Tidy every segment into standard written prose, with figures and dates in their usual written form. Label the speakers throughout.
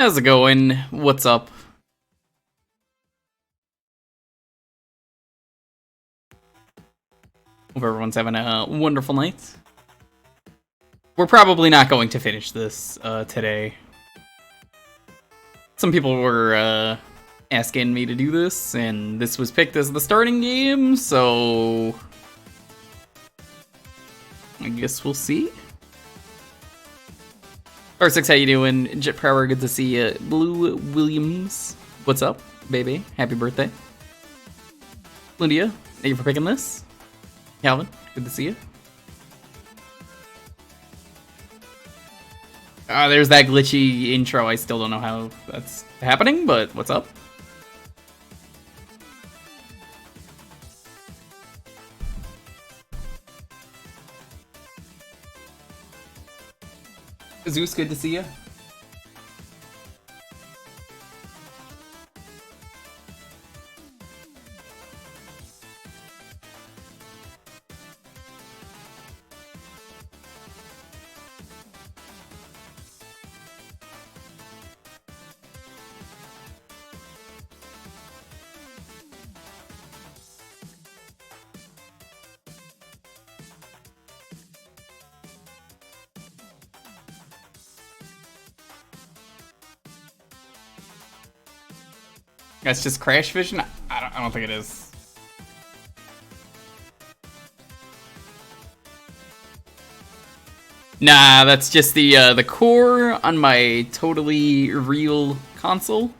Speaker 1: How's it going? What's up? Hope everyone's having a wonderful night. We're probably not going to finish this today. Some people were asking me to do this, and this was picked as the starting game, so I guess we'll see. R6, how you doing? Jet Power, good to see you. Blue Williams, what's up, baby? Happy birthday. Lydia, thank you for picking this. Calvin, good to see you. There's that glitchy intro. I still don't know how that's happening, but what's up? Zeus, good to see you. That's just crash vision? I don't think it is. Nah, that's just the core on my totally real console.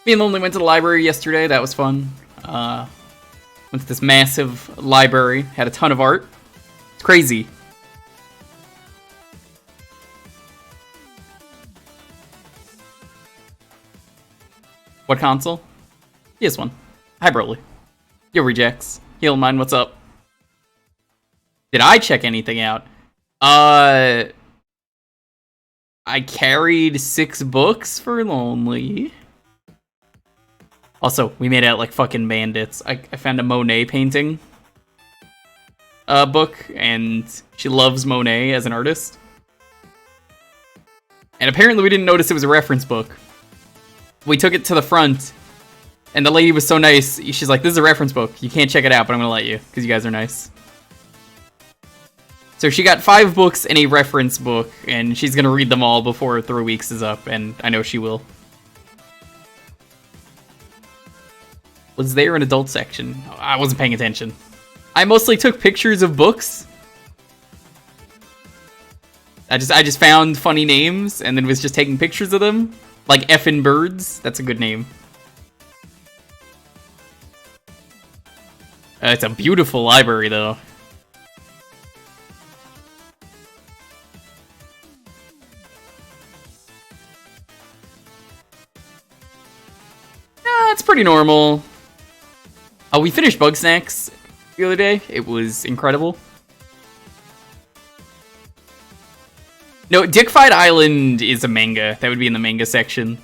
Speaker 1: Me and Lonely went to the library yesterday. That was fun. Went to this massive library. Had a ton of art. It's crazy. What console? PS1. Hi, Broly. Yo, Rejects. Heal Mine, what's up? Did I check anything out? I carried 6 books for Lonely. Also, we made out like fucking bandits. I found a Monet painting book, and she loves Monet as an artist. And apparently we didn't notice it was a reference book. We took it to the front, and the lady was so nice. She's like, this is a reference book. You can't check it out, but I'm going to let you, because you guys are nice. So she got 5 books and a reference book, and she's going to read them all before 3 weeks is up, and I know she will. Was there an adult section? I wasn't paying attention. I mostly took pictures of books. I just found funny names, and then was just taking pictures of them. Like Effin' Birds, that's a good name. It's a beautiful library, though. It's pretty normal. We finished Bug Snacks the other day. It was incredible. No, Dickfied Island is a manga. That would be in the manga section.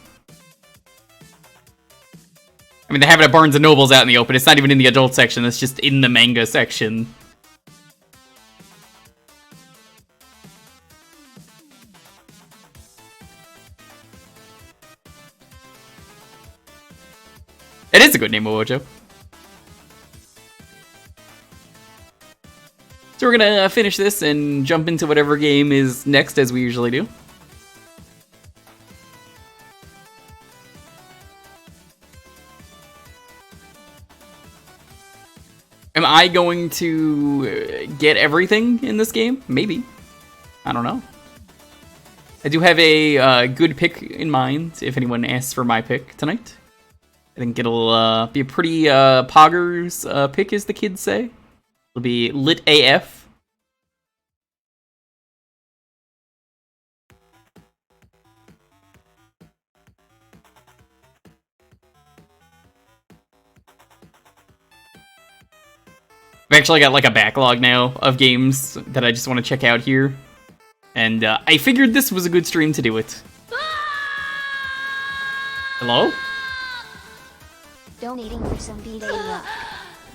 Speaker 1: I mean, they have it at Barnes & Noble's out in the open. It's not even in the adult section. It's just in the manga section. It is a good name, Wojo. So we're gonna finish this and jump into whatever game is next, as we usually do. Am I going to get everything in this game? Maybe. I don't know. I do have a good pick in mind, if anyone asks for my pick tonight. I think it'll be a pretty poggers pick, as the kids say. It'll be lit AF. I've actually got like a backlog now of games that I just want to check out here. And I figured this was a good stream to do it. Hello?
Speaker 2: Donating for some B-Day luck.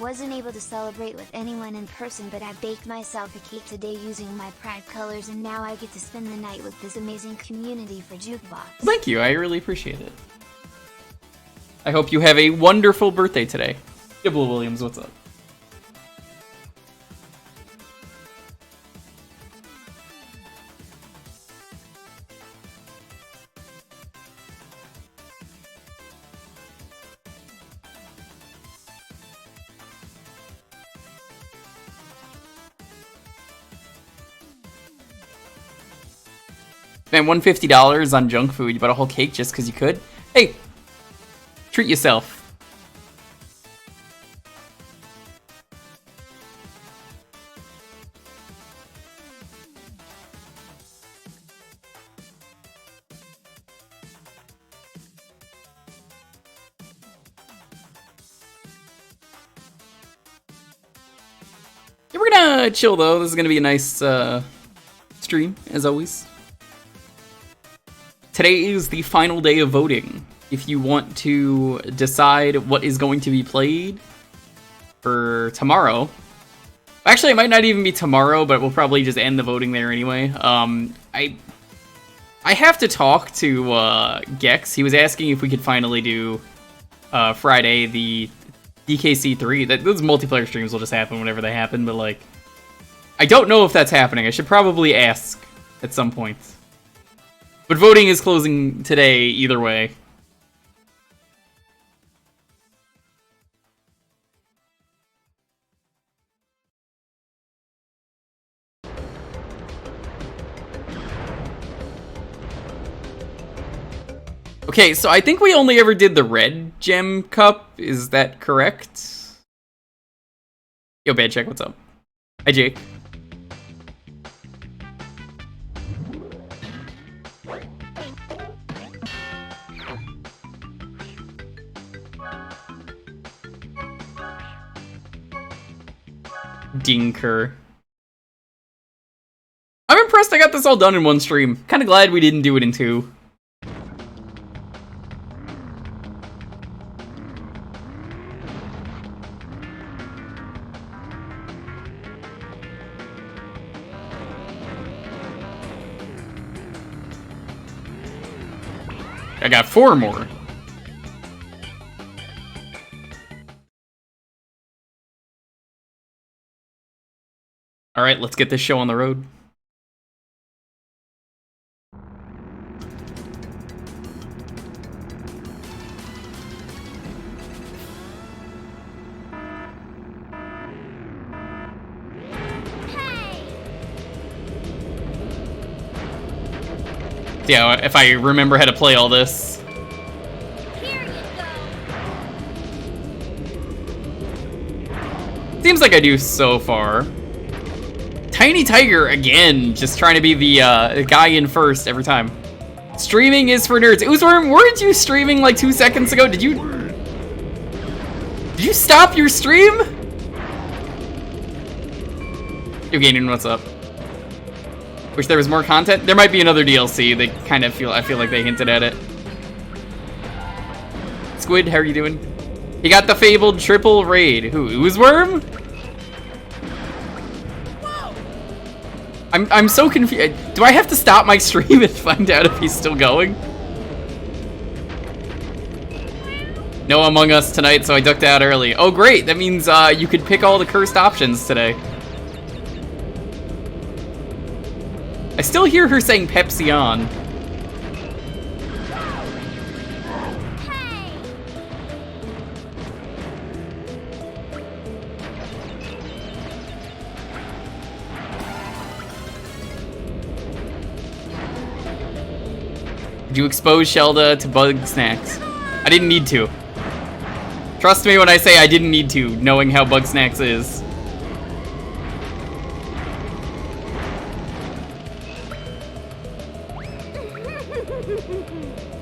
Speaker 2: Wasn't able to celebrate with anyone in person, but I baked myself a cake today using my pride colors, and now I get to spend the night with this amazing community for Jewkbox.
Speaker 1: Thank you, I really appreciate it. I hope you have a wonderful birthday today. Gibble Williams, what's up? Spent $150 on junk food. You bought a whole cake just because you could? Hey, treat yourself. Yeah, we're gonna chill though. This is gonna be a nice stream, as always. Today is the final day of voting. If you want to decide what is going to be played for tomorrow, actually it might not even be tomorrow, but we'll probably just end the voting there anyway. I have to talk to Gex. He was asking if we could finally do Friday the DKC3. Those multiplayer streams will just happen whenever they happen, but like, I don't know if that's happening. I should probably ask at some point. But voting is closing today either way. Okay, so I think we only ever did the red gem cup. Is that correct? Yo, Bad Check, what's up? Hi, Jake. Dinker. I'm impressed I got this all done in one stream. Kinda glad we didn't do it in two. I got 4 more. Alright, let's get this show on the road. Yeah, if I remember how to play all this. Seems like I do so far. Tiny Tiger again, just trying to be the guy in first every time. Streaming is for nerds. Oozworm, weren't you streaming like 2 seconds ago? Did you stop your stream? Yo, Gainin, what's up? Wish there was more content. There might be another DLC. They kind of I feel like they hinted at it. Squid, how are you doing? He got the fabled triple raid. Who, Oozworm? I'm so confused. Do I have to stop my stream and find out if he's still going? No Among Us tonight, so I ducked out early. Oh great, that means you could pick all the cursed options today. I still hear her saying Pepsi on. Did you expose Shelda to bug snacks? I didn't need to. Trust me when I say I didn't need to, knowing how bug snacks is.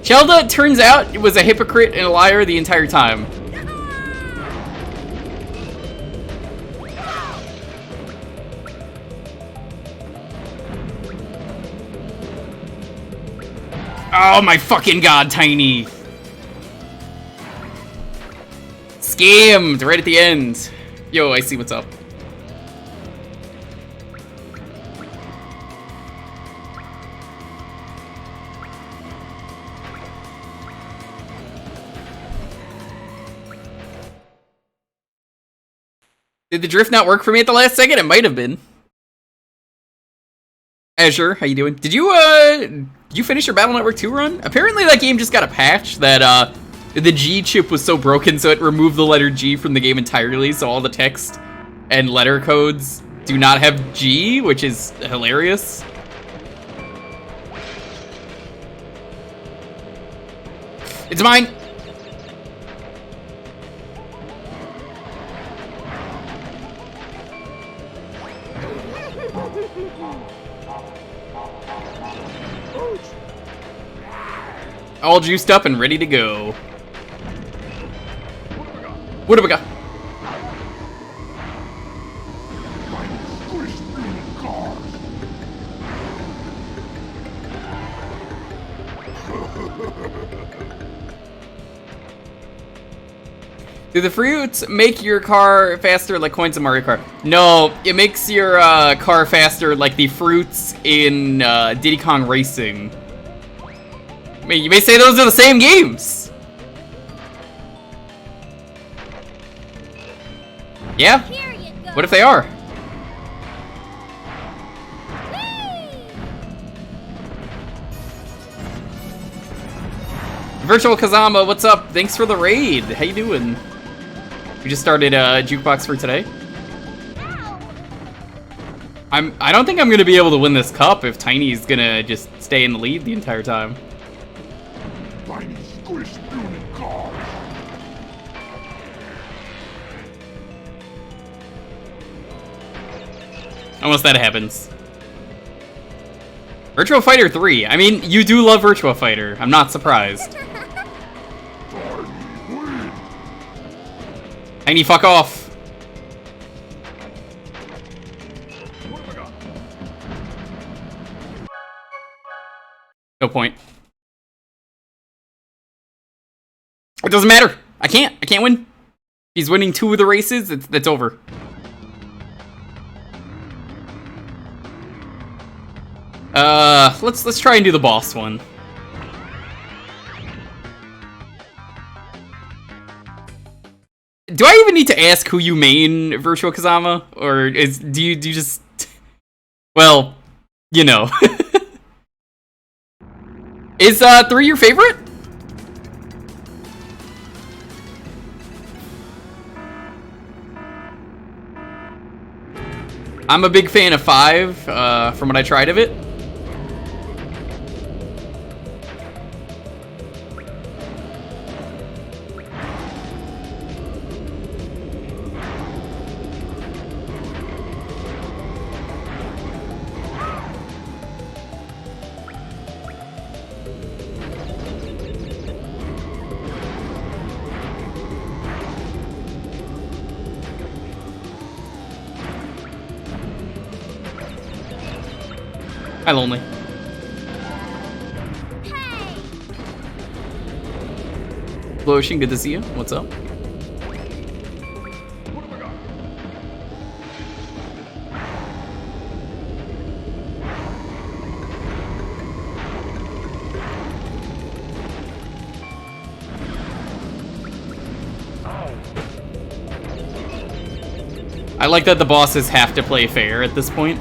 Speaker 1: Shelda, it turns out, it was a hypocrite and a liar the entire time. Oh my fucking god, Tiny! Scammed right at the end. Yo, I see what's up. Did the drift not work for me at the last second? It might have been. Azure, how you doing? Did you finish your Battle Network 2 run? Apparently that game just got a patch that the G chip was so broken so it removed the letter G from the game entirely, so all the text and letter codes do not have G, which is hilarious. It's mine! All juiced up and ready to go. What have we got? Do the fruits make your car faster like coins in Mario Kart? No, it makes your car faster like the fruits in Diddy Kong Racing. I mean, you may say those are the same games. Yeah? What if they are? Virtual Kazama, what's up? Thanks for the raid. How you doing? We just started Jewkbox for today. I don't think I'm gonna be able to win this cup if Tiny's gonna just stay in the lead the entire time. Unless that happens. Virtua Fighter 3. I mean, you do love Virtua Fighter. I'm not surprised. Tiny, fuck off. No point. It doesn't matter. I can't win. He's winning 2 of the races. That's over. Let's try and do the boss one. Do I even need to ask who you main, Virtual Kazama? Or do you just... Well, you know. Is 3 your favorite? I'm a big fan of 5, from what I tried of it. Hi, Lonely. Hey. Blue Ocean, good to see you. What's up? I like that the bosses have to play fair at this point.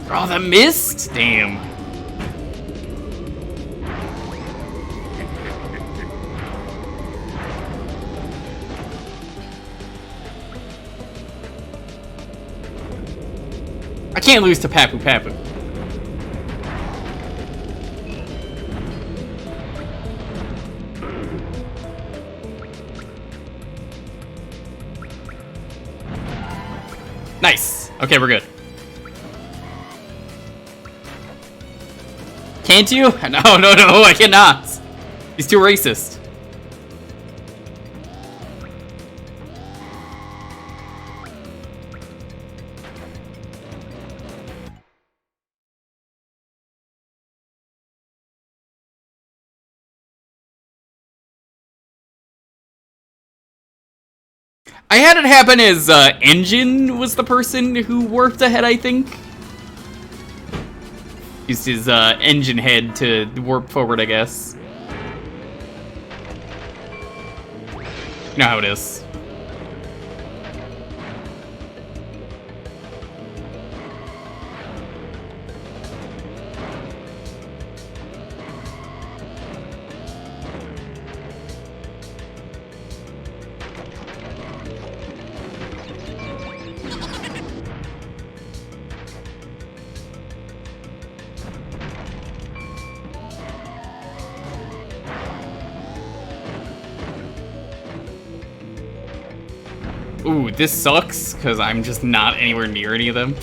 Speaker 1: Oh, the mist? Damn. I can't lose to Papu Papu. Nice. Okay, we're good. Can't you? No, I cannot. He's too racist. I had it happen as Engine was the person who warped ahead, I think. Used his engine head to warp forward, I guess. You know how it is. Ooh, this sucks, because I'm just not anywhere near any of them.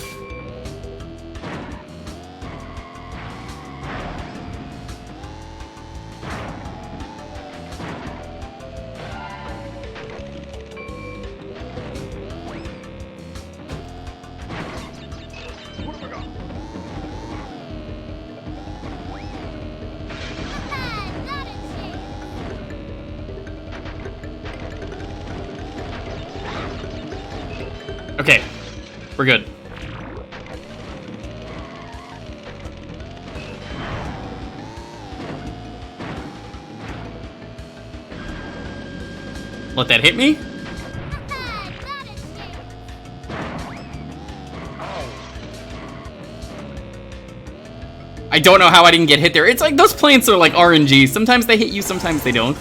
Speaker 1: Okay, we're good. Let that hit me? I don't know how I didn't get hit there. It's like those plants are like RNG. Sometimes they hit you, sometimes they don't.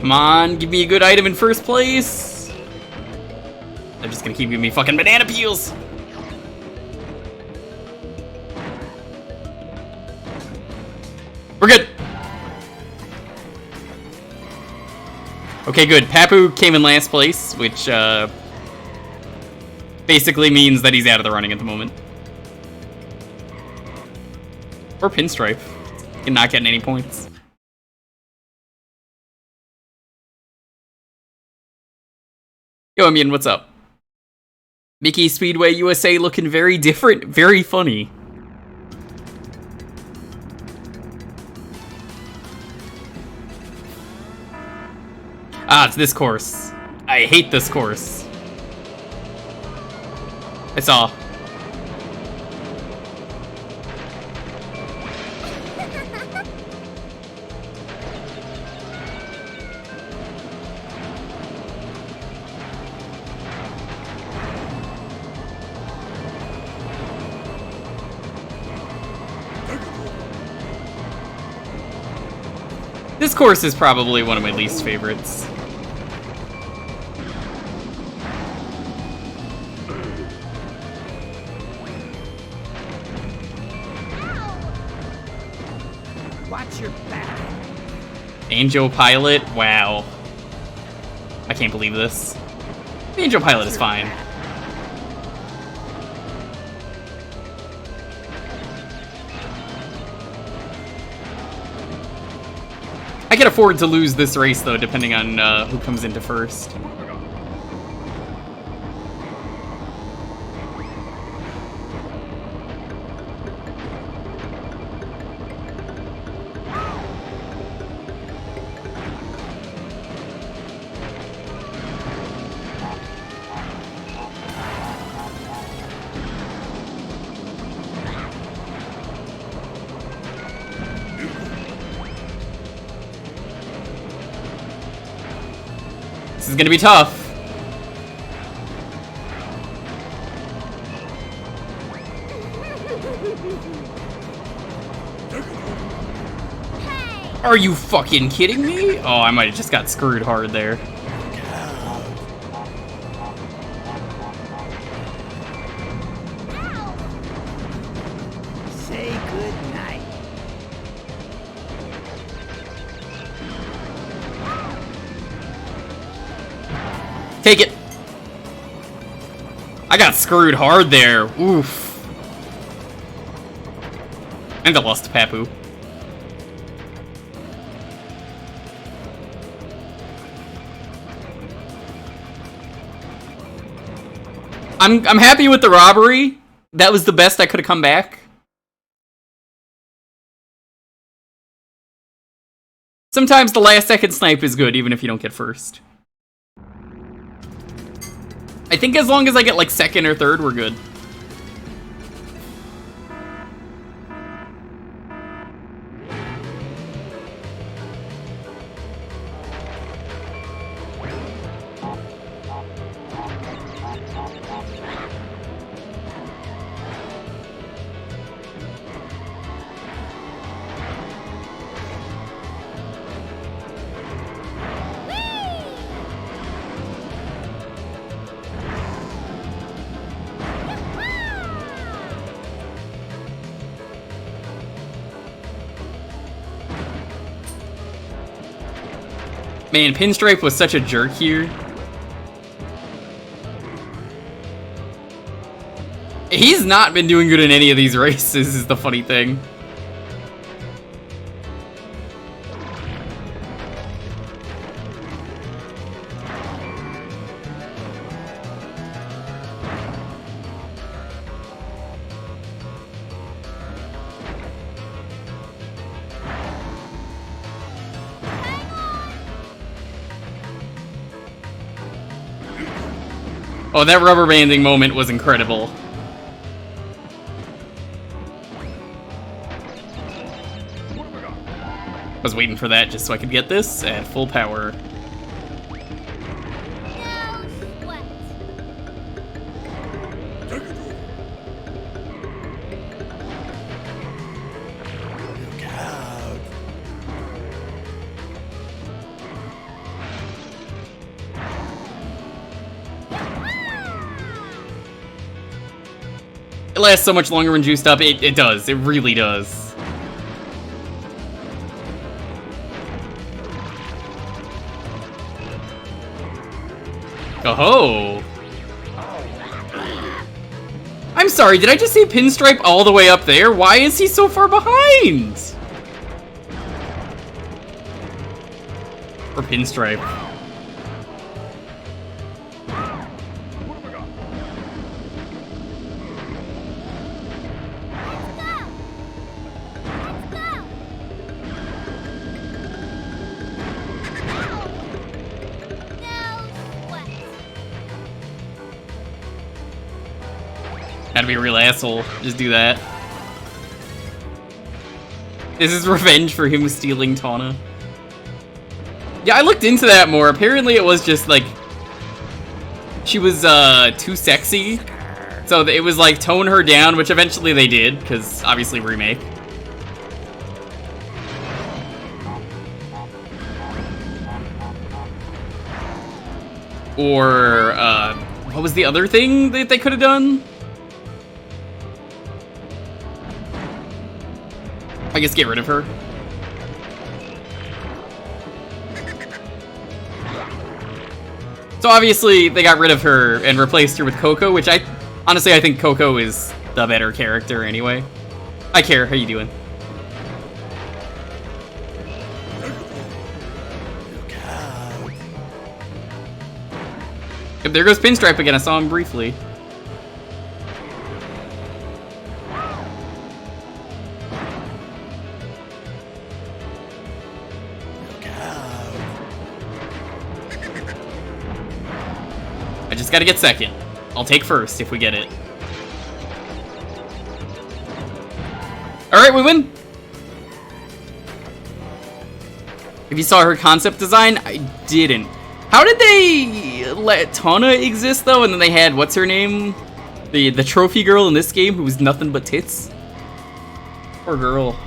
Speaker 1: Come on, give me a good item in first place. They're just gonna keep giving me fucking banana peels. We're good. Okay, good. Papu came in last place, which basically means that he's out of the running at the moment. Or Pinstripe. You're not getting any points. Yo, I mean, what's up? Mickey Speedway USA looking very different, very funny. Ah, it's this course. I hate this course. I saw. This course is probably one of my least favorites.
Speaker 3: Watch your back.
Speaker 1: Angel Pilot? Wow. I can't believe this. The Angel Pilot is fine. I can afford to lose this race, though, depending on who comes into first. This is gonna be tough. Are you fucking kidding me? Oh, I might have just got screwed hard there.
Speaker 3: Say good night.
Speaker 1: Take it. I got screwed hard there. Oof. And I lost to Papu. I'm happy with the robbery. That was the best I could have come back. Sometimes the last second snipe is good, even if you don't get first. I think as long as I get like second or third, we're good. Man, Pinstripe was such a jerk here. He's not been doing good in any of these races, is the funny thing. Oh, that rubber banding moment was incredible. I was waiting for that just so I could get this at full power. It lasts so much longer when juiced up. It does. It really does. Oh-ho! I'm sorry, did I just see Pinstripe all the way up there? Why is he so far behind? Or Pinstripe. Gotta be a real asshole. Just do that. This is revenge for him stealing Tawna. Yeah, I looked into that more. Apparently it was just like... she was too sexy. So it was like tone her down, which eventually they did, because obviously remake. Or, what was the other thing that they could have done? I guess get rid of her. So obviously they got rid of her and replaced her with Coco, which honestly I think Coco is the better character anyway. Hi Care, how you doing? Yep, there goes Pinstripe again, I saw him briefly. Just gotta get second. I'll take first if we get it. Alright, we win! If you saw her concept design, I didn't. How did they let Tawna exist though, and then they had, what's her name? The trophy girl in this game who was nothing but tits? Poor girl.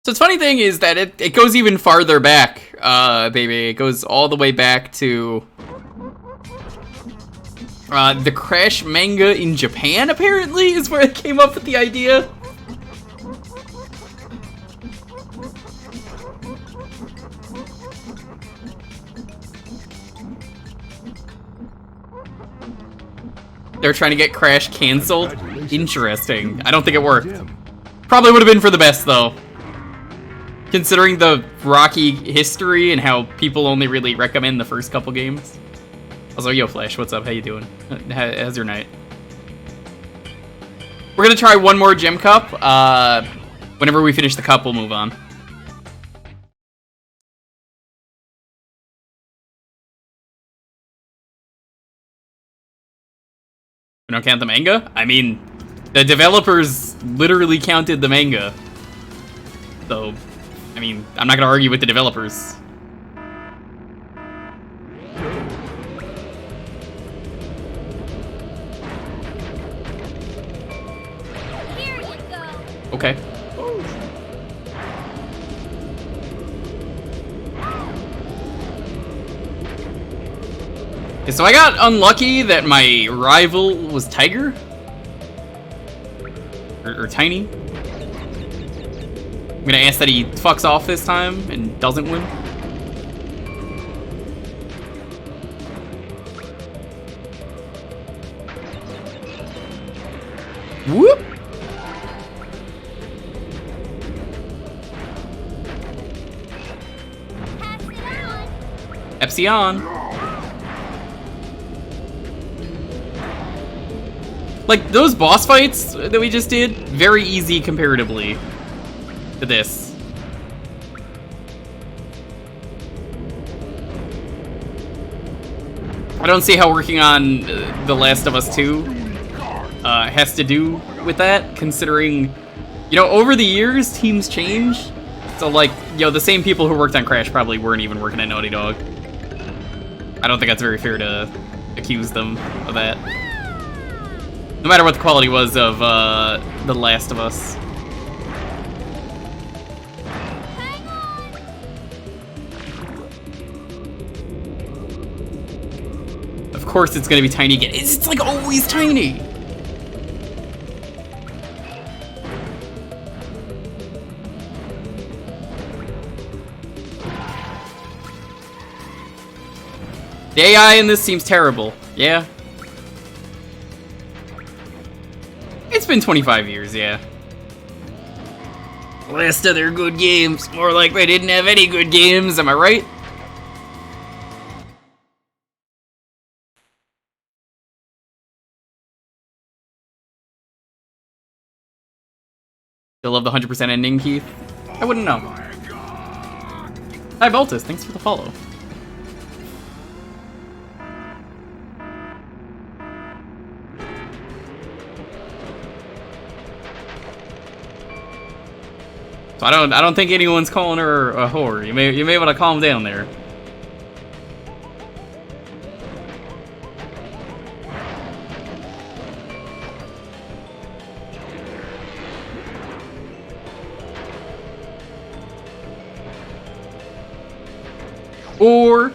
Speaker 1: So the funny thing is that it goes even farther back. baby. It goes all the way back to the Crash manga in Japan, apparently, is where I came up with the idea. They're trying to get Crash canceled? Interesting. I don't think it worked. Probably would have been for the best, though. Considering the rocky history and how people only really recommend the first couple games. Also, yo, Flash, what's up? How you doing? How's your night? We're gonna try one more Gem Cup. Whenever we finish the cup, we'll move on. We don't count the manga? I mean, the developers literally counted the manga. So, I mean, I'm not gonna argue with the developers.
Speaker 2: Here you go.
Speaker 1: Okay. Okay, so I got unlucky that my rival was Tiger. Or Tiny. I'm gonna ask that he fucks off this time and doesn't win. Whoop!
Speaker 2: Pass it on.
Speaker 1: Epsilon. Like, those boss fights that we just did, very easy comparatively to this. I don't see how working on The Last of Us 2 has to do with that, considering, you know, over the years, teams change. So, like, yo, the same people who worked on Crash probably weren't even working at Naughty Dog. I don't think that's very fair to accuse them of that. No matter what the quality was of The Last of Us.
Speaker 2: Hang on.
Speaker 1: Of course it's gonna be Tiny again. It's like always Tiny! The AI in this seems terrible. Yeah. It's been 25 years, yeah. Last of their good games. More like they didn't have any good games, am I right? Still love the 100% ending, Keith? I wouldn't know. Hi, Voltus. Thanks for the follow. So I don't think anyone's calling her a whore. You may want to calm down there. Or,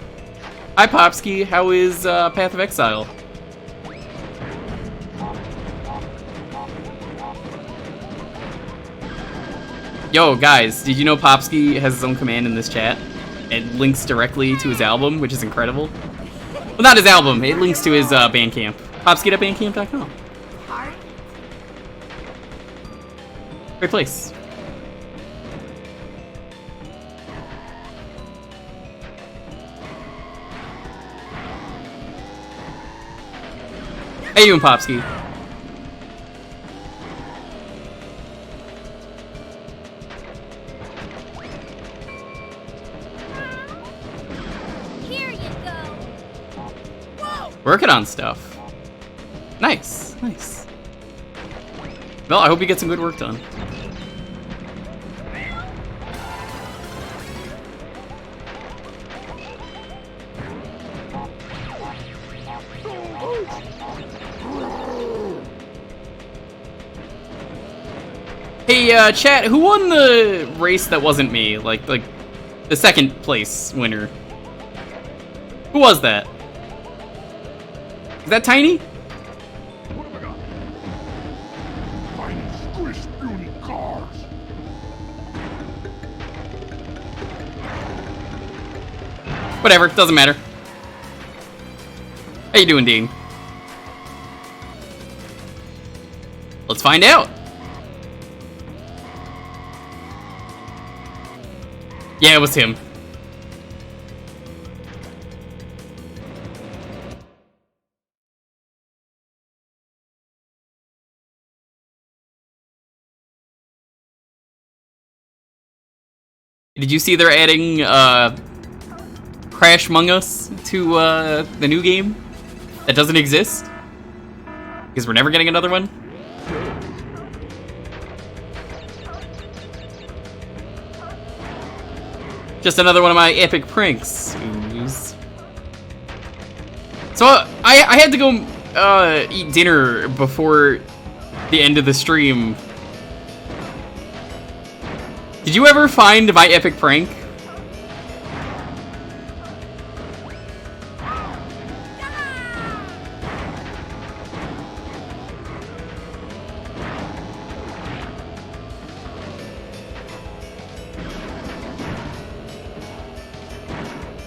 Speaker 1: hi Popsky, how is Path of Exile? Yo, guys, did you know Popsky has his own command in this chat? It links directly to his album, which is incredible. Well, not his album, it links to his Bandcamp. Popsky.bandcamp.com. Great place. How you doing, Popsky? Working on stuff. Nice, nice. Well, I hope you get some good work done. Hey, chat, who won the race that wasn't me? Like The second place winner. Who was that? Is that Tiny?
Speaker 4: What have I got? Tiny squish beauty cars.
Speaker 1: Whatever, doesn't matter. How you doing, Dean? Let's find out. Yeah, it was him. Did you see they're adding Crash Among Us to the new game that doesn't exist? Because we're never getting another one? Just another one of my epic pranks. Ooze. So I had to go eat dinner before the end of the stream. Did you ever find my epic prank?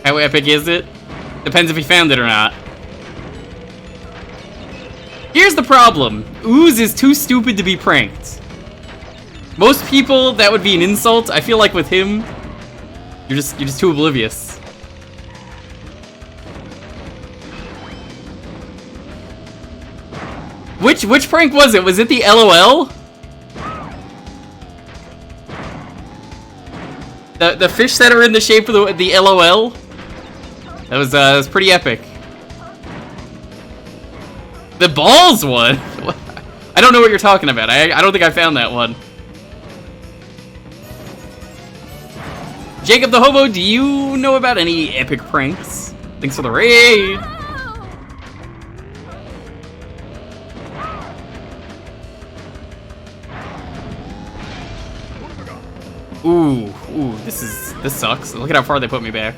Speaker 1: How epic is it? Depends if he found it or not. Here's the problem. Ooze is too stupid to be pranked. Most people, that would be an insult. I feel like with him, you're just too oblivious. Which prank was it? Was it the LOL? The fish that are in the shape of the LOL? That was pretty epic. The balls one? I don't know what you're talking about. I don't think I found that one. Jacob the Hobo, do you know about any epic pranks? Thanks for the raid. Ooh, this sucks. Look at how far they put me back.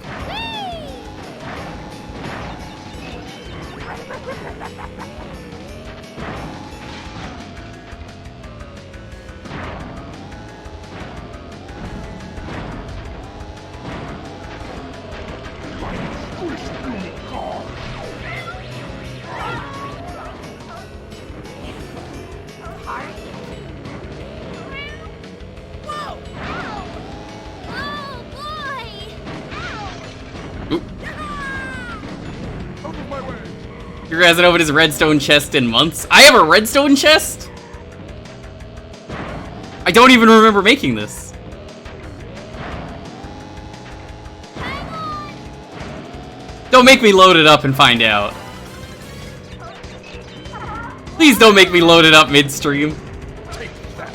Speaker 1: Jewker hasn't opened his redstone chest in months. I have a redstone chest? I don't even remember making this. Don't make me load it up and find out. Please don't make me load it up midstream.
Speaker 4: Take that.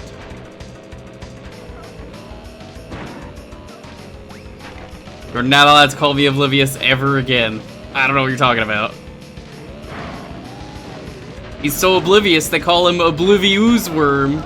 Speaker 1: You're not allowed to call me oblivious ever again. I don't know what you're talking about. He's so oblivious, they call him Oblivious Worm.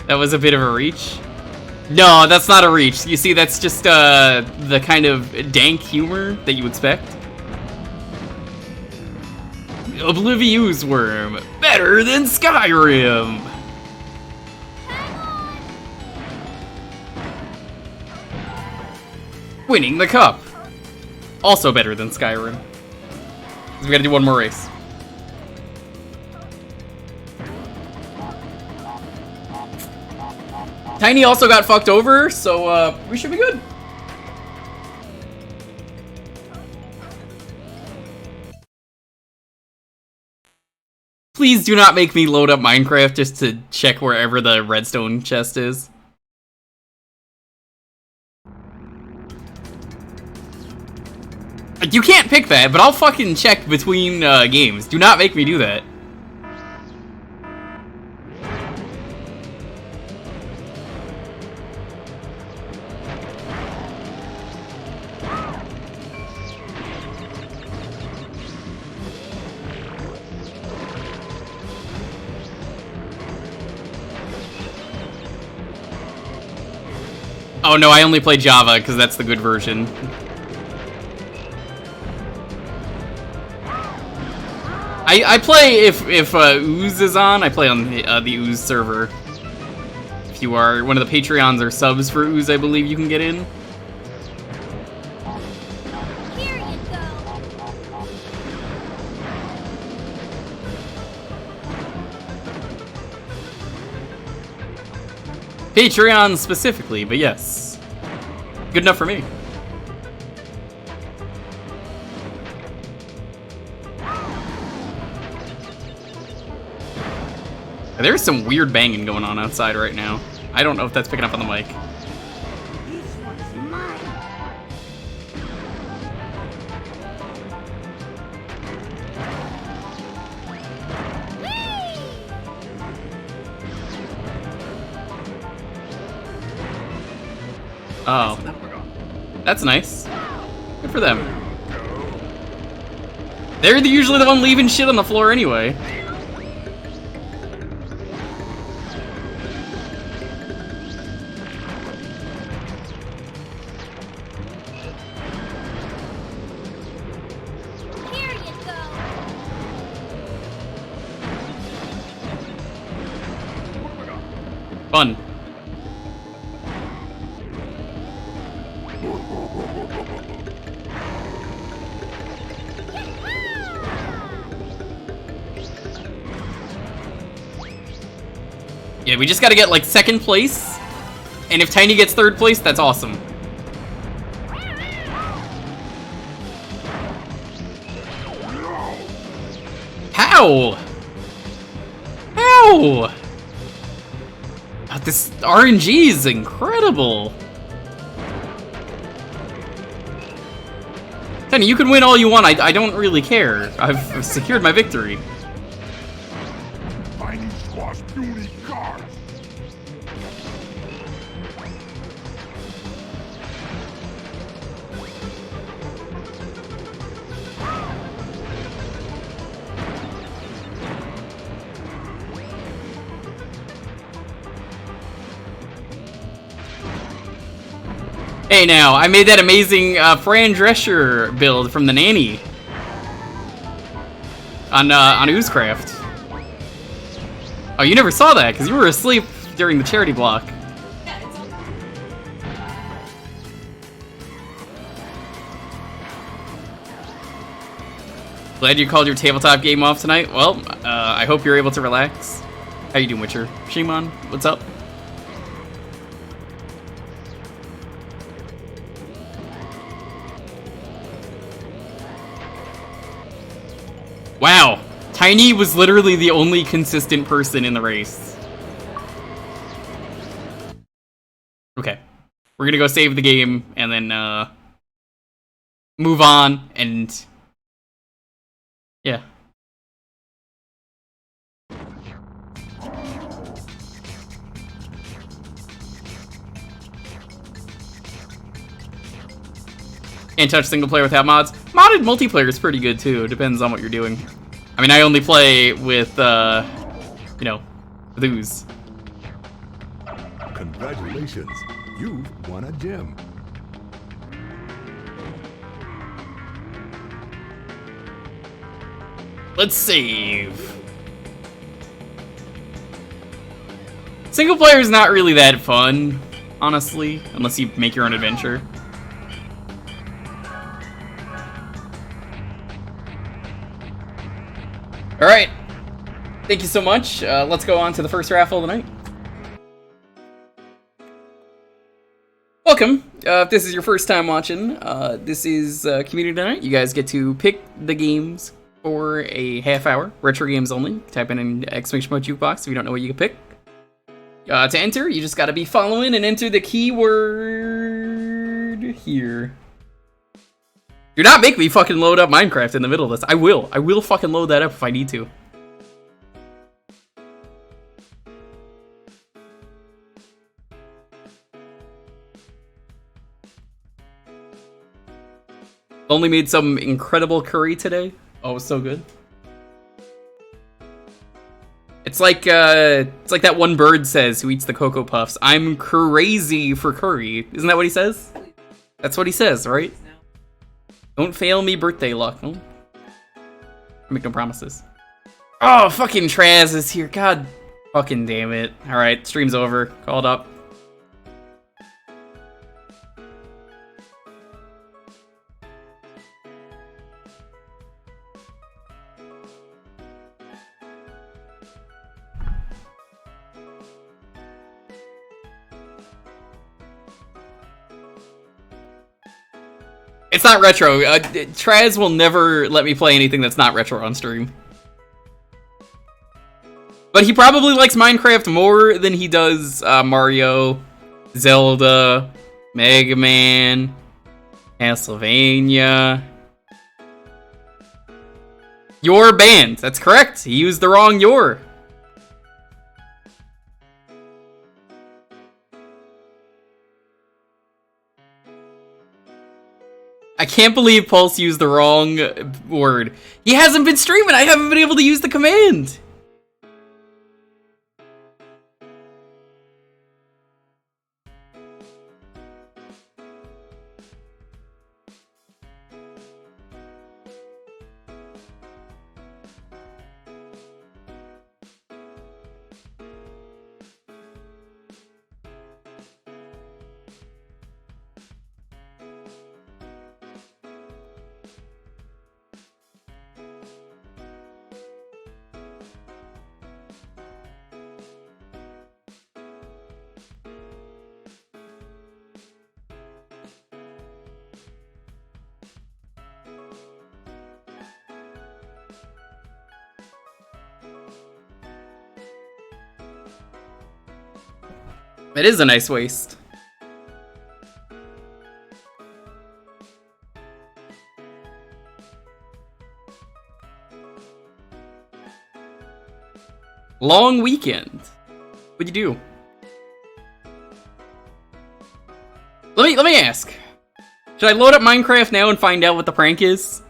Speaker 1: That was a bit of a reach. No, that's not a reach. You see, that's just the kind of dank humor that you expect. Oblivious Worm, better than Skyrim. Winning the cup, also better than Skyrim. We gotta do one more race. Tiny also got fucked over, so we should be good. Please do not make me load up Minecraft just to check wherever the redstone chest is. You can't pick that, but I'll fucking check between games. Do not make me do that. Oh no, I only play Java because that's the good version. I play if Woahs is on. I play on the Woahs server. If you are one of the Patreons or subs for Woahs, I believe you can get in.
Speaker 2: Here you go.
Speaker 1: Patreon specifically, but yes. Good enough for me. There's some weird banging going on outside right now. I don't know if that's picking up on the mic.
Speaker 2: This one's mine.
Speaker 1: Oh. That's nice. Good for them. They're usually the one leaving shit on the floor anyway.
Speaker 2: Here you go.
Speaker 1: Fun. Yeah, we just gotta get like second place, and if Tiny gets third place, that's awesome. How? How? Oh, this RNG is incredible. Tiny, you can win all you want. I don't really care. I've secured my victory.
Speaker 4: Tiny squash beauty cars.
Speaker 1: Hey now, I made that amazing Fran Drescher build from the nanny on Oozcraft. Oh, you never saw that because you were asleep during the charity block. Glad you called your tabletop game off tonight. Well, I hope you're able to relax. How you doing, Witcher? Shimon, what's up? Wow, Tiny was literally the only consistent person in the race. Okay, we're gonna go save the game and then move on and yeah. Can't touch single player without mods. Modded multiplayer is pretty good too. It depends on what you're doing. I mean, I only play with, you know, with Woahs.
Speaker 5: Congratulations, you've won a gem.
Speaker 1: Let's save. Single player is not really that fun, honestly, unless you make your own adventure. Alright, thank you so much. Let's go on to the first raffle of the night. Welcome. If this is your first time watching, this is Community Night. You guys get to pick the games for a half hour. Retro games only. Type in exclamation point Jewkbox if you don't know what you can pick. To enter, you just gotta be following and enter the keyword here. Do not make me fucking load up Minecraft in the middle of this. I will. I will fucking load that up if I need to. Only made some incredible curry today. Oh, it was so good. It's like that one bird says who eats the Cocoa Puffs. I'm crazy for curry. Isn't that what he says? That's what he says, right? Don't fail me, birthday luck. No? I make no promises. Oh, fucking Traz is here. God fucking damn it. Alright, stream's over. Called up. It's not retro. Traz will never let me play anything that's not retro on stream. But he probably likes Minecraft more than he does Mario, Zelda, Mega Man, Castlevania. Your band. That's correct. He used the wrong your. I can't believe Pulse used the wrong word. He hasn't been streaming. I haven't been able to use the command. It is a nice waist. Long weekend. What'd you do? Let me ask. Should I load up Minecraft now and find out what the prank is?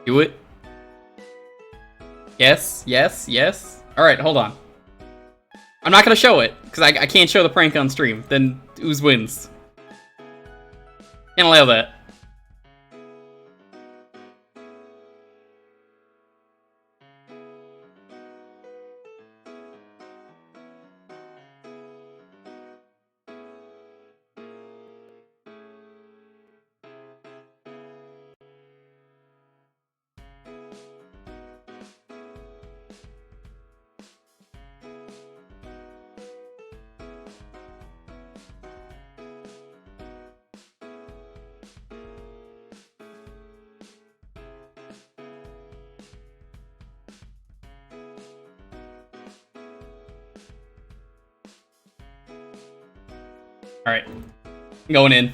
Speaker 1: Do it. Yes, yes, yes. Alright, hold on. I'm not gonna show it, because I can't show the prank on stream. Then Ooze wins. Can't allow that. Alright. Going in.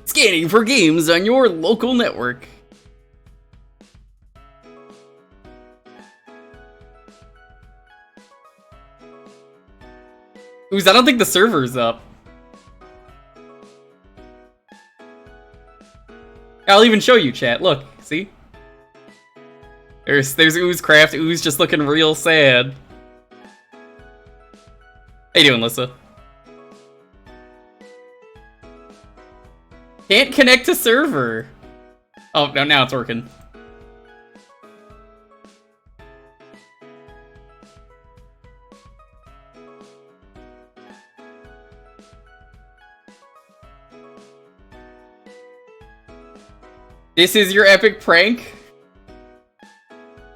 Speaker 1: Scanning for games on your local network. Ooze, I don't think the server's up. I'll even show you, chat. Look, see? There's Oozecraft. Ooze just looking real sad. How you doing, Lissa? Can't connect to server. Oh, no, now it's working. This is your epic prank?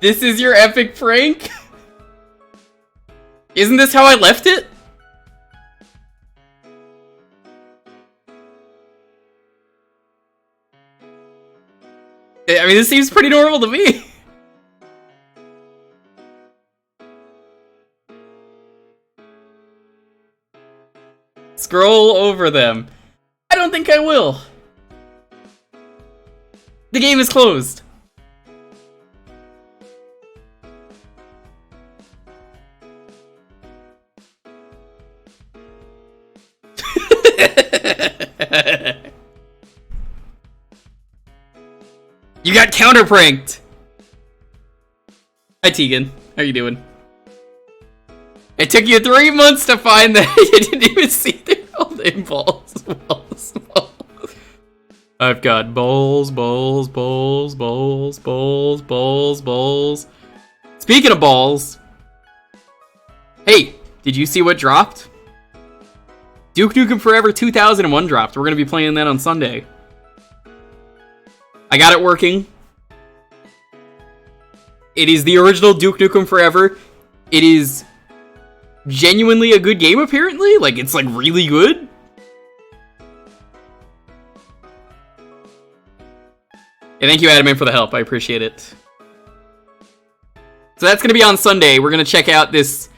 Speaker 1: This is your epic prank? Isn't this how I left it? I mean, this seems pretty normal to me. Scroll over them. I don't think I will. The game is closed. You got counter-pranked! Hi, Tegan. How you doing? It took you 3 months to find that. You didn't even see their old name. Balls. I've got balls. Speaking of balls. Hey, did you see what dropped? Duke Nukem Forever 2001 dropped. We're going to be playing that on Sunday. I got it working. It is the original Duke Nukem Forever. It is genuinely a good game, apparently. Like, it's, like, really good. Yeah, thank you, Adamant, for the help. I appreciate it. So that's going to be on Sunday. We're going to check out this.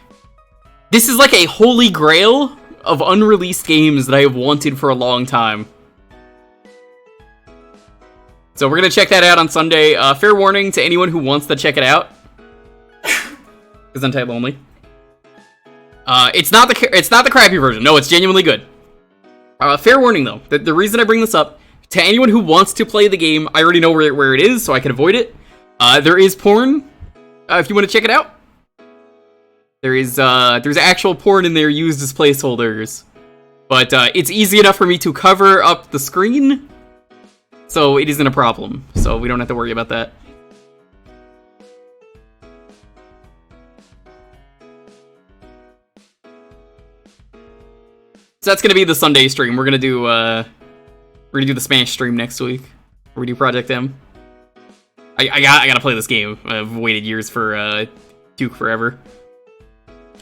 Speaker 1: This is like a holy grail of unreleased games that I have wanted for a long time. So we're going to check that out on Sunday. Fair warning to anyone who wants to check it out. Because I'm type only. It's not the crappy version. No, it's genuinely good. Fair warning though. The reason I bring this up, to anyone who wants to play the game, I already know where it is, so I can avoid it. There is porn, if you want to check it out. There's actual porn in there used as placeholders. But it's easy enough for me to cover up the screen. So it isn't a problem, so we don't have to worry about that. So that's gonna be the Sunday stream. We're gonna do the Smash stream next week, where we do Project M. I gotta play this game. I've waited years for Duke Forever.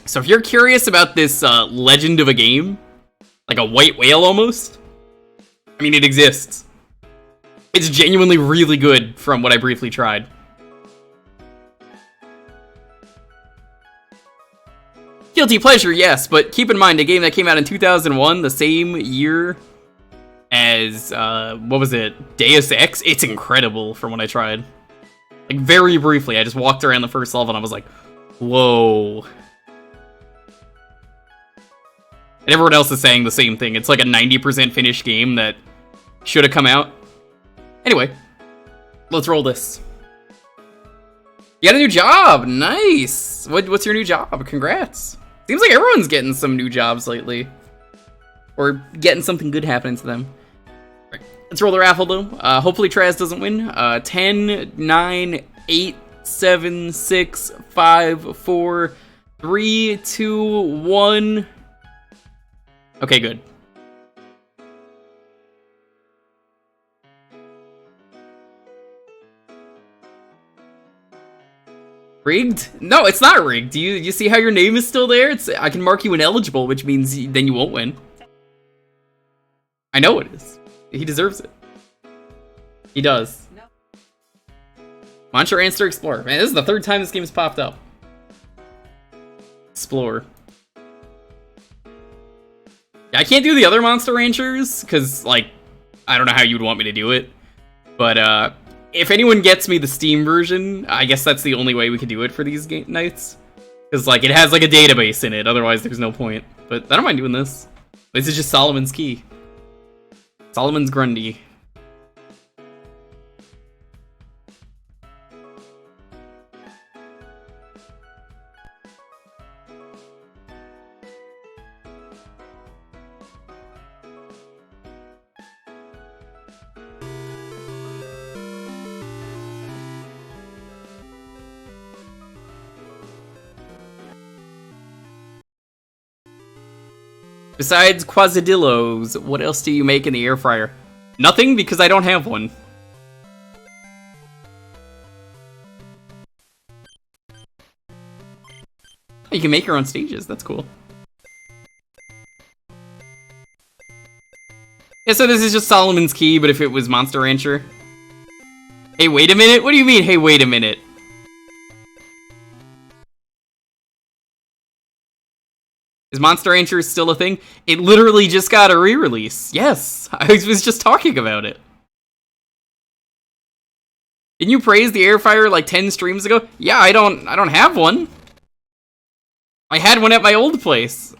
Speaker 1: So if you're curious about this legend of a game, like a white whale almost, I mean, it exists. It's genuinely really good from what I briefly tried. Guilty pleasure, yes, but keep in mind, a game that came out in 2001, the same year as, what was it, Deus Ex? It's incredible from what I tried. Like, very briefly, I just walked around the first level and I was like, whoa. And everyone else is saying the same thing. It's like a 90% finished game that should have come out. Anyway, let's roll this. You got a new job! Nice! What's your new job? Congrats. Seems like everyone's getting some new jobs lately. Or getting something good happening to them. Right, let's roll the raffle, though. Hopefully Traz doesn't win. 10, 9, 8, 7, 6, 5, 4, 3, 2, 1. Okay, good. Rigged? No, it's not rigged. Do you see how your name is still there? I can mark you ineligible, which means then you won't win. I know it is. He deserves it. He does. No. Monster Answer Explorer. Man, this is the third time this game has popped up. Explore. Yeah, I can't do the other Monster Ranchers, because, like, I don't know how you'd want me to do it. But, if anyone gets me the Steam version, I guess that's the only way we could do it for these nights. Because, like, it has, like, a database in it, otherwise there's no point. But I don't mind doing this. This is just Solomon's Key. Solomon's Grundy. Besides Quasadillos, what else do you make in the air fryer? Nothing, because I don't have one. You can make your own stages, that's cool. Yeah, so this is just Solomon's Key, but if it was Monster Rancher. Hey, wait a minute? What do you mean, hey, wait a minute? Is Monster Rancher still a thing? It literally just got a re-release. Yes, I was just talking about it. Didn't you praise the air fryer like 10 streams ago? Yeah, I don't have one. I had one at my old place.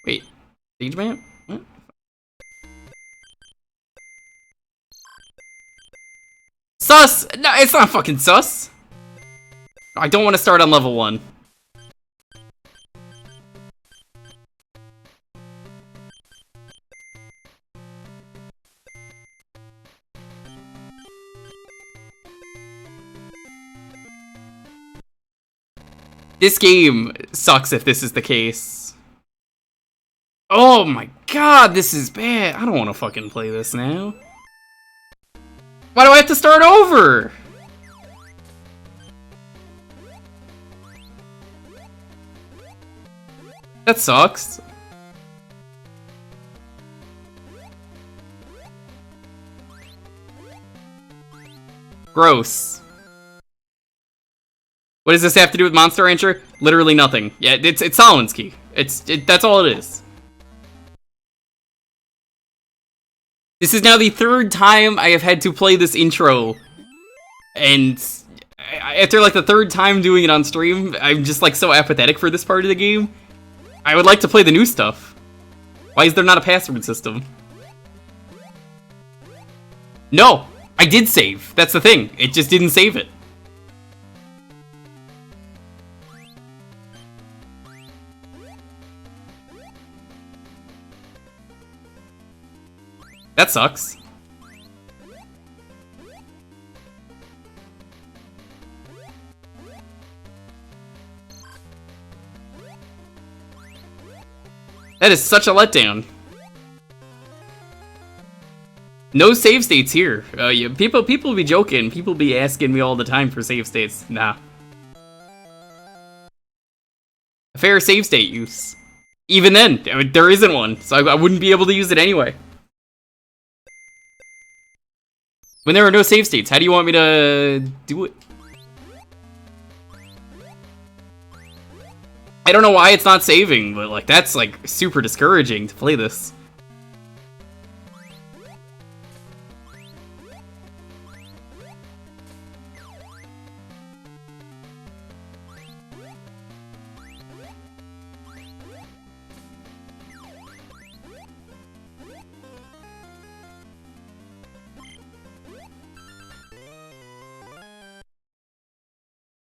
Speaker 1: Wait, Stage Map? What? Sus! No, it's not fucking sus. I don't want to start on level 1. This game sucks if this is the case. Oh my god, this is bad. I don't want to fucking play this now. Why do I have to start over? That sucks. Gross. What does this have to do with Monster Rancher? Literally nothing. Yeah, it's Solomon's Key. That's all it is. This is now the 3rd time I have had to play this intro, and after like the 3rd time doing it on stream, I'm just like so apathetic for this part of the game. I would like to play the new stuff. Why is there not a password system? No, I did save. That's the thing. It just didn't save it. That sucks. That is such a letdown. No save states here. Yeah, people be joking. People be asking me all the time for save states. Nah. Fair save state use. Even then, there isn't one, so I wouldn't be able to use it anyway. When there are no save states, how do you want me to do it? I don't know why it's not saving, but like that's like super discouraging to play this.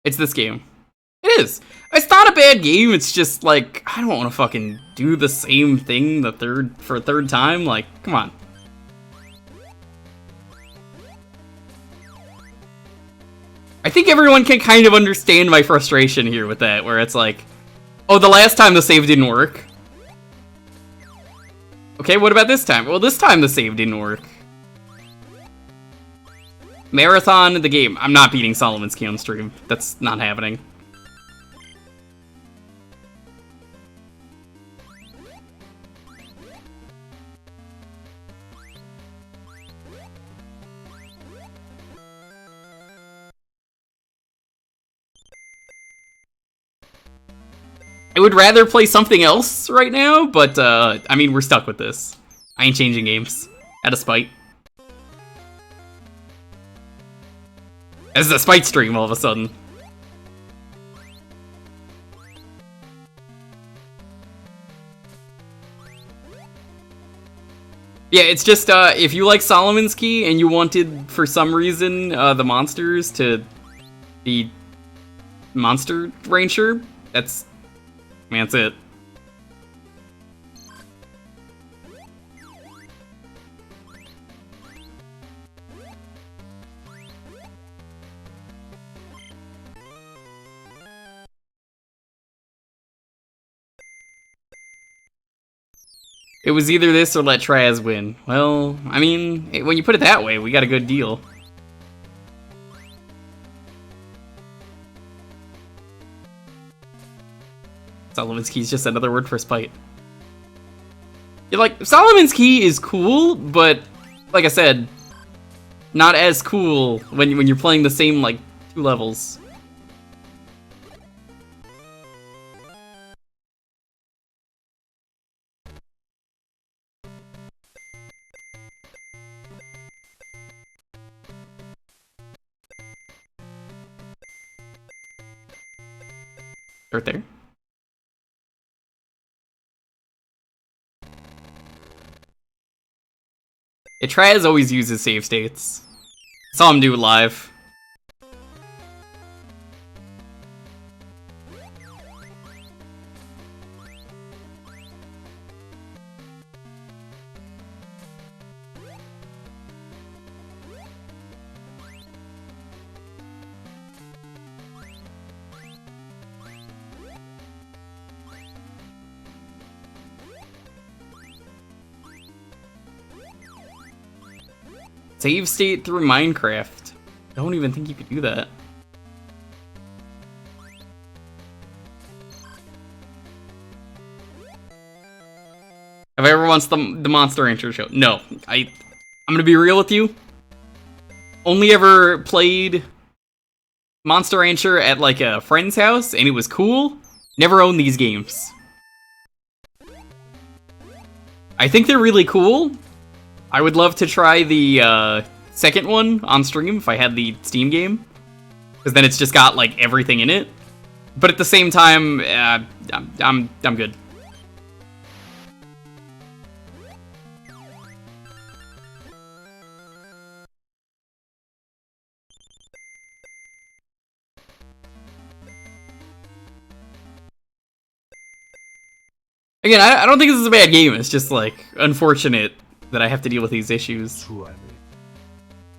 Speaker 1: It's this game. It is. It's not a bad game, it's just like, I don't want to fucking do the same thing for a third time, like, come on. I think everyone can kind of understand my frustration here with that, where it's like, oh, the last time the save didn't work. Okay, what about this time? Well, this time the save didn't work. Marathon the game. I'm not beating Solomon's Key on stream. That's not happening. I would rather play something else right now, but I mean, we're stuck with this. I ain't changing games. Out of spite. This is a spite stream all of a sudden. Yeah, it's just, if you like Solomon's Key and you wanted, for some reason, the monsters to be Monster Rancher, that's it. It was either this or let Traz win. Well, I mean, when you put it that way, we got a good deal. Solomon's Key is just another word for spite. Like, Solomon's Key is cool, but like I said, not as cool when you're playing the same, like, 2 levels. Right there. Traz always uses save states. Saw him do it live. Save state through Minecraft. I don't even think you could do that. Have I ever watched the Monster Rancher show? No. I'm gonna be real with you. Only ever played Monster Rancher at like a friend's house, and it was cool. Never owned these games. I think they're really cool. I would love to try the second one on stream if I had the Steam game, because then it's just got like everything in it. But at the same time, I'm good. Again, I don't think this is a bad game. It's just like unfortunate that I have to deal with these issues.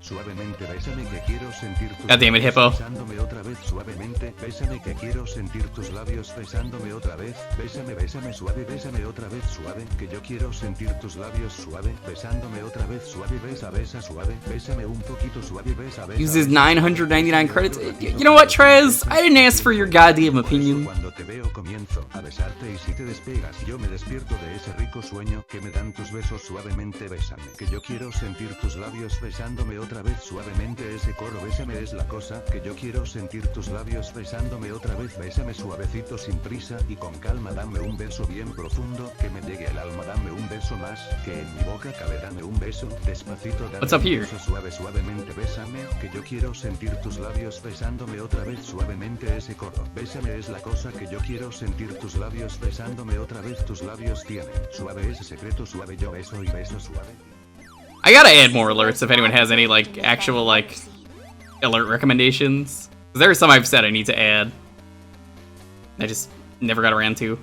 Speaker 6: Suavemente, bésame que quiero sentir tus
Speaker 1: God damn it, Hippo.
Speaker 6: besándome otra vez suavemente, bésame que quiero sentir tus labios besándome otra vez, bésame, bésame suave, bésame otra vez suave, que yo quiero sentir tus labios suave, besándome otra vez suave, besa, besa suave, bésame un poquito suave, besa, besa.
Speaker 1: Uses 999 credits. You know what, Trez? I didn't ask for your goddamn opinion.
Speaker 6: Cuando te veo comienzo a besarte y si te despegas yo me despierto de ese rico sueño que me dan tus besos suavemente, bésame, que yo quiero sentir tus labios besándome otra vez suavemente, ese coro bésame es la cosa que yo quiero sentir tus labios besándome otra vez, bésame suavecito sin prisa y con calma, dame un beso bien profundo que me llegue al alma, dame un beso más que en mi boca cabe, dame un beso despacito, dame
Speaker 1: What's up
Speaker 6: un
Speaker 1: here?
Speaker 6: beso suave, suavemente, bésame que yo quiero sentir tus labios besándome otra vez suavemente, ese coro bésame es la cosa que yo quiero sentir tus labios besándome otra vez, tus labios tienen suave ese secreto suave, yo beso y beso suave.
Speaker 1: I gotta add more alerts if anyone has any, like, actual, like, alert recommendations. 'Cause there are some I've said I need to add. I just never got around to.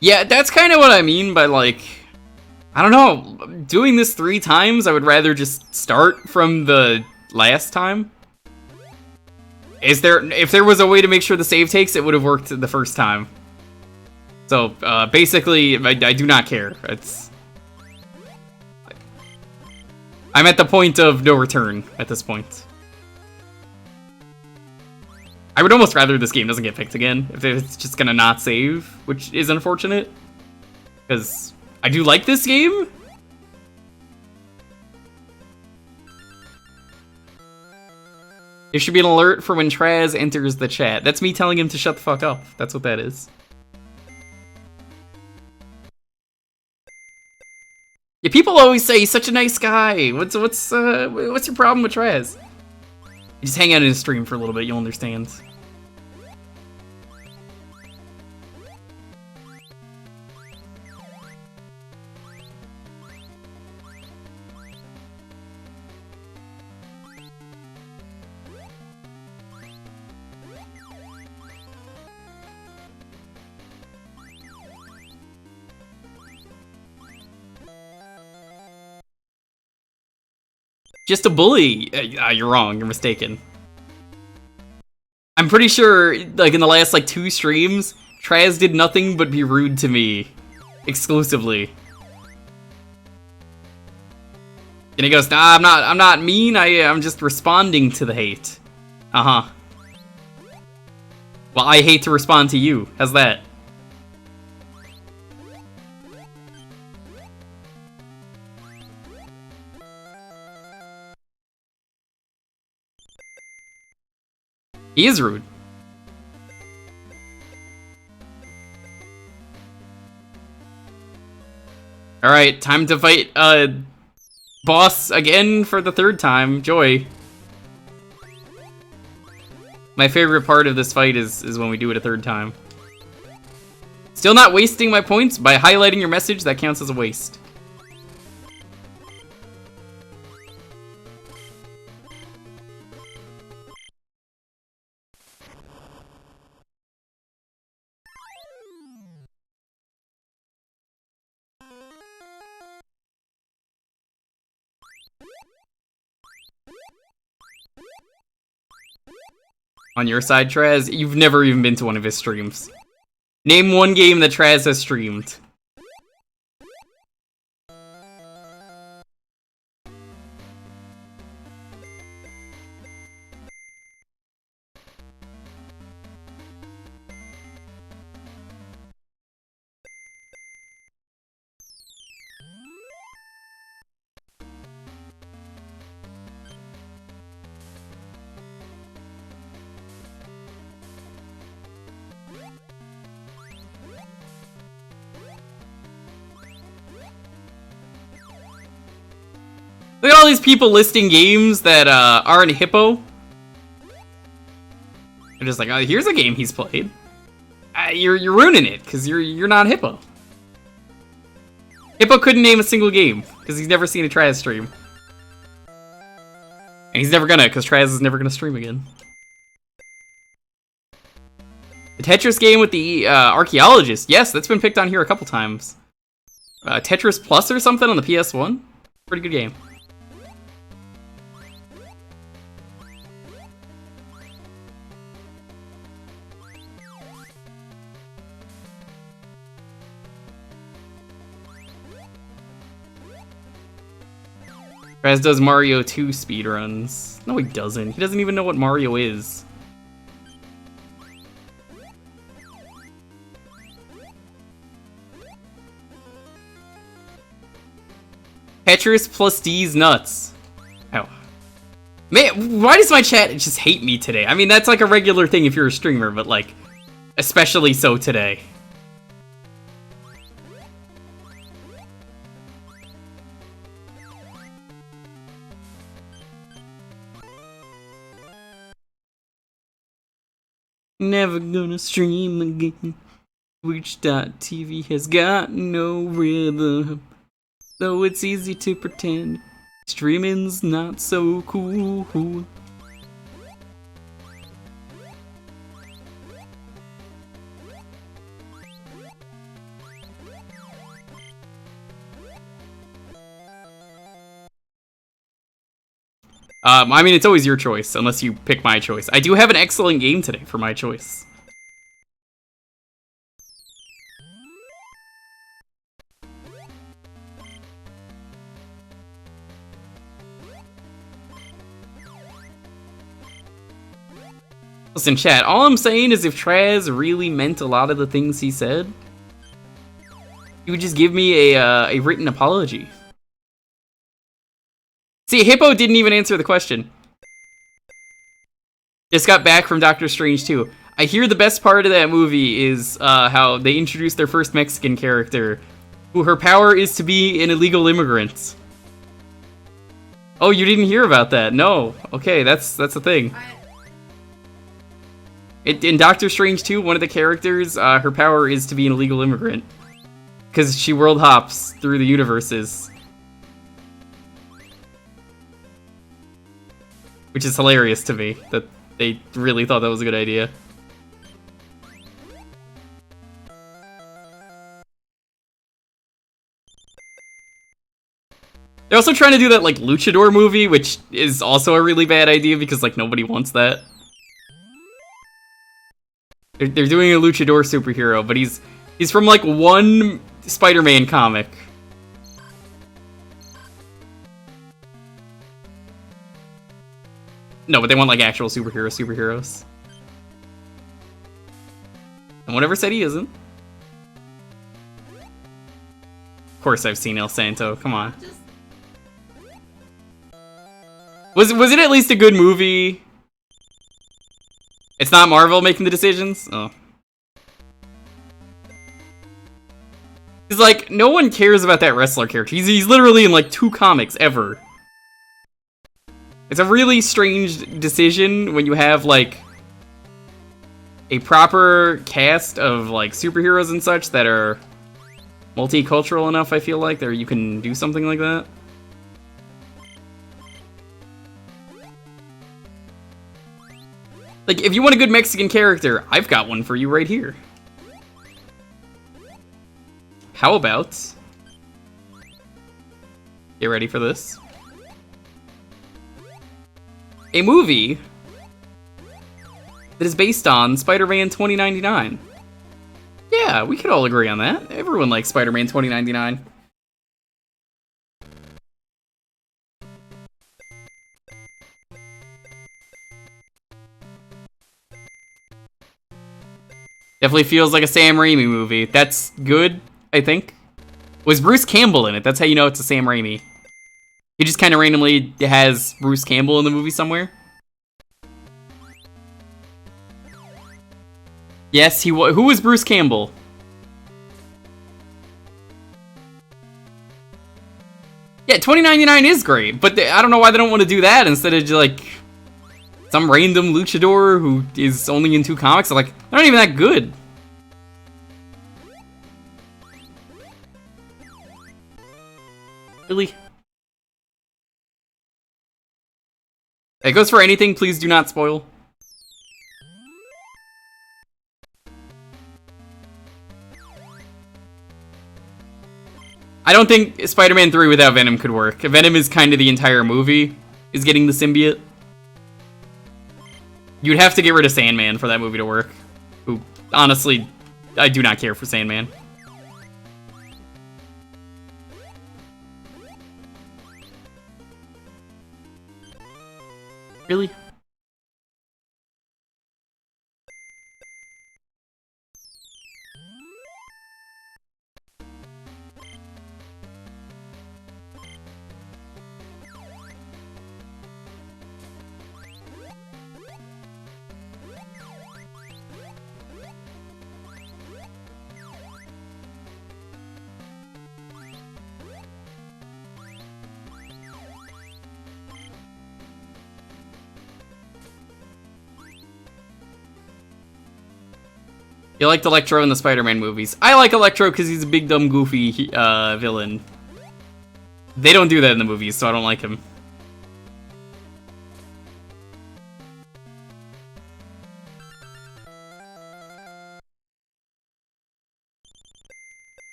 Speaker 1: Yeah, that's kind of what I mean by, like, I don't know, doing this 3 times, I would rather just start from the last time. If there was a way to make sure the save takes, it would have worked the first time. So, basically, I do not care. I'm at the point of no return at this point. I would almost rather this game doesn't get picked again, if it's just gonna not save, which is unfortunate. Because I do like this game. There should be an alert for when Traz enters the chat. That's me telling him to shut the fuck up. That's what that is. Yeah, people always say he's such a nice guy. What's your problem with Traz? You just hang out in his stream for a little bit, you'll understand. Just a bully. You're wrong. You're mistaken. I'm pretty sure, like, in the last, like, 2 streams, Traz did nothing but be rude to me. Exclusively. And he goes, nah, I'm not mean, I'm just responding to the hate. Uh-huh. Well, I hate to respond to you. How's that? He is rude. Alright, time to fight, boss again for the third time. Joy. My favorite part of this fight is when we do it a third time. Still not wasting my points? By highlighting your message, that counts as a waste. On your side, Traz, you've never even been to one of his streams. Name one game that Traz has streamed. Look at all these people listing games that aren't Hippo. They're just like, oh, here's a game he's played. You're ruining it because you're not Hippo. Hippo couldn't name a single game because he's never seen a Traz stream, and he's never gonna because Traz is never gonna stream again. The Tetris game with the archaeologist, yes, that's been picked on here a couple times. Tetris Plus or something on the PS1, pretty good game. Traz does Mario 2 speedruns. No, he doesn't. He doesn't even know what Mario is. Tetris plus D's nuts. Oh. Man, why does my chat just hate me today? I mean, that's like a regular thing if you're a streamer, but like, especially so today. Never gonna stream again. Twitch.tv has got no rhythm, though it's easy to pretend streaming's not so cool. I mean, it's always your choice, unless you pick my choice. I do have an excellent game today for my choice. Listen, chat, all I'm saying is if Traz really meant a lot of the things he said, he would just give me a written apology. See, Hippo didn't even answer the question. Just got back from Doctor Strange 2. I hear the best part of that movie is how they introduced their first Mexican character, who her power is to be an illegal immigrant. Oh, you didn't hear about that? No. Okay, that's the thing. In Doctor Strange 2, one of the characters, her power is to be an illegal immigrant. Because she world hops through the universes. Which is hilarious to me, that they really thought that was a good idea. They're also trying to do that, like, luchador movie, which is also a really bad idea because, like, nobody wants that. They're doing a luchador superhero, but he's from, like, one Spider-Man comic. No, but they want like actual superheroes. And whatever said he isn't. Of course I've seen El Santo, come on. Was it at least a good movie? It's not Marvel making the decisions? Oh. He's like, no one cares about that wrestler character. He's literally in like 2 comics ever. It's a really strange decision when you have like a proper cast of like superheroes and such that are multicultural enough, I feel like, that you can do something like that. Like, if you want a good Mexican character, I've got one for you right here. How about... Get ready for this. A movie that is based on Spider-Man 2099. Yeah, we could all agree on that. Everyone likes Spider-Man 2099. Definitely feels like a Sam Raimi movie. That's good, I think. Was Bruce Campbell in it? That's how you know it's a Sam Raimi. He just kind of randomly has Bruce Campbell in the movie somewhere. Yes, who was Bruce Campbell? Yeah, 2099 is great, but I don't know why they don't want to do that instead of just like some random luchador who is only in 2 comics. Like, they're not even that good. Really? It goes for anything, please do not spoil. I don't think Spider-Man 3 without Venom could work. Venom is kind of the entire movie, is getting the symbiote. You'd have to get rid of Sandman for that movie to work. Who, honestly, I do not care for Sandman. Really? You liked Electro in the Spider-Man movies. I like Electro because he's a big, dumb, goofy villain. They don't do that in the movies, so I don't like him.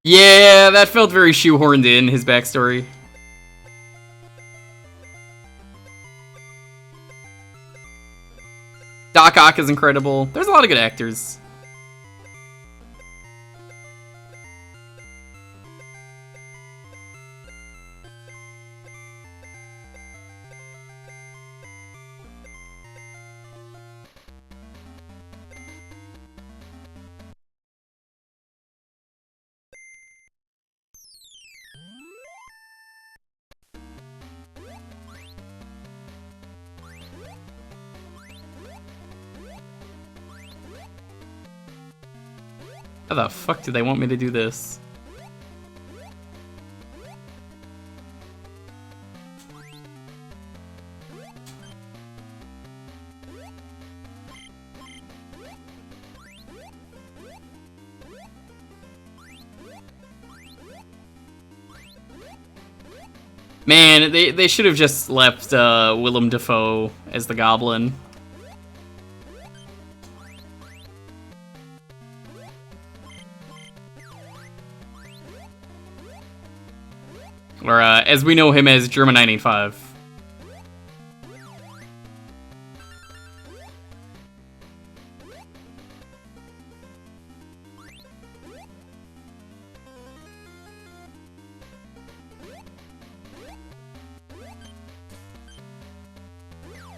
Speaker 1: Yeah, that felt very shoehorned in, his backstory. Doc Ock is incredible. There's a lot of good actors. How the fuck do they want me to do this? Man, they should have just left Willem Dafoe as the Goblin. Or, as we know him as German 985.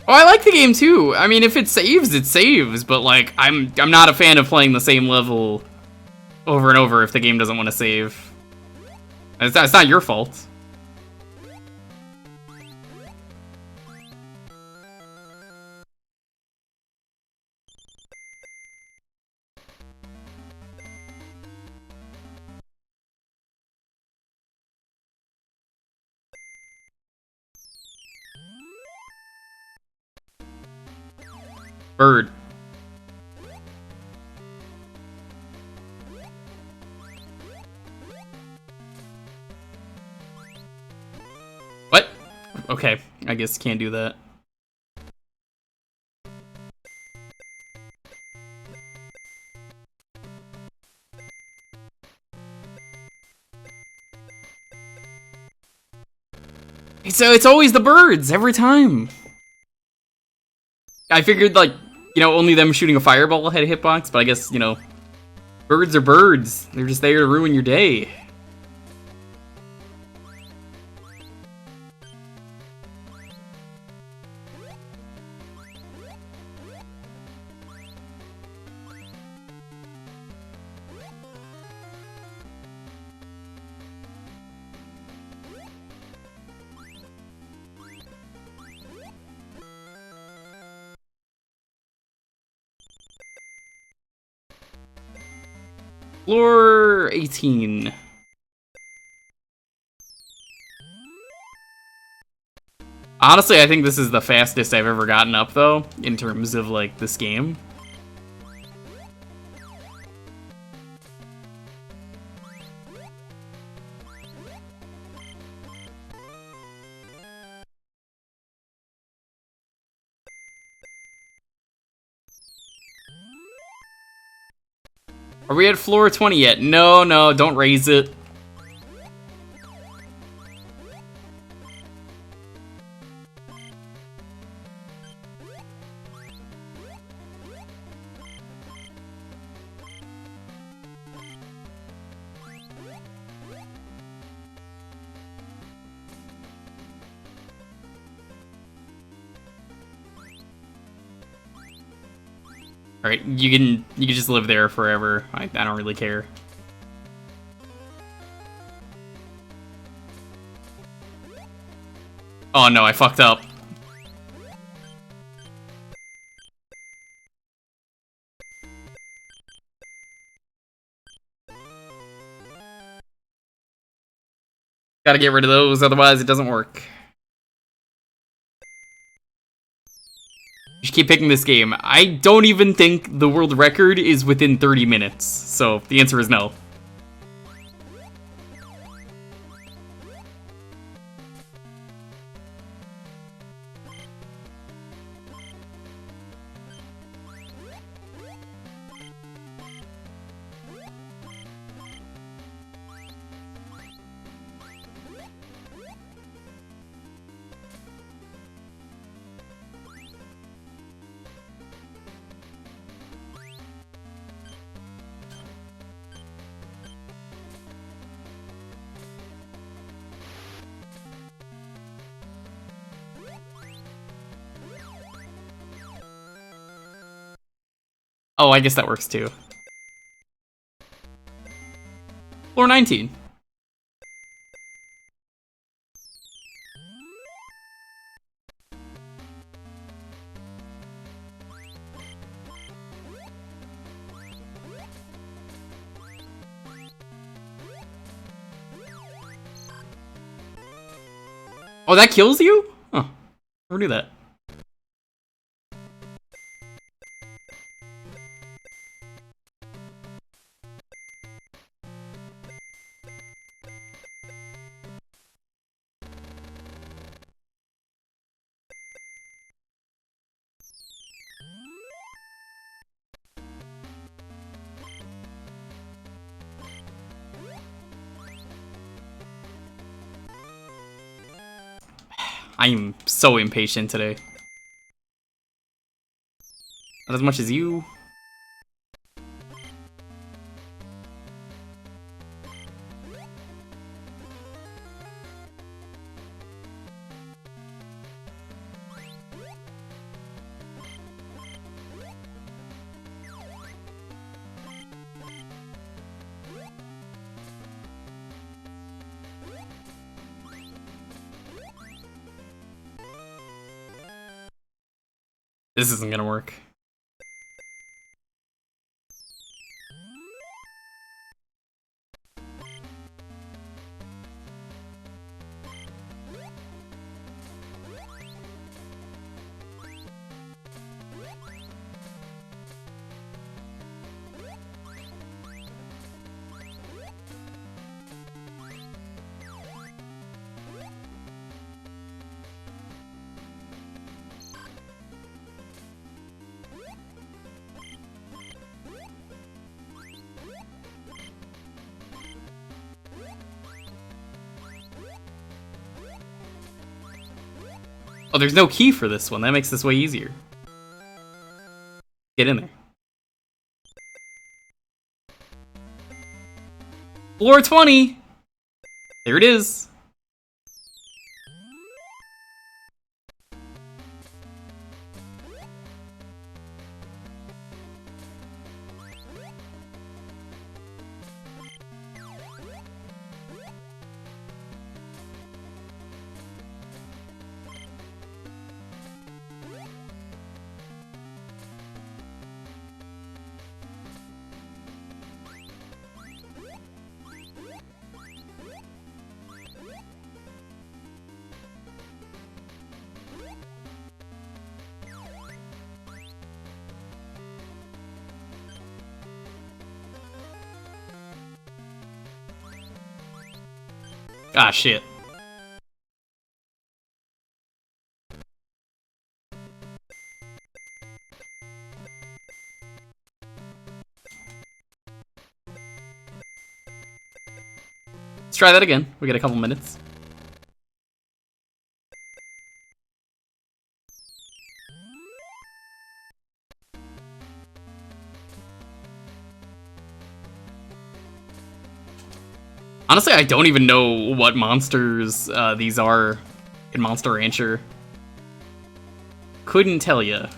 Speaker 1: Oh, I like the game too. I mean, if it saves, it saves. But like, I'm not a fan of playing the same level over and over if the game doesn't want to save. It's not your fault. Bird. What? Okay, I guess can't do that. So it's always the birds every time. I figured, like, you know, only them shooting a fireball had a hitbox, but I guess, you know, birds are birds. They're just there to ruin your day. Floor 18. Honestly, I think this is the fastest I've ever gotten up, though, in terms of, like, this game. Are we at floor 20 yet? No, no, don't raise it. Alright, you can just live there forever. I don't really care. Oh no, I fucked up. Gotta get rid of those, otherwise it doesn't work. You should keep picking this game. I don't even think the world record is within 30 minutes, so the answer is no. Oh, I guess that works too. Floor 19. Oh, that kills you? Huh. Never knew that. I am so impatient today. Not as much as you. This isn't gonna work. Oh, there's no key for this one. That makes this way easier. Get in there. Floor 20! There it is. Ah, shit. Let's try that again. We got a couple minutes. Honestly, I don't even know what monsters these are in Monster Rancher. Couldn't tell ya.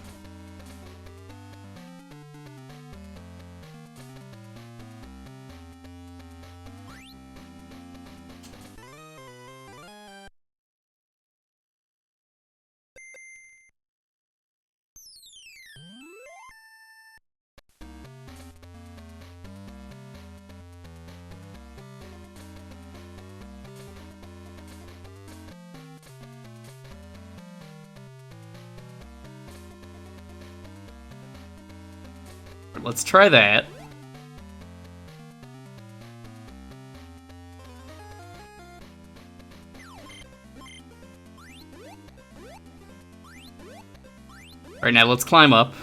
Speaker 1: Let's try that. Alright, now let's climb up.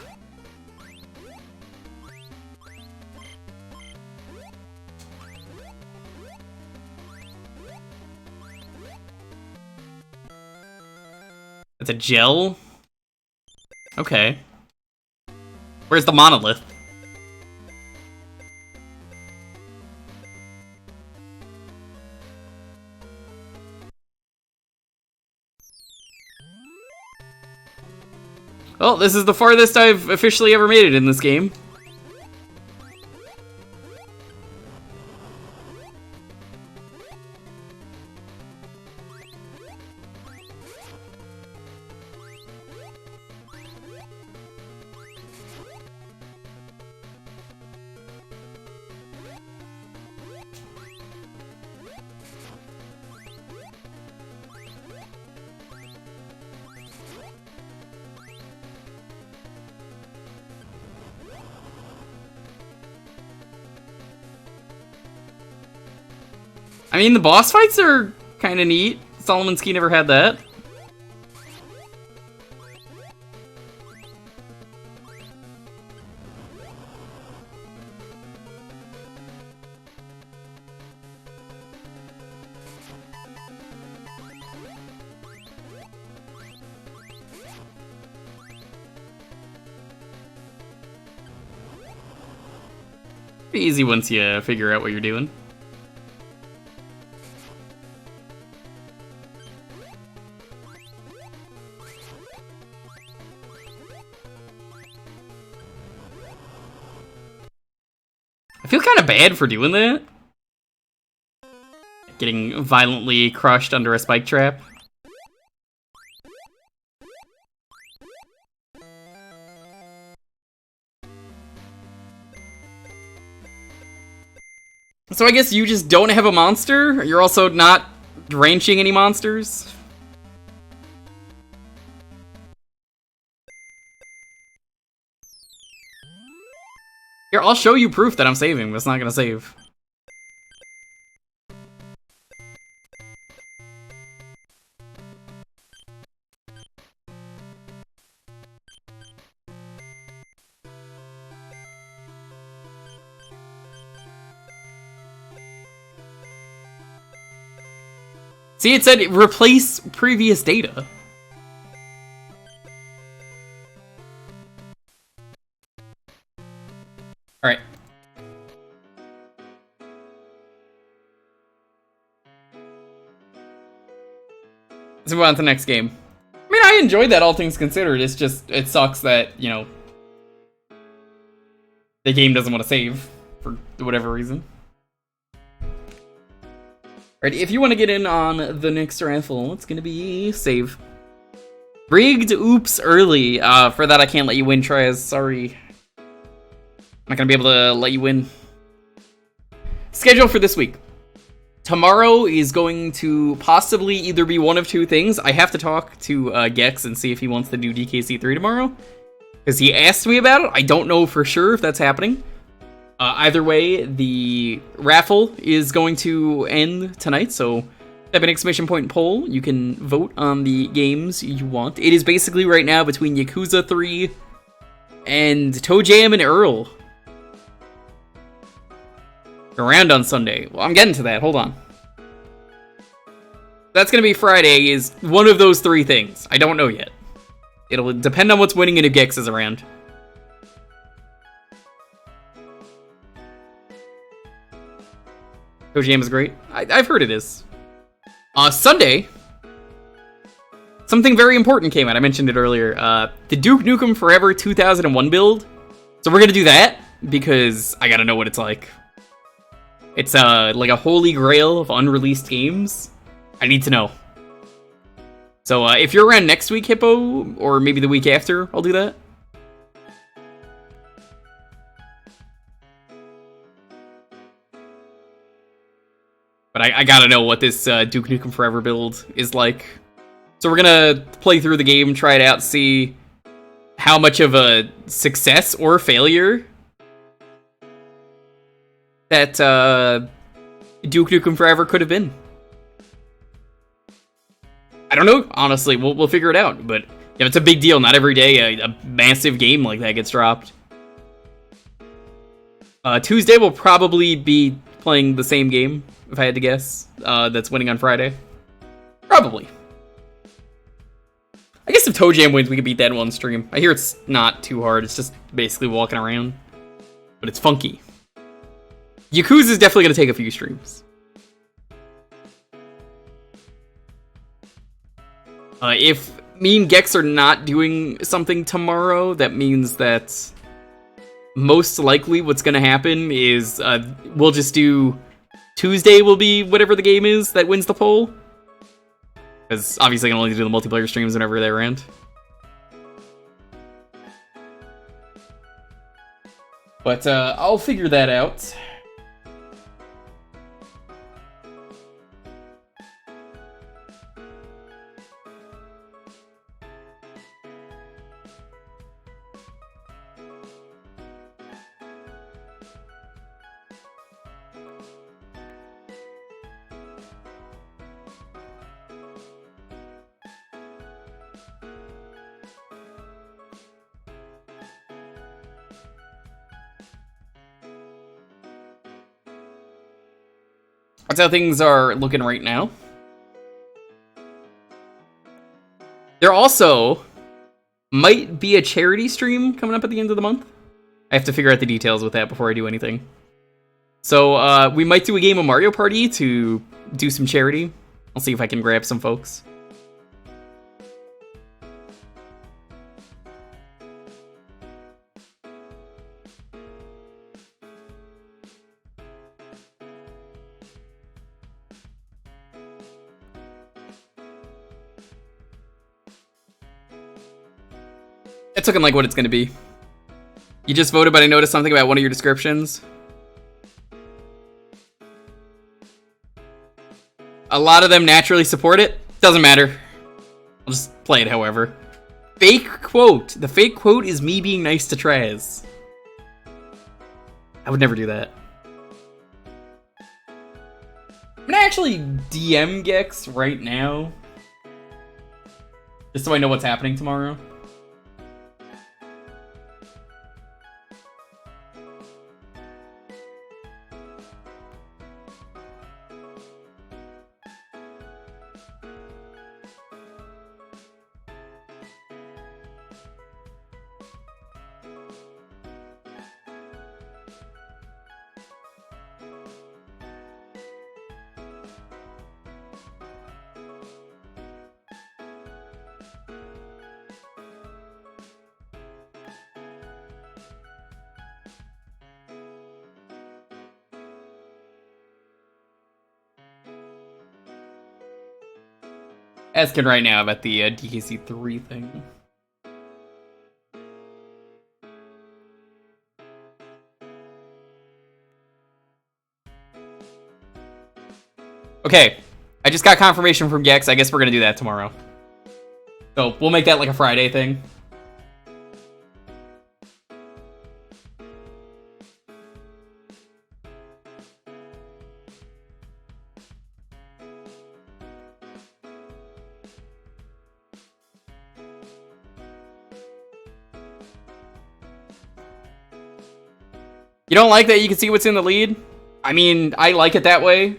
Speaker 1: It's a gel? Okay. Where's the monolith? Well, this is the farthest I've officially ever made it in this game. I mean, the boss fights are kind of neat. Solomon's Key never had that. Pretty easy once you figure out what you're doing. I feel kind of bad for doing that. Getting violently crushed under a spike trap. So I guess you just don't have a monster? You're also not ranching any monsters? Here, I'll show you proof that I'm saving, but it's not gonna save. See, it said replace previous data. Alright. Let's move on to the next game. I mean, I enjoyed that, all things considered. It's just, it sucks that, you know, the game doesn't want to save for whatever reason. Alright, if you want to get in on the next raffle, it's gonna be save. Rigged oops early. For that I can't let you win, Trez. Sorry. I'm not gonna be able to let you win. Schedule for this week. Tomorrow is going to possibly either be one of two things. I have to talk to Gex and see if he wants to do DKC3 tomorrow, because he asked me about it. I don't know for sure if that's happening. Either way, the raffle is going to end tonight, so type an exclamation point poll. You can vote on the games you want. It is basically right now between Yakuza 3 and Toe Jam and Earl. Around on Sunday. Well, I'm getting to that. Hold on. That's going to be Friday, is one of those three things. I don't know yet. It'll depend on what's winning and if Gex is around. Toe Jam is great. I've heard it is. Sunday, something very important came out. I mentioned it earlier. The Duke Nukem Forever 2001 build. So we're going to do that because I got to know what it's like. It's like a holy grail of unreleased games. I need to know. So if you're around next week, Hippo, or maybe the week after, I'll do that. But I gotta know what this Duke Nukem Forever build is like. So we're gonna play through the game, try it out, see how much of a success or failure that Duke Nukem Forever could have been. I don't know, honestly. We'll figure it out. But yeah, it's a big deal. Not every day a massive game like that gets dropped. Tuesday we'll probably be playing the same game, if I had to guess. That's winning on Friday. Probably. I guess if Toe Jam wins, we could beat that in one stream. I hear it's not too hard. It's just basically walking around. But it's funky. Yakuza is definitely going to take a few streams. If me and Gex are not doing something tomorrow, that means that most likely what's going to happen is we'll just do Tuesday will be whatever the game is that wins the poll. Because obviously I can only do the multiplayer streams whenever they're around. But I'll figure that out. That's how things are looking right now. There also might be a charity stream coming up at the end of the month. I have to figure out the details with that before I do anything. So we might do a game of Mario Party to do some charity. I'll see if I can grab some folks. It's looking like what it's going to be. You just voted, but I noticed something about one of your descriptions. A lot of them naturally support it. Doesn't matter. I'll just play it however. Fake quote. The fake quote is me being nice to Traz. I would never do that. I'm gonna actually DM Gex right now. Just so I know what's happening tomorrow. Asking right now about the DKC3 thing. Okay, I just got confirmation from Gex. I guess we're gonna do that tomorrow. So we'll make that like a Friday thing. You don't like that you can see what's in the lead? I mean, I like it that way.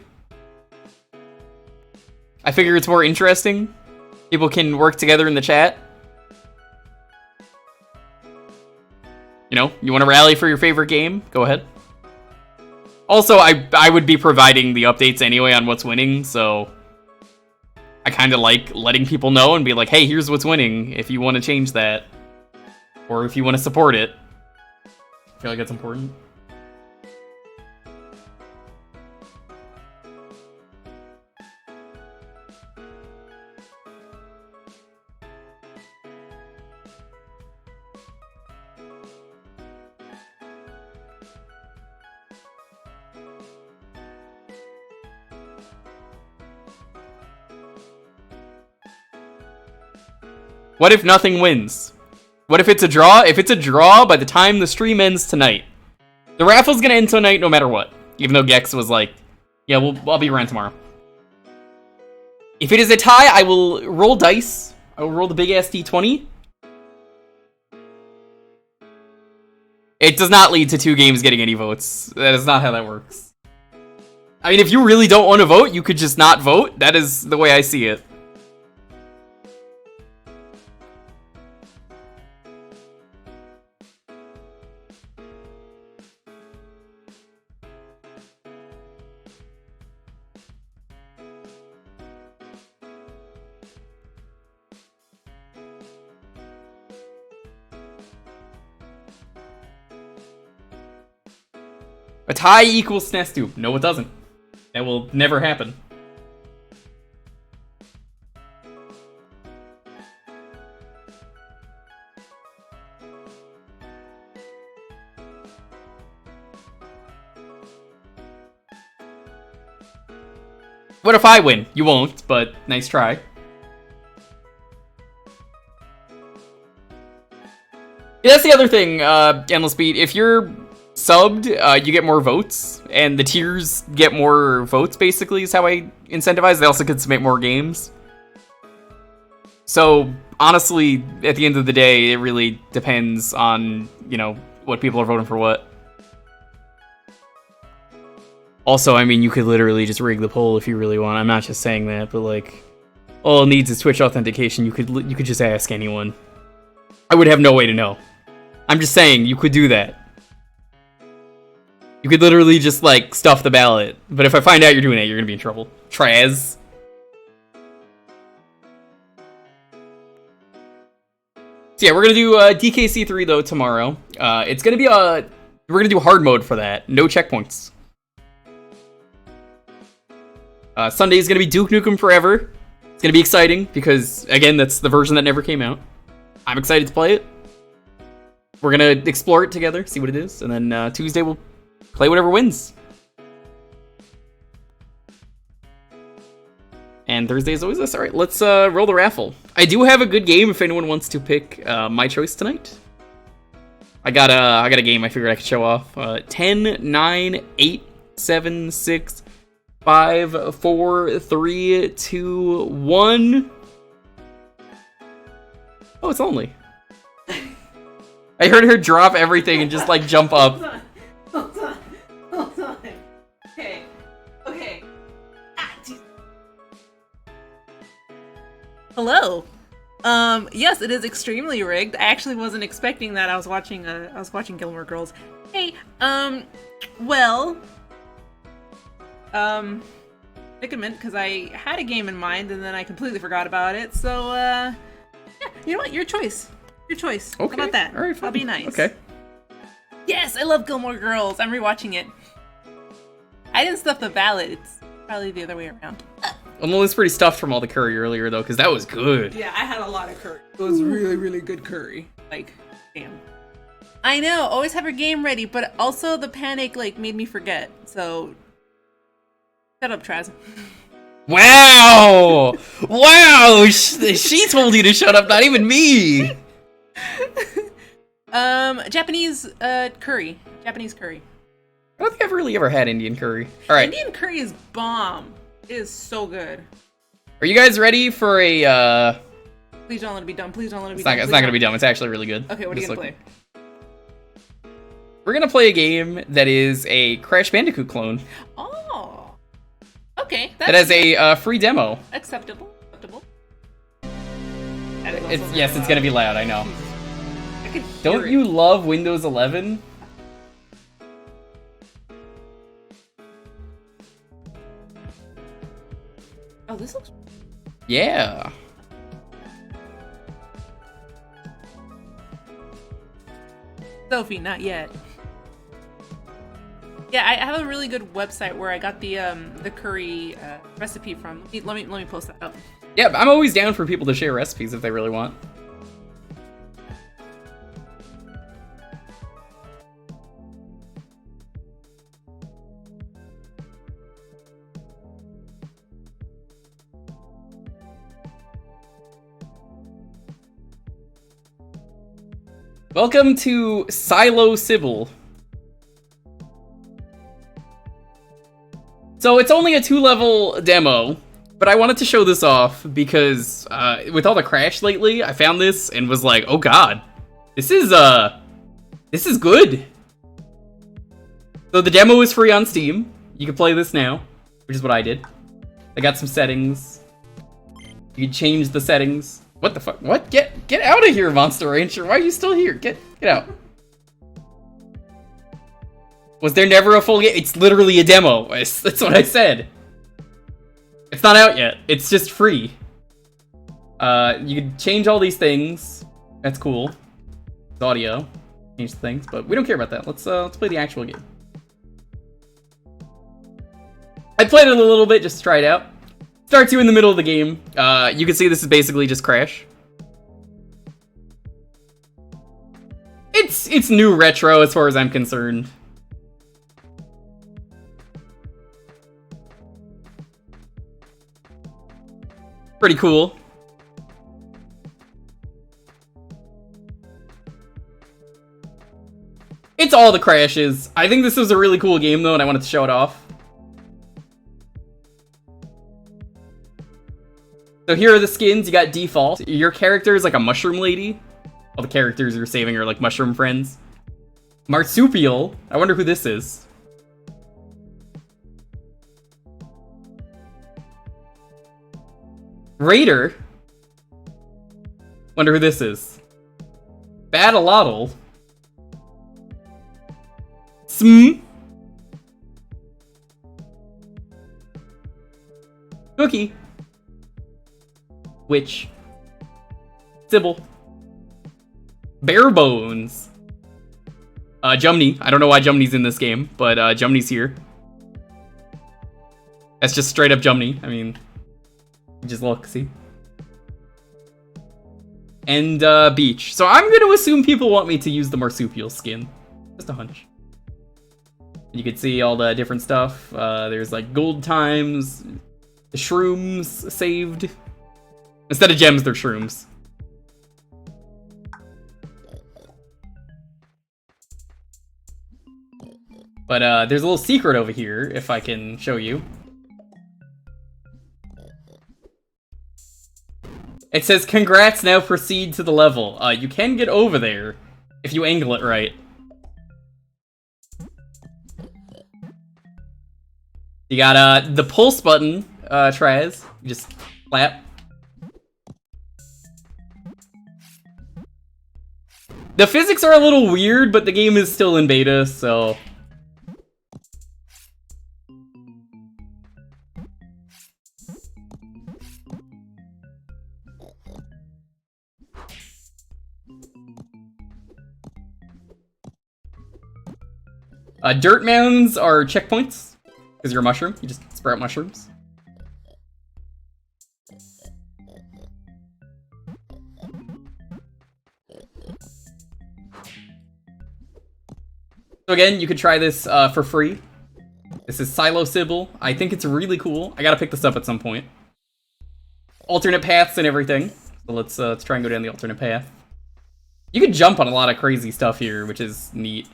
Speaker 1: I figure it's more interesting. People can work together in the chat. You know, you want to rally for your favorite game? Go ahead. Also, I would be providing the updates anyway on what's winning, so I kind of like letting people know and be like, hey, here's what's winning if you want to change that. Or if you want to support it. I feel like that's important. What if nothing wins? What if it's a draw? If it's a draw by the time the stream ends tonight, the raffle's gonna end tonight no matter what. Even though Gex was like, yeah, I'll be around tomorrow. If it is a tie, I will roll dice. I will roll the big ass D20. It does not lead to 2 games getting any votes. That is not how that works. I mean, if you really don't want to vote, you could just not vote. That is the way I see it. A tie equals Snestu. No, it doesn't. That will never happen. What if I win? You won't, but nice try. Yeah, that's the other thing, Endless Beat. If you're subbed, you get more votes, and the tiers get more votes, basically, is how I incentivize. They also can submit more games. So, honestly, at the end of the day, it really depends on, you know, what people are voting for what. Also, I mean, you could literally just rig the poll if you really want. I'm not just saying that, but, like, all it needs is Twitch authentication. You could just ask anyone. I would have no way to know. I'm just saying, you could do that. You could literally just, like, stuff the ballot. But if I find out you're doing it, you're gonna be in trouble. Traz. So yeah, we're gonna do DKC3, though, tomorrow. It's gonna be we're gonna do hard mode for that. No checkpoints. Sunday is gonna be Duke Nukem Forever. It's gonna be exciting, because, again, that's the version that never came out. I'm excited to play it. We're gonna explore it together, see what it is, and then Tuesday we'll play whatever wins. And Thursday is always this. All right, let's roll the raffle. I do have a good game if anyone wants to pick my choice tonight. I got a game I figured I could show off. 10, 9, 8, 7, 6, 5, 4, 3, 2, 1. Oh, it's only. I heard her drop everything and just like jump up.
Speaker 7: Hold on. Okay. Hello. Yes, it is extremely rigged. I actually wasn't expecting that. I was watching Gilmore Girls. Hey, predicament, because I had a game in mind and then I completely forgot about it. So, yeah, you know what? Your choice. Okay. How about that?
Speaker 1: All right, fine.
Speaker 7: I'll be nice.
Speaker 1: Okay.
Speaker 7: Yes, I love Gilmore Girls. I'm rewatching it. I didn't stuff the ballot. It's probably the other way around.
Speaker 1: I'm always pretty stuffed from all the curry earlier though, because that was good.
Speaker 7: Yeah, I had a lot of curry. It was really, really good curry. Like, damn. I know, always have your game ready, but also the panic, like, made me forget. So, shut up, Traz.
Speaker 1: Wow! Wow! She told you to shut up, not even me!
Speaker 7: Japanese, curry. Japanese curry.
Speaker 1: I don't think I've really ever had Indian curry. Alright.
Speaker 7: Indian curry is bomb. It is so good.
Speaker 1: Are you guys ready for a,
Speaker 7: Please don't let it be dumb. Please don't let it be
Speaker 1: It's not gonna be dumb, it's actually really good.
Speaker 7: Okay, what are you gonna play?
Speaker 1: We're gonna play a game that is a Crash Bandicoot clone.
Speaker 7: Oh. Okay.
Speaker 1: That has a free demo.
Speaker 7: Acceptable.
Speaker 1: It's gonna be loud, I know.
Speaker 7: I could hear
Speaker 1: Don't
Speaker 7: it.
Speaker 1: you love Windows 11?
Speaker 7: Oh, this looks...
Speaker 1: Yeah.
Speaker 7: Sophie, not yet. Yeah, I have a really good website where I got the curry recipe from. Let me post that up.
Speaker 1: Yeah, I'm always down for people to share recipes if they really want. Welcome to Psilosybil. So it's only a 2-level demo, but I wanted to show this off because with all the crash lately, I found this and was like, oh god, this is good. So the demo is free on Steam. You can play this now, which is what I did. I got some settings. You can change the settings. What the fuck? What? Get out of here, Monster Rancher. Why are you still here? Get out. Was there never a full game? It's literally a demo. That's what I said. It's not out yet. It's just free. You can change all these things. That's cool. It's audio. Change the things, but we don't care about that. Let's play the actual game. I played it a little bit just to try it out. Starts you in the middle of the game. You can see this is basically just Crash. It's new retro as far as I'm concerned. Pretty cool. It's all the crashes. I think this was a really cool game though, and I wanted to show it off. So here are the skins. You got default. Your character is like a mushroom lady. All the characters you're saving are like mushroom friends. Marsupial. I wonder who this is. Raider. Wonder who this is. Battleotl. Sm. Cookie. Witch. Sybil. Bare Bones. Jumney. I don't know why Jumney's in this game, but Jumney's here. That's just straight up Jumney. I mean, just look, see? And Beach. So I'm gonna assume people want me to use the marsupial skin. Just a hunch. You can see all the different stuff. There's like gold times, The shrooms saved. Instead of gems, they're shrooms. But there's a little secret over here, if I can show you. It says, congrats, now proceed to the level. You can get over there if you angle it right. You got the pulse button, Traz. You just clap. The physics are a little weird, but the game is still in beta, so... dirt mounds are checkpoints, because you're a mushroom. You just sprout mushrooms. So again, you could try this for free. This is Psilosybil. I think it's really cool. I gotta pick this up at some point. Alternate paths and everything. So let's try and go down the alternate path. You can jump on a lot of crazy stuff here, which is neat.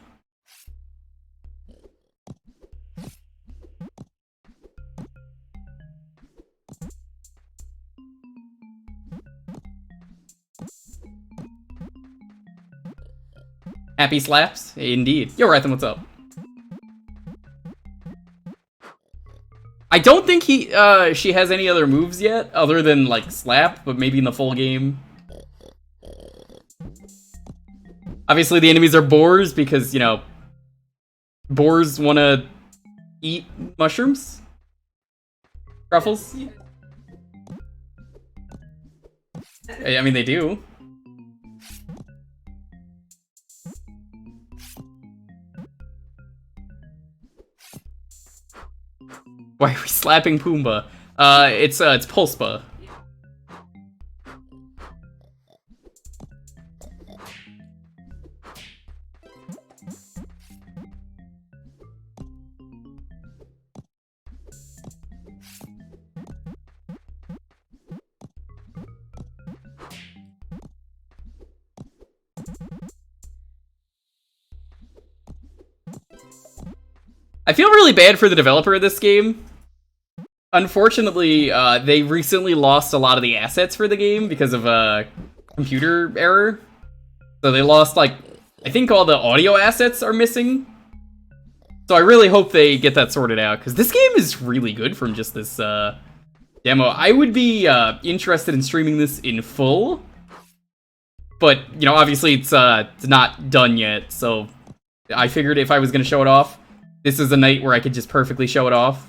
Speaker 1: Happy slaps? Indeed. Yo, Rathan, what's up? I don't think she has any other moves yet, other than, like, slap, but maybe in the full game. Obviously, the enemies are boars, because, you know, boars want to eat mushrooms? Truffles? I mean, they do. Why are we slapping Pumbaa? It's Pulspa. I feel really bad for the developer of this game. Unfortunately, they recently lost a lot of the assets for the game because of a computer error. So they lost, like, I think all the audio assets are missing. So I really hope they get that sorted out, because this game is really good from just this demo. I would be interested in streaming this in full. But, you know, obviously it's not done yet, so I figured if I was going to show it off, this is a night where I could just perfectly show it off.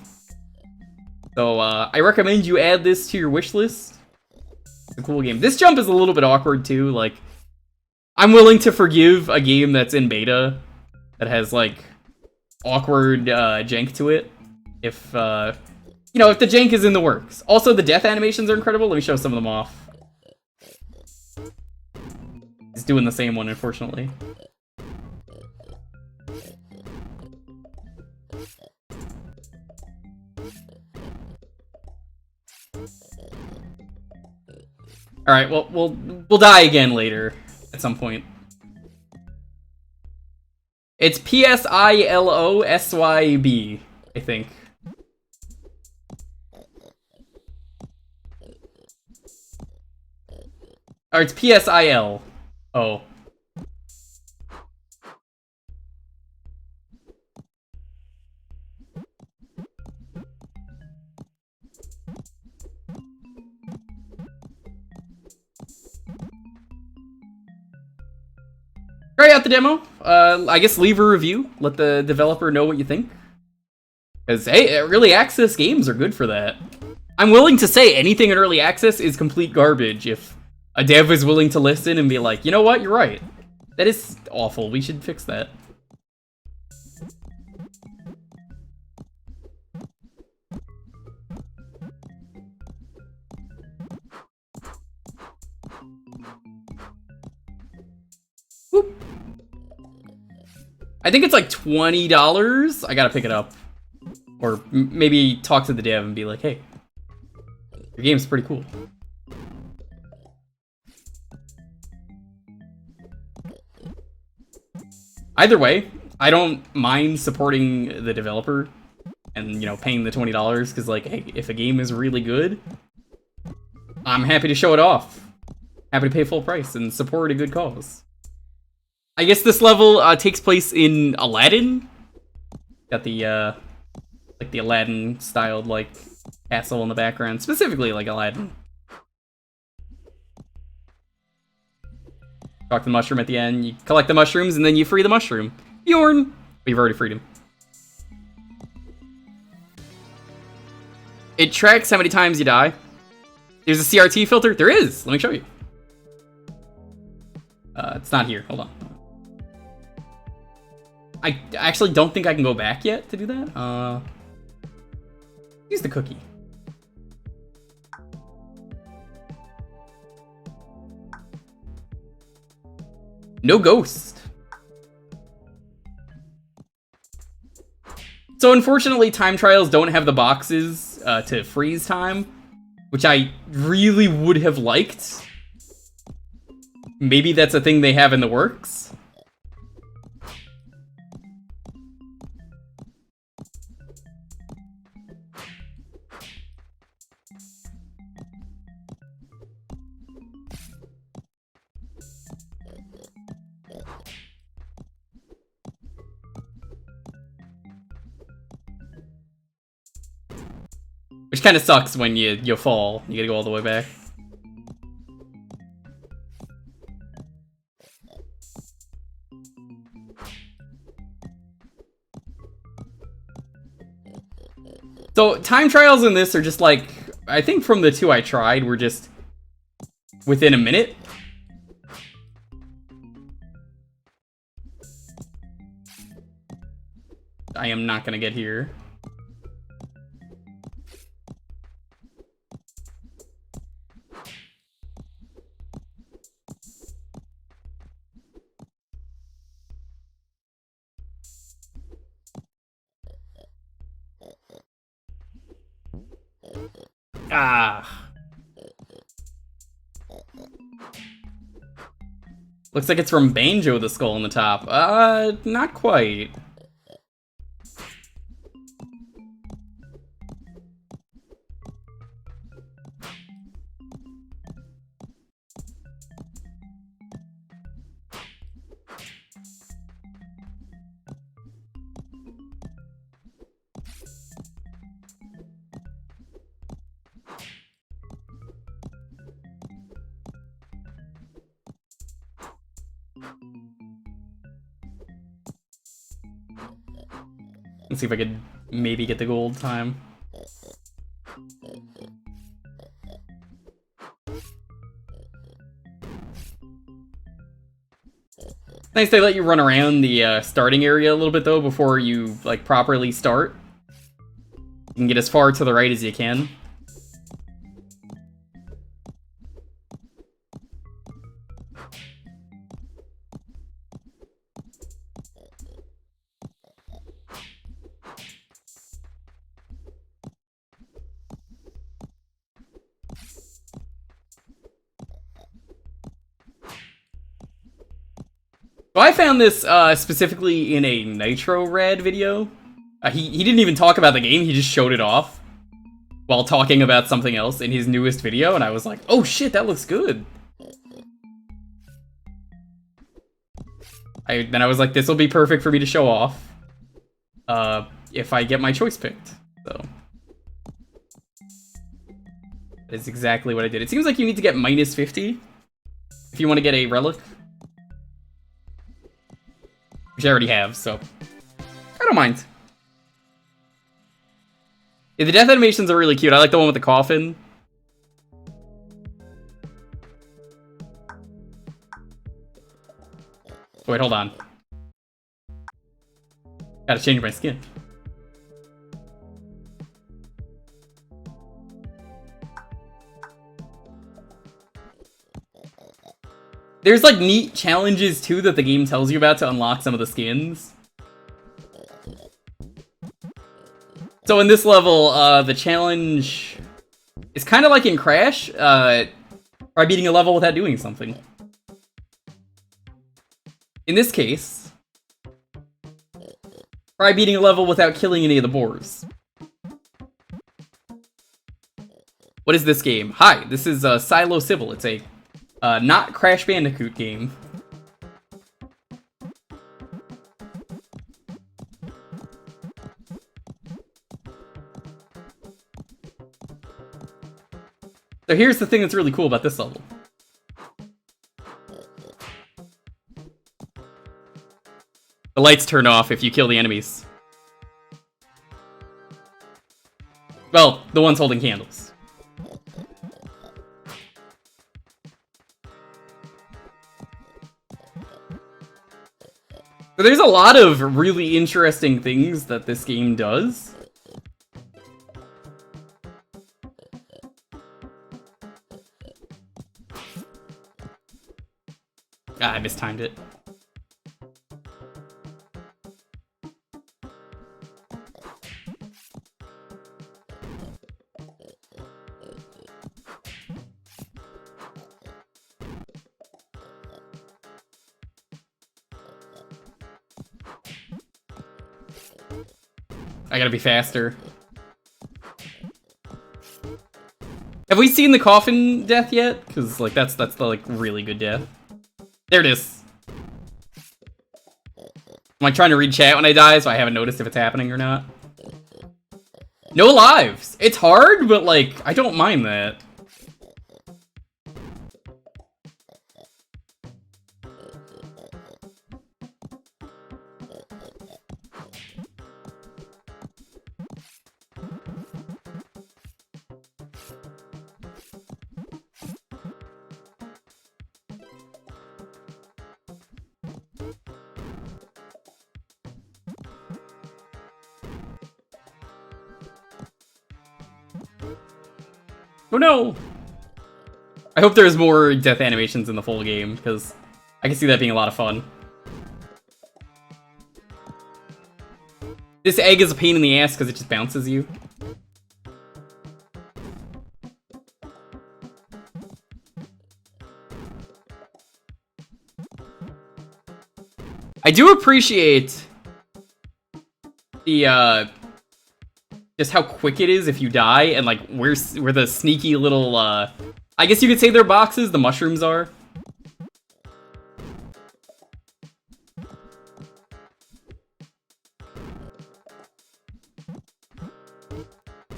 Speaker 1: So, I recommend you add this to your wish list. It's a cool game. This jump is a little bit awkward, too. Like, I'm willing to forgive a game that's in beta that has, like, awkward jank to it. If, you know, if the jank is in the works. Also, the death animations are incredible. Let me show some of them off. He's doing the same one, unfortunately. Alright, well, we'll die again later, at some point. It's Psilosyb, I think. Or it's Psil. Oh. Try out the demo. I guess leave a review. Let the developer know what you think. Because, hey, early access games are good for that. I'm willing to say anything in early access is complete garbage if a dev is willing to listen and be like, you know what, you're right. That is awful. We should fix that. Whoop. I think it's like $20. I gotta pick it up. Or maybe talk to the dev and be like, hey, Your game's pretty cool. Either way, I don't mind supporting the developer and, you know, paying the $20 because, like, hey, if a game is really good, I'm happy to show it off. Happy to pay full price and support a good cause. I guess this level takes place in Aladdin. Got the, like, the Aladdin-styled, like, castle in the background. Specifically, like, Aladdin. Talk to the mushroom at the end. You collect the mushrooms, and then you free the mushroom. Bjorn! We've already freed him. It tracks how many times you die. There's a CRT filter? There is! Let me show you. It's not here. Hold on. I actually don't think I can go back yet to do that. Use the cookie. No ghost. So unfortunately, time trials don't have the boxes to freeze time, which I really would have liked. Maybe that's a thing they have in the works. Which kind of sucks when you fall. You gotta go all the way back. So, time trials in this are just like, I think from the two I tried, were just within a minute. I am not gonna get here. Ah. Looks like it's from Banjo, the skull on the top. Not quite. Let's see if I could maybe get the gold time. Nice they let you run around the starting area a little bit though before you like properly start. You can get as far to the right as you can. So I found this specifically in a Nitro Rad video. He didn't even talk about the game, he just showed it off while talking about something else in his newest video, and I was like, oh shit, that looks good. Then I was like, this will be perfect for me to show off if I get my choice picked. So that is exactly what I did. It seems like you need to get minus 50 if you want to get a relic. Which I already have, so I don't mind. Yeah, the death animations are really cute. I like the one with the coffin. Wait, hold on. Gotta change my skin. There's like neat challenges too that the game tells you about to unlock some of the skins. So in this level, the challenge It's kind of like in Crash, try beating a level without doing something. In this case, try beating a level without killing any of the boars. What is this game? Hi, this is Psilosybil. It's a not Crash Bandicoot game. So here's the thing that's really cool about this level. The lights turn off if you kill the enemies. Well, the ones holding candles. So there's a lot of really interesting things that this game does. Ah, I mistimed it. I gotta be faster. Have we seen the coffin death yet? Because like that's the like really good death. There it is. I'm like trying to read chat when I die, so I haven't noticed if it's happening or not. No lives. It's hard, but like I don't mind that. Oh no! I hope there's more death animations in the full game, because I can see that being a lot of fun. This egg is a pain in the ass because it just bounces you. I do appreciate the, just how quick it is if you die, and like where the sneaky little I guess you could say they're boxes, the mushrooms are.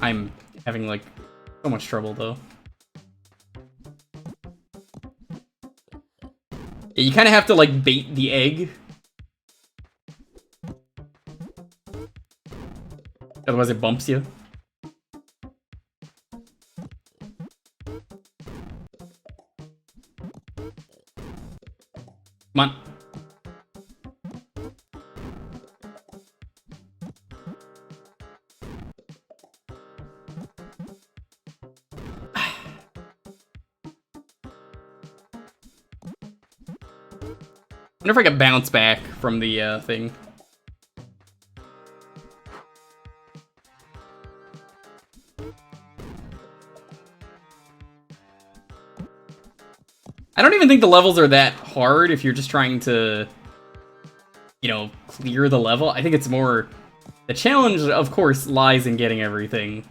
Speaker 1: I'm having like so much trouble though. Yeah, you kind of have to like bait the egg. Otherwise it bumps you. Come on. I wonder if I can bounce back from the thing. I don't even think the levels are that hard if you're just trying to, you know, clear the level. I think it's more... The challenge, of course, lies in getting everything.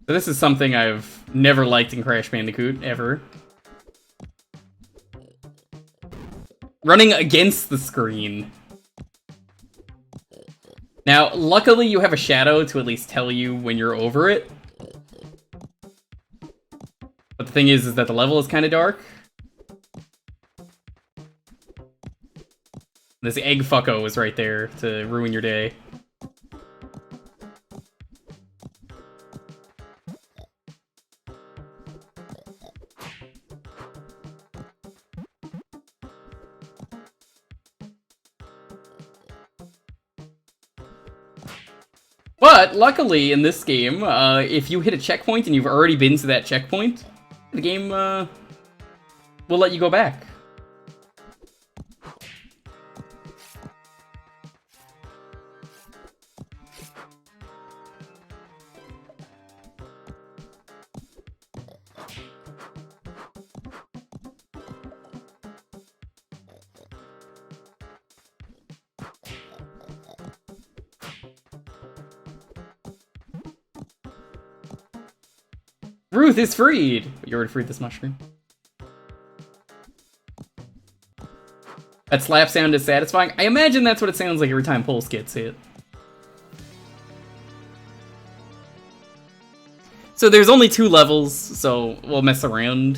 Speaker 1: So this is something I've never liked in Crash Bandicoot, ever. Running against the screen. Now, luckily you have a shadow to at least tell you when you're over it. But the thing is that the level is kind of dark. This egg fucko is right there to ruin your day. But luckily in this game, if you hit a checkpoint and you've already been to that checkpoint, the game will let you go back. Ruth is freed! You already freed this mushroom. That slap sound is satisfying. I imagine that's what it sounds like every time Pulse gets hit. So there's only 2 levels, so we'll mess around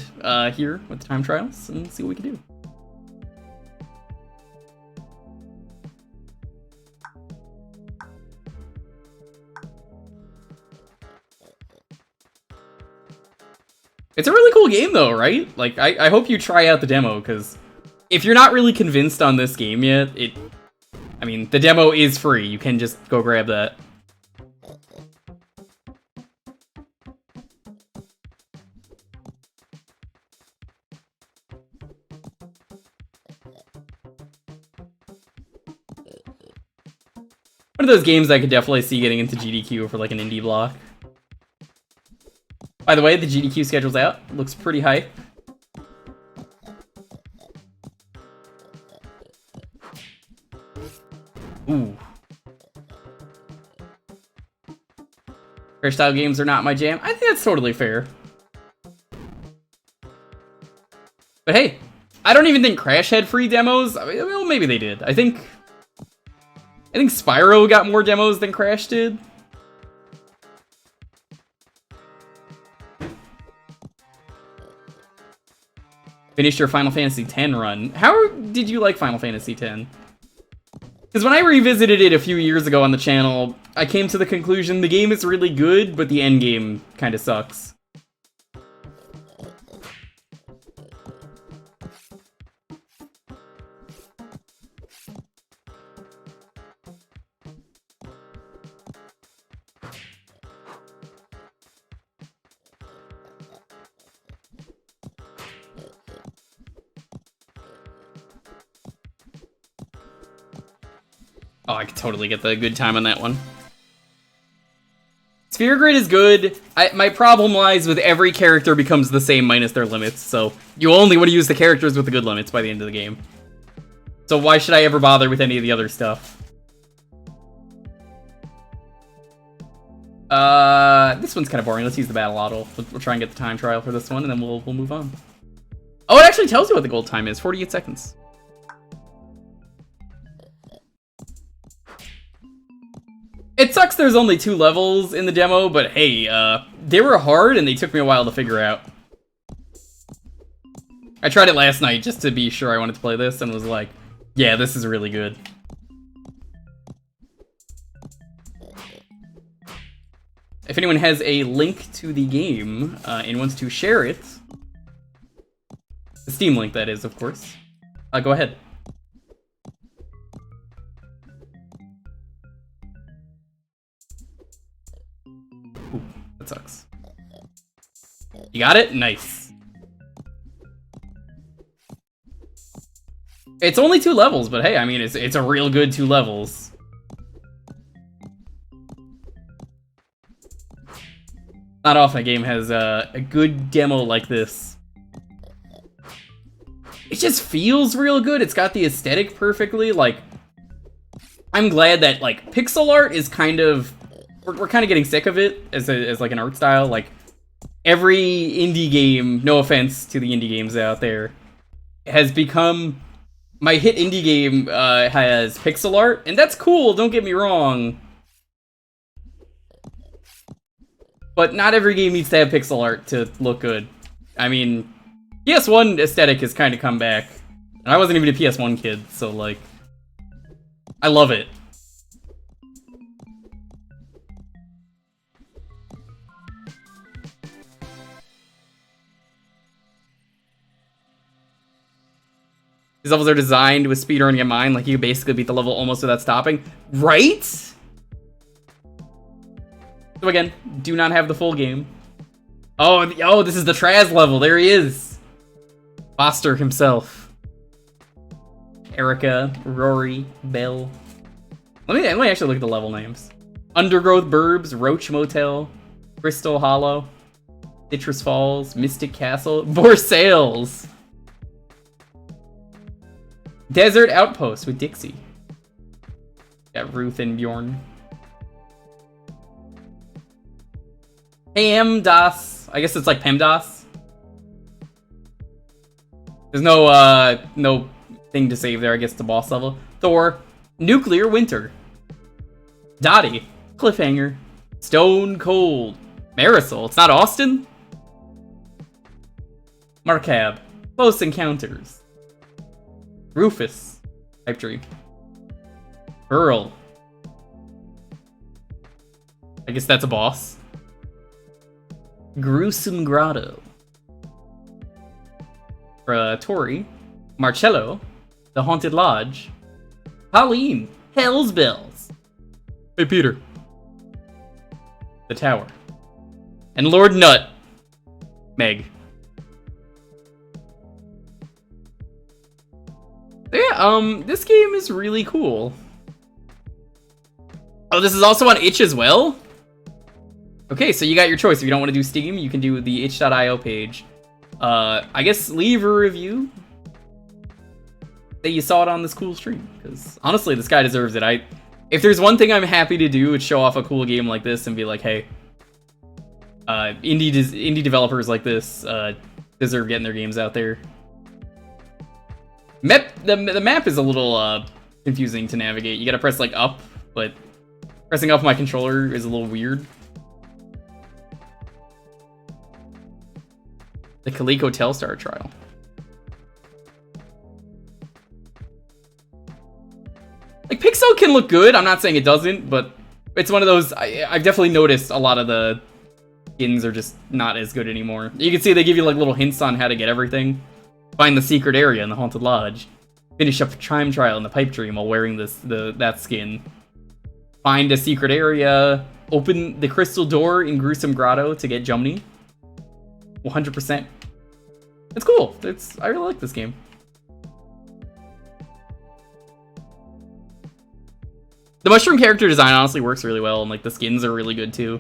Speaker 1: here with the time trials and see what we can do. It's a really cool game though, right? Like, I hope you try out the demo, because if you're not really convinced on this game yet, I mean, the demo is free. You can just go grab that. One of those games I could definitely see getting into GDQ for like an indie block. By the way, the GDQ schedule's out. Looks pretty hype. Ooh. Crash style games are not my jam. I think that's totally fair. But hey, I don't even think Crash had free demos. I mean, well, maybe they did. I think Spyro got more demos than Crash did. Finished your Final Fantasy X run. How did you like Final Fantasy X? Because when I revisited it a few years ago on the channel, I came to the conclusion the game is really good, but the endgame kind of sucks. Oh, I could totally get the good time on that one. Sphere Grid is good. My problem lies with every character becomes the same minus their limits, so you only want to use the characters with the good limits by the end of the game. So why should I ever bother with any of the other stuff? This one's kind of boring. Let's use the battle auto. We'll try and get the time trial for this one, and then we'll move on. Oh, it actually tells you what the gold time is. 48 seconds. It sucks there's only 2 levels in the demo, but hey, they were hard and they took me a while to figure out. I tried it last night just to be sure I wanted to play this and was like, yeah, this is really good. If anyone has a link to the game and wants to share it, the Steam link that is, of course, go ahead. Ooh, that sucks. You got it? Nice. It's only 2 levels, but hey, I mean, it's a real good 2 levels. Not often a game has a good demo like this. It just feels real good. It's got the aesthetic perfectly. Like, I'm glad that like pixel art is kind of we're kind of getting sick of it as like an art style. Like every indie game, no offense to the indie games out there, has become my hit indie game has pixel art, and that's cool. Don't get me wrong. But not every game needs to have pixel art to look good. I mean, PS1 aesthetic has kind of come back. And I wasn't even a PS1 kid, so like, I love it. These levels are designed with speedrunning in mind, like you basically beat the level almost without stopping. Right? So again, do not have the full game. Oh, this is the Traz level. There he is. Foster himself. Erica, Rory, Belle. Let me actually look at the level names. Undergrowth Burbs, Roach Motel, Crystal Hollow, Citrus Falls, Mystic Castle, Borsales. Desert Outpost with Dixie. Got Ruth and Bjorn. PEMDAS. I guess it's like PEMDAS. There's no thing to save there. I guess the boss level. Thor. Nuclear Winter. Dottie. Cliffhanger. Stone Cold. Marisol. It's not Austin? Marcab. Close Encounters. Rufus. Type Tree. Earl. I guess that's a boss. Gruesome Grotto. Tori. Marcello. The Haunted Lodge. Colleen. Hell's Bells. Hey, Peter. The Tower. And Lord Nut. Meg. Yeah, this game is really cool. Oh, this is also on itch as well? Okay, so you got your choice. If you don't want to do Steam, you can do the itch.io page. I guess leave a review that you saw it on this cool stream, because honestly, this guy deserves it. If there's one thing I'm happy to do, it's show off a cool game like this and be like, hey, indie developers like this deserve getting their games out there. The map is a little confusing to navigate. You gotta press like up, but pressing up my controller is a little weird. The Coleco Telstar trial. Like, Pixel can look good. I'm not saying it doesn't, but it's one of those... I've definitely noticed a lot of the skins are just not as good anymore. You can see they give you like little hints on how to get everything. Find the secret area in the Haunted Lodge. Finish up a time trial in the Pipe Dream while wearing that skin. Find a secret area. Open the crystal door in Gruesome Grotto to get Jumney. 100%. It's cool. I really like this game. The mushroom character design honestly works really well, and like the skins are really good too.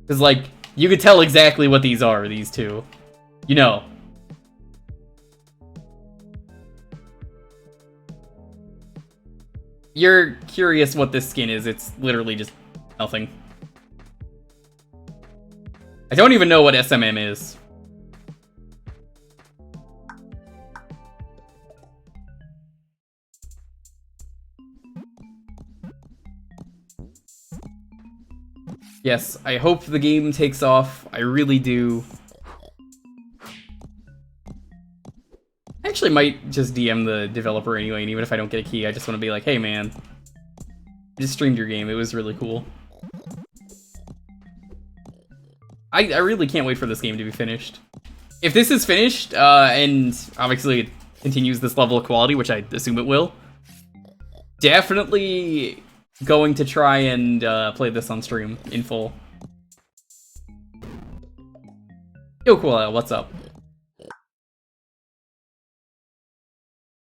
Speaker 1: Cause like you could tell exactly what these are, these two. You know. You're curious what this skin is, it's literally just nothing. I don't even know what SMM is. Yes, I hope the game takes off. I really do. I actually might just DM the developer anyway, and even if I don't get a key, I just want to be like, hey man, I just streamed your game, it was really cool. I really can't wait for this game to be finished. If this is finished, and obviously it continues this level of quality, which I assume it will, definitely going to try and play this on stream in full. Yo, cool, what's up?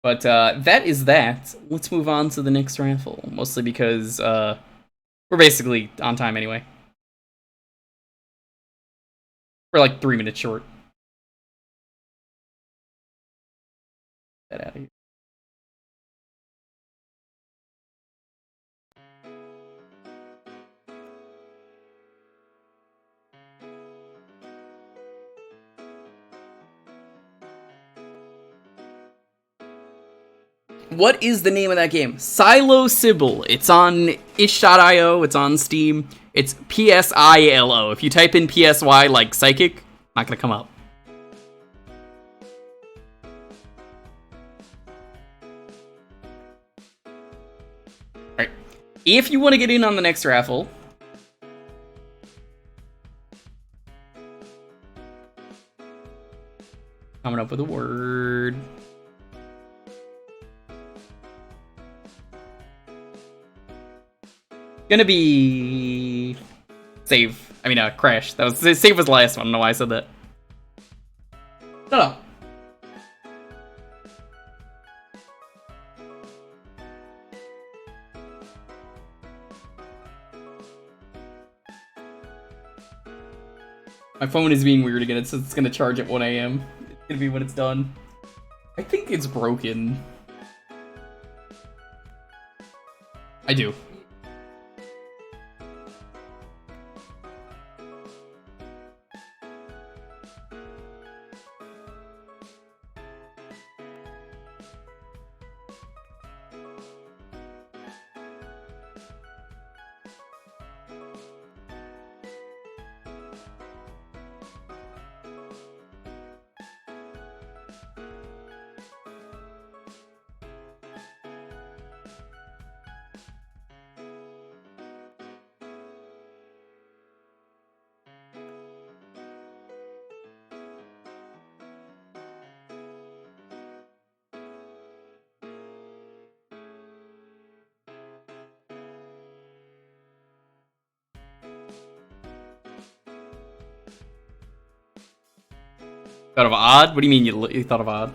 Speaker 1: But that is that. Let's move on to the next raffle, mostly because we're basically on time anyway. We're like 3 minutes short. Get that out of here. What is the name of that game? Psilosybil. It's on itch.io. It's on Steam. It's P-S-I-L-O. If you type in P-S-Y like psychic, not gonna come up. Alright. If you want to get in on the next raffle, coming up with a word. Gonna be Save. I mean, crash. That was save was the last one. I don't know why I said that. Shut up. My phone is being weird again. It says it's gonna charge at 1 a.m. It's gonna be when it's done. I think it's broken. I do. Thought of odd? What do you mean you thought of odd?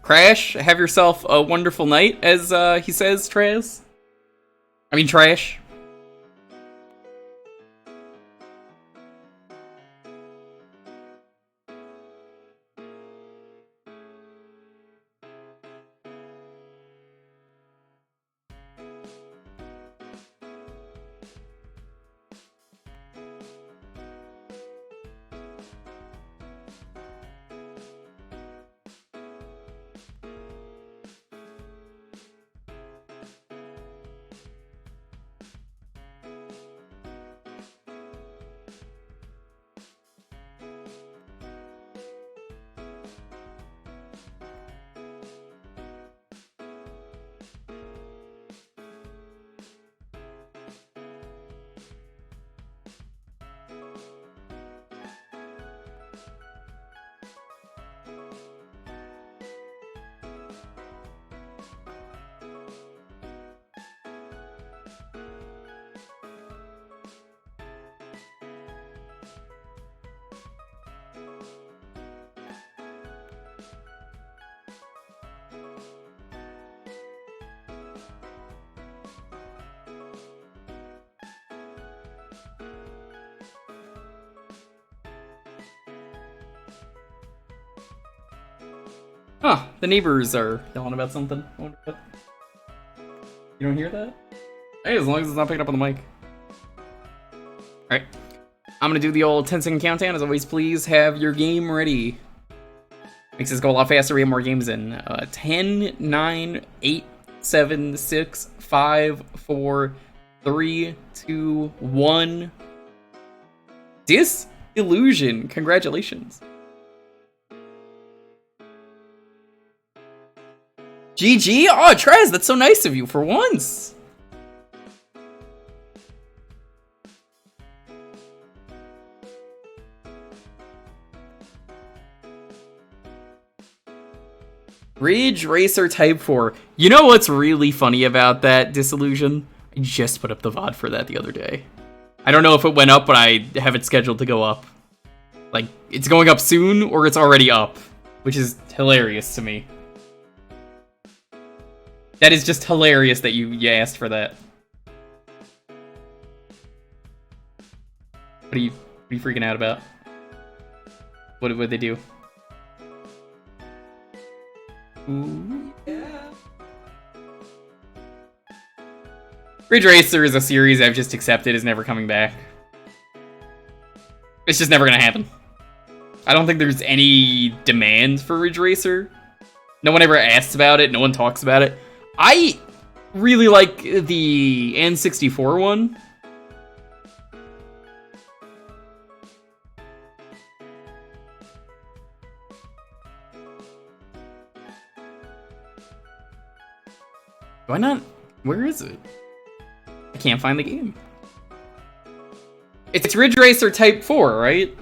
Speaker 1: Crash, have yourself a wonderful night, as he says, Traz. I mean, Trash. Huh, the neighbors are yelling about something. I wonder what. You don't hear that? Hey, as long as it's not picking up on the mic. Alright. I'm gonna do the old 10-second countdown. As always, please have your game ready. Makes this go a lot faster. We have more games in. 10, 9, 8, 7, 6, 5, 4, 3, 2, 1. Disillusion. Congratulations. GG? Oh, Trez, that's so nice of you for once. Ridge Racer Type 4. You know what's really funny about that, Disillusion? I just put up the VOD for that the other day. I don't know if it went up, but I have it scheduled to go up. Like, it's going up soon, or it's already up. Which is hilarious to me. That is just hilarious that you asked for that. What are you freaking out about? What would they do? Ooh. Ridge Racer is a series I've just accepted is never coming back. It's just never gonna happen. I don't think there's any demand for Ridge Racer. No one ever asks about it, no one talks about it. I really like the N64 one. Why not? Where is it? I can't find the game. It's Ridge Racer Type 4, right?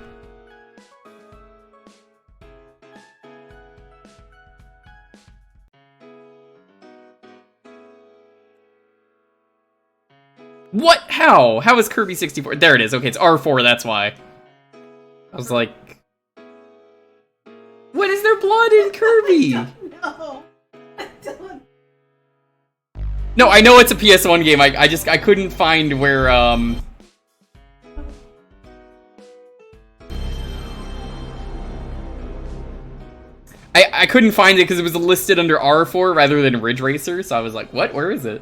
Speaker 1: What? How? How is Kirby 64? There it is. Okay, it's R4, that's why. I was like... What is there blood in Kirby?
Speaker 7: No, I don't.
Speaker 1: No, I know it's a PS1 game. I couldn't find where, I couldn't find it because it was listed under R4 rather than Ridge Racer, so I was like, what? Where is it?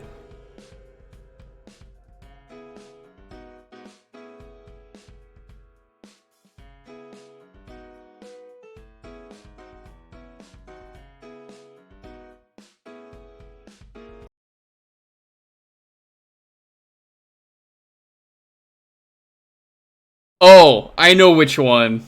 Speaker 1: Oh, I know which one.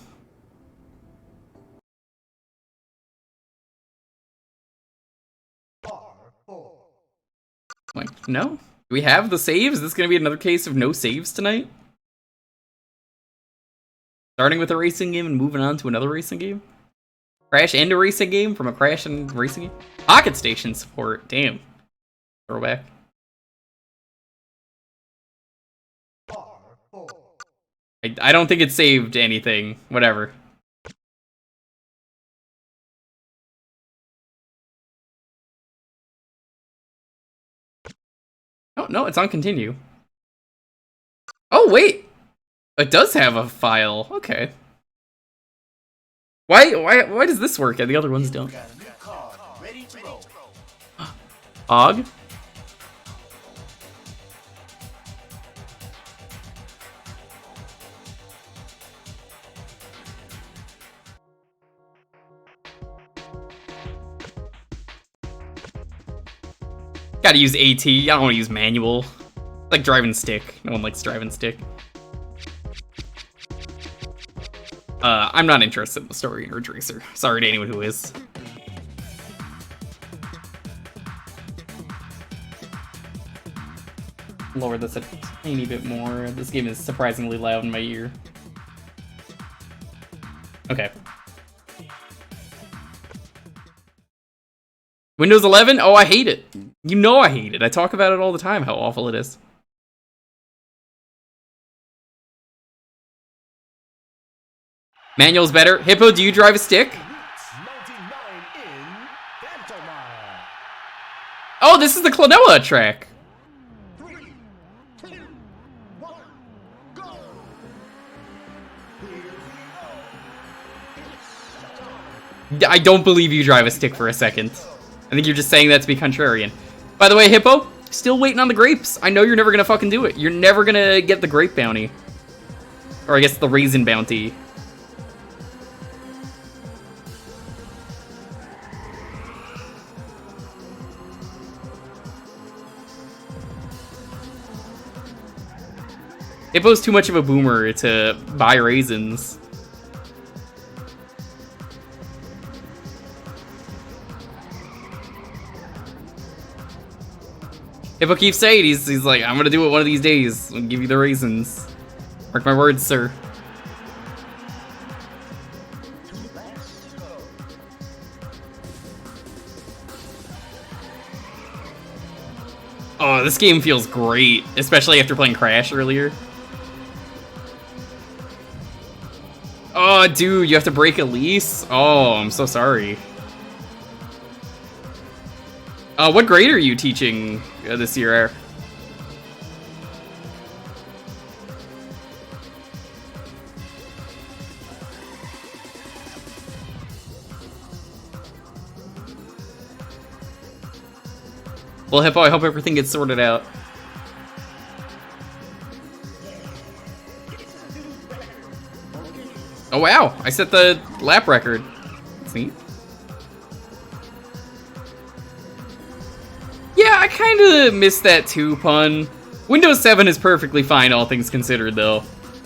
Speaker 1: Like, no? Do we have the saves? Is this gonna be another case of no saves tonight? Starting with a racing game and moving on to another racing game? Crash and a racing game from a crash and racing game? Pocket Station support, damn. Throwback. I don't think it saved anything. Whatever. Oh, no, it's on continue. Oh, wait! It does have a file. Okay. Why does this work and the other ones don't? Og? Gotta use AT, I don't want to use manual. Like driving stick, no one likes driving stick. I'm not interested in the story in Ridge Racer. Sorry to anyone who is. Lower this a tiny bit more. This game is surprisingly loud in my ear. Okay. Windows 11? Oh, I hate it. You know I hate it. I talk about it all the time, how awful it is. Manual's better. Hippo, do you drive a stick? Oh, this is the Klonoa track. I don't believe you drive a stick for a second. I think you're just saying that to be contrarian. By the way, Hippo, still waiting on the grapes. I know you're never gonna fucking do it. You're never gonna get the grape bounty. Or I guess the raisin bounty. Hippo's too much of a boomer to buy raisins. Hippo keeps saying he's like, I'm gonna do it one of these days. I'll give you the raisins. Mark my words, sir. Oh, this game feels great, especially after playing Crash earlier. Oh, dude, you have to break a lease? Oh, I'm so sorry. What grade are you teaching this year? Well, Hippo, I hope everything gets sorted out. Oh wow, I set the lap record. That's neat. Yeah, I kinda missed that too, pun. Windows 7 is perfectly fine, all things considered, though.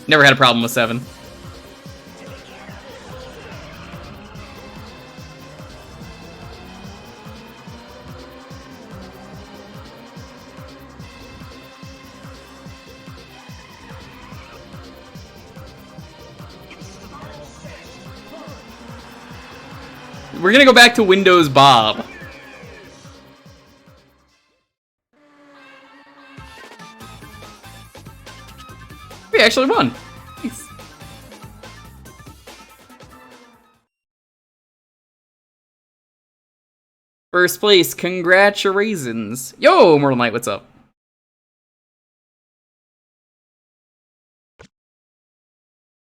Speaker 1: Never had a problem with 7. We're gonna go back to Windows Bob. We actually won. Nice. First place, congratulations. Yo, Mortal Knight, what's up?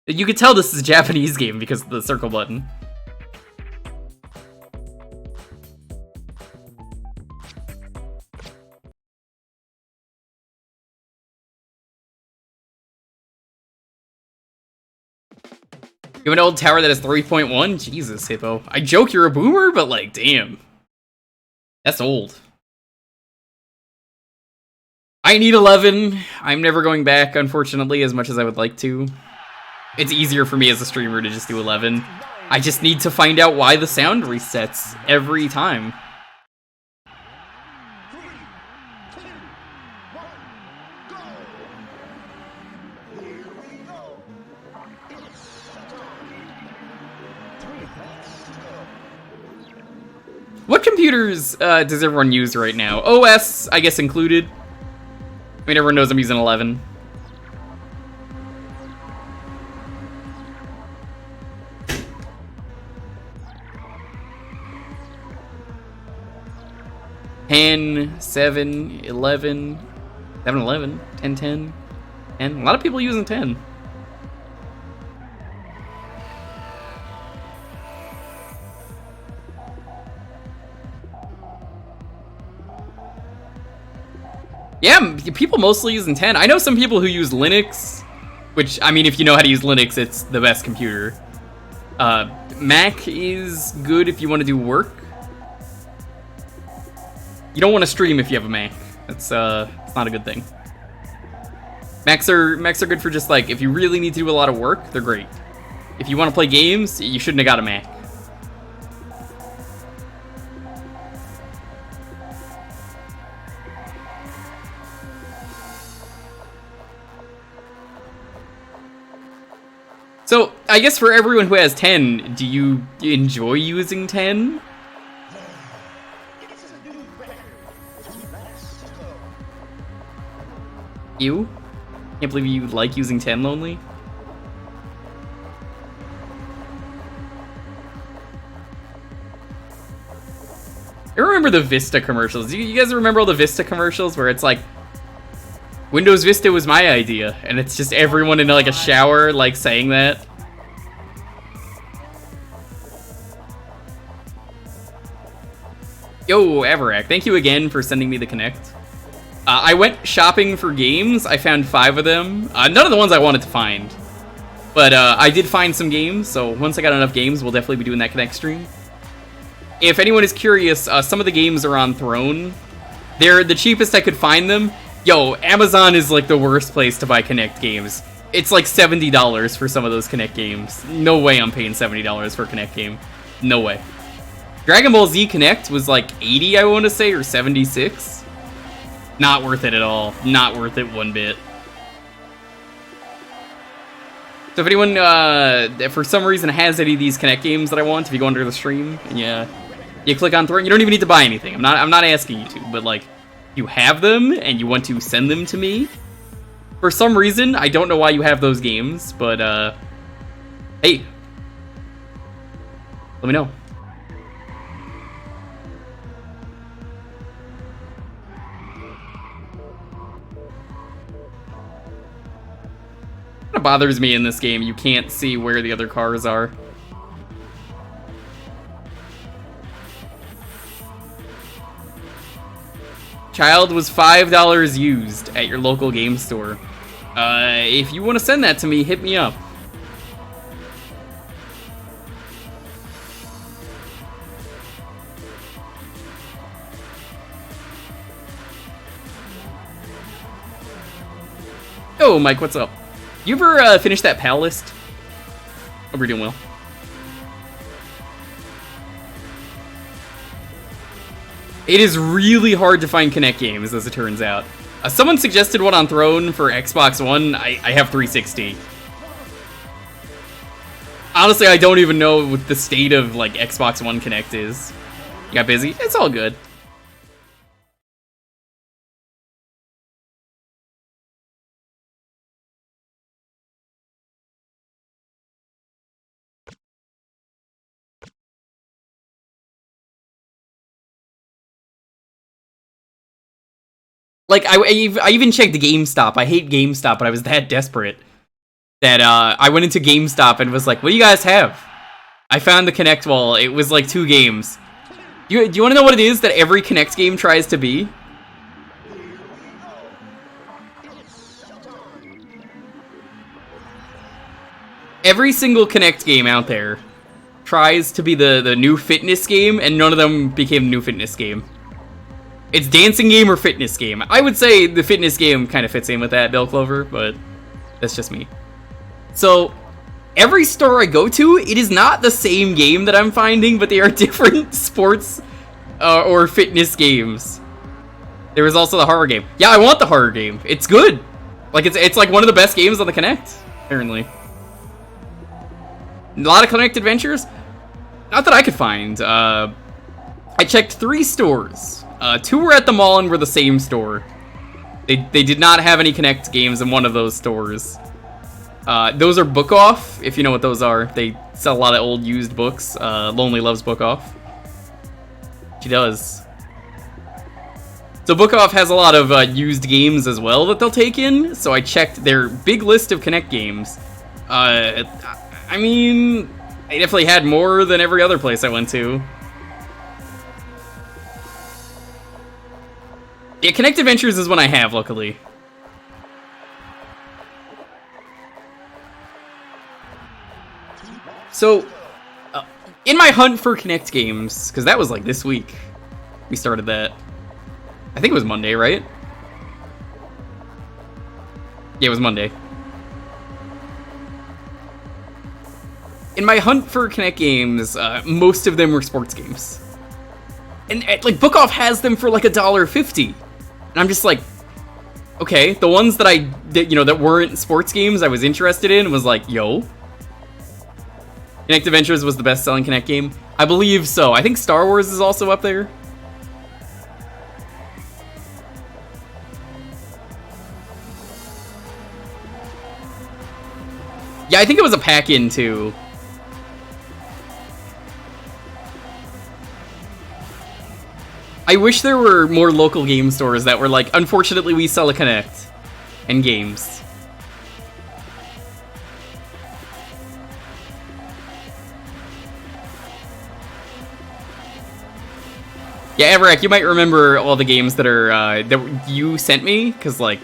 Speaker 1: You could tell this is a Japanese game because of the circle button. You have an old tower that has 3.1? Jesus, Hippo. I joke you're a boomer, but like, damn. That's old. I need 11. I'm never going back, unfortunately, as much as I would like to. It's easier for me as a streamer to just do 11. I just need to find out why the sound resets every time. What computers does everyone use right now? OS, I guess, included. I mean, everyone knows I'm using 11. Ten, 7, 11, 7, 11, 10, 10, and a lot of people using 10. Yeah, people mostly using 10. I know some people who use Linux, which, I mean, if you know how to use Linux, it's the best computer. Mac is good if you want to do work. You don't want to stream if you have a Mac. That's it's not a good thing. Macs are good for just like, if you really need to do a lot of work, they're great. If you want to play games, you shouldn't have got a Mac. So, I guess for everyone who has 10, do you enjoy using 10? You? Can't believe you like using 10, Lonely? I remember the Vista commercials. You guys remember all the Vista commercials where it's like, Windows Vista was my idea, and it's just everyone in like a shower like saying that. Yo, Averac, thank you again for sending me the Connect. I went shopping for games. I found 5 of them. None of the ones I wanted to find. But I did find some games, so once I got enough games, we'll definitely be doing that Connect stream. If anyone is curious, some of the games are on Throne. They're the cheapest I could find them. Yo, Amazon is like the worst place to buy Connect games. It's like $70 for some of those Connect games. No way I'm paying $70 for a Connect game. No way. Dragon Ball Z Connect was like 80, I want to say, or 76. Not worth it at all. Not worth it one bit. So if anyone, for some reason, has any of these Connect games that I want, if you go under the stream and you click on Throne, you don't even need to buy anything. I'm not asking you to, but like, you have them and you want to send them to me. For some reason, I don't know why you have those games, but hey, let me know. It bothers me in this game, you can't see where the other cars are. Child was $5 used at your local game store. If you want to send that to me, hit me up. Oh, Mike, what's up? You ever finish that PAL list? Hope you're doing well. It is really hard to find Kinect games, as it turns out. Someone suggested one on Throne for Xbox One. I have 360. Honestly, I don't even know what the state of like Xbox One Kinect is. You got busy? It's all good. Like, I even checked GameStop. I hate GameStop, but I was that desperate that I went into GameStop and was like, what do you guys have? I found the Kinect wall. It was like 2 games. Do you want to know what it is that every Kinect game tries to be? Every single Kinect game out there tries to be the new fitness game, and none of them became the new fitness game. It's dancing game or fitness game. I would say the fitness game kind of fits in with that, Bill Clover, but that's just me. So, every store I go to, it is not the same game that I'm finding, but they are different sports or fitness games. There was also the horror game. Yeah, I want the horror game. It's good. Like, it's like one of the best games on the Kinect, apparently. A lot of Kinect adventures? Not that I could find. I checked 3 stores. 2 were at the mall and were the same store. They did not have any Kinect games in one of those stores. Those are Book Off, if you know what those are. They sell a lot of old used books. Lonely loves Book Off. She does. So Book Off has a lot of used games as well that they'll take in. So I checked their big list of Kinect games. I mean, they definitely had more than every other place I went to. Yeah, Kinect Adventures is one I have, luckily. So, in my hunt for Kinect games, because that was like this week, we started that. I think it was Monday, right? Yeah, it was Monday. In my hunt for Kinect games, most of them were sports games. And like Book Off has them for like $1.50. And I'm just like, okay, the ones that that weren't sports games I was interested in was like, yo. Kinect Adventures was the best-selling Kinect game? I believe so. I think Star Wars is also up there. Yeah, I think it was a pack-in too. I wish there were more local game stores that were like, unfortunately we sell a Kinect and games. Yeah, Everett, you might remember all the games that are that you sent me, because like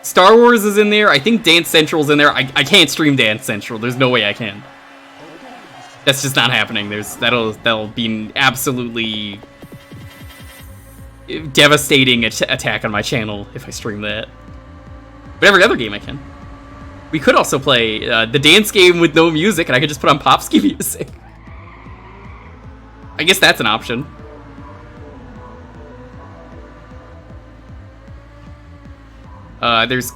Speaker 1: Star Wars is in there. I think Dance Central's in there. I can't stream Dance Central. There's no way I can. That's just not happening. That'll be an absolutely devastating attack on my channel if I stream that. But every other game I can. We could also play the dance game with no music, and I could just put on Popsky music. I guess that's an option. There's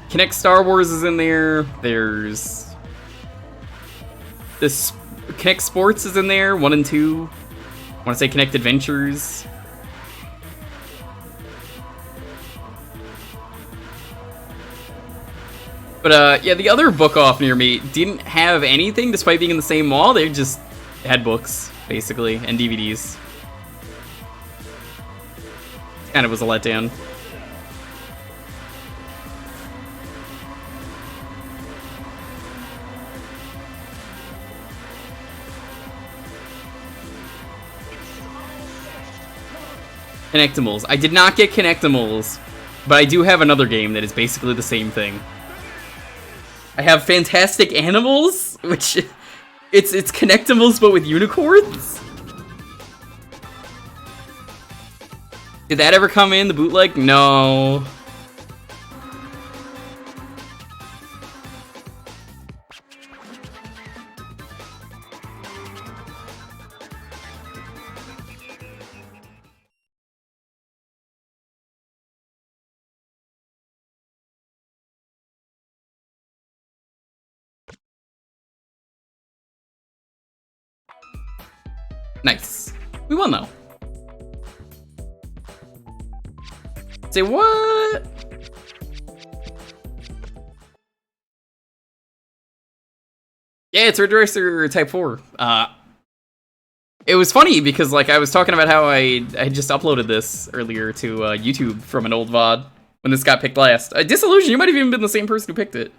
Speaker 1: Kinect Star Wars is in there. There's this Kinect Sports is in there, 1 and 2. I want to say Kinect Adventures. But yeah, the other book off near me didn't have anything despite being in the same mall. They just had books, basically, and DVDs. Kind of was a letdown. Connectimals. I did not get Connectimals, but I do have another game that is basically the same thing. I have Fantastic Animals, which it's Connectimals but with unicorns. Did that ever come in the bootleg? No. Nice. We won though. Say what? Yeah, it's Red Racer Type 4. It was funny because like I was talking about how I just uploaded this earlier to YouTube from an old VOD when this got picked last. Disillusion, you might have even been the same person who picked it.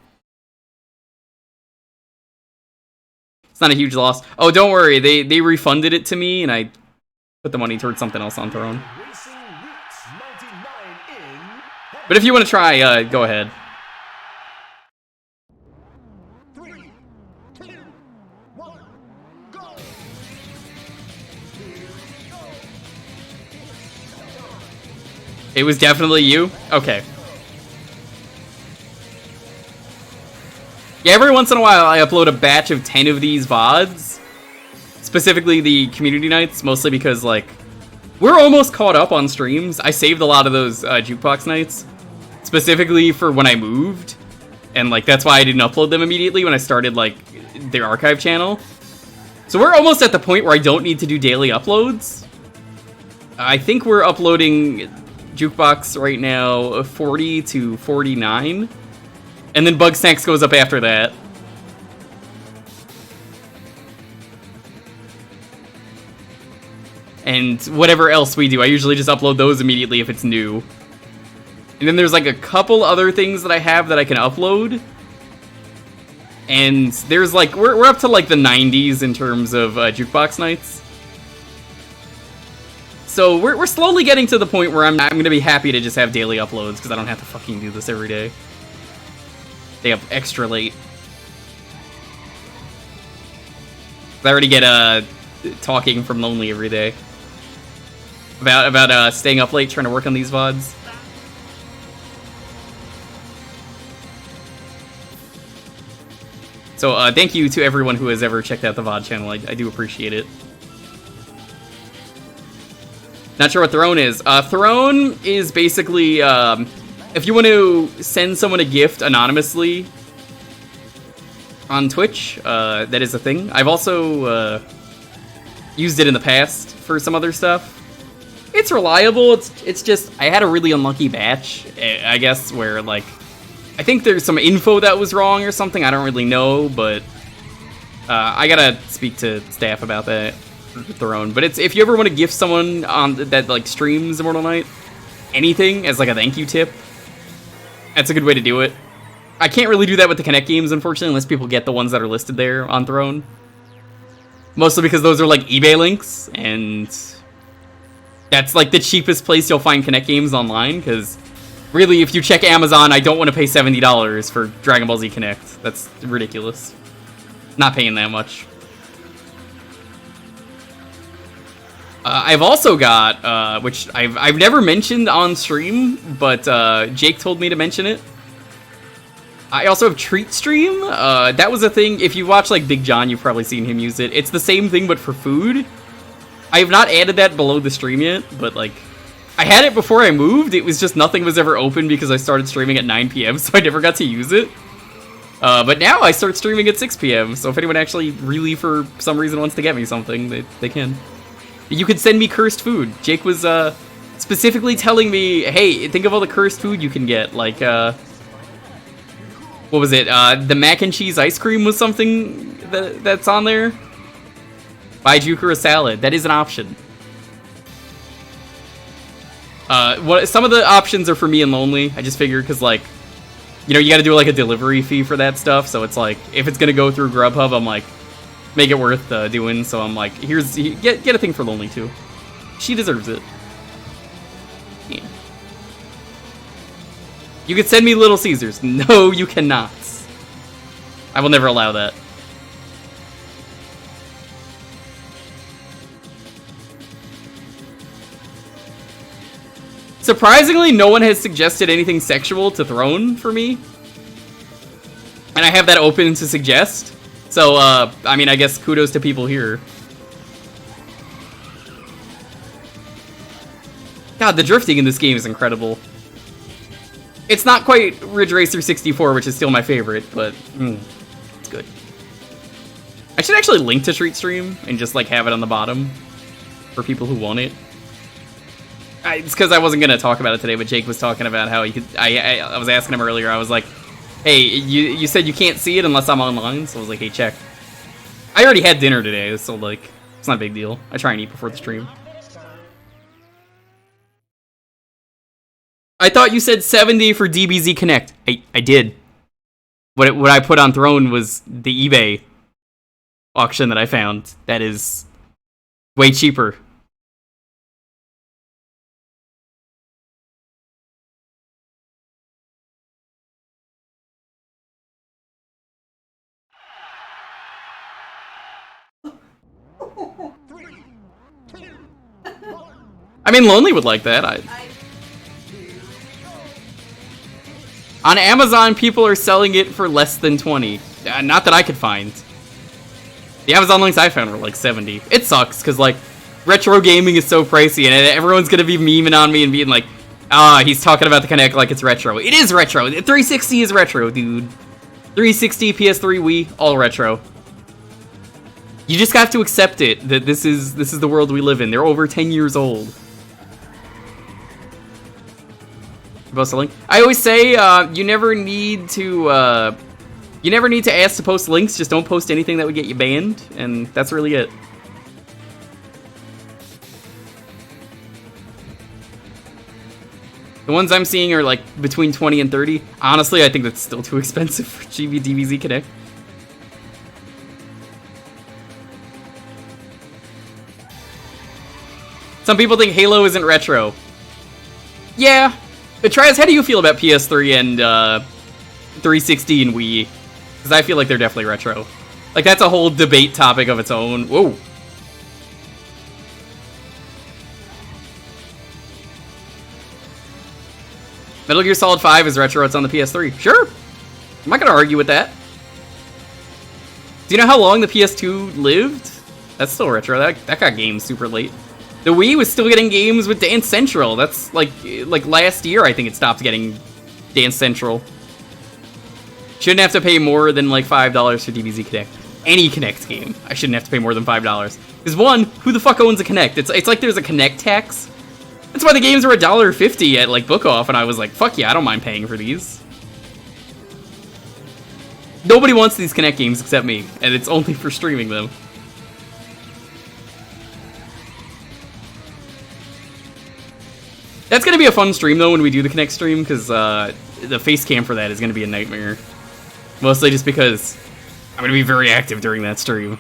Speaker 1: It's not a huge loss. Oh, don't worry, they refunded it to me and I put the money towards something else on Throne. But if you want to try, go ahead.
Speaker 4: 3, 2, 1, go!
Speaker 1: It was definitely you? Okay. Yeah, every once in a while I upload a batch of 10 of these VODs. Specifically the community nights, mostly because, like, we're almost caught up on streams. I saved a lot of those Jewkbox nights. Specifically for when I moved. And, like, that's why I didn't upload them immediately when I started, like, their archive channel. So we're almost at the point where I don't need to do daily uploads. I think we're uploading Jewkbox right now 40 to 49. And then Bug Snacks goes up after that. And whatever else we do, I usually just upload those immediately if it's new. And then there's like a couple other things that I have that I can upload. And there's like, we're up to like the 90s in terms of Jewkbox nights. So we're slowly getting to the point where I'm going to be happy to just have daily uploads because I don't have to fucking do this every day. Stay up extra late. I already get talking from Lonely every day. About staying up late trying to work on these VODs. So thank you to everyone who has ever checked out the VOD channel. I do appreciate it. Not sure what Throne is. Throne is basically if you want to send someone a gift anonymously on Twitch, that is a thing. I've also used it in the past for some other stuff. It's reliable. It's just I had a really unlucky batch, I guess, where like I think there's some info that was wrong or something. I don't really know, but I gotta speak to staff about that with their own. But it's if you ever want to gift someone on that like streams Immortal Night anything as like a thank you tip, that's a good way to do it. I can't really do that with the Kinect games, unfortunately, unless people get the ones that are listed there on Throne. Mostly because those are like eBay links, and that's like the cheapest place you'll find Kinect games online, because really, if you check Amazon, I don't want to pay $70 for Dragon Ball Z Kinect. That's ridiculous. Not paying that much. I've also got, which I've never mentioned on stream, but Jake told me to mention it. I also have Treat Stream. That was a thing. If you watch like Big John, you've probably seen him use it. It's the same thing, but for food. I have not added that below the stream yet, but like, I had it before I moved. It was just nothing was ever open because I started streaming at 9 p.m., so I never got to use it. But now I start streaming at 6 p.m., so if anyone actually really, for some reason, wants to get me something, they can. You could send me cursed food. Jake was specifically telling me, hey, think of all the cursed food you can get. Like, What was it? The mac and cheese ice cream was something that's on there. Buy Jewker a salad. That is an option. Some of the options are for me and Lonely. I just figured because, like, you know, you got to do like a delivery fee for that stuff. So it's like, if it's gonna go through Grubhub, I'm like, make it worth doing. So I'm like, get a thing for Lonely too. She deserves it. Yeah. You could send me Little Caesars. No, you cannot. I will never allow that. Surprisingly, no one has suggested anything sexual to Throne for me. And I have that open to suggest. So, I mean, I guess kudos to people here. God, the drifting in this game is incredible. It's not quite Ridge Racer 64, which is still my favorite, but it's good. I should actually link to Treat Stream and just like have it on the bottom for people who want it. It's because I wasn't gonna talk about it today, but Jake was talking about how he could. I was asking him earlier. I was like, "Hey, you said you can't see it unless I'm online," so I was like, "Hey, check." I already had dinner today, so like, it's not a big deal. I try and eat before the stream. I thought you said 70 for DBZ Connect. I did. What I put on Throne was the eBay auction that I found. That is way cheaper. I mean, Lonely would like that. On Amazon, people are selling it for less than 20. Not that I could find. The Amazon links I found were like 70. It sucks, because, like, retro gaming is so pricey, and everyone's gonna be memeing on me and being like, he's talking about the Kinect like it's retro. It is retro. 360 is retro, dude. 360, PS3, Wii, all retro. You just have to accept it, that this is the world we live in. They're over 10 years old. Post a link. I always say you never need to ask to post links. Just don't post anything that would get you banned, and that's really it. The ones I'm seeing are like between 20 and 30. Honestly, I think that's still too expensive for GB DBZ Connect. Some people think Halo isn't retro. Yeah. But Traz, how do you feel about PS3 and 360 and Wii? Because I feel like they're definitely retro. Like, that's a whole debate topic of its own. Whoa. Metal Gear Solid 5 is retro, it's on the PS3. Sure. I'm not going to argue with that. Do you know how long the PS2 lived? That's still retro. That got games super late. The Wii was still getting games with Dance Central. That's like last year, I think it stopped getting Dance Central. Shouldn't have to pay more than like $5 for DBZ Connect. Any Connect game, I shouldn't have to pay more than $5. Because one, who the fuck owns a Connect? It's like there's a Connect tax. That's why the games are $1.50 at like Book Off, and I was like, fuck yeah, I don't mind paying for these. Nobody wants these Connect games except me, and it's only for streaming them. That's going to be a fun stream, though, when we do the Kinect stream, because the face cam for that is going to be a nightmare. Mostly just because I'm going to be very active during that stream.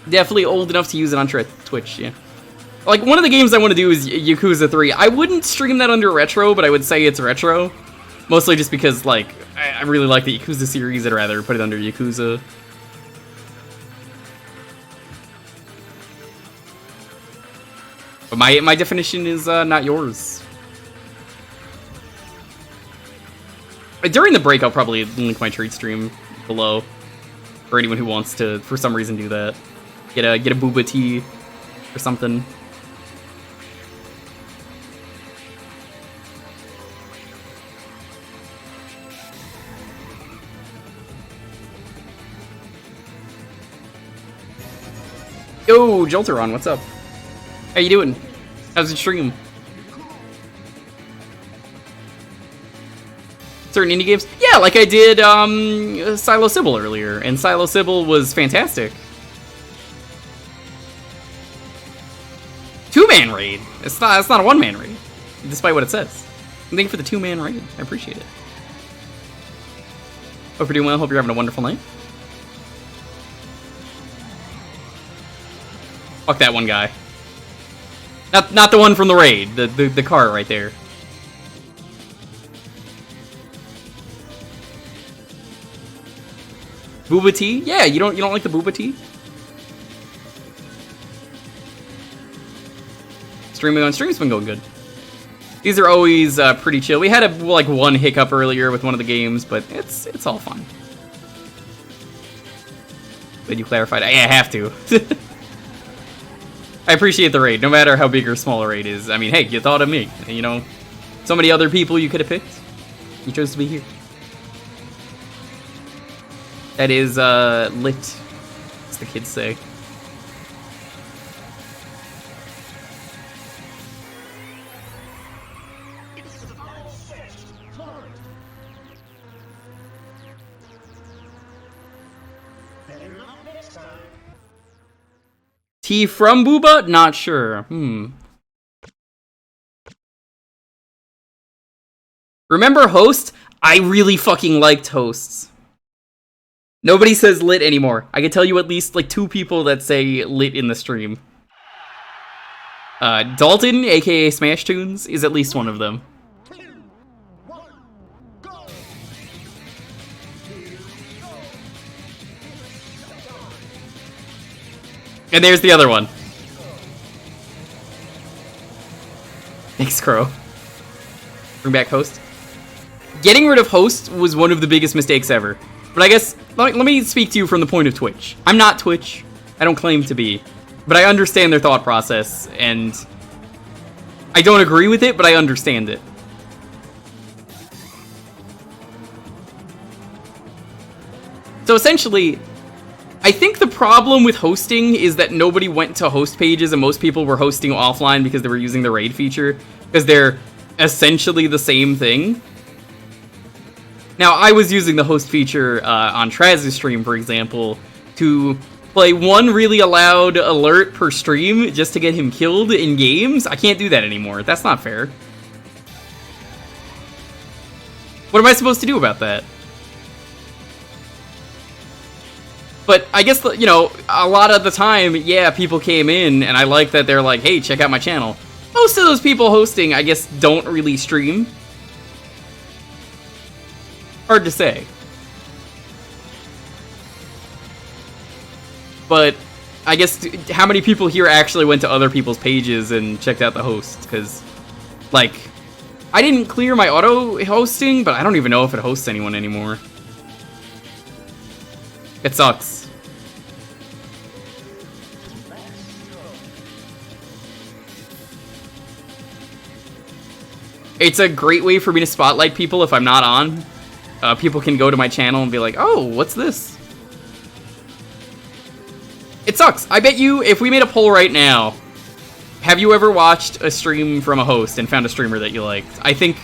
Speaker 1: Definitely old enough to use it on Twitch, yeah. Like, one of the games I want to do is Yakuza 3. I wouldn't stream that under retro, but I would say it's retro. Mostly just because, like, I really like the Yakuza series. I'd rather put it under Yakuza. But my definition is not yours. During the break, I'll probably link my treat stream below. For anyone who wants to, for some reason, do that. Get a booba tea or something. Yo, Jolteron, what's up? How you doing? How's the stream? Certain indie games? Yeah, like I did Psilosybil earlier, and Psilosybil was fantastic. 2-man raid. It's not a 1-man raid, despite what it says. Thank you for the 2-man raid. I appreciate it. Hope you're doing well. Hope you're having a wonderful night. Fuck that one guy. Not the one from the raid. The car right there. Booba tea? Yeah, you don't like the booba tea? Stream's been going good. These are always pretty chill. We had like one hiccup earlier with one of the games, but it's all fun. But you clarified. I have to. I appreciate the raid, no matter how big or small a raid is. I mean, hey, you thought of me. You know, so many other people you could have picked. You chose to be here. That is lit, as the kids say. Tea from Booba? Not sure. Remember Host? I really fucking liked Hosts. Nobody says lit anymore. I can tell you at least like 2 people that say lit in the stream. Dalton, aka Smash Tunes, is at least one of them. And there's the other one. Thanks, Crow. Bring back Host. Getting rid of Host was one of the biggest mistakes ever. But I guess, let me speak to you from the point of Twitch. I'm not Twitch. I don't claim to be. But I understand their thought process, and I don't agree with it, but I understand it. So essentially, I think the problem with hosting is that nobody went to host pages and most people were hosting offline because they were using the raid feature, because they're essentially the same thing. Now, I was using the host feature on Traz's stream, for example, to play one really loud alert per stream just to get him killed in games. I can't do that anymore. That's not fair. What am I supposed to do about that? But I guess, you know, a lot of the time, yeah, people came in, and I like that they're like, hey, check out my channel. Most of those people hosting, I guess, don't really stream. Hard to say. But I guess, how many people here actually went to other people's pages and checked out the host? Because, like, I didn't clear my auto hosting, but I don't even know if it hosts anyone anymore. It sucks. It's a great way for me to spotlight people if I'm not on. People can go to my channel and be like, oh, what's this? It sucks. I bet you, if we made a poll right now, have you ever watched a stream from a host and found a streamer that you liked? I think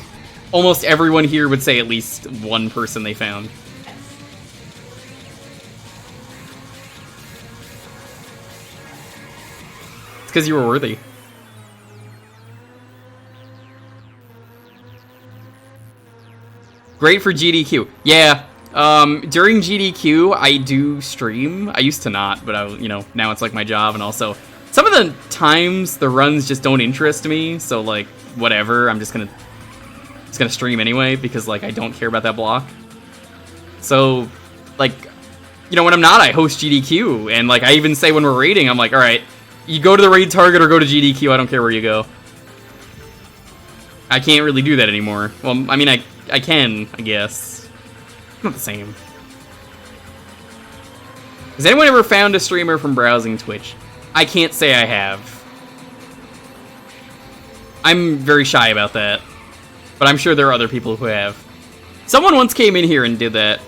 Speaker 1: almost everyone here would say at least one person they found. It's because you were worthy. Great for GDQ. Yeah, during GDQ, I do stream. I used to not, but you know, now it's like my job, and also some of the times the runs just don't interest me, so like, whatever, I'm just gonna stream anyway, because like, I don't care about that block. So, like, you know, when I'm not, I host GDQ, and like, I even say when we're raiding, I'm like, alright, you go to the raid target or go to GDQ, I don't care where you go. I can't really do that anymore. Well, I mean, I can, I guess. Not the same. Has anyone ever found a streamer from browsing Twitch? I can't say I have. I'm very shy about that. But I'm sure there are other people who have. Someone once came in here and did that.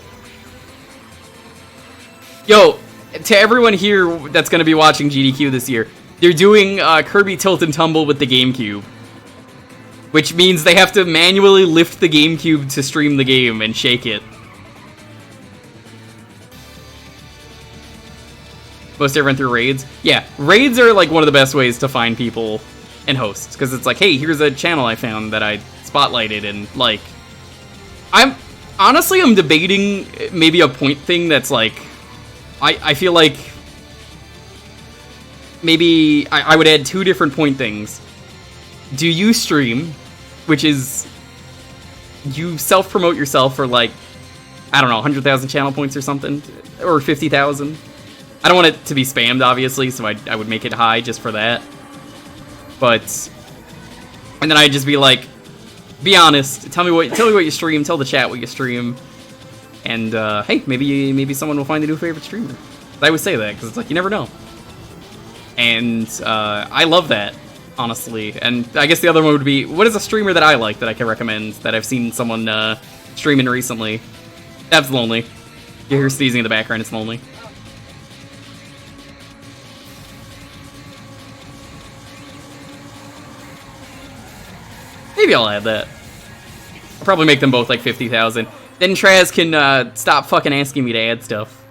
Speaker 1: Yo, to everyone here that's going to be watching GDQ this year, they're doing Kirby Tilt and Tumble with the GameCube. Which means they have to manually lift the GameCube to stream the game and shake it. Most everyone through raids? Yeah, raids are like one of the best ways to find people and hosts. Because it's like, hey, here's a channel I found that I spotlighted and like... I'm debating maybe a point thing that's like... I feel like... Maybe I would add 2 different point things. Do you stream? Which is... You self-promote yourself for like... I don't know, 100,000 channel points or something? Or 50,000? I don't want it to be spammed, obviously, so I would make it high just for that. But... And then I'd just be like... Be honest. Tell me what you stream. Tell the chat what you stream. And, hey, maybe someone will find a new favorite streamer. I always say that, because it's like, you never know. And, I love that, honestly. And I guess the other one would be, what is a streamer that I like that I can recommend that I've seen someone, streaming recently? That's lonely. You hear sneezing in the background, it's lonely. Maybe I'll add that. I'll probably make them both like 50,000. Then Traz can stop fucking asking me to add stuff.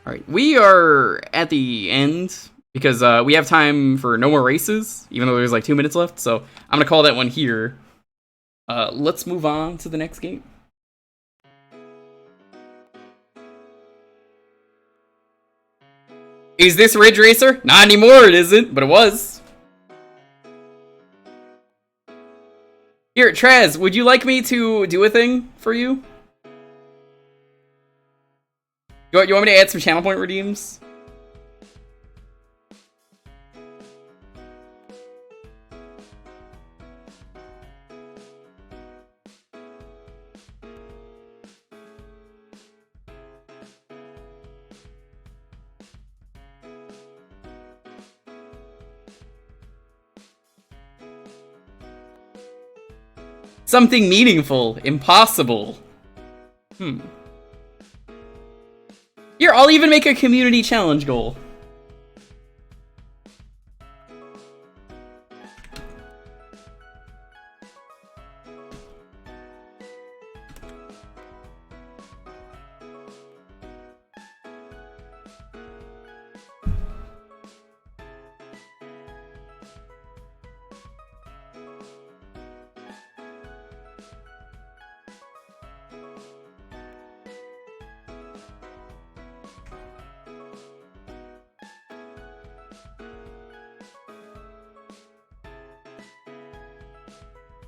Speaker 1: Alright, we are at the end because we have time for no more races, even though there's like 2 minutes left. So I'm gonna call that one here. Let's move on to the next game. Is this Ridge Racer? Not anymore, it isn't, but it was. Here, Traz, would you like me to do a thing for you? You want me to add some channel point redeems? Something meaningful. Impossible. Here, I'll even make a community challenge goal.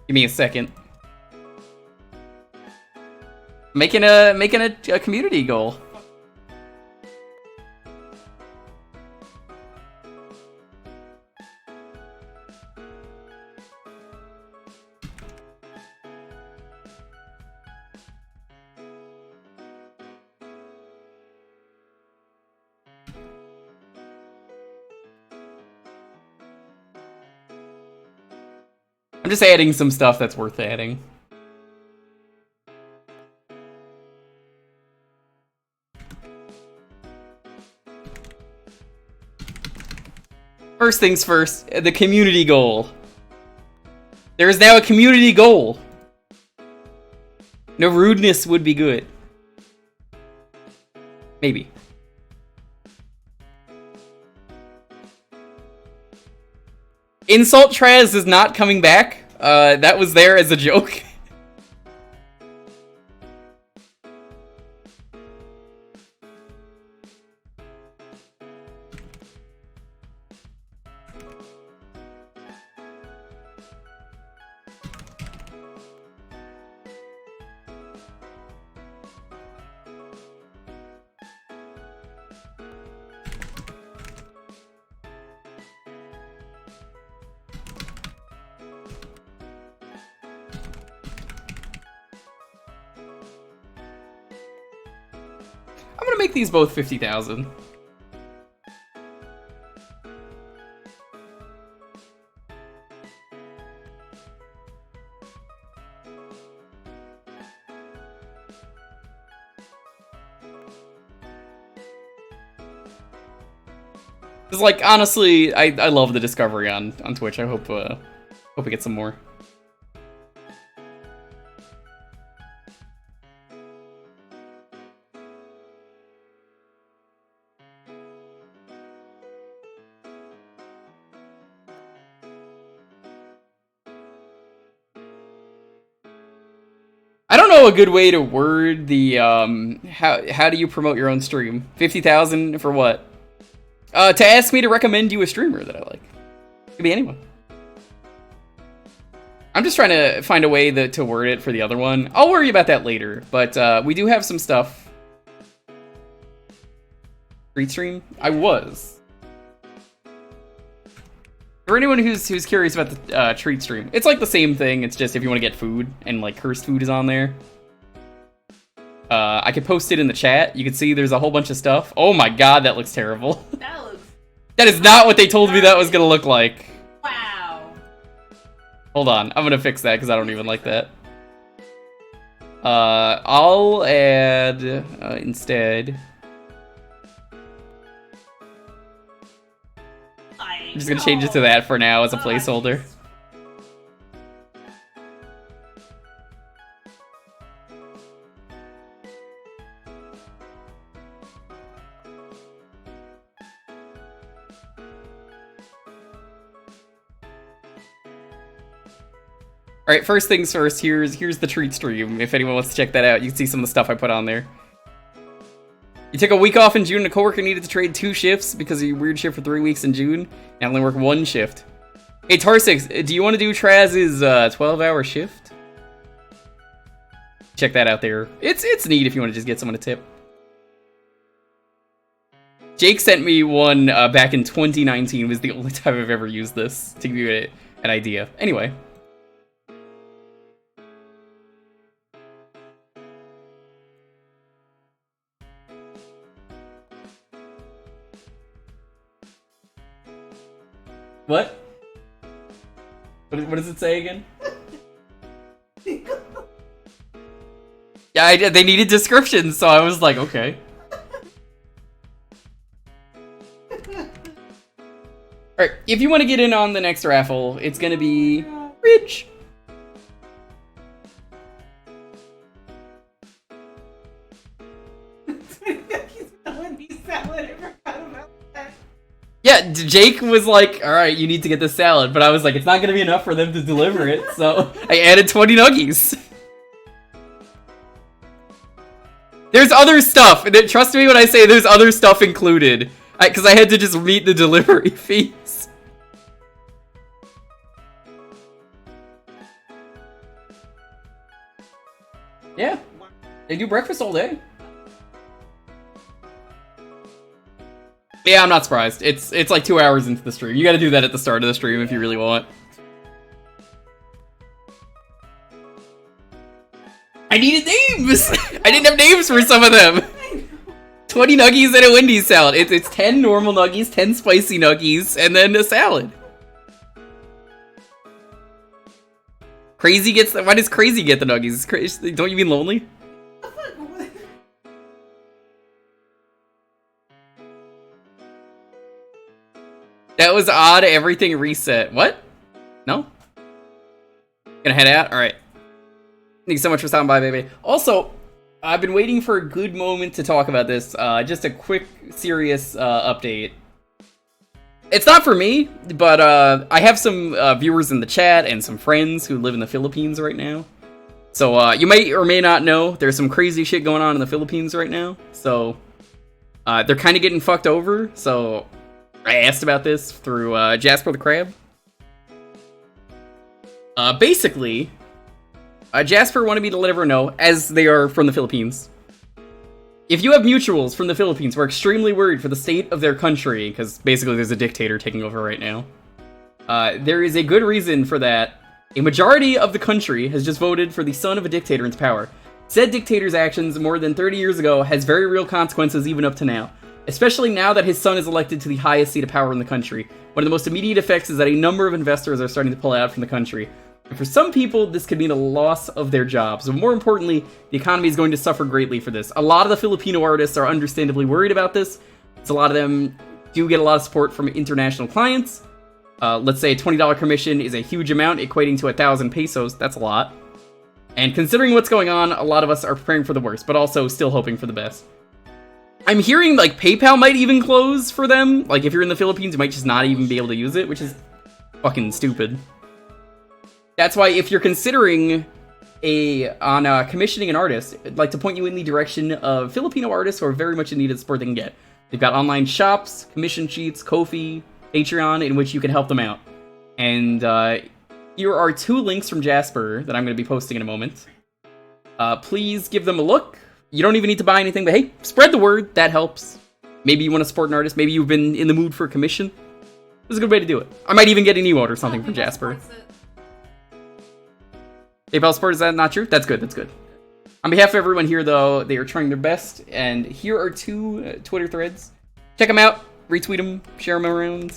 Speaker 1: Give me a second. Making a community goal. I'm just adding some stuff that's worth adding. First things first, the community goal. There is now a community goal. No rudeness would be good. Maybe. Insult Traz is not coming back. That was there as a joke. I'm gonna make these both 50,000. It's like, honestly, I love the discovery on Twitch. I hope we get some more. I don't know a good way to word the how do you promote your own stream? 50,000 for what? To ask me to recommend you a streamer that I like. Could be anyone. I'm just trying to find a way to word it for the other one. I'll worry about that later, but we do have some stuff. Treat stream? I was. For anyone who's curious about the treat stream, it's like the same thing. It's just if you want to get food, and like cursed food is on there. I could post it in the chat. You can see there's a whole bunch of stuff. Oh my god, that looks terrible. That is not what they told me that was gonna look like.
Speaker 7: Wow.
Speaker 1: Hold on, I'm gonna fix that because I don't even like that. I'll add instead. I'm just gonna change it to that for now as a placeholder. Alright, first things first, here's the treat stream. If anyone wants to check that out, you can see some of the stuff I put on there. You took a week off in June and a coworker needed to trade 2 shifts because of your weird shift for 3 weeks in June and only work 1 shift. Hey Tarsix, do you want to do Traz's 12-hour shift? Check that out there. It's neat if you want to just get someone to tip. Jake sent me one back in 2019. Was the only time I've ever used this to give you an idea. Anyway. What? What does it say again? Yeah, they needed descriptions, so I was like, okay. Alright, if you want to get in on the next raffle, it's gonna be Rich. Yeah, Jake was like, alright, you need to get this salad, but I was like, it's not gonna be enough for them to deliver it, so I added 20 nuggies. There's other stuff, trust me when I say there's other stuff included, because I had to just meet the delivery fees. Yeah, they do breakfast all day. Yeah, I'm not surprised. It's like 2 hours into the stream. You gotta do that at the start of the stream if you really want. I needed names! I didn't have names for some of them! 20 nuggies and a Wendy's salad. It's 10 normal nuggies, 10 spicy nuggies, and then a salad. Crazy gets the... Why does Crazy get the nuggies? Crazy, don't you mean lonely? That was odd, everything reset. What? No? Gonna head out? Alright. Thank you so much for stopping by, baby. Also, I've been waiting for a good moment to talk about this. Just a quick, serious update. It's not for me, but I have some viewers in the chat and some friends who live in the Philippines right now. So you may or may not know there's some crazy shit going on in the Philippines right now. So they're kind of getting fucked over. So I asked about this through Jasper the Crab. Basically, Jasper wanted me to let everyone know, as they are from the Philippines. If you have mutuals from the Philippines who are extremely worried for the state of their country, because basically there's a dictator taking over right now, there is a good reason for that. A majority of the country has just voted for the son of a dictator into power. Said dictator's actions more than 30 years ago has very real consequences even up to now. Especially now that his son is elected to the highest seat of power in the country. One of the most immediate effects is that a number of investors are starting to pull out from the country. And for some people, this could mean a loss of their jobs. But more importantly, the economy is going to suffer greatly for this. A lot of the Filipino artists are understandably worried about this. It's a lot of them do get a lot of support from international clients. Let's say a $20 commission is a huge amount, equating to 1,000 pesos. That's a lot. And considering what's going on, a lot of us are preparing for the worst, but also still hoping for the best. I'm hearing, like, PayPal might even close for them. Like, if you're in the Philippines, you might just not even be able to use it, which is fucking stupid. That's why if you're considering commissioning an artist, I'd like to point you in the direction of Filipino artists who are very much in need of the support they can get. They've got online shops, commission sheets, Ko-fi, Patreon, in which you can help them out. And here are 2 links from Jasper that I'm going to be posting in a moment. Please give them a look. You don't even need to buy anything, but hey, spread the word. That helps. Maybe you want to support an artist. Maybe you've been in the mood for a commission. This is a good way to do it. I might even get an emote or something from Jasper. PayPal support, is that not true? That's good, that's good. On behalf of everyone here, though, they are trying their best, and here are 2 Twitter threads. Check them out, retweet them, share them around.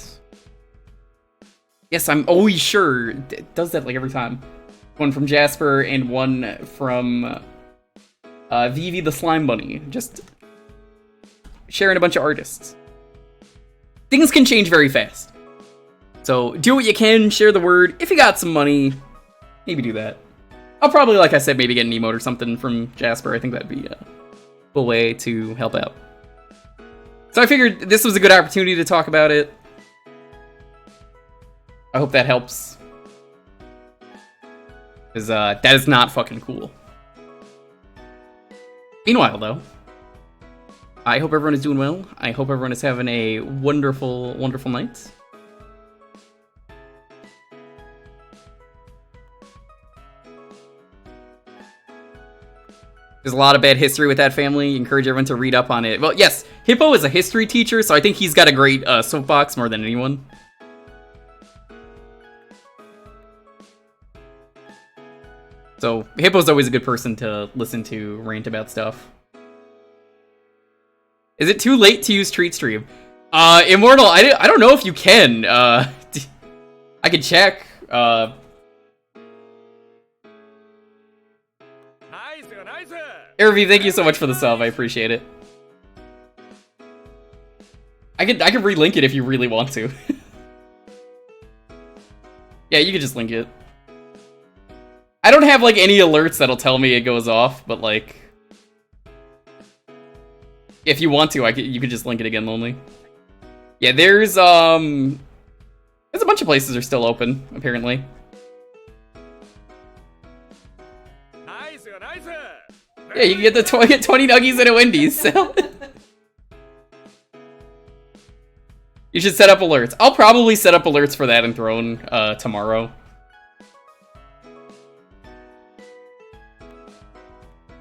Speaker 1: Yes, I'm always sure. It does that like every time. One from Jasper and one from Vivi the Slime Bunny. Just sharing a bunch of artists. Things can change very fast. So do what you can, share the word. If you got some money, maybe do that. I'll probably, like I said, maybe get an emote or something from Jasper. I think that'd be a cool way to help out. So I figured this was a good opportunity to talk about it. I hope that helps. Because that is not fucking cool. Meanwhile, though, I hope everyone is doing well. I hope everyone is having a wonderful, wonderful night. There's a lot of bad history with that family. Encourage everyone to read up on it. Well, yes, Hippo is a history teacher, so I think he's got a great soapbox more than anyone. So, Hippo's always a good person to listen to rant about stuff. Is it too late to use Treat Stream? Immortal, I don't know if you can. I could check. Ervi, thank you so much for the sub. I appreciate it. I could relink it if you really want to. Yeah, you could just link it. I don't have like any alerts that'll tell me it goes off, but like, if you want to, you could just link it again, Lonely. Yeah, there's a bunch of places are still open apparently. Yeah, you can get the 20 nuggies at a Wendy's. So. You should set up alerts. I'll probably set up alerts for that in Throne tomorrow.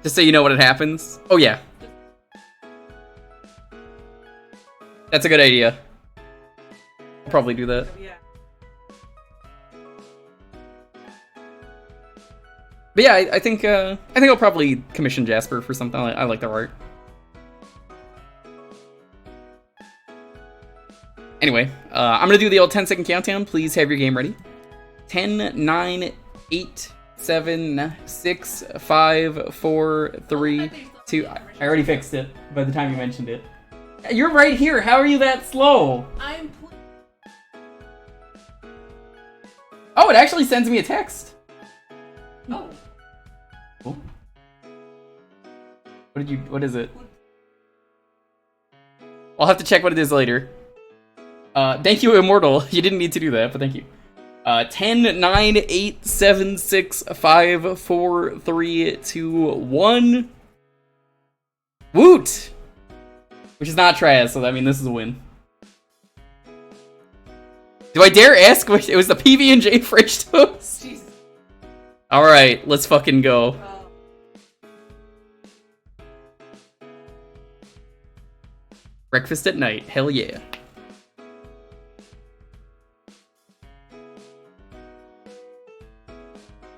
Speaker 1: Just so you know when it happens. Oh yeah. That's a good idea. I'll probably do that. But yeah, I think I'll probably commission Jasper for something. I like their art. Anyway, I'm gonna do the old 10-second countdown. Please have your game ready. 10, 9, 8, 7, 6, 5, 4, 3, 2. I already fixed it by the time you mentioned it. You're right here. How are you that slow? Oh, it actually sends me a text.
Speaker 7: Oh.
Speaker 1: What is it? I'll have to check what it is later. Thank you, Immortal. You didn't need to do that, but thank you. 10, 9, 8, 7, 6, 5, 4, 3, 2, 1. Woot! Which is not trash, so I mean, this is a win. Do I dare ask which? It was the PB&J French toast?
Speaker 7: Jesus.
Speaker 1: Alright, let's fucking go. Breakfast at night, hell yeah.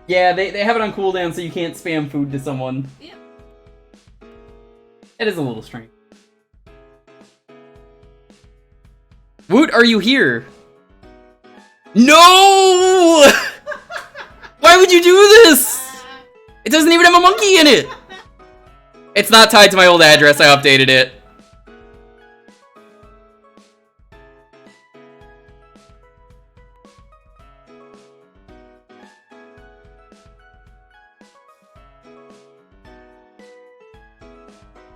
Speaker 1: Yeah, they have it on cooldown so you can't spam food to someone.
Speaker 7: Yeah.
Speaker 1: It is a little strange. Woot, are you here? No! Why would you do this? It doesn't even have a monkey in it. It's not tied to my old address, I updated it.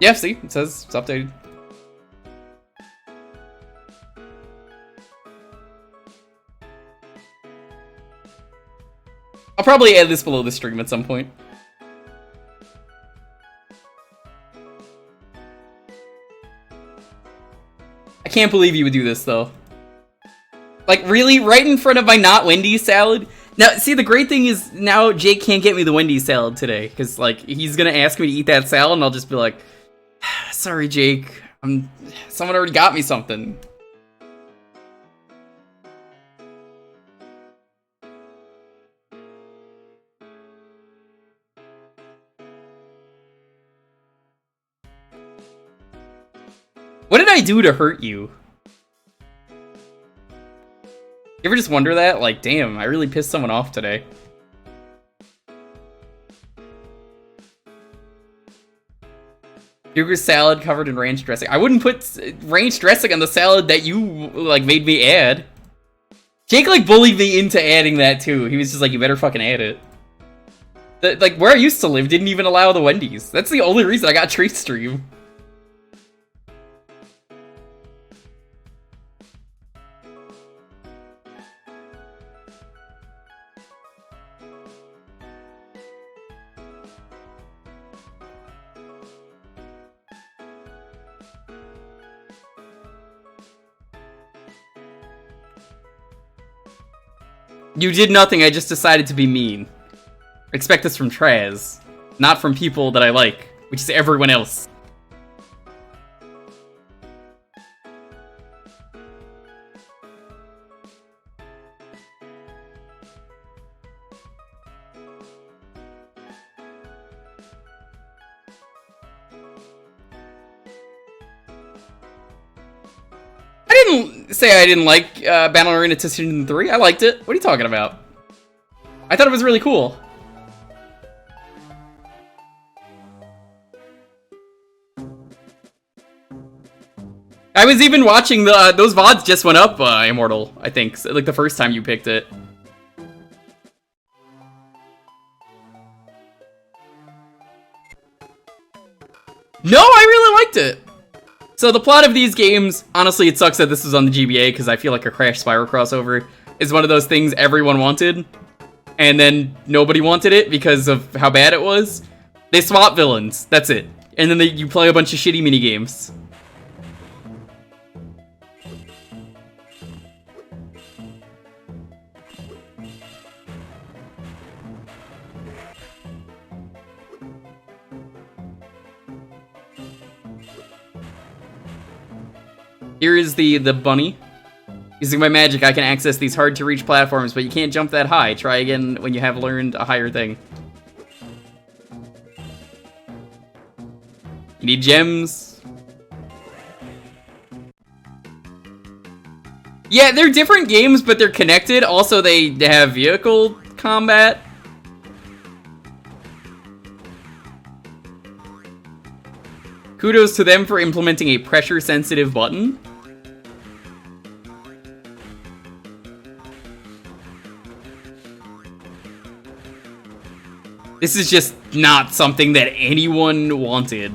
Speaker 1: Yeah, see, it says it's updated. I'll probably add this below the stream at some point. I can't believe you would do this, though. Like, really? Right in front of my not Wendy's salad? Now, see, the great thing is now Jake can't get me the Wendy's salad today. Because, like, he's gonna ask me to eat that salad, and I'll just be like, sorry, Jake. Someone already got me something. What did I do to hurt you? You ever just wonder that? Like, damn, I really pissed someone off today. Jewker salad covered in ranch dressing. I wouldn't put ranch dressing on the salad that you, like, made me add. Jake, like, bullied me into adding that, too. He was just like, you better fucking add it. Like, where I used to live didn't even allow the Wendy's. That's the only reason I got Treat Stream. You did nothing, I just decided to be mean. Expect this from Traz, not from people that I like, which is everyone else. I didn't say I didn't like Battle Arena Season 3. I liked it. What are you talking about? I thought it was really cool. I was even watching the those VODs just went up, Immortal, I think. So, like the first time you picked it. No, I really liked it. So the plot of these games, honestly, it sucks that this was on the GBA because I feel like a Crash Spyro crossover is one of those things everyone wanted, and then nobody wanted it because of how bad it was. They swap villains, that's it. And then you play a bunch of shitty minigames. Here is the bunny. Using my magic, I can access these hard-to-reach platforms, but you can't jump that high. Try again when you have learned a higher thing. You need gems. Yeah, they're different games, but they're connected. Also, they have vehicle combat. Kudos to them for implementing a pressure-sensitive button. This is just not something that anyone wanted.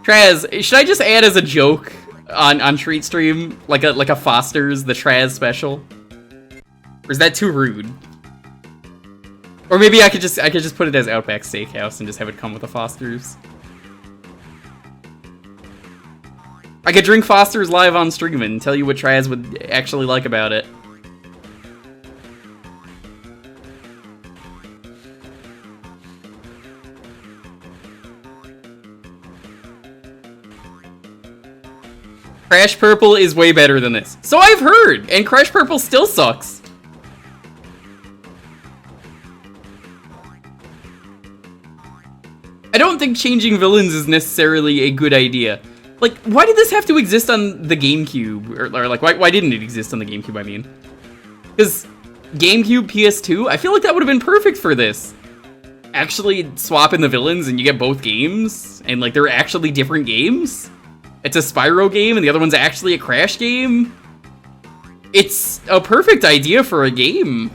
Speaker 1: Traz, should I just add as a joke on Treat Stream like a Foster's the Traz special? Or is that too rude? Or maybe I could just put it as Outback Steakhouse and just have it come with a Foster's. I could drink Foster's live on stream and tell you what Traz would actually like about it. Crash Purple is way better than this. So I've heard, and Crash Purple still sucks. I don't think changing villains is necessarily a good idea. Like, why did this have to exist on the GameCube? Or like, why didn't it exist on the GameCube, I mean? Because GameCube, PS2, I feel like that would have been perfect for this. Actually swap in the villains and you get both games, and like, they're actually different games. It's a Spyro game and the other one's actually a Crash game. It's a perfect idea for a game.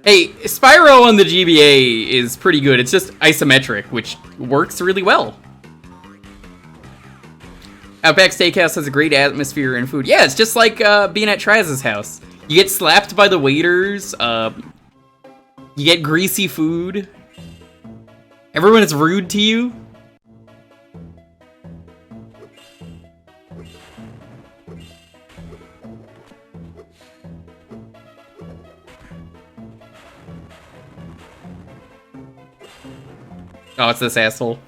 Speaker 1: Hey, Spyro on the GBA is pretty good. It's just isometric, which works really well. Outback Steakhouse has a great atmosphere and food. Yeah, it's just like being at Traz's house. You get slapped by the waiters. You get greasy food. Everyone is rude to you. Oh, it's this asshole.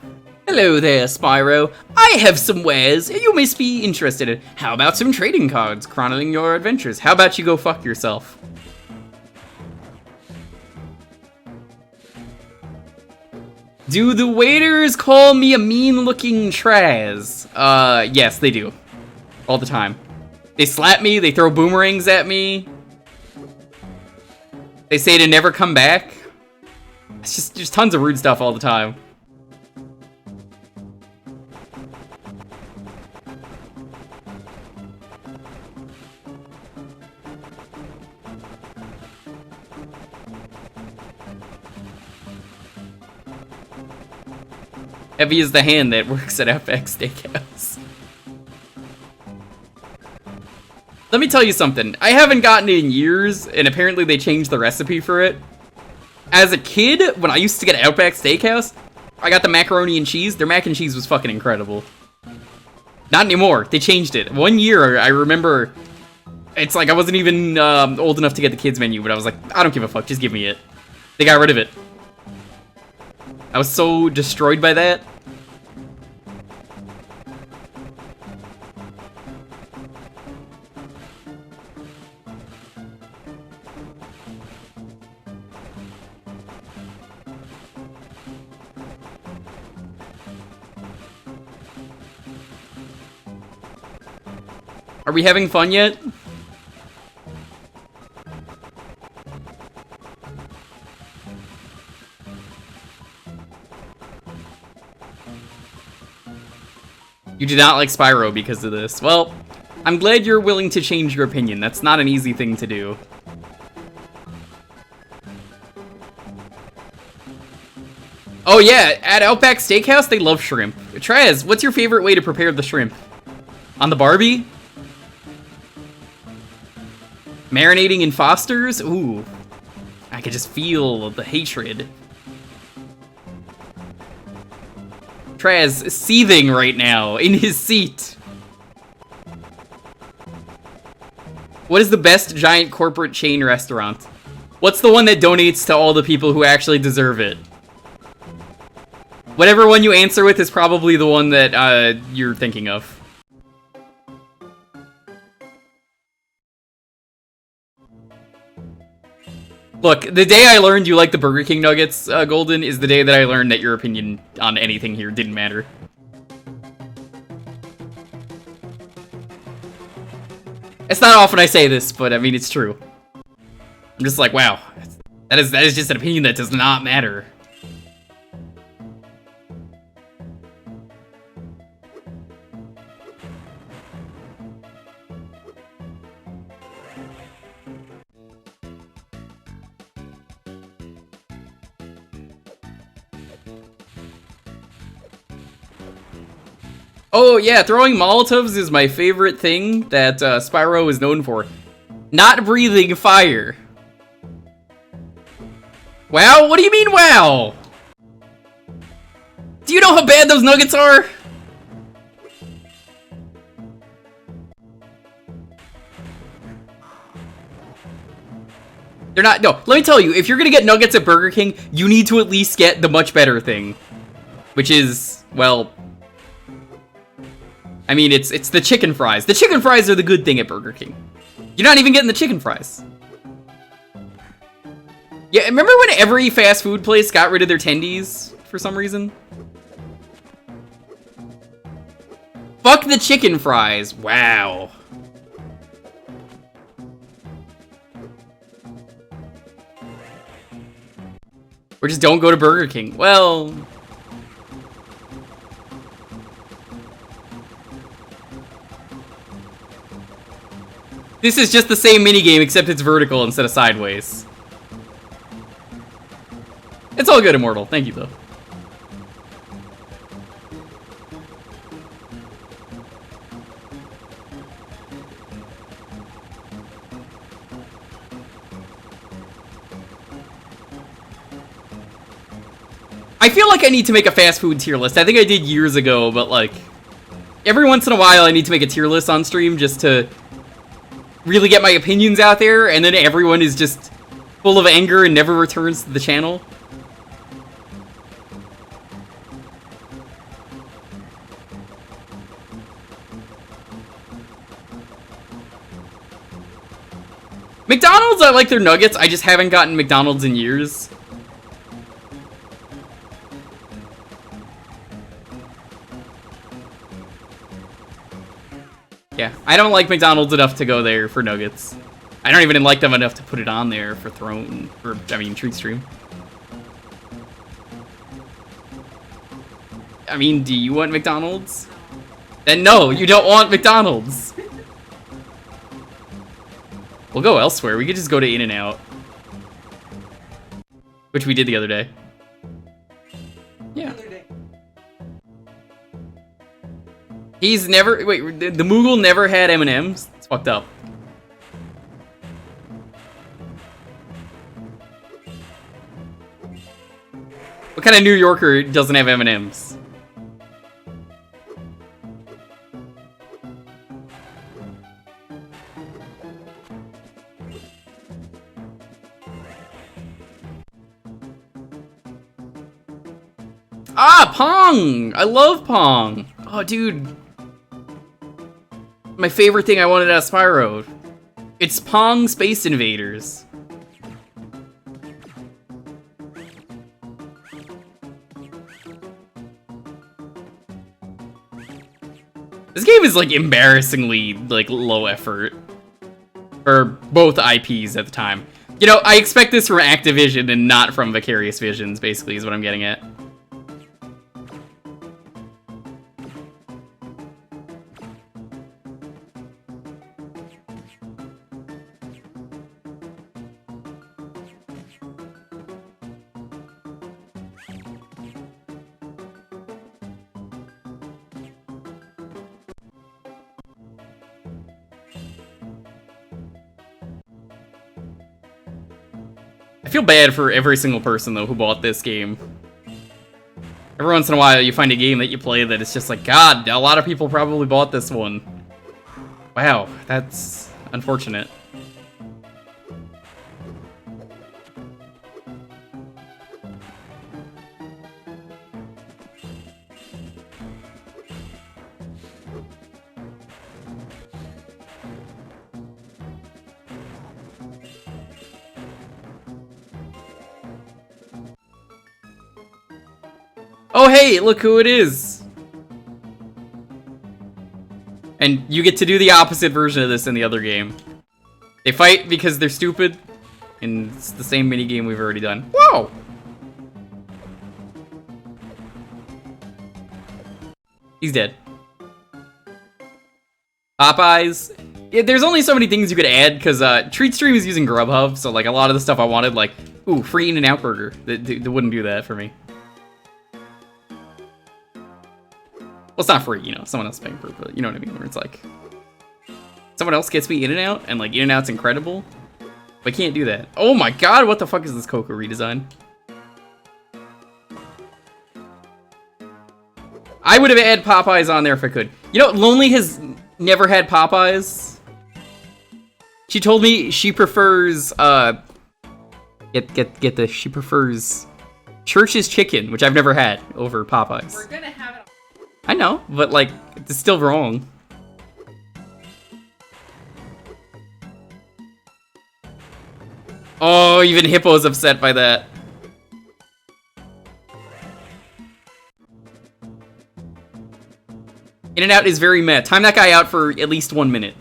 Speaker 1: Hello there, Spyro. I have some wares you must be interested in. How about some trading cards chronicling your adventures? How about you go fuck yourself? Do the waiters call me a mean-looking Traz? Yes, they do. All the time. They slap me, they throw boomerangs at me. They say to never come back. It's just tons of rude stuff all the time. Heavy is the hand that works at FX Steakhouse. Let me tell you something. I haven't gotten it in years, and apparently they changed the recipe for it. As a kid, when I used to get at Outback Steakhouse, I got the macaroni and cheese. Their mac and cheese was fucking incredible. Not anymore. They changed it. One year, I remember, it's like I wasn't even old enough to get the kids menu, but I was like, I don't give a fuck. Just give me it. They got rid of it. I was so destroyed by that. Are we having fun yet? You do not like Spyro because of this. Well, I'm glad you're willing to change your opinion. That's not an easy thing to do. Oh yeah, at Outback Steakhouse, they love shrimp. Traz, what's your favorite way to prepare the shrimp? On the Barbie? Marinating in Foster's? Ooh. I could just feel the hatred. Traz seething right now in his seat. What is the best giant corporate chain restaurant? What's the one that donates to all the people who actually deserve it? Whatever one you answer with is probably the one that you're thinking of. Look, the day I learned you like the Burger King nuggets, Golden, is the day that I learned that your opinion on anything here didn't matter. It's not often I say this, but I mean, it's true. I'm just like, wow, that is just an opinion that does not matter. Oh yeah, throwing Molotovs is my favorite thing that Spyro is known for. Not breathing fire. Wow? What do you mean, wow? Do you know how bad those nuggets are? They're not, no, let me tell you, if you're gonna get nuggets at Burger King, you need to at least get the much better thing. Which is, well, I mean, it's the chicken fries. The chicken fries are the good thing at Burger King. You're not even getting the chicken fries. Yeah, remember when every fast food place got rid of their tendies for some reason? Fuck the chicken fries. Wow. Or just don't go to Burger King. Well, this is just the same minigame, except it's vertical instead of sideways. It's all good, Immortal. Thank you, though. I feel like I need to make a fast food tier list. I think I did years ago, but like every once in a while I need to make a tier list on stream just to really get my opinions out there, and then everyone is just full of anger and never returns to the channel. McDonald's, I like their nuggets. I just haven't gotten McDonald's in years. Yeah, I don't like McDonald's enough to go there for nuggets. I don't even like them enough to put it on there for Treat Stream. I mean, do you want McDonald's? Then no, you don't want McDonald's. We'll go elsewhere. We could just go to In-N-Out. Which we did the other day. Yeah. He's never... Wait, the Moogle never had M&M's? It's fucked up. What kind of New Yorker doesn't have M&M's? Ah, Pong! I love Pong! Oh, dude. My favorite thing I wanted out of Spyro. It's Pong Space Invaders. This game is like embarrassingly like low effort for both IPs at the time. You know, I expect this from Activision and not from Vicarious Visions, basically, is what I'm getting at. I feel bad for every single person, though, who bought this game. Every once in a while, you find a game that you play that it's just like, God, a lot of people probably bought this one. Wow, that's unfortunate. Oh hey, look who it is! And you get to do the opposite version of this in the other game. They fight because they're stupid, and it's the same minigame we've already done. Whoa! He's dead. Popeyes. Yeah, there's only so many things you could add, because Treat Stream is using Grubhub, so like a lot of the stuff I wanted, like, ooh, free In-N-Out burger. They wouldn't do that for me. Well, it's not free, you know, someone else paying for it, but you know what I mean, where it's like, someone else gets me In-N-Out, and like, In-N-Out's incredible, but I can't do that. Oh my god, what the fuck is this Coco redesign? I would have had Popeyes on there if I could. You know, Lonely has never had Popeyes. She told me she prefers, get this, she prefers Church's Chicken, which I've never had, over Popeyes.
Speaker 7: We're gonna have it.
Speaker 1: I know, but like, it's still wrong. Oh, even Hippo's upset by that. In-N-Out is very meh. Time that guy out for at least 1 minute.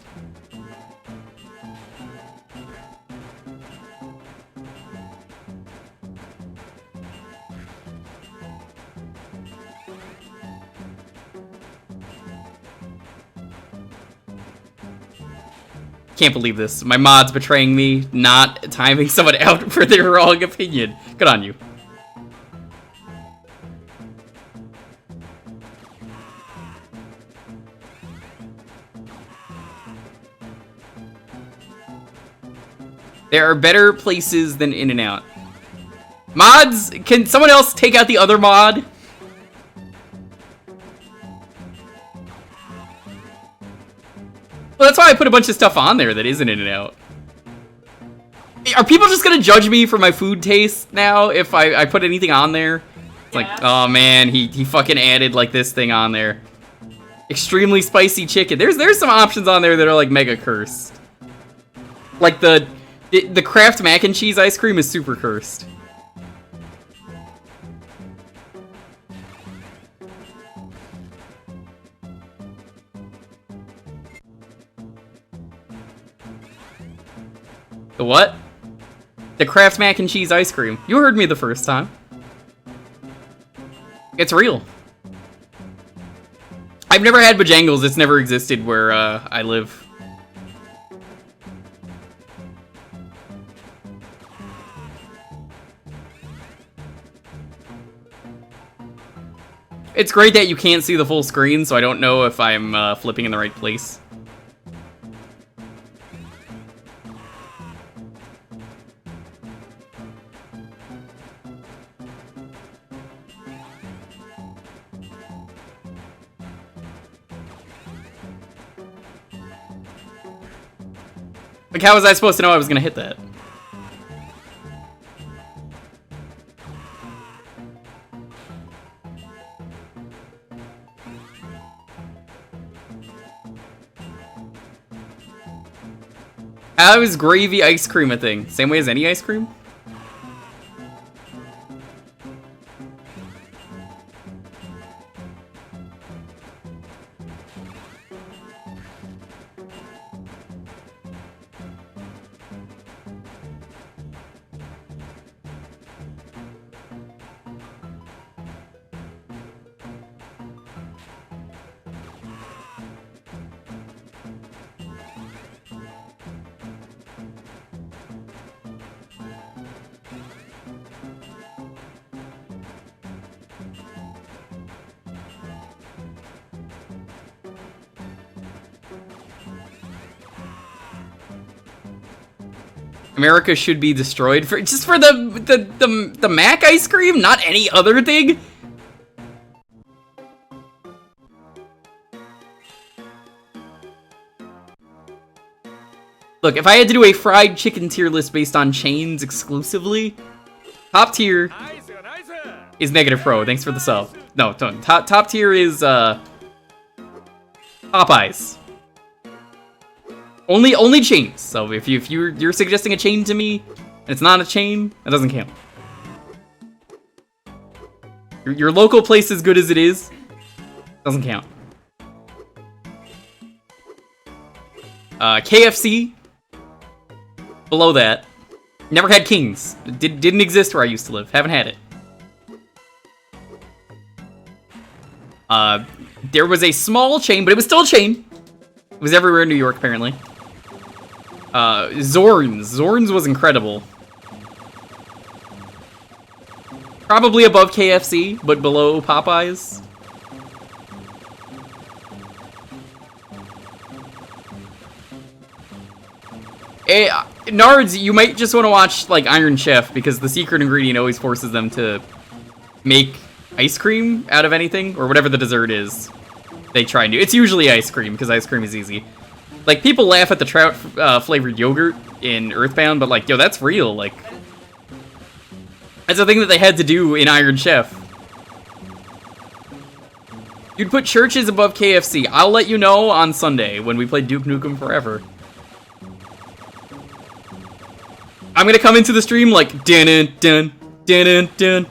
Speaker 1: Can't believe this. My mod's betraying me, not timing someone out for their wrong opinion. Good on you. There are better places than In-N-Out. Mods, can someone else take out the other mod? Well, that's why I put a bunch of stuff on there that isn't In-N-Out. Are people just gonna judge me for my food taste now if I put anything on there? It's like, oh man, he fucking added like this thing on there. Extremely spicy chicken. There's some options on there that are like mega cursed. Like the Kraft mac and cheese ice cream is super cursed. The what? The Kraft mac and cheese ice cream. You heard me the first time. It's real. I've never had Bojangles. It's never existed where I live. It's great that you can't see the full screen, so I don't know if I'm flipping in the right place. Like, how was I supposed to know I was gonna hit that? How is gravy ice cream a thing? Same way as any ice cream? America should be destroyed for just for the Mac ice cream, not any other thing. Look, if I had to do a fried chicken tier list based on chains exclusively, top tier is Negative Pro. Thanks for the sub. No, don't. Top tier is Popeyes. Only chains. So if you're suggesting a chain to me and it's not a chain, that doesn't count. Your local place is good as it is. Doesn't count. KFC. Below that. Never had Kings. Didn't exist where I used to live. Haven't had it. There was a small chain, but it was still a chain. It was everywhere in New York, apparently. Zorn's was incredible. Probably above KFC, but below Popeyes. Hey, Nards, you might just want to watch, like, Iron Chef, because the secret ingredient always forces them to make ice cream out of anything, or whatever the dessert is they try and do. It's usually ice cream, because ice cream is easy. Like, people laugh at the trout flavored yogurt in Earthbound, but, like, yo, that's real. Like, that's the thing that they had to do in Iron Chef. You'd put churches above KFC. I'll let you know on Sunday when we play Duke Nukem Forever. I'm gonna come into the stream like, dun dun dun dun dun.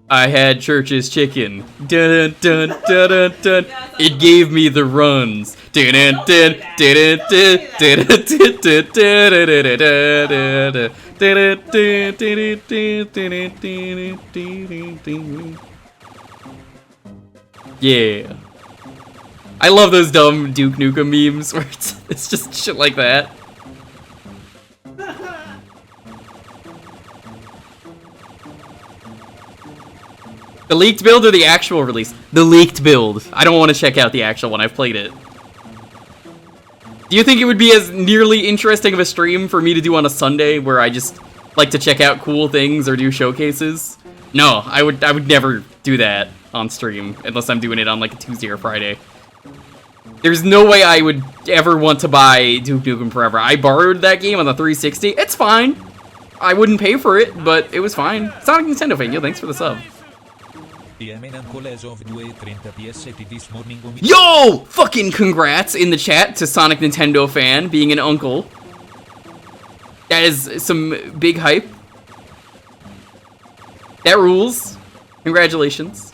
Speaker 1: I had Church's chicken. Dun dun dun dun dun. It gave me the runs. Dun dun dun dun dun dun dun. Yeah. I love those dumb Duke Nukem memes where it's just shit like that. The leaked build or the actual release? The leaked build. I don't want to check out the actual one. I've played it. Do you think it would be as nearly interesting of a stream for me to do on a Sunday where I just like to check out cool things or do showcases? No, I would never do that on stream unless I'm doing it on like a Tuesday or Friday. There's no way I would ever want to buy Duke Nukem Forever. I borrowed that game on the 360. It's fine. I wouldn't pay for it, but it was fine. Sonic Nintendo fan, yo, thanks for the sub. Yo! Fucking congrats in the chat to Sonic Nintendo fan being an uncle. That is some big hype. That rules. Congratulations.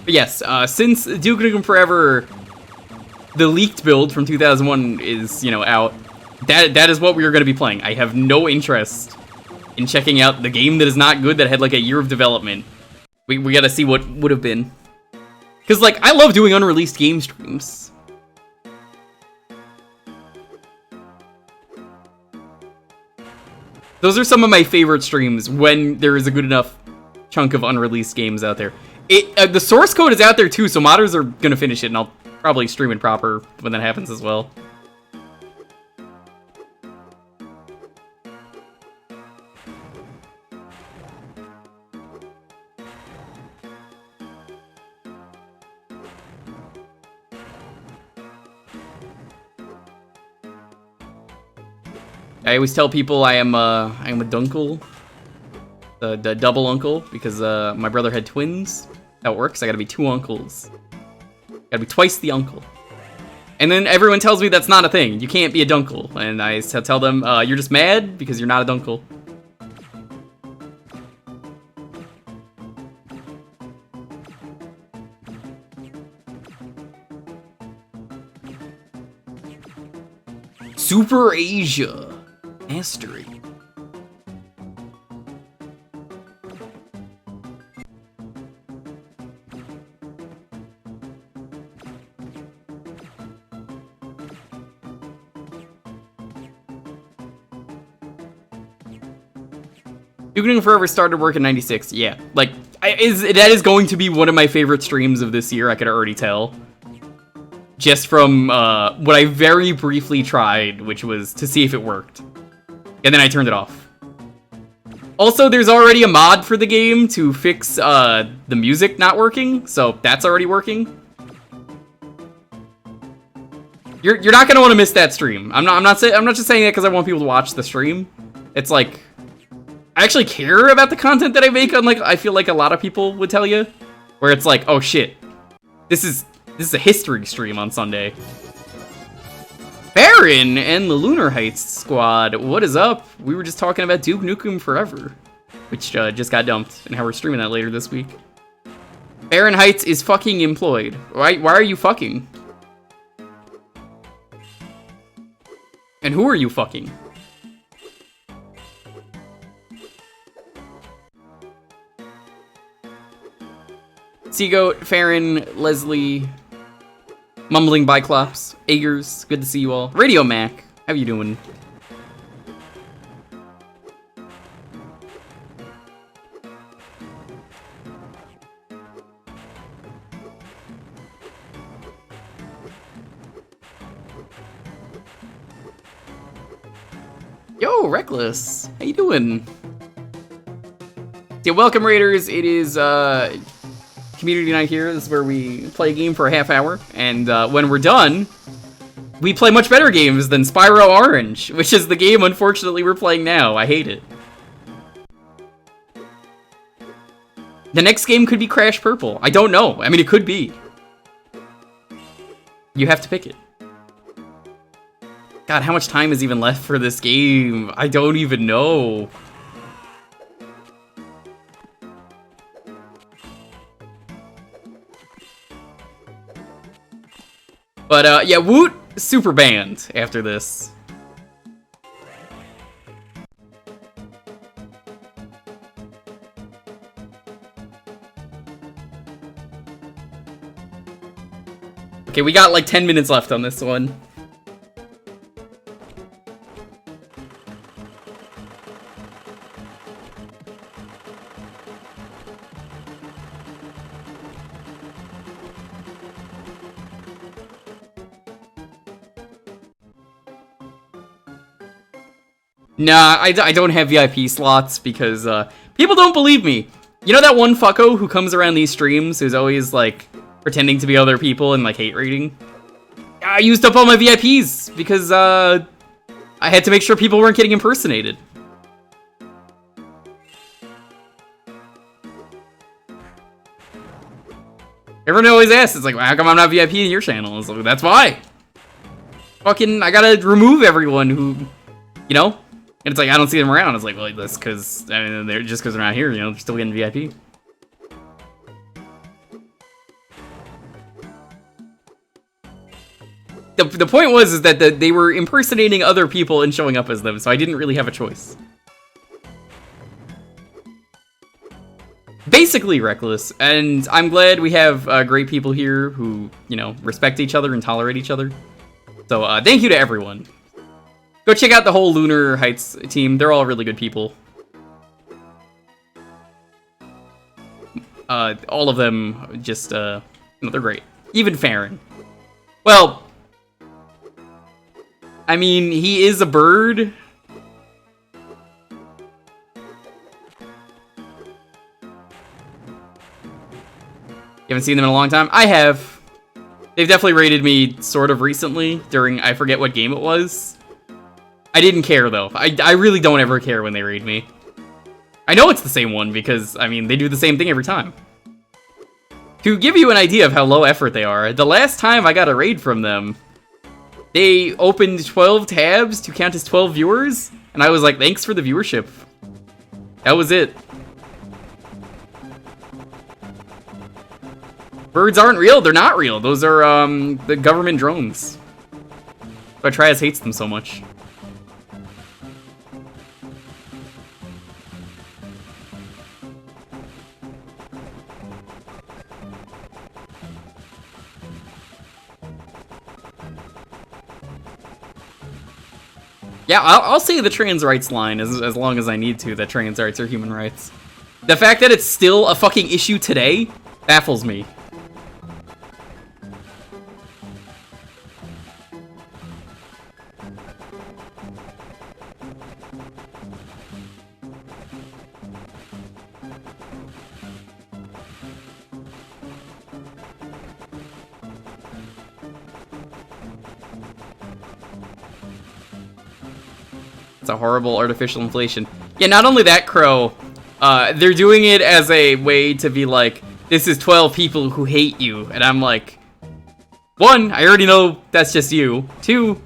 Speaker 1: But yes, since Duke Nukem Forever, the leaked build from 2001 is, out, that is what we are going to be playing. I have no interest in checking out the game that is not good, that had like a year of development. We gotta see what would have been. Because, like, I love doing unreleased game streams. Those are some of my favorite streams, when there is a good enough chunk of unreleased games out there. The source code is out there too, so modders are gonna finish it, and I'll probably stream it proper when that happens as well. I always tell people I am a dunkle, the double uncle, because my brother had twins. That works. I gotta be two uncles. Gotta be twice the uncle. And then everyone tells me that's not a thing. You can't be a dunkle. And I tell them, you're just mad because you're not a dunkle. Super Asia. Mastery. Duke Nukem Forever started work in 96. Yeah, like, that is going to be one of my favorite streams of this year, I could already tell. Just from what I very briefly tried, which was to see if it worked. And then I turned it off. Also, there's already a mod for the game to fix the music not working, so that's already working. You're not gonna want to miss that stream. I'm not just saying that because I want people to watch the stream. It's like, I actually care about the content that I make, unlike I feel like a lot of people would tell you, where it's like, oh shit, this is a history stream on Sunday. Baron and the Lunar Heights squad, what is up? We were just talking about Duke Nukem Forever, which just got dumped, and how we're streaming that later this week. Baron Heights is fucking employed. Why are you fucking? And who are you fucking? Seagoat, Farron, Leslie, Mumbling Biclops, Agers, good to see you all. Radio Mac, how you doing? Yo, Reckless, how you doing? Yeah, welcome Raiders, it is community night here. This is where we play a game for a half hour, and when we're done, we play much better games than Spyro Orange, which is the game, unfortunately, we're playing now. I hate it. The next game could be Crash Purple. I don't know. I mean, it could be. You have to pick it. God, how much time is even left for this game? I don't even know. But, yeah, Woot super banned after this. Okay, we got like 10 minutes left on this one. Nah, I don't have VIP slots because people don't believe me. You know that one fucko who comes around these streams who's always like pretending to be other people and like hate rating? I used up all my VIPs because I had to make sure people weren't getting impersonated. Everyone always asks, it's like, well, how come I'm not VIP in your channel? It's like, that's why. Fucking, I gotta remove everyone who, you know? And it's like, I don't see them around. It's like, well, that's because, I mean, they're just because they're not here, you know, they're still getting VIP. The point was is that they were impersonating other people and showing up as them, so I didn't really have a choice. Basically reckless, and I'm glad we have great people here who, you know, respect each other and tolerate each other. So thank you to everyone. Go check out the whole Lunar Heights team. They're all really good people. All of them just, no, they're great. Even Farron. Well, I mean, he is a bird. You haven't seen them in a long time? I have. They've definitely raided me sort of recently during, I forget what game it was. I didn't care though. I really don't ever care when they raid me. I know it's the same one because, I mean, they do the same thing every time. To give you an idea of how low effort they are, the last time I got a raid from them, they opened 12 tabs to count as 12 viewers, and I was like, thanks for the viewership. That was it. Birds aren't real, they're not real. Those are, the government drones. But Trias hates them so much. Yeah, I'll say the trans rights line as long as I need to, that trans rights are human rights. The fact that it's still a fucking issue today baffles me. It's a horrible artificial inflation. Yeah, not only that, Crow, they're doing it as a way to be like, this is 12 people who hate you. And I'm like, 1, I already know that's just you. 2,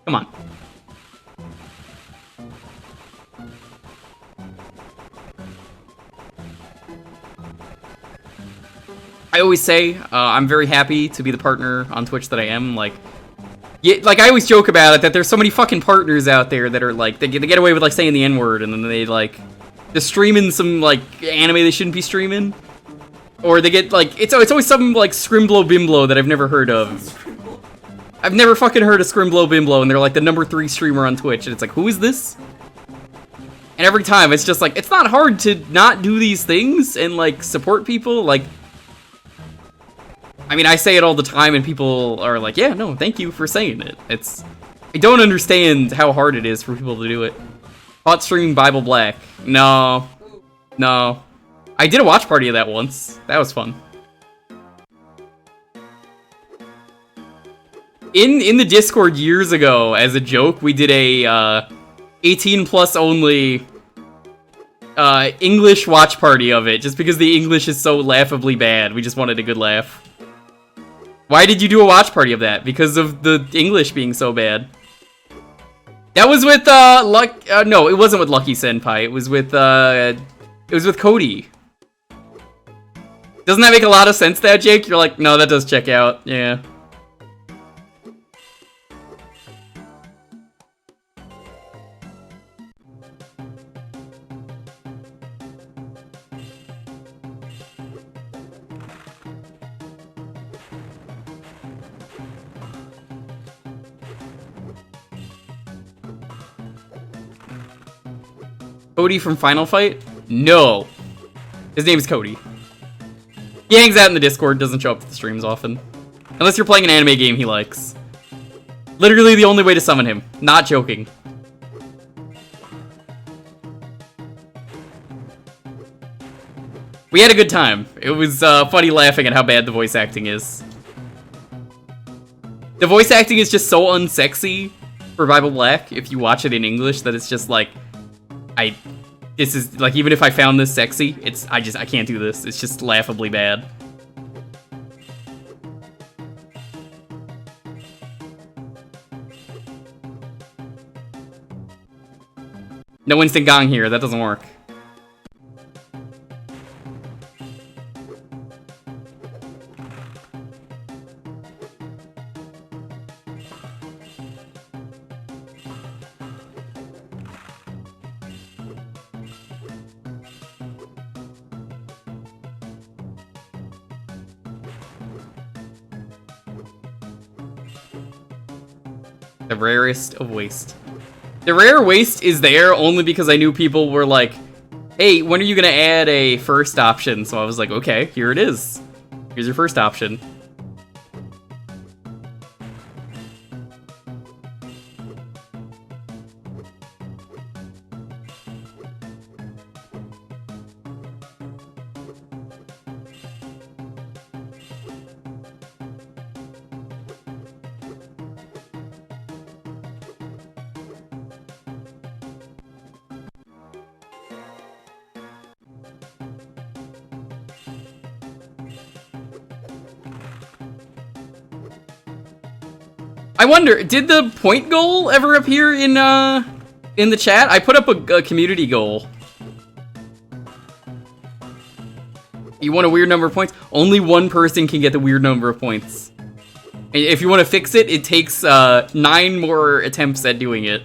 Speaker 1: come on. I always say, I'm very happy to be the partner on Twitch that I am. Like, yeah, like, I always joke about it, that there's so many fucking partners out there that are, like, they get away with, like, saying the N-word, and then they, like, they're streaming some, like, anime they shouldn't be streaming. Or they get, like, it's always some, like, Scrimblow Bimblow that I've never heard of. I've never fucking heard of Scrimblow Bimblow, and they're, like, the #3 streamer on Twitch, and it's like, who is this? And every time, it's just like, it's not hard to not do these things and, like, support people, like... I mean, I say it all the time, and people are like, yeah, no, thank you for saying it. I don't understand how hard it is for people to do it. Hot streaming Bible Black. No. No. I did a watch party of that once. That was fun. In the Discord years ago, as a joke, we did a 18 plus only English watch party of it, just because the English is so laughably bad. We just wanted a good laugh. Why did you do a watch party of that? Because of the English being so bad. That was with, no, it wasn't with Lucky Senpai. It was with Cody. Doesn't that make a lot of sense now, Jake? You're like, no, that does check out. Yeah. Cody from Final Fight? No. His name is Cody. He hangs out in the Discord, doesn't show up to the streams often. Unless you're playing an anime game he likes. Literally the only way to summon him. Not joking. We had a good time. It was funny laughing at how bad the voice acting is. The voice acting is just so unsexy for Bible Black if you watch it in English that it's just like, this is like, even if I found this sexy, I can't do this. It's just laughably bad. No instant gong here, that doesn't work. The rarest of waste. The rare waste is there only because I knew people were like, hey, when are you gonna add a first option? So I was like, okay, here it is. Here's your first option. I wonder, did the point goal ever appear in the chat? I put up a community goal. You want a weird number of points? Only one person can get the weird number of points. If you want to fix it, it takes 9 more attempts at doing it.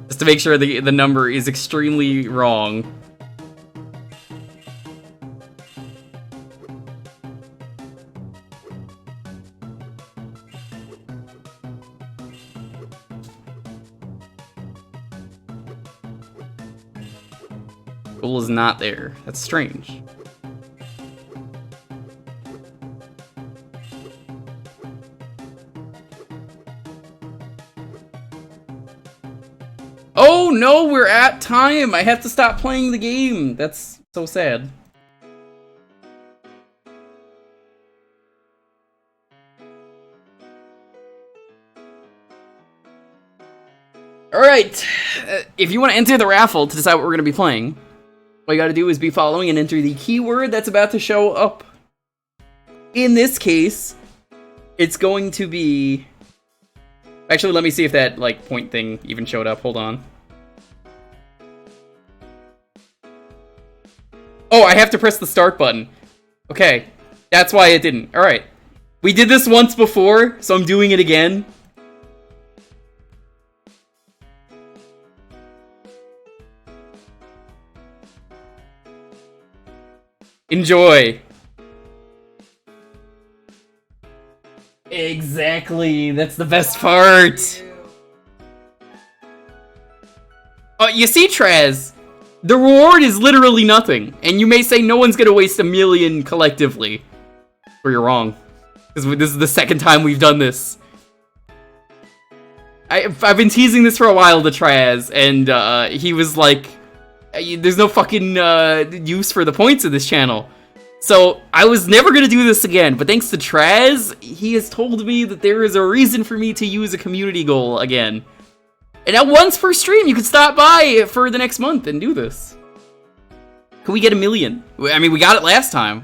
Speaker 1: Just to make sure the number is extremely wrong. Goal is not there. That's strange. Oh no, we're at time! I have to stop playing the game! That's so sad. Alright, if you want to enter the raffle to decide what we're going to be playing, all you gotta do is be following and enter the keyword that's about to show up. In this case, it's going to be... Actually, let me see if that, like, point thing even showed up. Hold on. Oh, I have to press the start button. Okay, that's why it didn't. Alright. We did this once before, so I'm doing it again. Enjoy. Exactly, that's the best part. You see, Traz, the reward is literally nothing, and you may say no one's gonna waste 1 million collectively. Or you're wrong, because this is the second time we've done this. I've been teasing this for a while to Traz, and he was like, there's no fucking use for the points in this channel. So I was never going to do this again, but thanks to Traz, he has told me that there is a reason for me to use a community goal again. And now once per stream, you can stop by for the next month and do this. Can we get 1 million? I mean, we got it last time.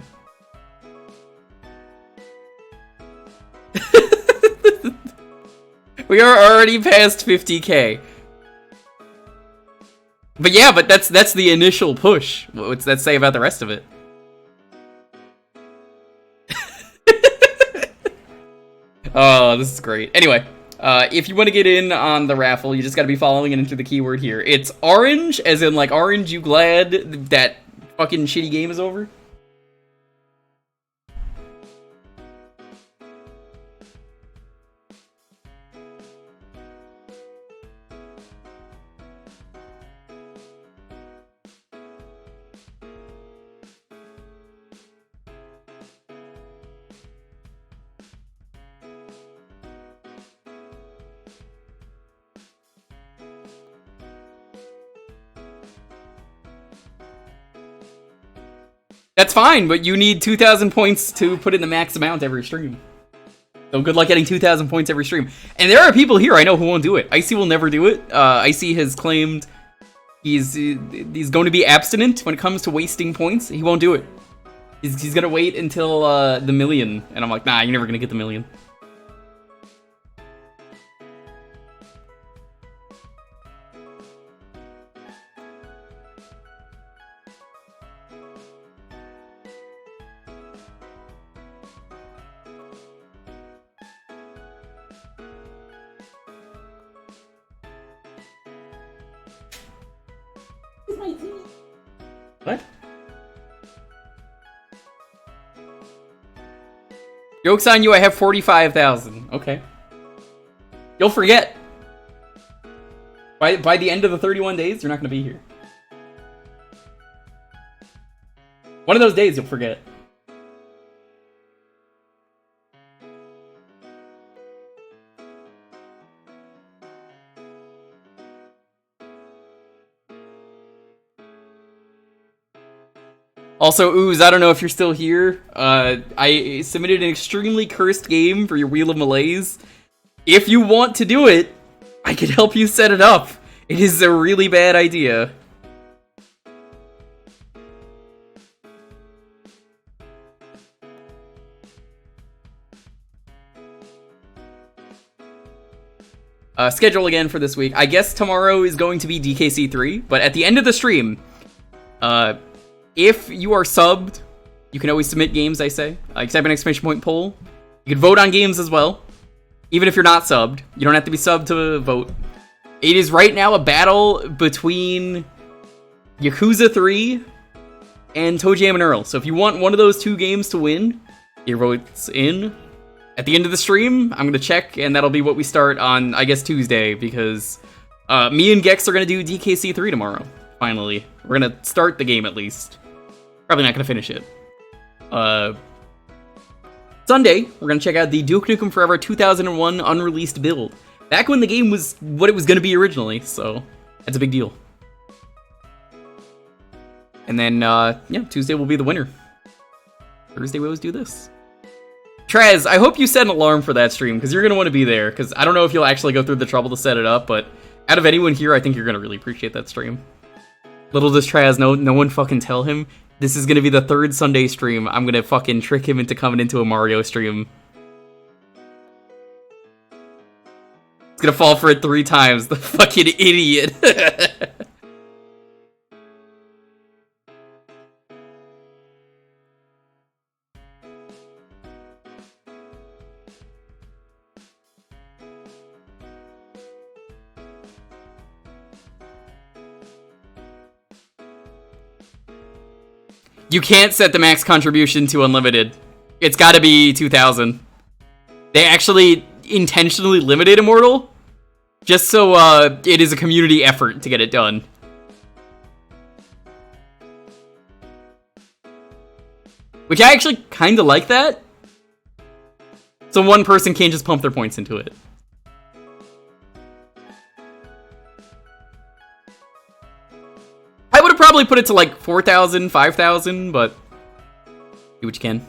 Speaker 1: We are already past 50k. But yeah, but that's the initial push. What's that say about the rest of it? Oh, this is great. Anyway, if you want to get in on the raffle, you just got to be following it into the keyword here. It's orange, as in like orange, you glad that fucking shitty game is over? That's fine, but you need 2,000 points to put in the max amount every stream. So good luck getting 2,000 points every stream. And there are people here I know who won't do it. Icy will never do it. Icy has claimed he's going to be abstinent when it comes to wasting points. He won't do it. He's gonna wait until the million. And I'm like, nah, you're never gonna get the million. What? Joke's on you, I have 45,000. Okay. You'll forget. By the end of the 31 days, you're not going to be here. One of those days, you'll forget. Also, Ooze, I don't know if you're still here. I submitted an extremely cursed game for your Wheel of Malaise. If you want to do it, I can help you set it up. It is a really bad idea. Schedule again for this week. I guess tomorrow is going to be DKC3, but at the end of the stream, if you are subbed, you can always submit games, I say. Type an exclamation point poll. You can vote on games as well. Even if you're not subbed. You don't have to be subbed to vote. It is right now a battle between Yakuza 3 and ToeJam and Earl. So if you want one of those two games to win, your vote's in. At the end of the stream, I'm going to check, and that'll be what we start on, I guess, Tuesday, because me and Gex are going to do DKC3 tomorrow, finally. We're going to start the game, at least. Probably not going to finish it. Sunday, we're going to check out the Duke Nukem Forever 2001 unreleased build. Back when the game was what it was going to be originally, so that's a big deal. And then, yeah, Tuesday will be the winner. Thursday, we always do this. Trez, I hope you set an alarm for that stream, because you're going to want to be there, because I don't know if you'll actually go through the trouble to set it up, but out of anyone here, I think you're going to really appreciate that stream. Little does Trez, no one fucking tell him, this is going to be the third Sunday stream. I'm going to fucking trick him into coming into a Mario stream. He's going to fall for it 3 times, the fucking idiot. You can't set the max contribution to unlimited. It's gotta be 2,000. They actually intentionally limited Immortal, just so it is a community effort to get it done. Which I actually kinda like that. So one person can't just pump their points into it. I would have probably put it to like 4,000, 5,000, but do what you can.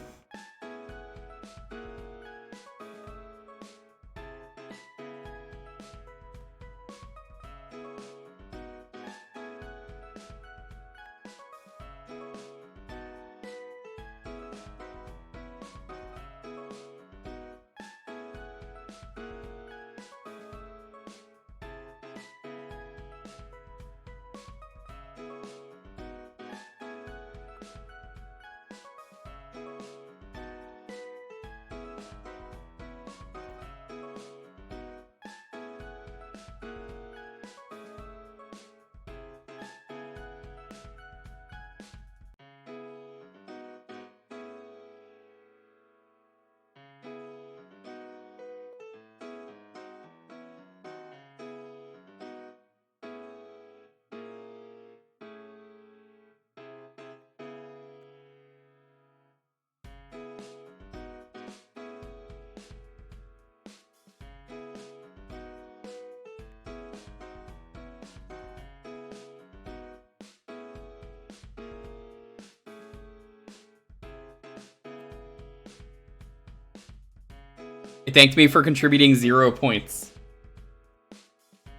Speaker 1: It thanked me for contributing 0 points.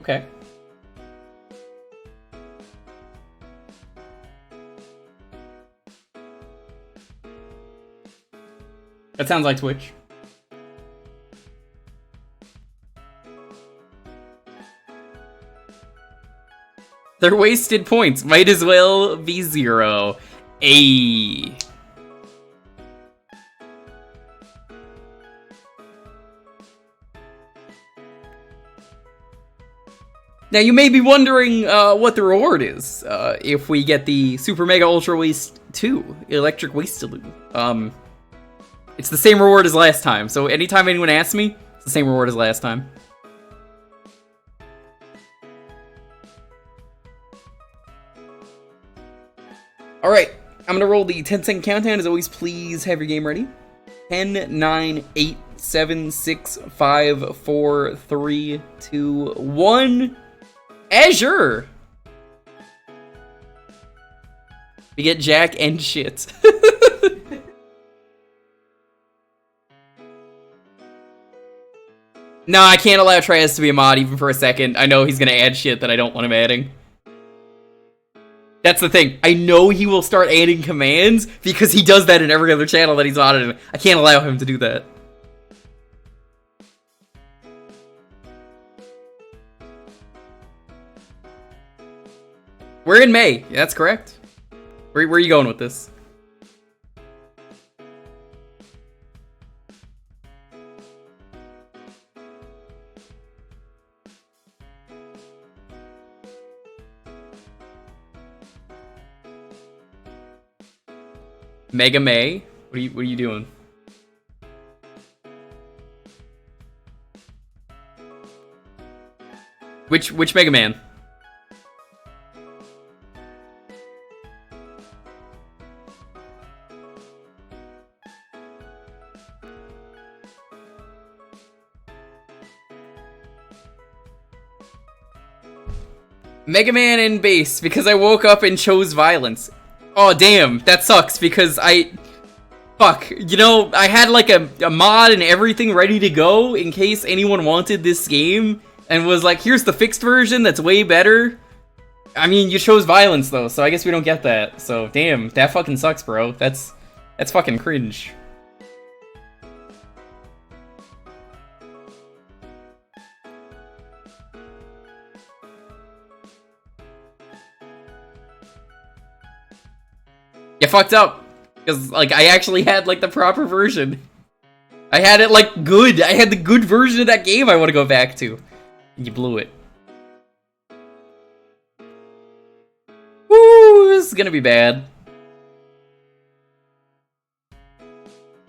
Speaker 1: Okay. That sounds like Twitch. They're wasted points. Might as well be 0. Ayy. Now you may be wondering what the reward is if we get the Super Mega Ultra Waste 2 Electric Waste Saloon. It's the same reward as last time, so anytime anyone asks me, it's the same reward as last time. Alright, I'm gonna roll the 10-second countdown. As always, please have your game ready. 10, 9, 8, 7, 6, 5, 4, 3, 2, 1. Azure! We get Jack and shit. No, I can't allow Treyas to be a mod even for a second. I know he's gonna add shit that I don't want him adding. That's the thing. I know he will start adding commands because he does that in every other channel that he's modded in. I can't allow him to do that. We're in May. Yeah, that's correct. Where are you going with this? Mega May? What are you doing? Which Mega Man? Mega Man and Bass, because I woke up and chose violence. Oh, damn, that sucks, because fuck, you know, I had like a mod and everything ready to go in case anyone wanted this game, and was like, here's the fixed version that's way better. I mean, you chose violence, though, so I guess we don't get that. So, damn, that fucking sucks, bro. That's fucking cringe. You fucked up, because, like, I actually had, like, the proper version. I had it, like, good. I had the good version of that game I want to go back to. And you blew it. Woo, this is gonna be bad.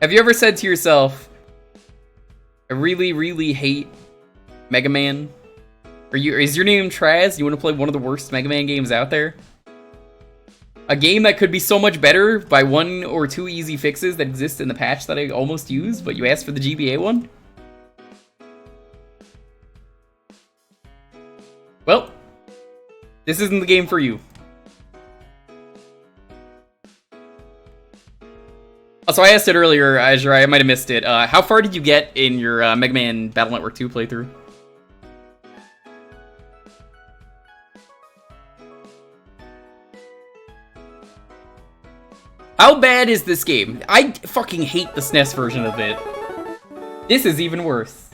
Speaker 1: Have you ever said to yourself, I really, really hate Mega Man? Is your name Traz? You want to play one of the worst Mega Man games out there? A game that could be so much better by 1 or 2 easy fixes that exist in the patch that I almost used, but you asked for the GBA one? Well, this isn't the game for you. Also, I asked it earlier, Azure, I might have missed it. How far did you get in your Mega Man Battle Network 2 playthrough? How bad is this game? I fucking hate the SNES version of it. This is even worse.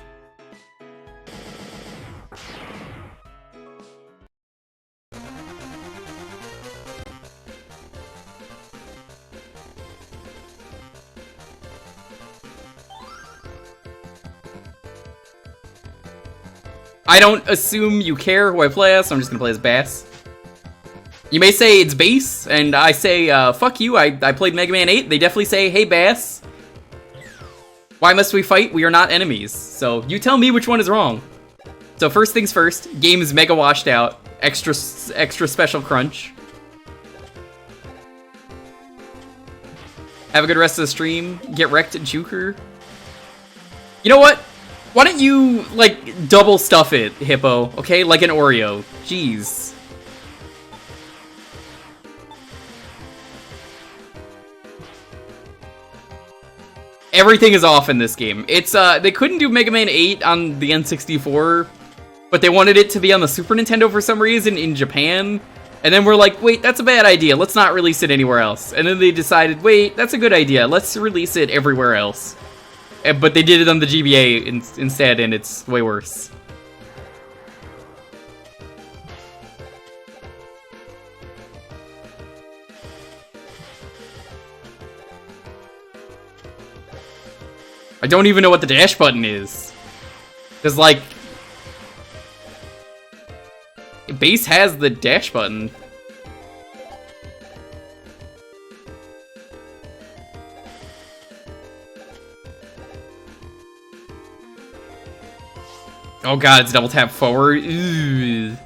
Speaker 1: I don't assume you care who I play as, so I'm just gonna play as Bass. You may say it's Bass, and I say, fuck you, I played Mega Man 8. They definitely say, hey, Bass. Why must we fight? We are not enemies. So, you tell me which one is wrong. So, first things first, game is mega washed out. Extra special crunch. Have a good rest of the stream. Get wrecked at Jewker. You know what? Why don't you, like, double stuff it, Hippo, okay? Like an Oreo. Jeez. everything is off in this game. It's they couldn't do Mega Man 8 on the N64, but they wanted it to be on the Super Nintendo for some reason in Japan. And then we're like, wait, that's a bad idea. Let's not release it anywhere else. And then they decided, wait, that's a good idea. Let's release it everywhere else. But they did it on the GBA instead, and it's way worse. I don't even know what the dash button is. Because, like, Bass has the dash button. Oh god, it's double tap forward. Ew.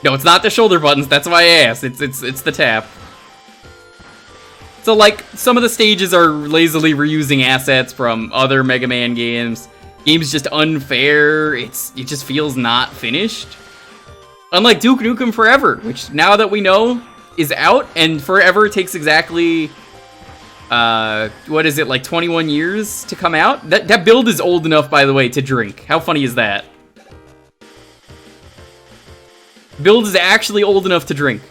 Speaker 1: No, it's not the shoulder buttons. That's why I asked. It's the tap. So, like, some of the stages are lazily reusing assets from other Mega Man games. Game's just unfair. It just feels not finished. Unlike Duke Nukem Forever, which now that we know is out, and Forever takes exactly, what is it, like 21 years to come out? That build is old enough, by the way, to drink. How funny is that? Build is actually old enough to drink.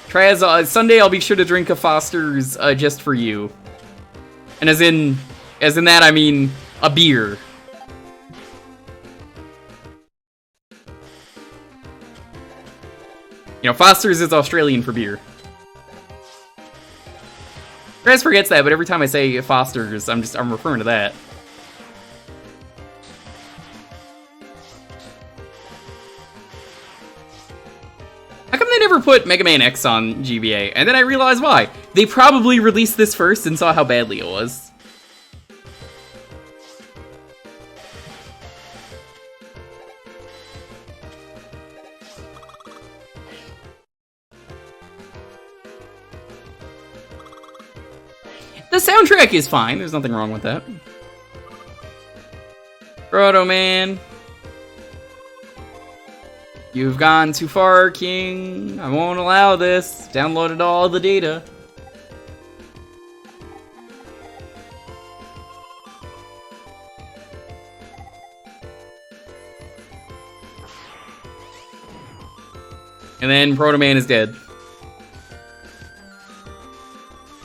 Speaker 1: Traz, Sunday I'll be sure to drink a Foster's just for you. And as in that I mean a beer. You know, Foster's is Australian for beer. Traz forgets that, but every time I say Foster's, I'm referring to that. How come they never put Mega Man X on GBA? And then I realized why. They probably released this first and saw how badly it was. The soundtrack is fine. There's nothing wrong with that. Proto Man. You've gone too far, King. I won't allow this. Downloaded all the data. And then Proto Man is dead.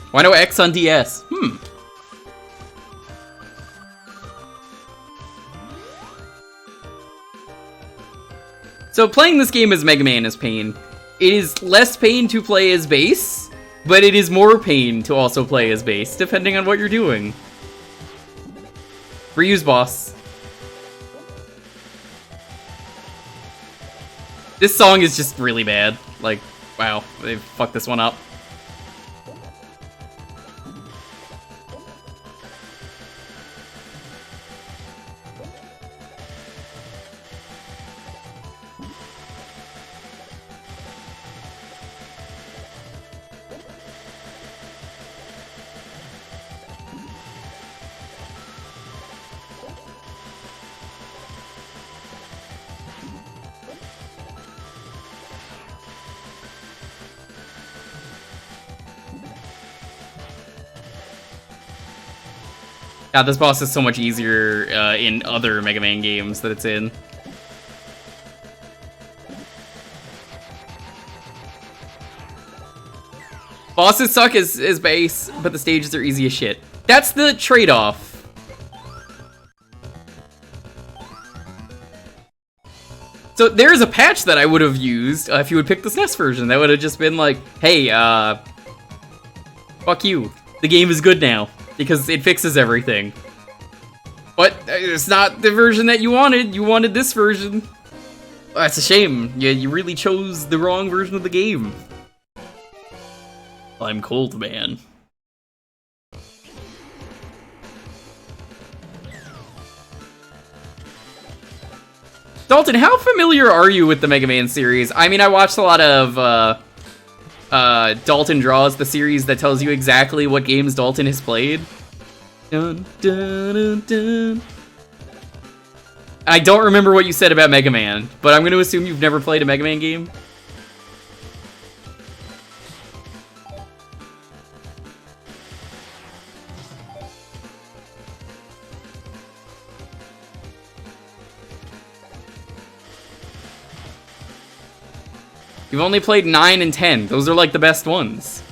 Speaker 1: Why no X on DS? So playing this game as Mega Man is pain. It is less pain to play as Bass, but it is more pain to also play as Bass, depending on what you're doing. Reuse boss. This song is just really bad. Like, wow, they fucked this one up. God, this boss is so much easier in other Mega Man games that it's in. Bosses suck as Bass, but the stages are easy as shit. That's the trade-off. So there's a patch that I would have used if you would pick the SNES version. That would have just been like, hey, fuck you. The game is good now. Because it fixes everything. But it's not the version that you wanted. You wanted this version. Oh, that's a shame. Yeah, you really chose the wrong version of the game. I'm Cold Man. Dalton, how familiar are you with the Mega Man series? I mean, I watched a lot of Dalton Draws, the series that tells you exactly what games Dalton has played. Dun, dun, dun, dun. I don't remember what you said about Mega Man, but I'm going to assume you've never played a Mega Man game. You've only played 9 and 10. Those are like the best ones.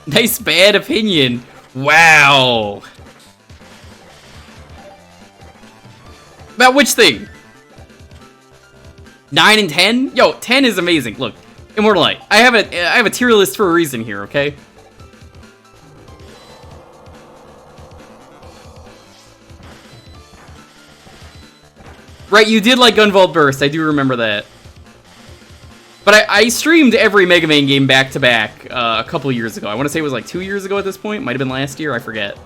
Speaker 1: Nice bad opinion. Wow. About which thing? 9 and 10? Yo, 10 is amazing. Look, Immortal Knight. I have a tier list for a reason here, okay? Right, you did like Gunvolt Burst. I do remember that. But I streamed every Mega Man game back to back a couple years ago. I want to say it was like 2 years ago at this point. Might have been last year. I forget.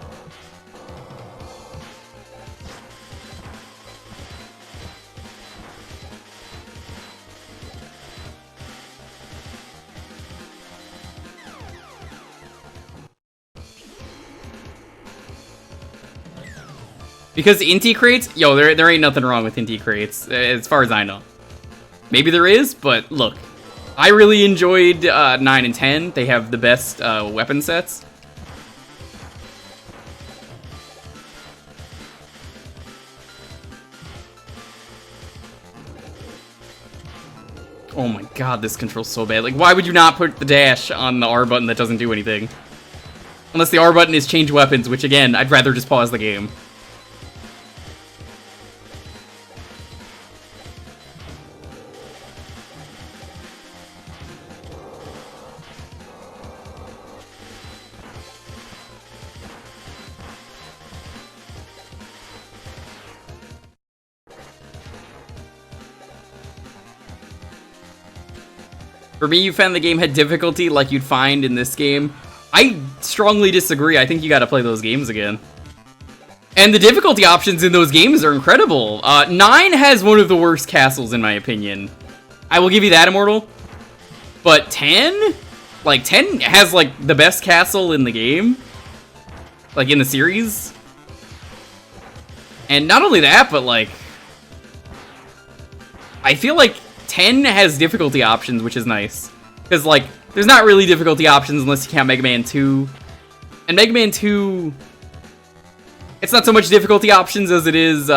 Speaker 1: Because Inti crates? Yo, there ain't nothing wrong with Inti crates, as far as I know. Maybe there is, but look. I really enjoyed 9 and 10. They have the best weapon sets. Oh my god, this control's so bad. Like, why would you not put the dash on the R button that doesn't do anything? Unless the R button is change weapons, which again, I'd rather just pause the game. For me, you found the game had difficulty like you'd find in this game. I strongly disagree. I think you gotta play those games again. And the difficulty options in those games are incredible. 9 has one of the worst castles, in my opinion. I will give you that, Immortal. But 10? Like, 10 has, like, the best castle in the game. Like, in the series. And not only that, but, like... I feel like 10 has difficulty options, which is nice. Because, like, there's not really difficulty options unless you count Mega Man 2. And Mega Man 2... It's not so much difficulty options as it is,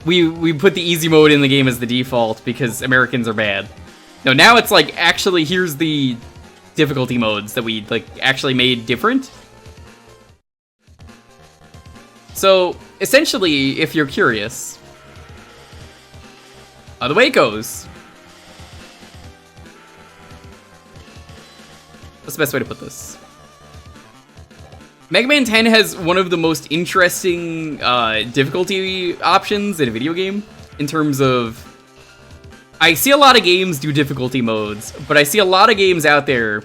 Speaker 1: we put the easy mode in the game as the default because Americans are bad. No, now it's like, actually, here's the difficulty modes that we, like, actually made different. So, essentially, if you're curious... the way it goes... What's the best way to put this? Mega Man 10 has one of the most interesting difficulty options in a video game. In terms of... I see a lot of games do difficulty modes, but I see a lot of games out there...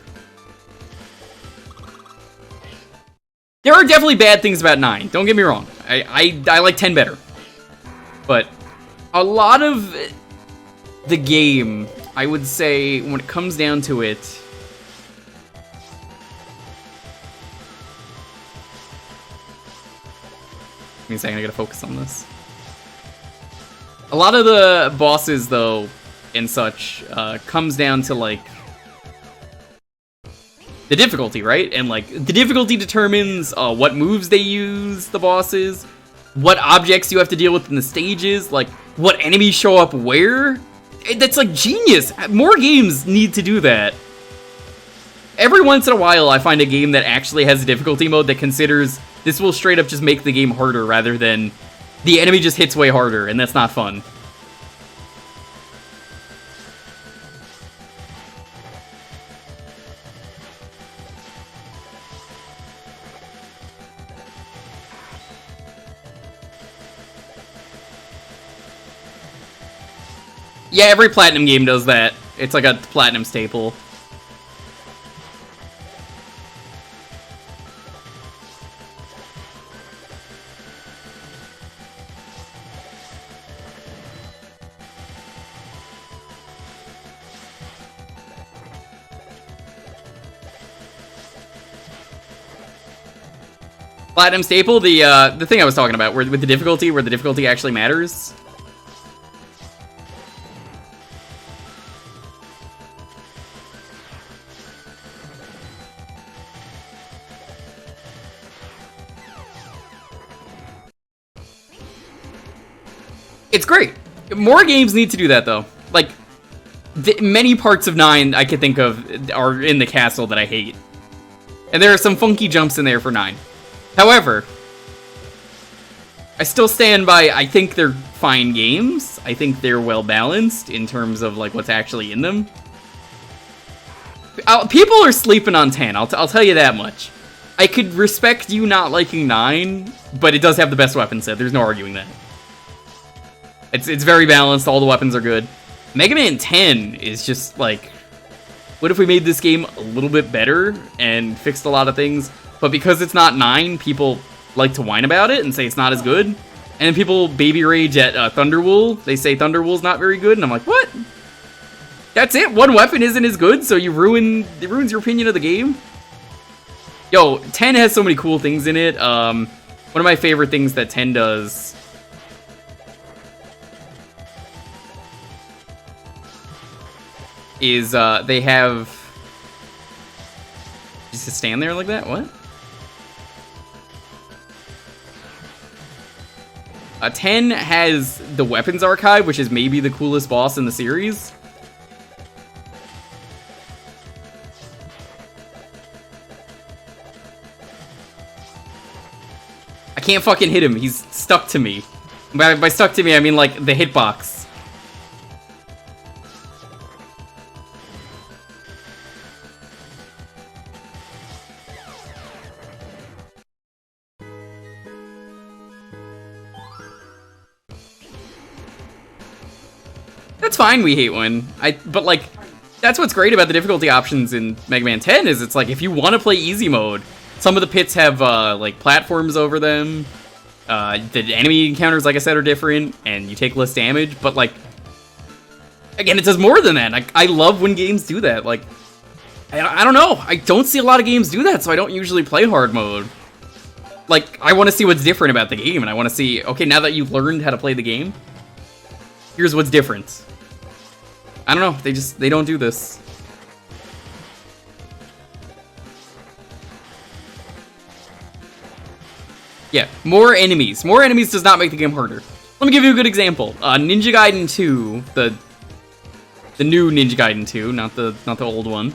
Speaker 1: There are definitely bad things about 9, don't get me wrong. I like 10 better. But a lot of the game, I would say, when it comes down to it... Give me a second, I gotta focus on this. A lot of the bosses, though, and such, comes down to, like, the difficulty, right? And, like, the difficulty determines what moves they use, the bosses, what objects you have to deal with in the stages, like, what enemies show up where. That's, like, genius! More games need to do that. Every once in a while, I find a game that actually has a difficulty mode that considers this will straight up just make the game harder rather than the enemy just hits way harder, and that's not fun. Yeah, every Platinum game does that. It's like a Platinum staple. Platinum staple, the thing I was talking about, with the difficulty, where the difficulty actually matters. It's great. More games need to do that, though. Like, many parts of 9 I could think of are in the castle that I hate. And there are some funky jumps in there for 9. However, I still stand by, I think they're fine games. I think they're well balanced in terms of, like, what's actually in them. People are sleeping on 10, I'll tell you that much. I could respect you not liking 9, but it does have the best weapon set. There's no arguing that. It's very balanced, all the weapons are good. Mega Man 10 is just like, what if we made this game a little bit better and fixed a lot of things, but because it's not 9, people like to whine about it and say it's not as good. And then people baby rage at Thunderwool. They say Thunderwool's not very good, and I'm like, what? That's it? One weapon isn't as good, so it ruins your opinion of the game? Yo, 10 has so many cool things in it. One of my favorite things that 10 does is they have just to stand there like that. What? 10 has the weapons archive, which is maybe the coolest boss in the series. I can't fucking hit him. He's stuck to me. By stuck to me, I mean like the hitbox. That's fine, we hate one. But like, that's what's great about the difficulty options in Mega Man 10 is it's like, if you want to play easy mode, some of the pits have like platforms over them. The enemy encounters, like I said, are different, and you take less damage. But like, again, it does more than that. I love when games do that. Like, I don't know. I don't see a lot of games do that, so I don't usually play hard mode. Like, I want to see what's different about the game, and I want to see, okay, now that you've learned how to play the game, here's what's different. I don't know, they don't do this. Yeah, more enemies. More enemies does not make the game harder. Let me give you a good example. Ninja Gaiden 2, the new Ninja Gaiden 2, not the old one.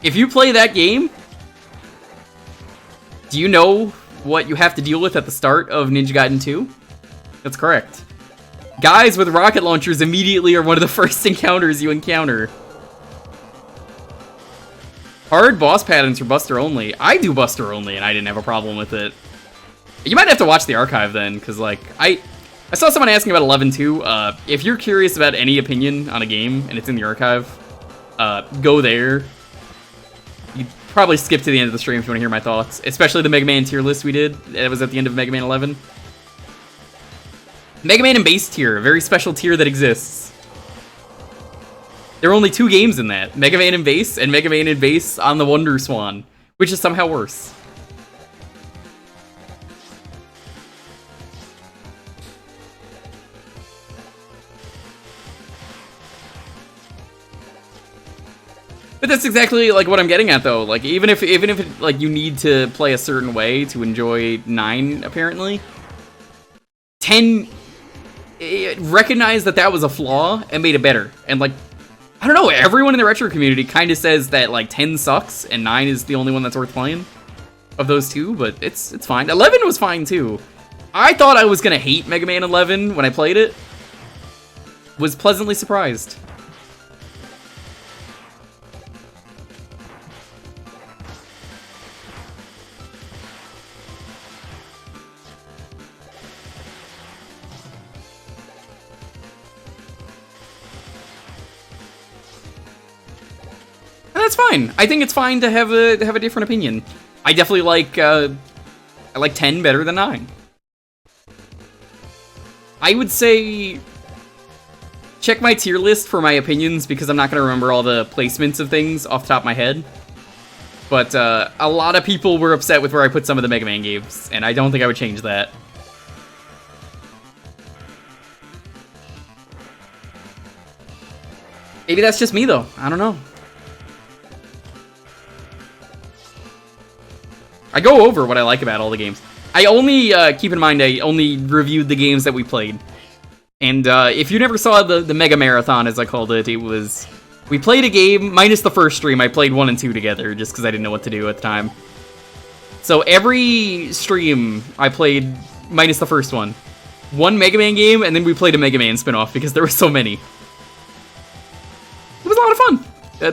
Speaker 1: If you play that game, do you know what you have to deal with at the start of Ninja Gaiden 2? That's correct. Guys with rocket launchers immediately are one of the first encounters you encounter. Hard boss patterns for Buster only. I do Buster only, and I didn't have a problem with it. You might have to watch the archive then, because like I saw someone asking about 11 too. If you're curious about any opinion on a game and it's in the archive, go there. You probably skip to the end of the stream if you want to hear my thoughts, especially the Mega Man tier list we did. It was at the end of Mega Man 11. Mega Man and Bass tier, a very special tier that exists. There are only 2 games in that, Mega Man and Bass on the Wonder Swan, which is somehow worse. But that's exactly like what I'm getting at though. Like even if it, like you need to play a certain way to enjoy 9 apparently, 10 recognized that was a flaw and made it better. And like, I don't know, everyone in the retro community kind of says that like 10 sucks and 9 is the only one that's worth playing of those 2, but it's fine. 11 was fine too. I thought I was gonna hate Mega Man 11 when I played it. Was pleasantly surprised. That's fine. I think it's fine to have a different opinion. I definitely like I like 10 better than 9. I would say check my tier list for my opinions because I'm not going to remember all the placements of things off the top of my head. But a lot of people were upset with where I put some of the Mega Man games, and I don't think I would change that. Maybe that's just me, though. I don't know. I go over what I like about all the games. I only, keep in mind, I only reviewed the games that we played. And if you never saw the Mega Marathon, as I called it, it was... We played a game, minus the first stream, I played 1 and 2 together, just because I didn't know what to do at the time. So every stream, I played, minus the first one, 1 Mega Man game, and then we played a Mega Man spin-off, because there were so many. It was a lot of fun.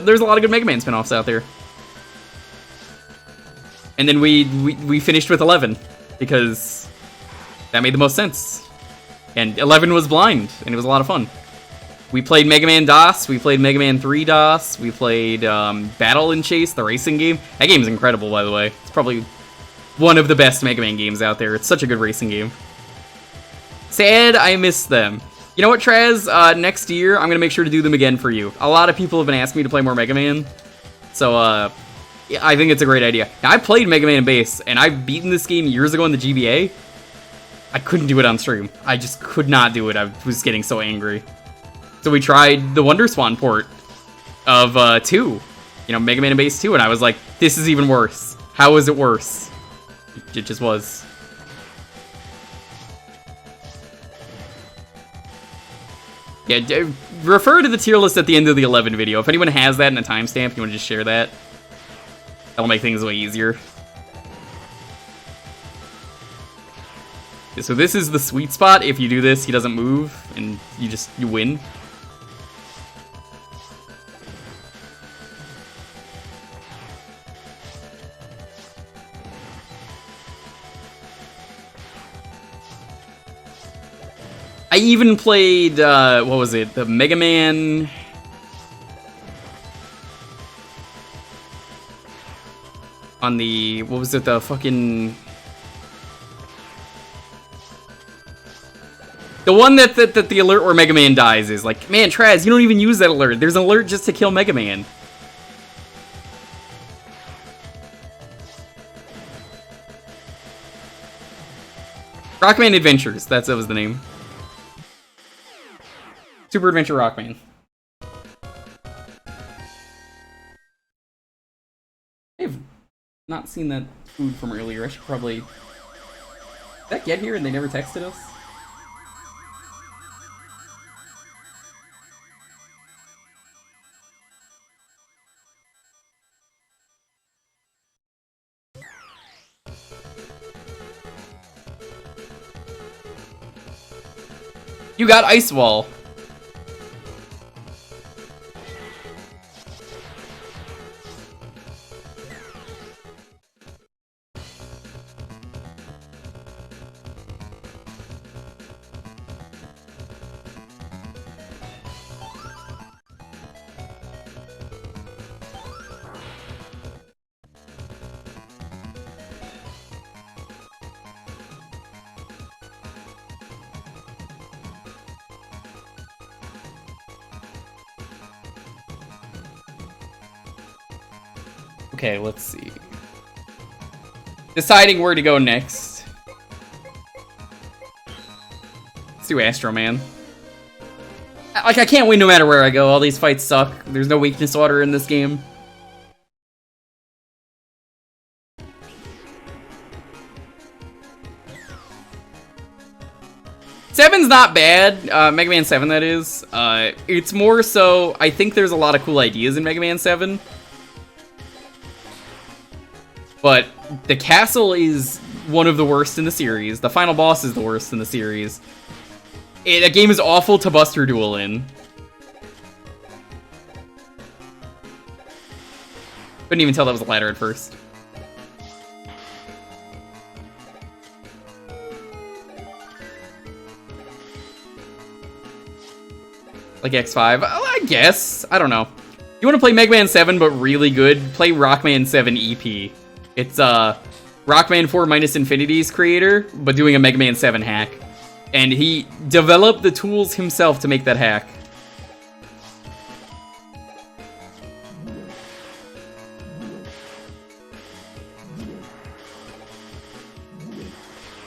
Speaker 1: There's a lot of good Mega Man spin-offs out there. And then we finished with 11, because that made the most sense. And 11 was blind, and it was a lot of fun. We played Mega Man DOS, we played Mega Man 3 DOS, we played Battle and Chase, the racing game. That game is incredible, by the way. It's probably one of the best Mega Man games out there. It's such a good racing game. Sad I missed them. You know what, Traz? Next year, I'm going to make sure to do them again for you. A lot of people have been asking me to play more Mega Man. So, yeah, I think it's a great idea. Now, I played Megaman Bass, and I've beaten this game years ago in the GBA. I couldn't do it on stream. I just could not do it. I was getting so angry. So we tried the WonderSwan port of 2. You know, Mega Man Bass 2, and I was like, this is even worse. How is it worse? It just was. Yeah, refer to the tier list at the end of the 11 video. If anyone has that in a timestamp, you want to just share that. That'll make things way easier. So this is the sweet spot. If you do this, he doesn't move, and you win. I even played, what was it? The Mega Man... On the, what was it, the fucking... The one that the alert where Mega Man dies is like, man, Traz, you don't even use that alert. There's an alert just to kill Mega Man. Rockman Adventures, that was the name. Super Adventure Rockman. I've not seen that food from earlier. I should probably... Did that get here and they never texted us? You got Ice Wall. Okay, let's see. Deciding where to go next. Let's do Astro Man. Like, I can't win no matter where I go. All these fights suck. There's no weakness order in this game. Seven's not bad. Mega Man 7, that is. It's more so, I think there's a lot of cool ideas in Mega Man 7. But the castle is one of the worst in the series. The final boss is the worst in the series. That game is awful to Buster Duel in. Couldn't even tell that was a ladder at first. Like X5? I guess. I don't know. You want to play Mega Man 7 but really good? Play Rockman 7 EP. It's Rockman 4 Minus Infinity's creator, but doing a Mega Man 7 hack. And he developed the tools himself to make that hack.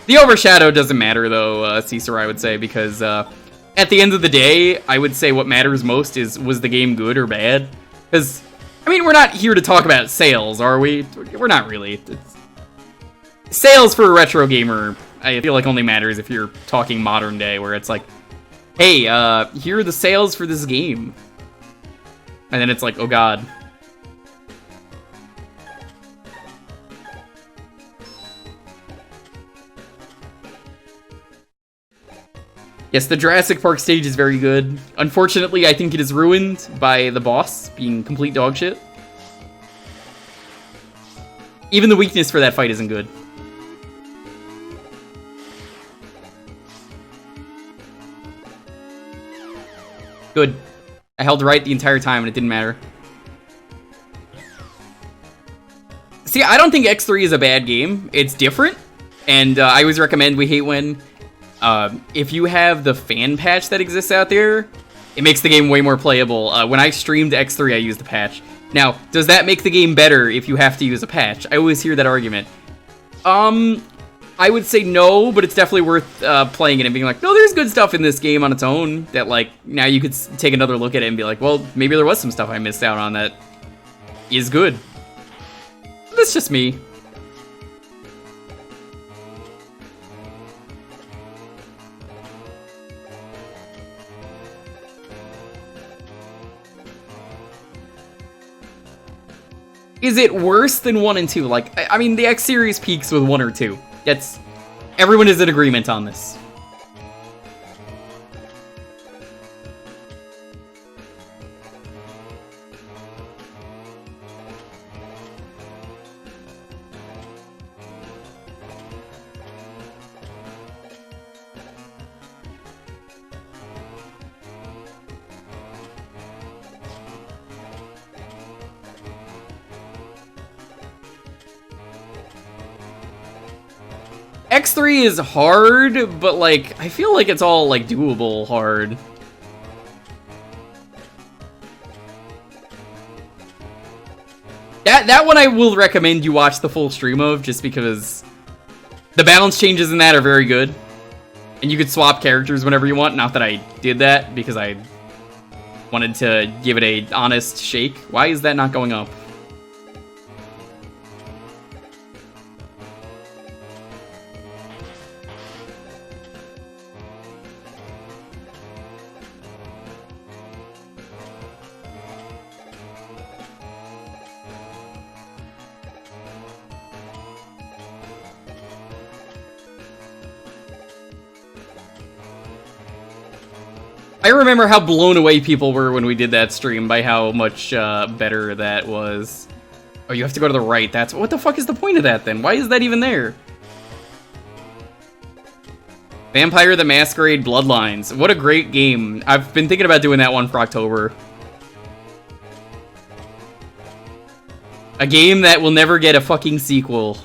Speaker 1: The overshadow doesn't matter, though, Caesar, I would say, because at the end of the day, I would say what matters most is, was the game good or bad? Because, I mean, we're not here to talk about sales, are we? We're not really. Sales for a retro gamer, I feel like only matters if you're talking modern day, where it's like, hey, here are the sales for this game. And then it's like, oh god. Yes, the Jurassic Park stage is very good. Unfortunately, I think it is ruined by the boss being complete dog shit. Even the weakness for that fight isn't good. Good. I held right the entire time and it didn't matter. See, I don't think X3 is a bad game. It's different. And I always recommend We Hate When. If you have the fan patch that exists out there, it makes the game way more playable. When I streamed X3, I used the patch. Now, does that make the game better if you have to use a patch? I always hear that argument. I would say no, but it's definitely worth playing it and being like, no, there's good stuff in this game on its own that, like, now you could take another look at it and be like, well, maybe there was some stuff I missed out on that is good. That's just me. Is it worse than 1 and 2? Like, I mean, the X series peaks with 1 or 2. That's... Everyone is in agreement on this. X3 is hard, but, like, I feel like it's all, like, doable hard. That one I will recommend you watch the full stream of, just because the balance changes in that are very good. And you could swap characters whenever you want. Not that I did that, because I wanted to give it a honest shake. Why is that not going up? I remember how blown away people were when we did that stream by how much better that was. Oh, you have to go to the right. That's... What the fuck is the point of that, then? Why is that even there? Vampire the Masquerade Bloodlines. What a great game. I've been thinking about doing that one for October. A game that will never get a fucking sequel.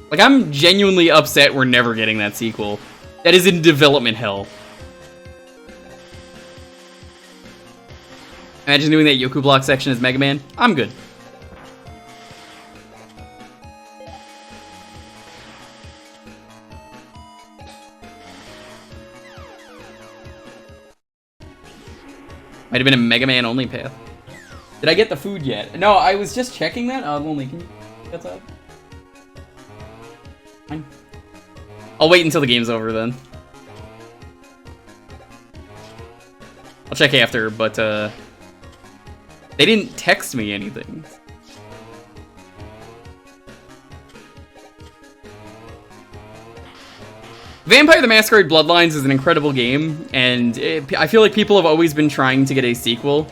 Speaker 1: Like, I'm genuinely upset we're never getting that sequel. That is in development hell. Imagine doing that Jewkbox section as Mega Man. I'm good. Might have been a Mega Man only path. Did I get the food yet? No, I was just checking that. Only, can you get that? Fine. I'll wait until the game's over then. I'll check after, but they didn't text me anything. Vampire the Masquerade Bloodlines is an incredible game, and I feel like people have always been trying to get a sequel.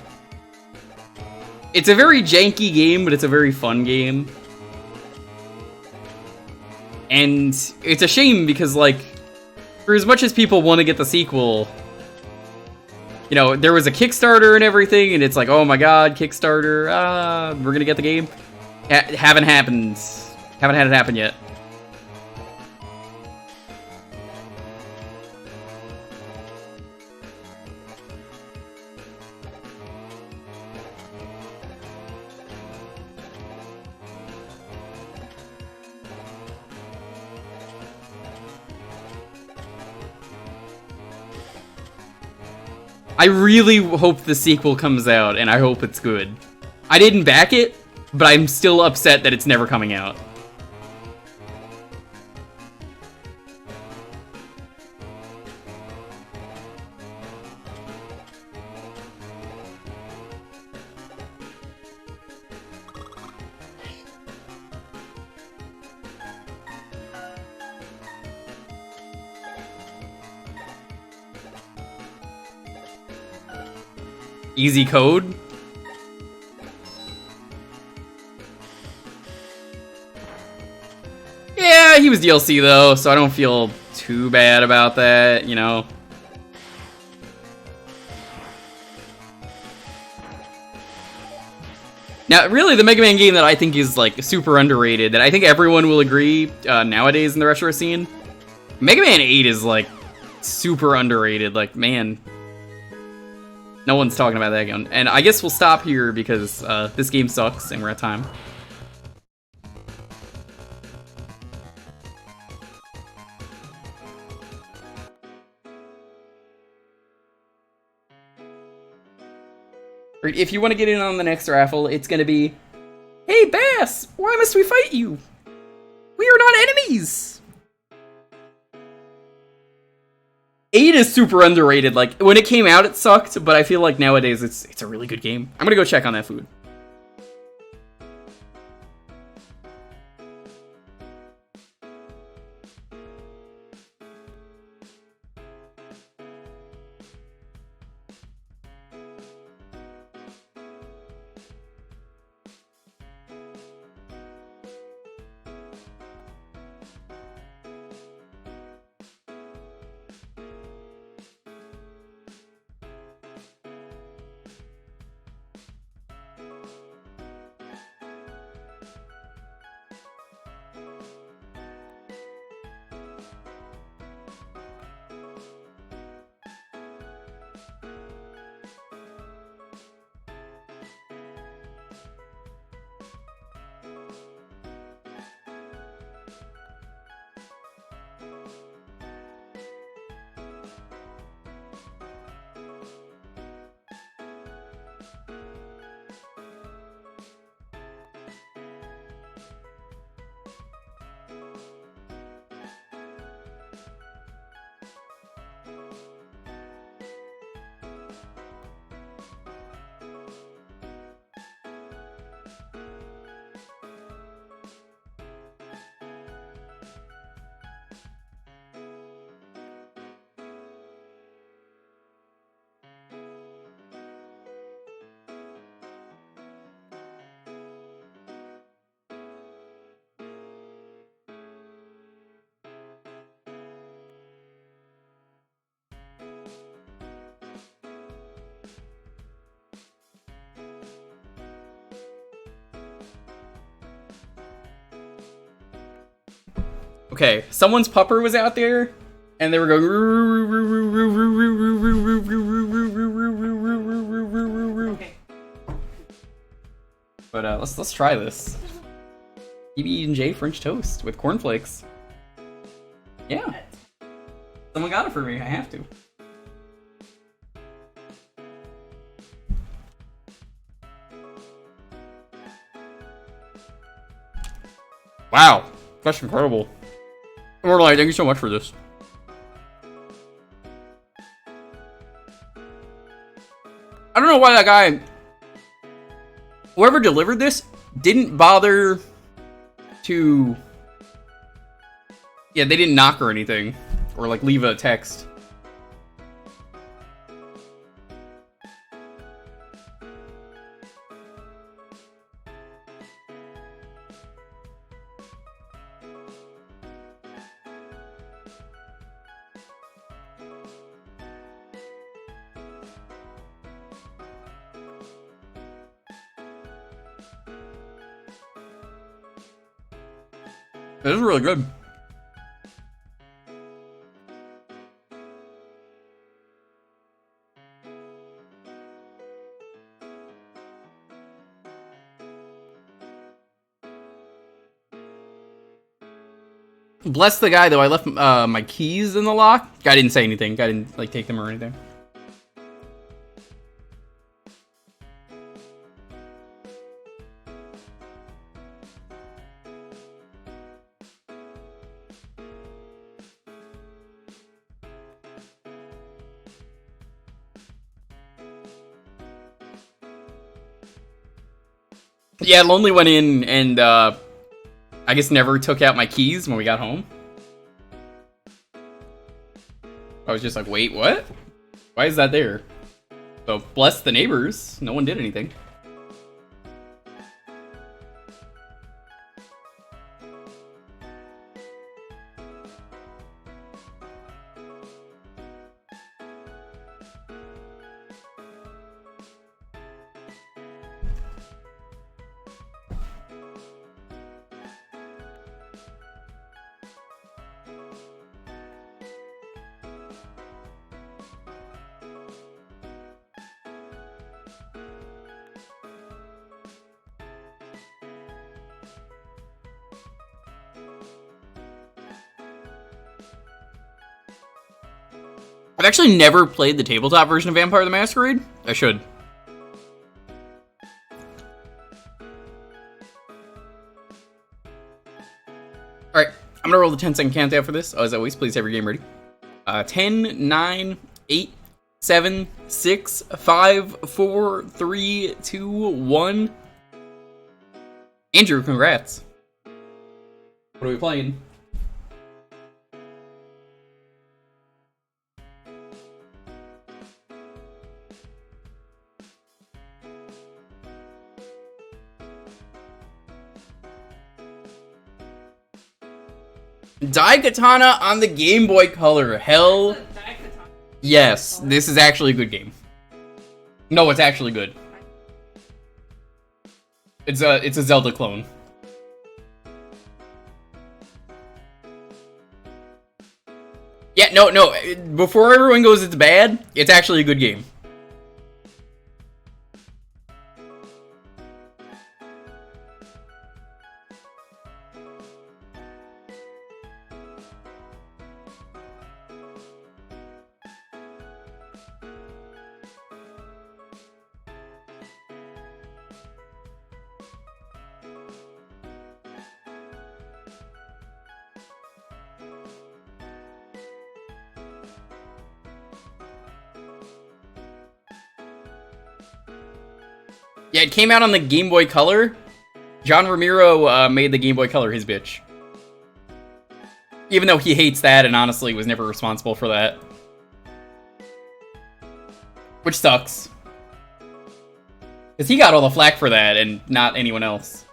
Speaker 1: It's a very janky game, but it's a very fun game. And it's a shame because, like, for as much as people want to get the sequel, you know, there was a Kickstarter and everything, and it's like, oh my god, Kickstarter, we're gonna get the game. Haven't happened. Haven't had it happen yet. I really hope the sequel comes out, and I hope it's good. I didn't back it, but I'm still upset that it's never coming out. Easy code? Yeah, he was DLC though, so I don't feel too bad about that, you know. Now, really, the Mega Man game that I think is, like, super underrated, that I think everyone will agree nowadays in the retro scene, Mega Man 8 is, like, super underrated. Like, man, no one's talking about that game. And I guess we'll stop here because this game sucks and we're at time. If you want to get in on the next raffle, it's going to be, hey Bass, why must we fight you? We are not enemies! 8 is super underrated. Like, when it came out, it sucked, but I feel like nowadays it's a really good game. I'm gonna go check on that food. Okay, someone's pupper was out there, and they were going.
Speaker 7: Okay.
Speaker 1: But let's try this. PB&J French toast with cornflakes. Yeah, someone got it for me. I have to. Wow, that's incredible. Morlai, thank you so much for this. I don't know why that guy, whoever delivered this, didn't bother to, yeah, they didn't knock or anything, or like leave a text. This is really good. Bless the guy, though. I left my keys in the lock. Guy didn't say anything. Guy didn't, like, take them or anything. Yeah, Lonely went in and, I guess never took out my keys when we got home. I was just like, wait, what? Why is that there? So, bless the neighbors. No one did anything. I've actually never played the tabletop version of Vampire the Masquerade. I should. Alright, I'm gonna roll the 10-second countdown for this. As always, please have your game ready. 10, 9, 8, 7, 6, 5, 4, 3, 2, 1. Andrew, congrats. What are we playing? Daikatana on the Game Boy Color. Hell yes, this is actually a good game. No, it's actually good. It's a Zelda clone. Yeah, no. Before everyone goes it's bad, it's actually a good game. Yeah, it came out on the Game Boy Color. John Romero made the Game Boy Color his bitch. Even though he hates that and honestly was never responsible for that. Which sucks. Because he got all the flack for that and not anyone else.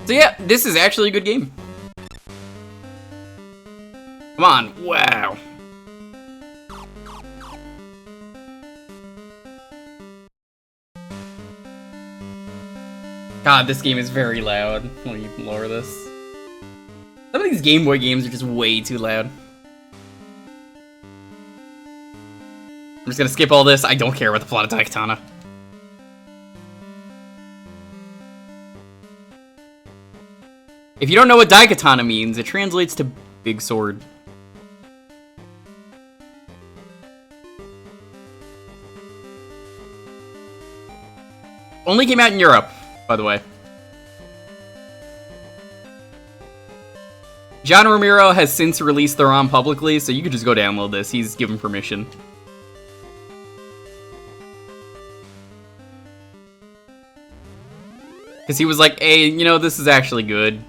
Speaker 1: So yeah, this is actually a good game. Come on, wow. God, this game is very loud. Let me lower this. Some of these Game Boy games are just way too loud. I'm just gonna skip all this. I don't care about the plot of Daikatana. If you don't know what Daikatana means, it translates to big sword. Only came out in Europe, by the way. John Romero has since released the ROM publicly, so you could just go download this. He's given permission. Because he was like, hey, you know, this is actually good.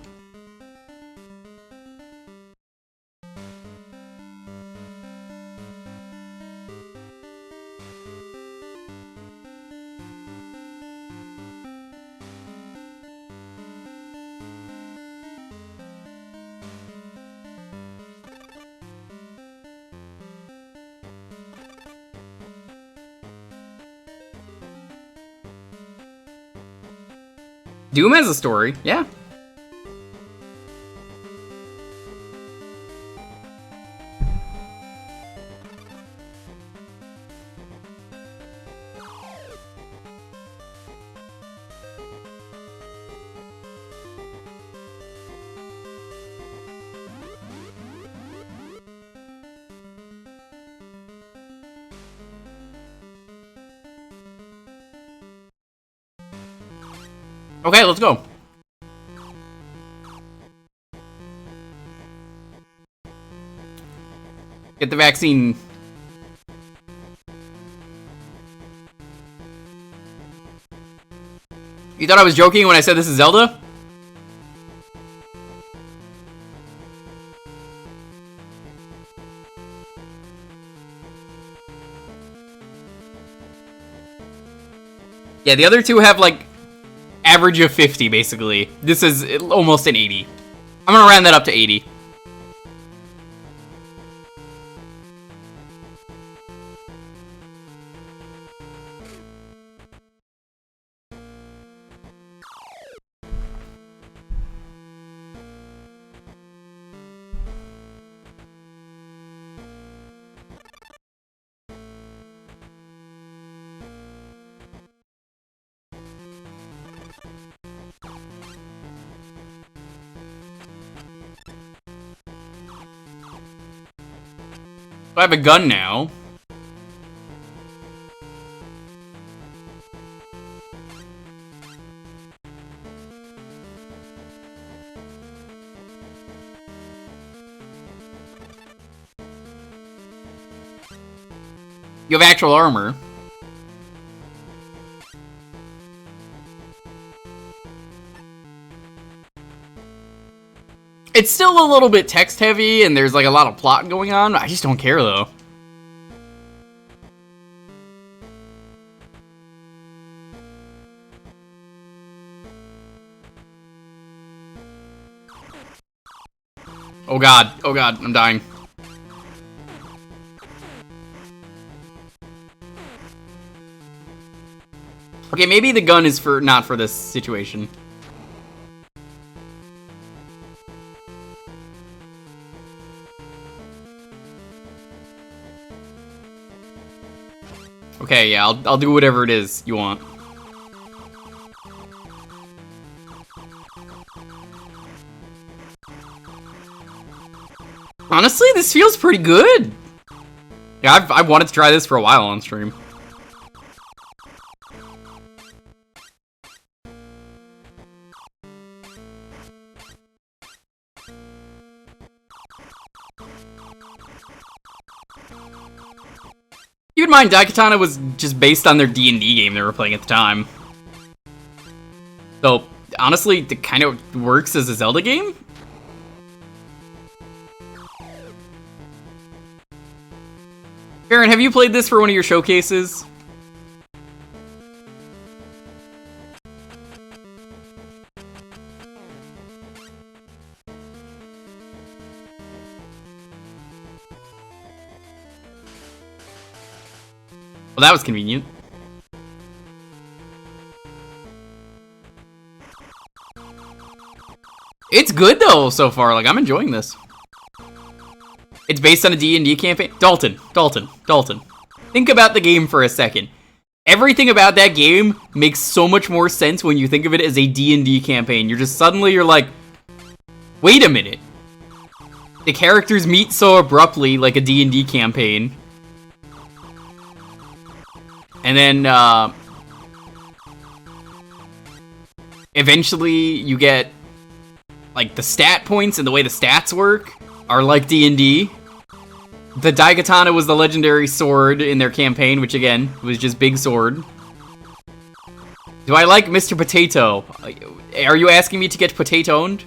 Speaker 1: Doom has a story, yeah. Okay, let's go. Get the vaccine. You thought I was joking when I said this is Zelda? Yeah, the other two have like average of 50, basically. This is almost an 80. I'm gonna round that up to 80. I have a gun now. You have actual armor. It's still a little bit text heavy and there's like a lot of plot going on. I just don't care though. Oh god, I'm dying. Okay, maybe the gun is for not for this situation. Okay, yeah, I'll do whatever it is you want. Honestly, this feels pretty good. Yeah, I've wanted to try this for a while on stream. Keep in mind, Daikatana was just based on their D&D game they were playing at the time. So, honestly, it kind of works as a Zelda game. Aaron, have you played this for one of your showcases? Well, that was convenient. It's good though so far. Like, I'm enjoying this. It's based on a D&D campaign. Dalton. Think about the game for a second. Everything about that game makes so much more sense when you think of it as a D&D campaign. You're like, wait a minute. The characters meet so abruptly like a D&D campaign. And then, eventually you get like the stat points and the way the stats work are like D&D. The Daikatana was the legendary sword in their campaign, which again was just big sword. Do I like Mr. Potato? Are you asking me to get potatoed?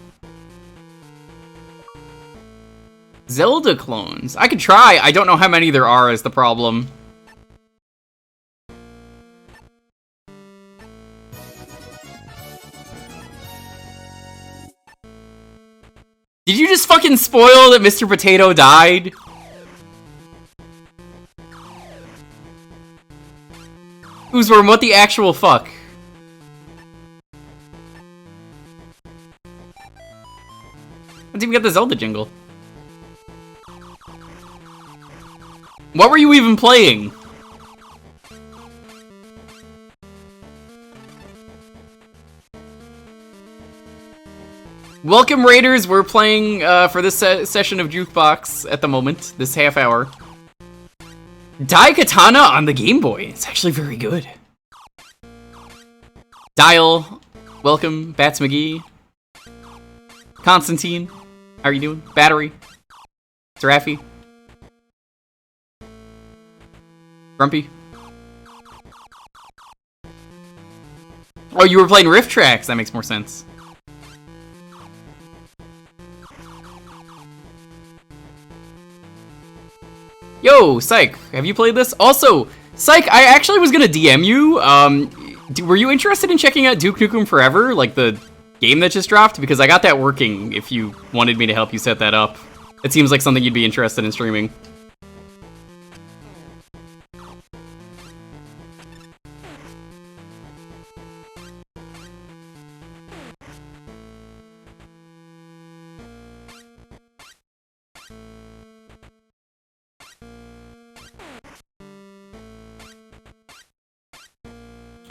Speaker 1: Zelda clones. I could try. I don't know how many there are is the problem. Did you just fucking spoil that Mr. Potato died? Oozworm, what the actual fuck? Let's even get the Zelda jingle. What were you even playing? Welcome, Raiders. We're playing for this session of Jewkbox at the moment, this half hour. Daikatana on the Game Boy. It's actually very good. Dial. Welcome, Bats McGee. Constantine. How are you doing? Battery. Seraphi. Grumpy. Oh, you were playing Rift Tracks. That makes more sense. Yo, Psych, have you played this? Also, Psych, I actually was gonna DM you. Were you interested in checking out Duke Nukem Forever, like the game that just dropped? Because I got that working if you wanted me to help you set that up. It seems like something you'd be interested in streaming.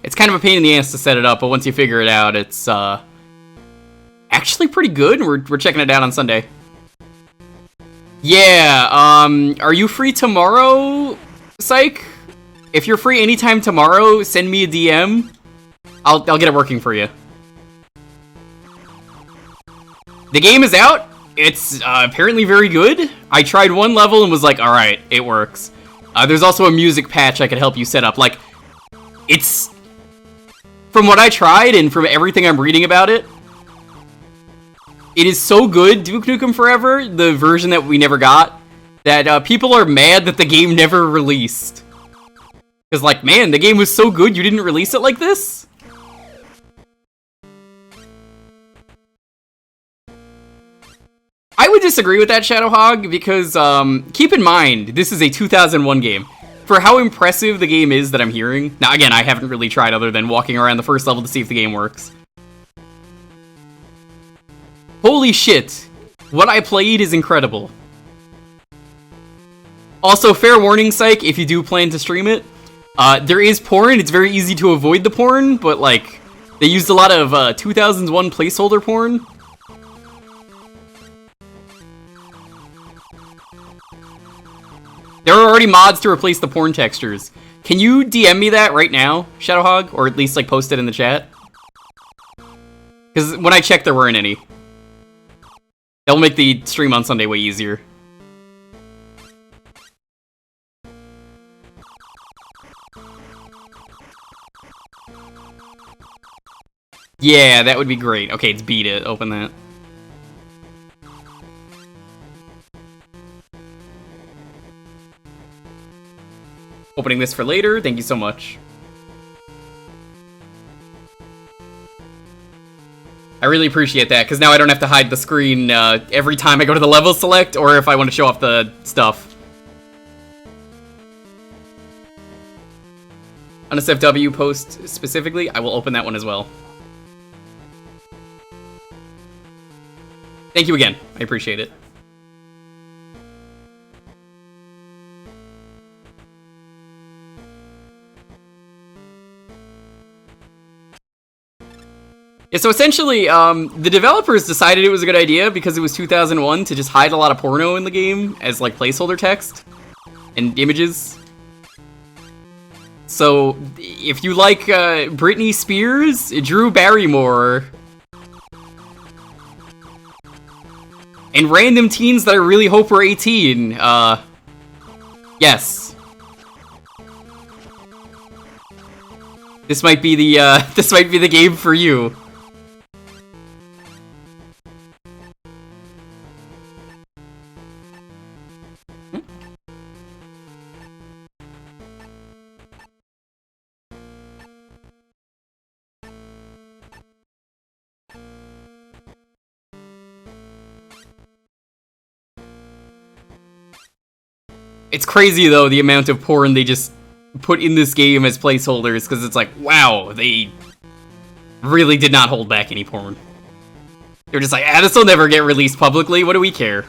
Speaker 1: It's kind of a pain in the ass to set it up, but once you figure it out, it's actually pretty good. We're checking it out on Sunday. Yeah, are you free tomorrow, Psych? If you're free anytime tomorrow, send me a DM. I'll get it working for you. The game is out. It's apparently very good. I tried one level and was like, all right, it works. There's also a music patch I could help you set up. Like, it's... From what I tried and from everything I'm reading about it, it is so good, Duke Nukem Forever, the version that we never got, that people are mad that the game never released. Because, like, man, the game was so good you didn't release it like this? I would disagree with that, Shadowhog, because, keep in mind, this is a 2001 game. For how impressive the game is that I'm hearing... Now, again, I haven't really tried other than walking around the first level to see if the game works. Holy shit. What I played is incredible. Also, fair warning, Psych, if you do plan to stream it. There is porn. It's very easy to avoid the porn, but, like, they used a lot of 2001 placeholder porn. There are already mods to replace the porn textures. Can you DM me that right now, Shadowhog? Or at least, like, post it in the chat? Because when I checked, there weren't any. That'll make the stream on Sunday way easier. Yeah, that would be great. Okay, it's beat it. Open that. Opening this for later. Thank you so much. I really appreciate that, because now I don't have to hide the screen every time I go to the level select, or if I want to show off the stuff. On a SFW post specifically, I will open that one as well. Thank you again. I appreciate it. Yeah, so essentially, the developers decided it was a good idea because it was 2001 to just hide a lot of porno in the game as, like, placeholder text and images. So, if you like Britney Spears, Drew Barrymore, And random teens that I really hope are 18. Yes. This might be the this might be the game for you. It's crazy though, the amount of porn they just put in this game as placeholders, because it's like, wow, they really did not hold back any porn. They're just like, this will never get released publicly, what do we care?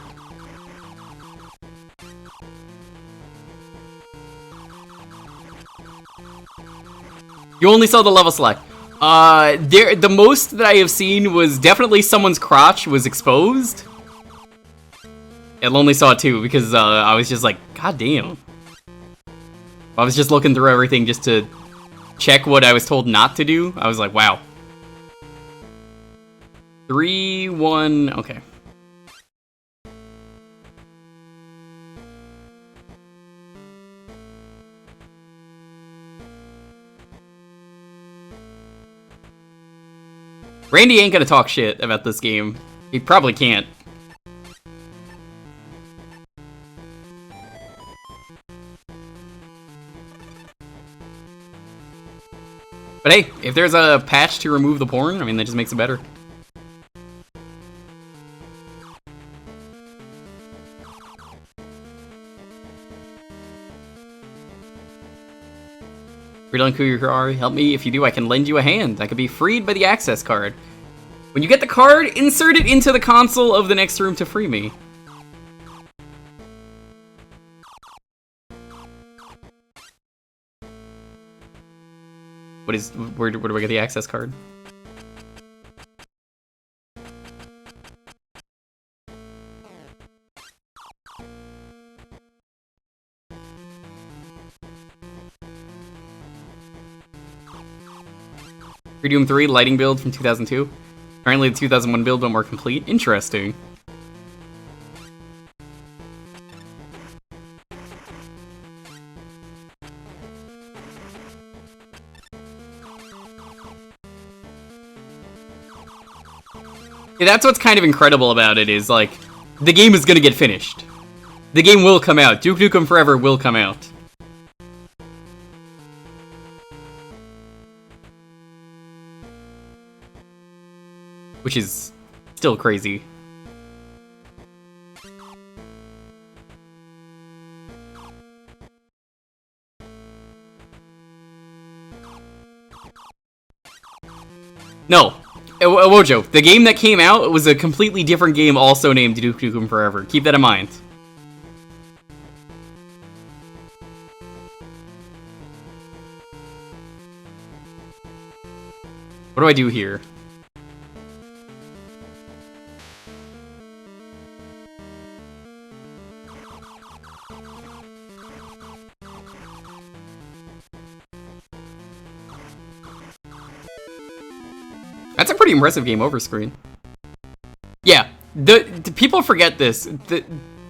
Speaker 1: You only saw the level select. The most that I have seen was definitely someone's crotch was exposed. I only saw 2 because I was just like, god damn. I was just looking through everything just to check what I was told not to do. I was like, wow. 3, 1, okay. Randy ain't gonna talk shit about this game. He probably can't. But hey, if there's a patch to remove the porn, I mean, that just makes it better. Freedom Kuyukari, help me. If you do, I can lend you a hand. I could be freed by the access card. When you get the card, insert it into the console of the next room to free me. Where do I get the access card? Doom 3 lighting build from 2002. Apparently the 2001 build but more complete. Interesting. Yeah, that's what's kind of incredible about it, is like, the game is gonna get finished. The game will come out. Duke Nukem Forever will come out. Which is still crazy. No. Wojo, the game that came out was a completely different game also named Duke Nukem Forever. Keep that in mind. What do I do here? That's a pretty impressive game over screen. Yeah, the people forget this.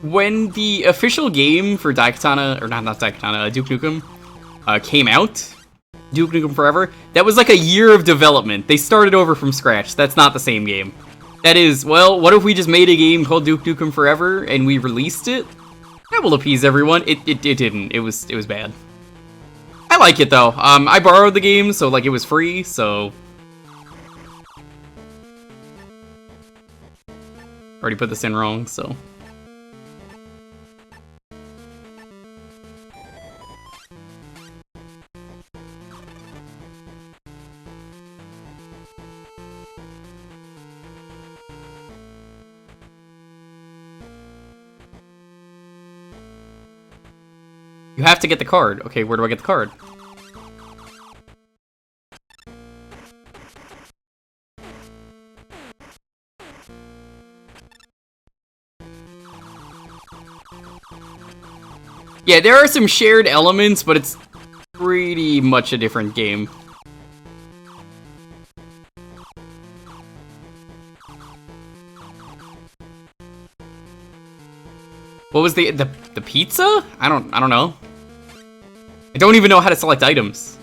Speaker 1: When the official game for Daikatana, or not Daikatana, Duke Nukem, came out, Duke Nukem Forever, that was like a year of development. They started over from scratch. That's not the same game. That is, well, what if we just made a game called Duke Nukem Forever and we released it? That will appease everyone. It didn't. It was bad. I like it though. I borrowed the game, so like it was free, so. Already put this in wrong, so. You have to get the card. Okay, where do I get the card? Yeah, there are some shared elements, but it's pretty much a different game. What was the pizza? I don't know. I don't even know how to select items.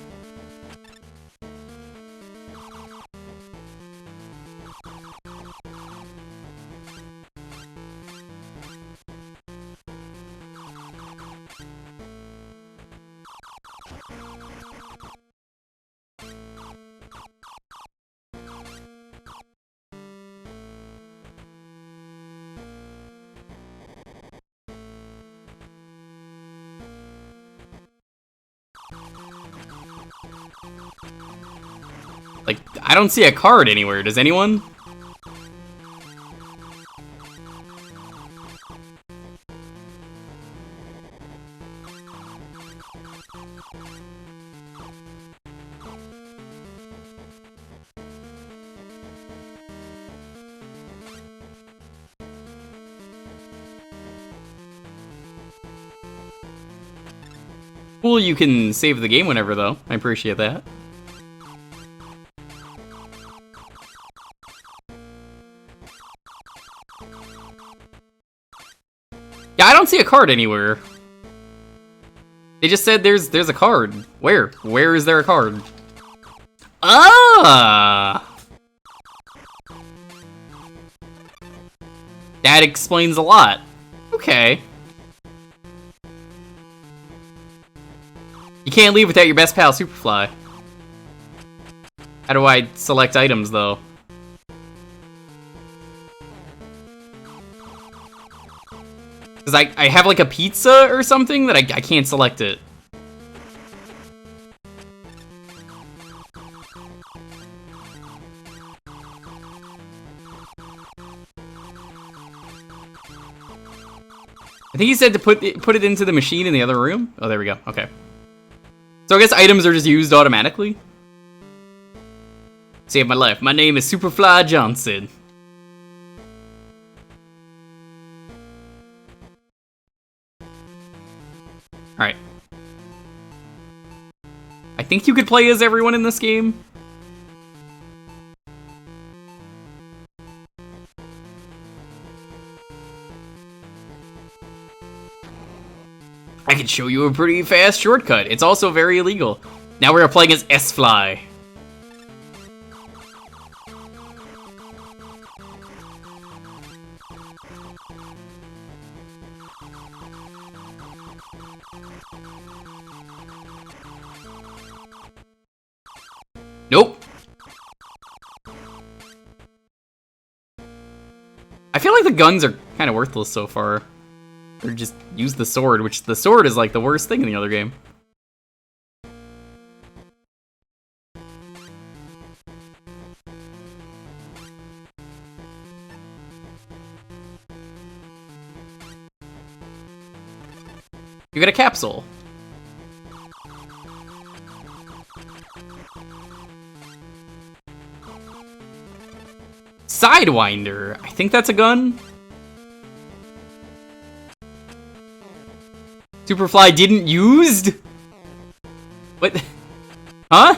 Speaker 1: Like, I don't see a card anywhere. Does anyone? Cool, you can save the game whenever, though. I appreciate that. Yeah, I don't see a card anywhere. They just said there's a card. Where? Where is there a card? Ah! That explains a lot. Okay. You can't leave without your best pal, Superfly. How do I select items, though? Because I have, like, a pizza or something that I can't select it. I think he said to put it into the machine in the other room. Oh, there we go. Okay. So I guess items are just used automatically. Save my life. My name is Superfly Johnson. Alright. I think you could play as everyone in this game. I can show you a pretty fast shortcut. It's also very illegal. Now we are playing as S-Fly. Nope. I feel like the guns are kind of worthless so far. Or just use the sword, which the sword is like the worst thing in the other game. You get a capsule. Sidewinder. I think that's a gun. Superfly didn't used? What? Huh?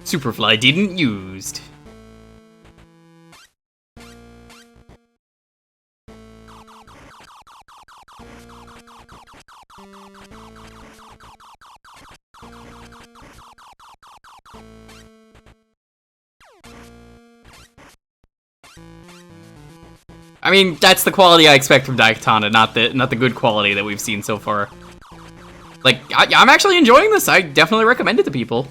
Speaker 1: Superfly didn't used. I mean, that's the quality I expect from Daikatana, not the good quality that we've seen so far. Like, I'm actually enjoying this. I definitely recommend it to people.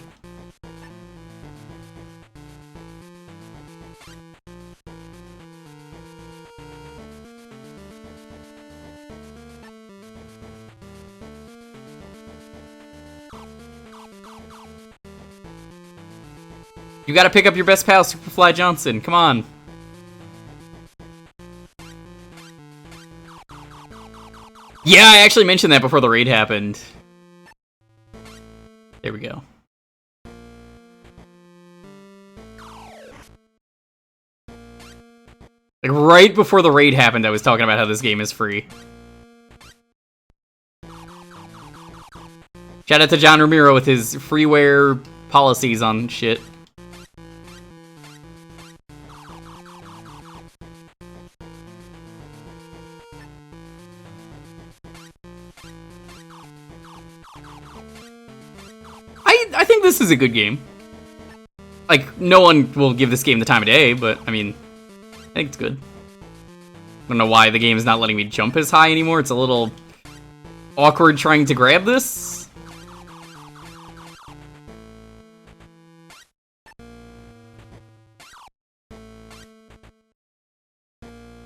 Speaker 1: You gotta pick up your best pal, Superfly Johnson. Come on. Yeah, I actually mentioned that before the raid happened. There we go. Like, right before the raid happened, I was talking about how this game is free. Shout out to John Ramiro with his freeware policies on shit. I think this is a good game. Like, no one will give this game the time of day, but, I mean, I think it's good. I don't know why the game is not letting me jump as high anymore. It's a little awkward trying to grab this.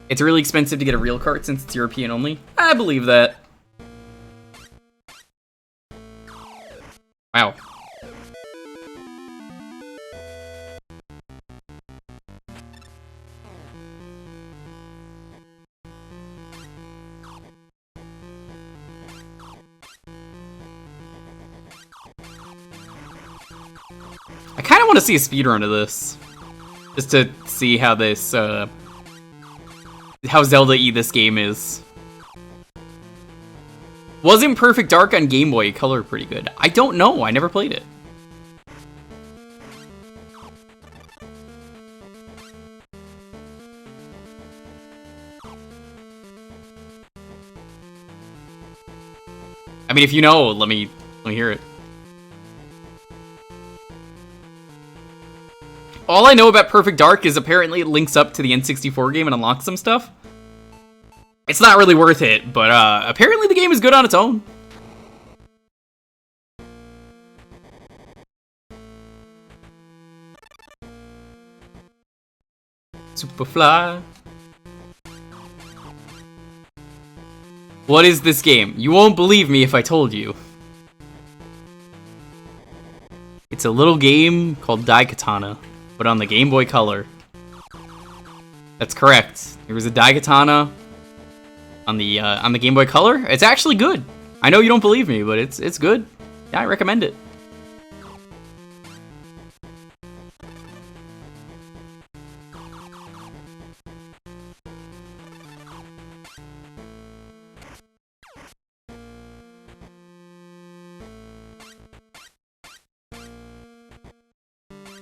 Speaker 1: It's really expensive to get a real cart since it's European only. I believe that. Wow. I kind of want to see a speedrun of this. Just to see how this, how Zelda-y this game is. Wasn't Perfect Dark on Game Boy Color pretty good? I don't know, I never played it. I mean, if you know, let me hear it. All I know about Perfect Dark is apparently it links up to the N64 game and unlocks some stuff. It's not really worth it, but apparently the game is good on its own. Superfly. What is this game? You won't believe me if I told you. It's a little game called Daikatana, but on the Game Boy Color. That's correct. There was a Daikatana on the Game Boy Color. It's actually good. I know you don't believe me, but it's good. Yeah, I recommend it.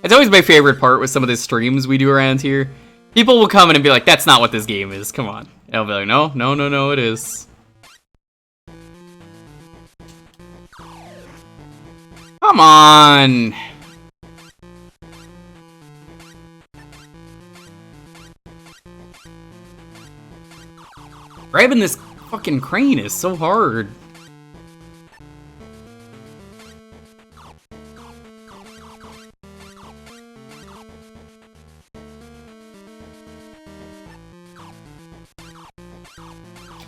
Speaker 1: It's always my favorite part with some of the streams we do around here. People will come in and be like, that's not what this game is, come on. And I'll be like, no, it is. Come on! Grabbing this fucking crane is so hard.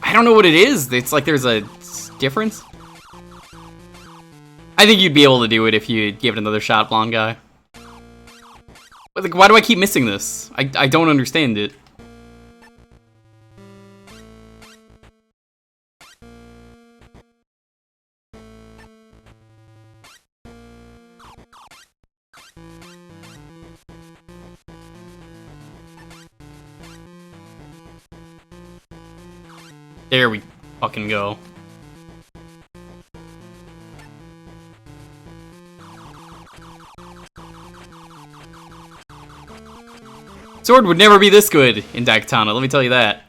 Speaker 1: I don't know what it is. It's like there's a difference. I think you'd be able to do it if you give it another shot, blonde guy. But like, why do I keep missing this? I don't understand it. There we fucking go. Sword would never be this good in Daikatana, let me tell you that.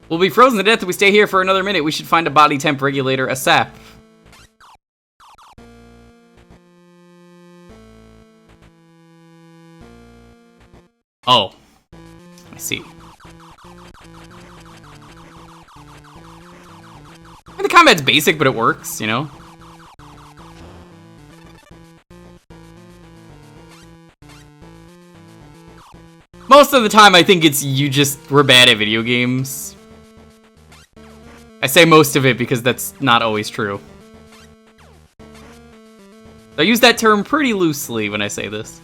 Speaker 1: We'll be frozen to death if we stay here for another minute. We should find a body temp regulator, a sap. Oh. I see. I mean, the combat's basic, but it works, you know? Most of the time, I think it's you just were bad at video games. I say most of it because that's not always true. I use that term pretty loosely when I say this.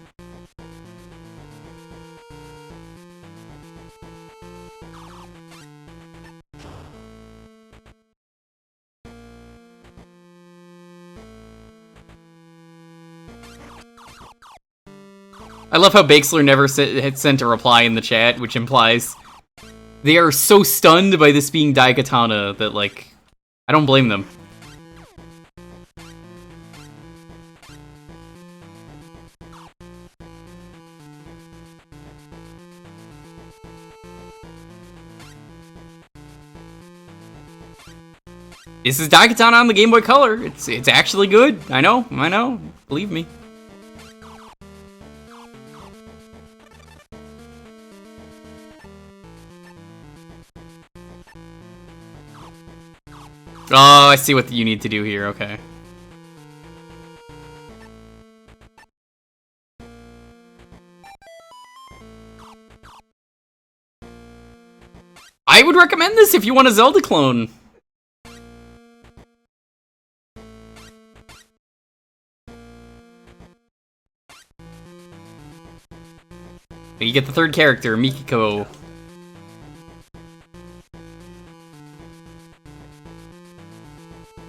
Speaker 1: I love how Bakesler never had sent a reply in the chat, which implies they are so stunned by this being Daikatana that, like, I don't blame them. This is Daikatana on the Game Boy Color. It's actually good. I know. Believe me. Oh, I see what you need to do here. Okay. I would recommend this if you want a Zelda clone. You get the third character, Mikiko.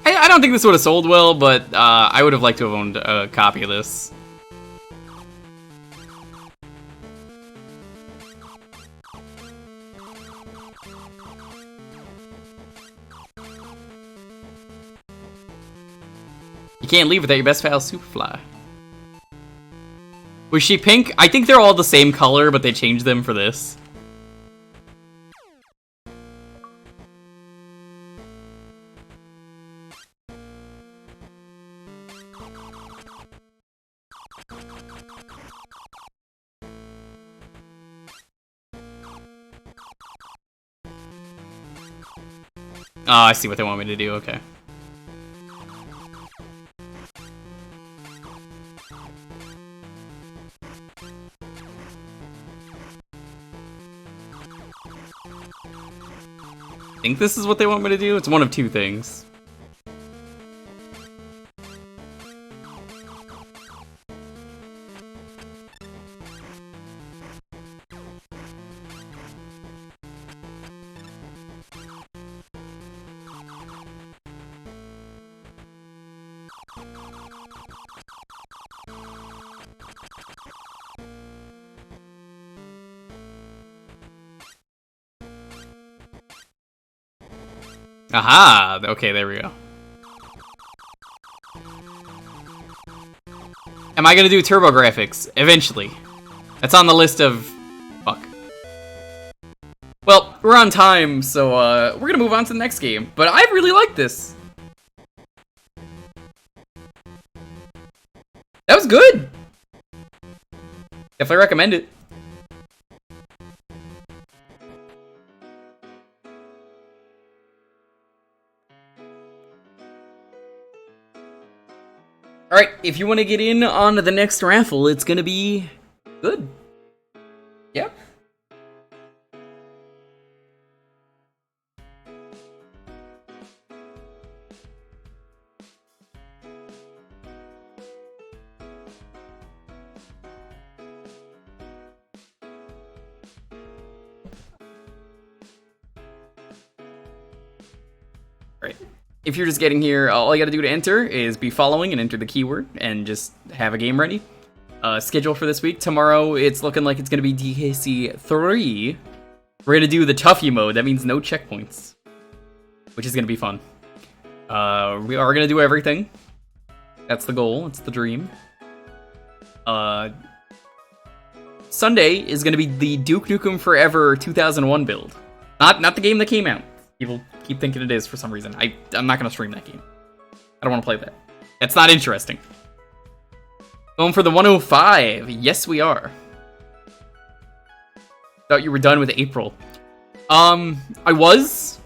Speaker 1: I don't think this would have sold well, but I would have liked to have owned a copy of this. You can't leave without your best pal, Superfly. Was she pink? I think they're all the same color, but they changed them for this. Oh, I see what they want me to do, okay. I think this is what they want me to do. It's one of two things. Aha! Okay, there we go. Am I gonna do turbo graphics? Eventually. That's on the list of... Fuck. Well, we're on time, so we're gonna move on to the next game. But I really like this. That was good! Definitely recommend it. Alright, if you want to get in on the next raffle, it's gonna be good. Yep. Alright. If you're just getting here, all you gotta do to enter is be following and enter the keyword and just have a game ready. Schedule for this week. Tomorrow, it's looking like it's gonna be DKC 3. We're gonna do the Toughie mode. That means no checkpoints, which is gonna be fun. We are gonna do everything. That's the goal. It's the dream. Sunday is gonna be the Duke Nukem Forever 2001 build. Not the game that came out. People keep thinking it is for some reason. I'm not gonna stream that game. I don't want to play that. That's not interesting. Going for the 105. Yes, we are. Thought you were done with April. I was,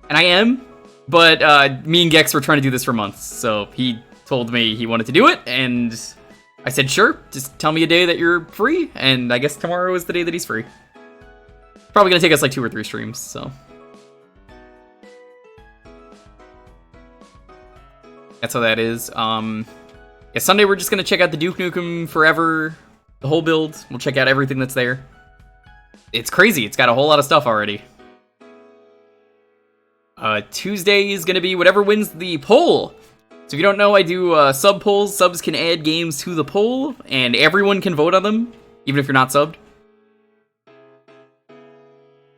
Speaker 1: and I am, but me and Gex were trying to do this for months, so he told me he wanted to do it, and I said sure. Just tell me a day that you're free, and I guess tomorrow is the day that he's free. Probably gonna take us like 2 or 3 streams, so. That's how that is. Yeah, Sunday we're just gonna check out the Duke Nukem Forever, the whole build. We'll check out everything that's there. It's crazy. It's got a whole lot of stuff already. Tuesday is gonna be whatever wins the poll. So if you don't know, I do sub polls. Subs can add games to the poll, and everyone can vote on them, even if you're not subbed.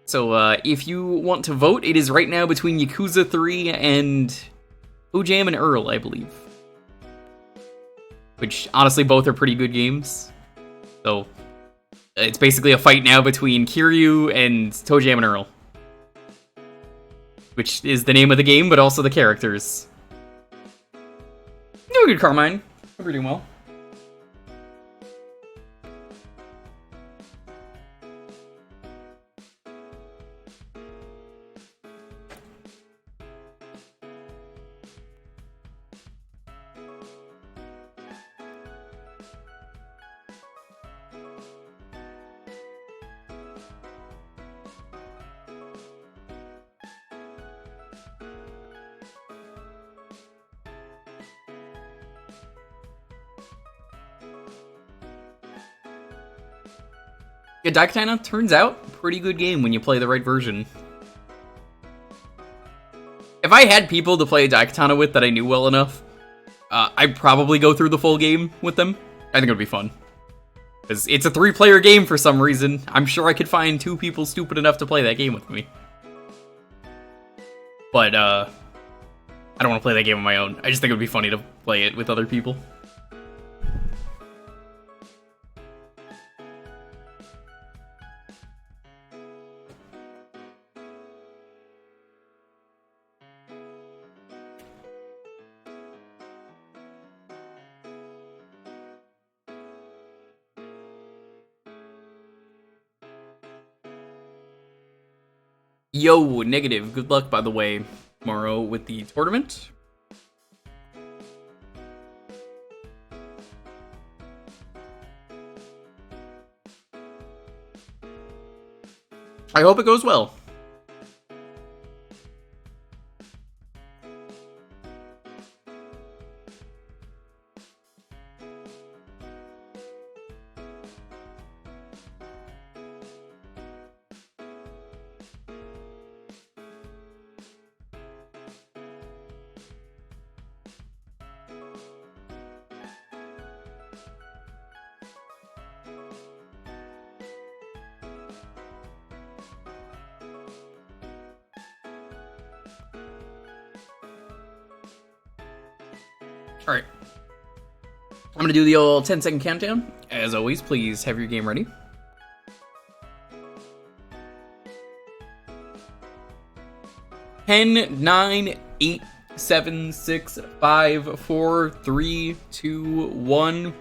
Speaker 1: So if you want to vote, it is right now between Yakuza 3 and Ojam and Earl, I believe. Which, honestly, both are pretty good games. So, it's basically a fight now between Kiryu and ToeJam and Earl. which is the name of the game, but also the characters. Doing good, Carmine. Hope you're doing well. Yeah, Daikatana turns out a pretty good game when you play the right version. If I had people to play Daikatana with that I knew well enough, I'd probably go through the full game with them. I think it would be fun. Because it's a 3-player game for some reason. I'm sure I could find 2 people stupid enough to play that game with me. But, I don't want to play that game on my own. I just think it would be funny to play it with other people. Yo, negative. Good luck, by the way, tomorrow with the tournament. I hope it goes well. Alright. I'm gonna do the old 10-second countdown. As always, please have your game ready. Ten, 9, 8, 7, 6, 5, 4, 3, 2, 1.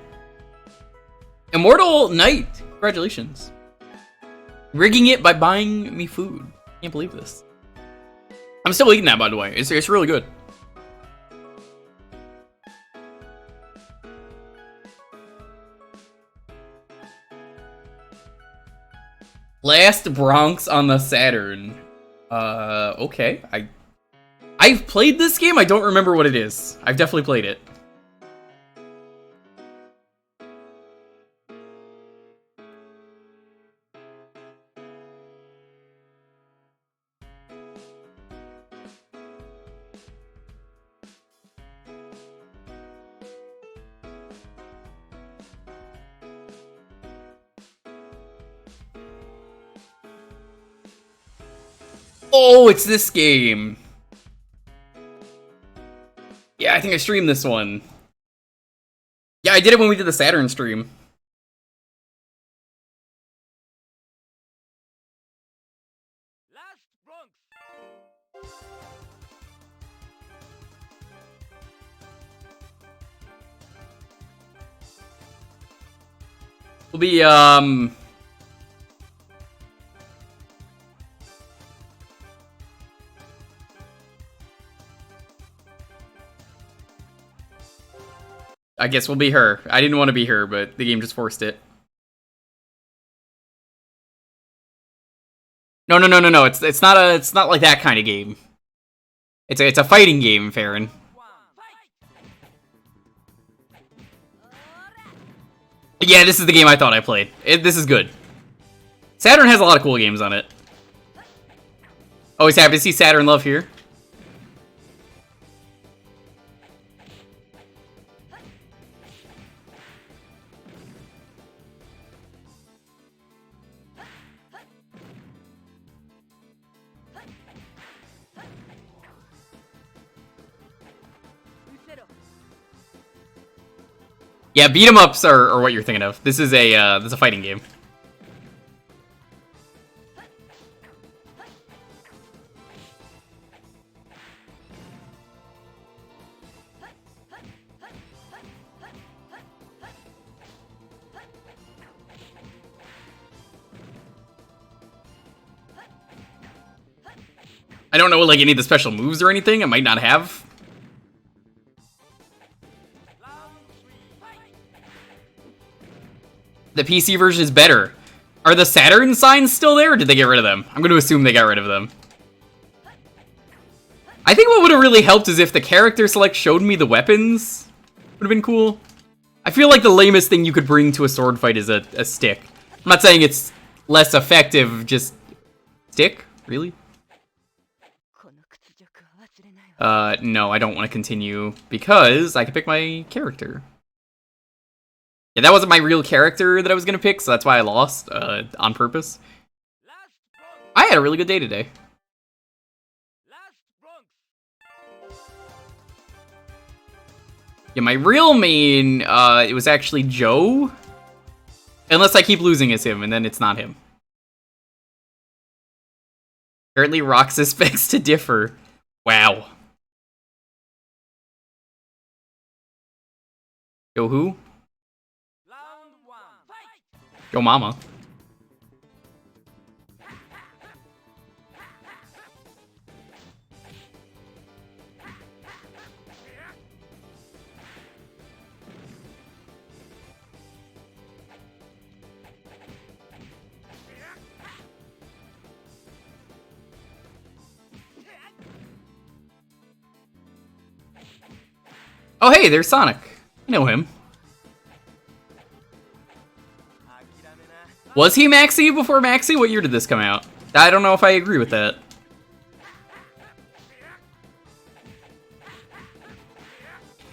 Speaker 1: Immortal Knight! Congratulations. Rigging it by buying me food. Can't believe this. I'm still eating that, by the way. It's really good. Last Bronx on the Saturn. Okay. I've played this game. I don't remember what it is. I've definitely played it. Oh, it's this game. Yeah, I think I streamed this one. Yeah, I did it when we did the Saturn stream.
Speaker 3: Last Bronx.
Speaker 1: Will be, I guess we'll be her. I didn't want to be her, but the game just forced it. No. It's not like that kind of game. It's a fighting game, Farron. Yeah, this is the game I thought I played. This is good. Saturn has a lot of cool games on it. Always happy to see Saturn love here. Yeah, beat 'em ups are what you're thinking of. This is a fighting game. I don't know like any of the special moves or anything. I might not have. The PC version is better. Are the Saturn signs still there, or did they get rid of them? I'm going to assume they got rid of them. I think what would have really helped is if the character select showed me the weapons. Would have been cool. I feel like the lamest thing you could bring to a sword fight is a stick. I'm not saying it's less effective, just... Stick? Really? No, I don't want to continue, because I can pick my character. Yeah, that wasn't my real character that I was going to pick, so that's why I lost, on purpose. I had a really good day today. Yeah, my real main, it was actually Joe. Unless I keep losing as him, and then it's not him. Apparently Roxas begs to differ. Wow. Yo who? Yo mama. Oh hey, there's Sonic. I know him. Was he Maxi before Maxi? What year did this come out? I don't know if I agree with that.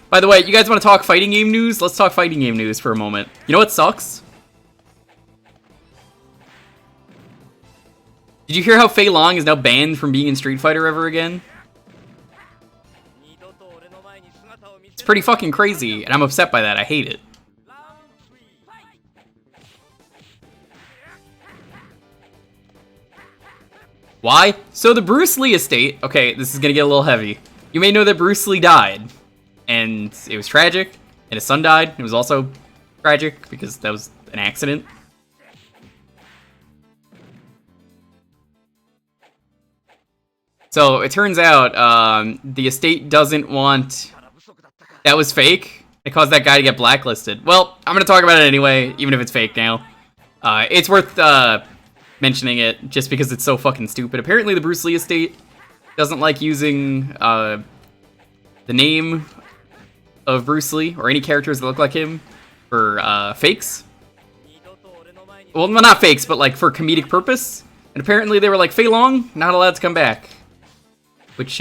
Speaker 1: By the way, you guys want to talk fighting game news? Let's talk fighting game news for a moment. You know what sucks? Did you hear how Fei Long is now banned from being in Street Fighter ever again? It's pretty fucking crazy, and I'm upset by that. I hate it. Why? So the Bruce Lee estate... Okay, this is gonna get a little heavy. You may know that Bruce Lee died. And it was tragic. And his son died. It was also tragic, because that was an accident. So, it turns out, the estate doesn't want... That was fake. It caused that guy to get blacklisted. Well, I'm gonna talk about it anyway, even if it's fake now. It's worth, mentioning it, just because it's so fucking stupid. Apparently the Bruce Lee estate doesn't like using, the name of Bruce Lee, or any characters that look like him, for, fakes. Well, not fakes, but, like, for comedic purpose. And apparently they were like, Fei Long, not allowed to come back. Which,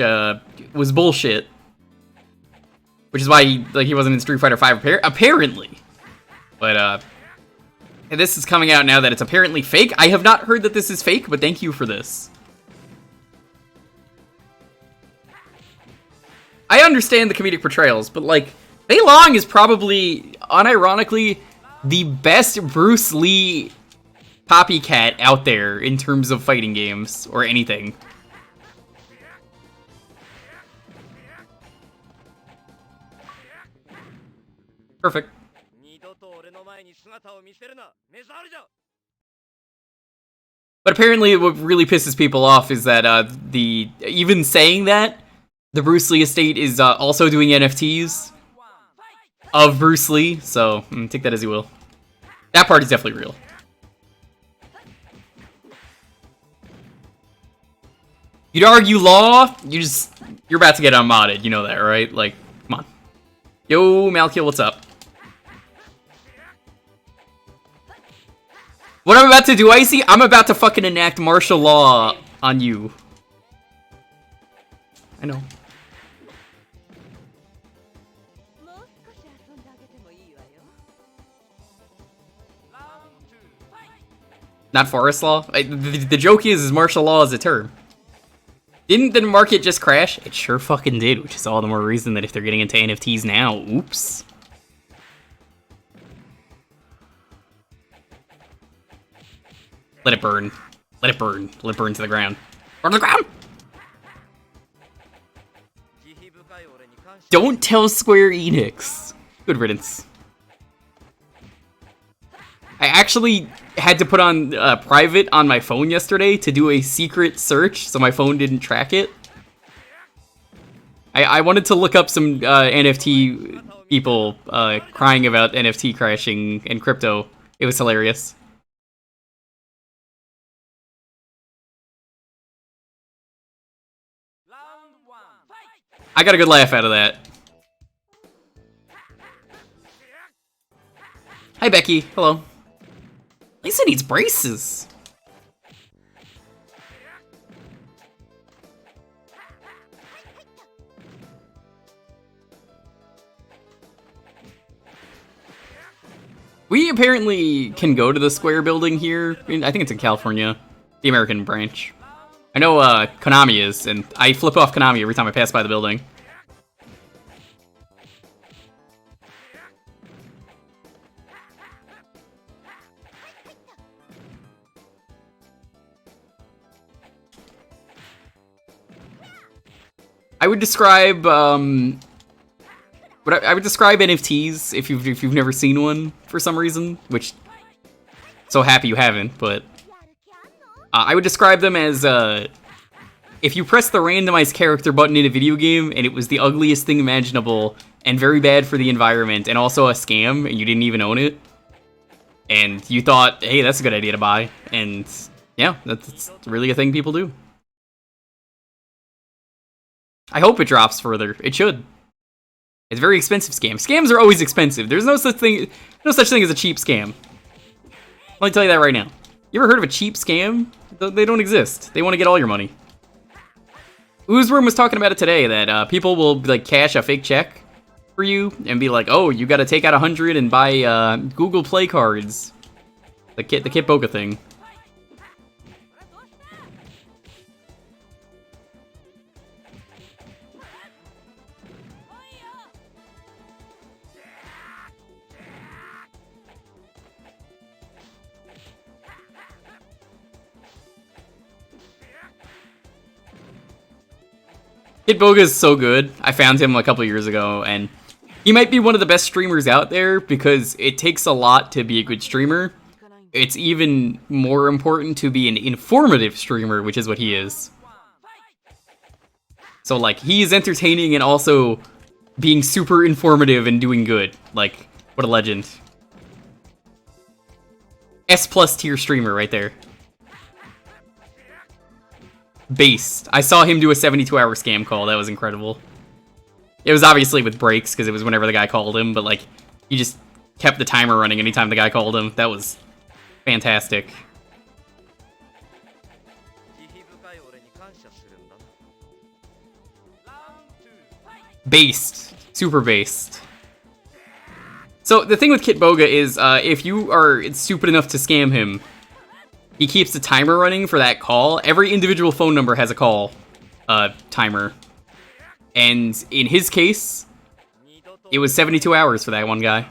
Speaker 1: was bullshit. Which is why he wasn't in Street Fighter V, apparently. But, and this is coming out now that it's apparently fake. I have not heard that this is fake, but thank you for this. I understand the comedic portrayals, but, like, Fei Long is probably, unironically, the best Bruce Lee copycat out there in terms of fighting games, or anything. Perfect. But apparently what really pisses people off is that even saying that, the Bruce Lee estate is also doing NFTs of Bruce Lee, so take that as you will. That part is definitely real. You'd argue law, you're about to get unmodded, you know that, right? Like, come on. Yo, Malkiel, what's up? What I'm about to do, Icy? I'm about to fucking enact martial law on you. I know. Not forest law? The joke is martial law is a term. Didn't the market just crash? It sure fucking did, which is all the more reason that if they're getting into NFTs now, oops. Let it burn. Let it burn. Let it burn to the ground. Burn to the ground! Don't tell Square Enix. Good riddance. I actually had to put on private on my phone yesterday to do a secret search, so my phone didn't track it. I wanted to look up some NFT people crying about NFT crashing and crypto. It was hilarious.
Speaker 3: Round 1. Fight!
Speaker 1: I got a good laugh out of that. Hi, Becky. Hello. Lisa needs braces. We apparently can go to the Square building here. I think it's in California, the American branch. I know Konami is, and I flip off Konami every time I pass by the building. I would describe I would describe NFTs if you've never seen one for some reason, which so happy you haven't, but I would describe them as if you press the randomize character button in a video game and it was the ugliest thing imaginable and very bad for the environment and also a scam and you didn't even own it, and you thought, hey, that's a good idea to buy, and yeah, that's really a thing people do. I hope it drops further. It should. It's a very expensive scam. Scams are always expensive. There's no such thing as a cheap scam. Let me tell you that right now. You ever heard of a cheap scam? They don't exist. They want to get all your money. Oozworm was talking about it today, that people will like cash a fake check for you and be like, oh, you got to take out 100 and buy Google Play cards. The Kit Boga thing. Kid Boga is so good. I found him a couple years ago, and he might be one of the best streamers out there because it takes a lot to be a good streamer. It's even more important to be an informative streamer, which is what he is. So, like, he is entertaining and also being super informative and doing good. Like, what a legend. S+ tier streamer right there. Based. I saw him do a 72-hour scam call. That was incredible. It was obviously with breaks because it was whenever the guy called him, but like he just kept the timer running anytime the guy called him. That was fantastic. Based. Super based. So the thing with Kit Boga is if you are stupid enough to scam him, he keeps the timer running for that call. Every individual phone number has a call timer. And in his case, it was 72 hours for that one guy.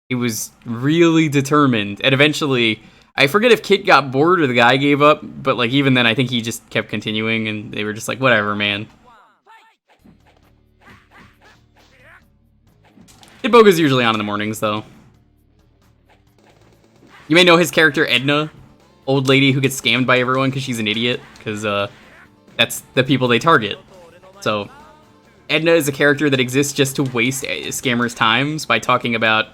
Speaker 1: He was really determined. And eventually, I forget if Kit got bored or the guy gave up, but like even then I think he just kept continuing and they were just like, whatever, man. Kit Boga's usually on in the mornings, though. You may know his character, Edna. Old lady who gets scammed by everyone because she's an idiot. Because that's the people they target. So, Edna is a character that exists just to waste scammers' times by talking about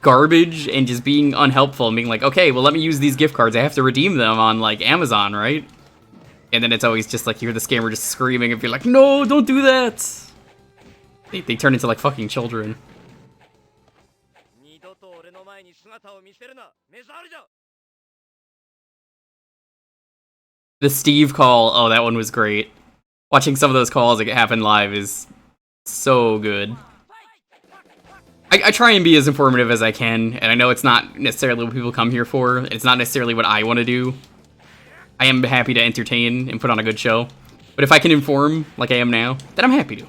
Speaker 1: garbage and just being unhelpful and being like, okay, well, let me use these gift cards. I have to redeem them on, like, Amazon, right? And then it's always just like, you hear the scammer just screaming and be like, no, don't do that! They turn into, like, fucking children. The Steve call, oh, that one was great. Watching some of those calls that happen live is so good. I try and be as informative as I can, and I know it's not necessarily what people come here for. It's not necessarily what I want to do. I am happy to entertain and put on a good show. But if I can inform, like I am now, then I'm happy to.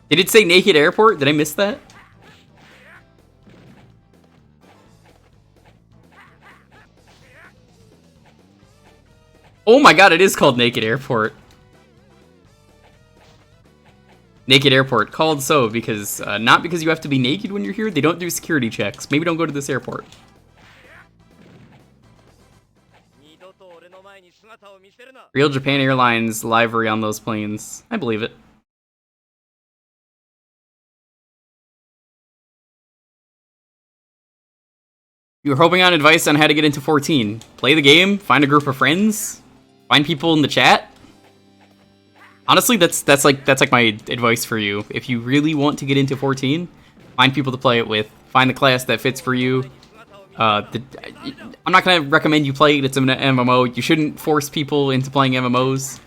Speaker 1: Did it say Naked Airport? Did I miss that? Oh my god, it is called Naked Airport. Naked Airport, called so because, not because you have to be naked when you're here, they don't do security checks. Maybe don't go to this airport. Real Japan Airlines livery on those planes. I believe it. You were hoping on advice on how to get into 14. Play the game, find a group of friends, find people in the chat. Honestly, that's like my advice for you. If you really want to get into 14, find people to play it with. Find the class that fits for you. I'm not gonna recommend you play it. It's an MMO. You shouldn't force people into playing MMOs.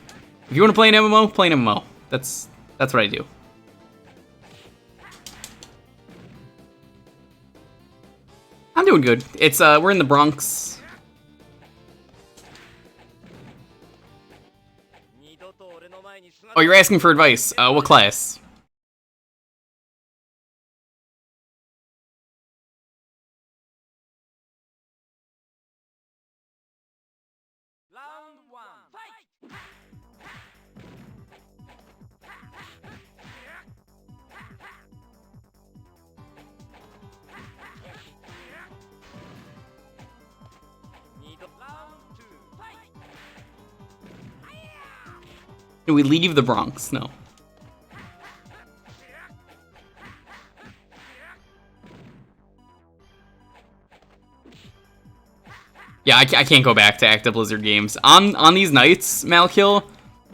Speaker 1: If you want to play an MMO, play an MMO. That's what I do. I'm doing good. It's we're in the Bronx. Oh, you're asking for advice. What class?
Speaker 3: Round 1, fight! Round 2, fight!
Speaker 1: Do we leave the Bronx? No. Yeah, I can't go back to active Blizzard games. On these nights, Malkill,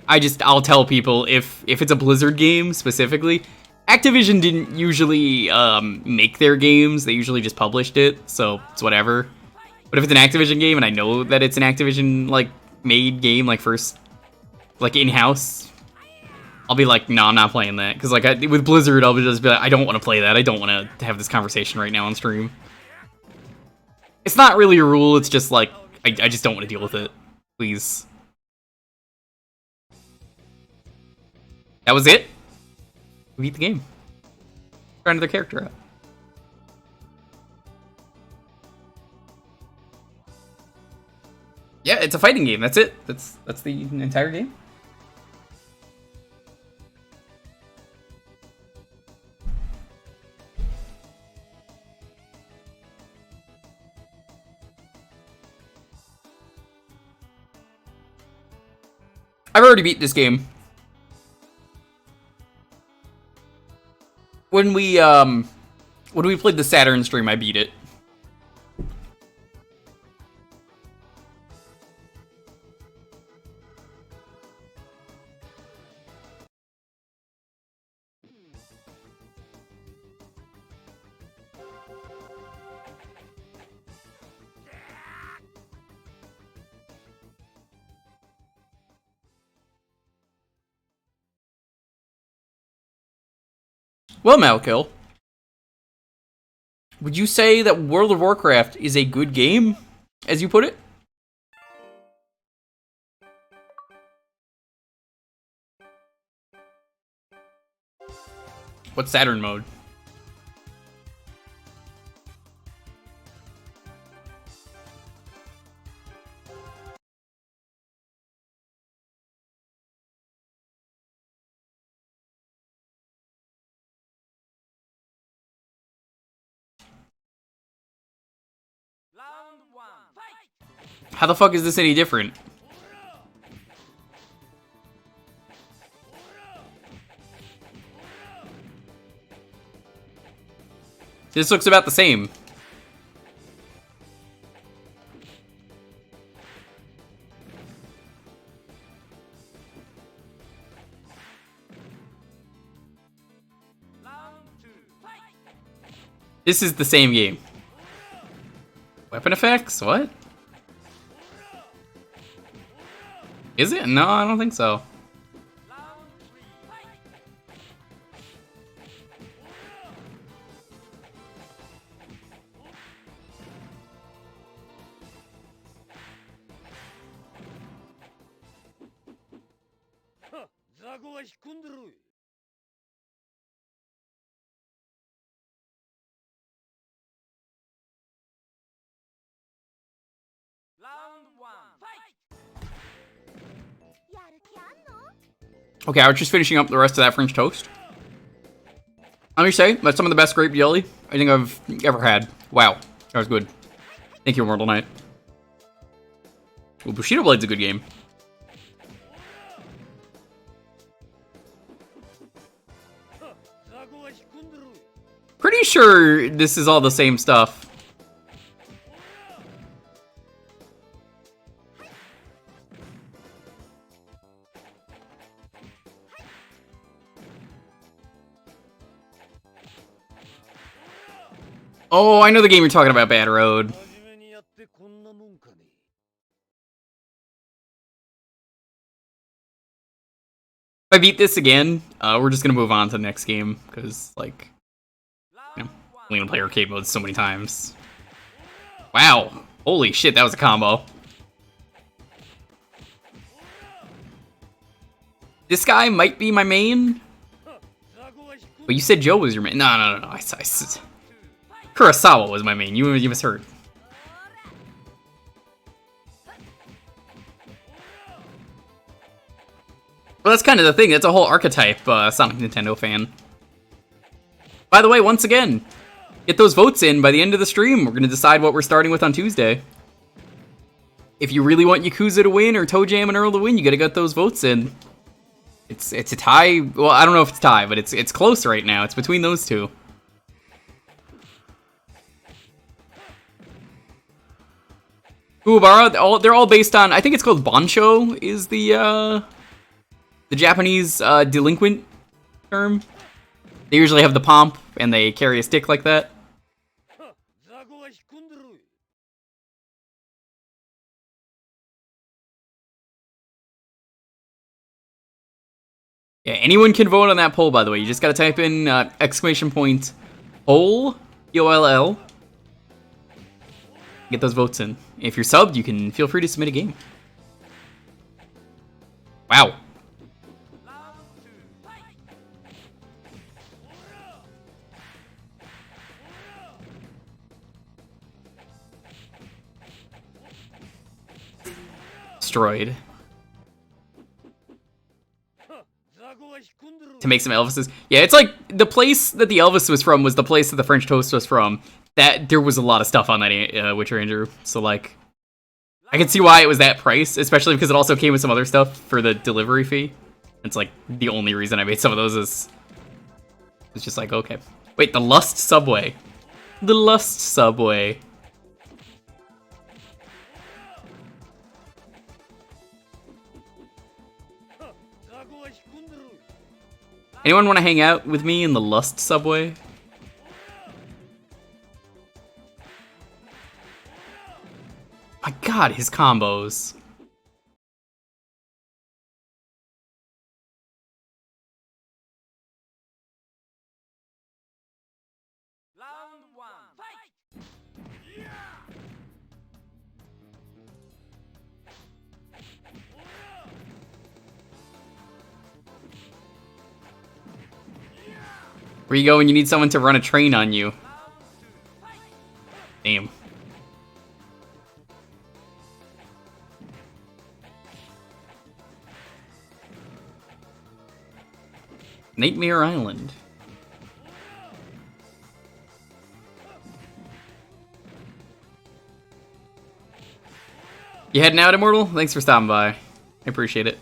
Speaker 1: I'll tell people if it's a Blizzard game specifically. Activision didn't usually make their games; they usually just published it, so it's whatever. But if it's an Activision game and I know that it's an Activision like made game, like first, like in-house, I'll be like, no, I'm not playing that. Because like with Blizzard, I'll just be like, I don't want to play that. I don't want to have this conversation right now on stream. It's not really a rule. It's just like I just don't want to deal with it. Please. That was it. We beat the game. Try another character out. Yeah, it's a fighting game. That's it. That's the entire game. I've already beat this game. When we played the Saturn stream, I beat it. Well, Malkill, would you say that World of Warcraft is a good game, as you put it? What's Saturn mode?
Speaker 3: Round 1, fight!
Speaker 1: How the fuck is this any different? This looks about the same.
Speaker 3: Round 2, fight!
Speaker 1: This is the same game. Weapon effects? What? Is it? No, I don't think so.
Speaker 3: Round 3, fight!ザコは引っ込んでろ。Round 1, fight!
Speaker 1: Okay, I was just finishing up the rest of that French toast. Let me say, that's some of the best grape jelly I think I've ever had. Wow, that was good. Thank you, Immortal Knight. Ooh, Bushido Blade's a good game. Pretty sure this is all the same stuff. Oh, I know the game you're talking about, Bad Road. If I beat this again, we're just gonna move on to the next game, because, like, you know, I'm gonna play arcade mode so many times. Wow. Holy shit, that was a combo. This guy might be my main. But you said Joe was your main. No. Kurosawa was my main. You misheard. Well, that's kind of the thing. That's a whole archetype, Sonic Nintendo fan. By the way, once again, get those votes in by the end of the stream. We're going to decide what we're starting with on Tuesday. If you really want Yakuza to win or Toe Jam and Earl to win, you got to get those votes in. It's a tie. Well, I don't know if it's a tie, but it's close right now. It's between those two. Uebara, they're all based on, I think it's called Bancho, is the Japanese delinquent term. They usually have the pomp, and they carry a stick like that. Yeah, anyone can vote on that poll, by the way. You just gotta type in exclamation point poll, P-O-L-L. Get those votes in. If you're subbed, you can feel free to submit a game. Wow. Destroyed. To make some Elvises. Yeah, it's like the place that the Elvis was from was the place that the French toast was from. That there was a lot of stuff on that Witch Ranger, so like I can see why it was that price, especially because it also came with some other stuff for the delivery fee. It's like the only reason I made some of those is it's just like, okay. Wait, the Lust Subway. The Lust Subway. Anyone want to hang out with me in the Lust Subway? My god, his combos.
Speaker 3: Round one, fight!
Speaker 1: Where you go when you need someone to run a train on you. Damn. Nightmare Island. You heading out, Immortal? Thanks for stopping by. I appreciate it.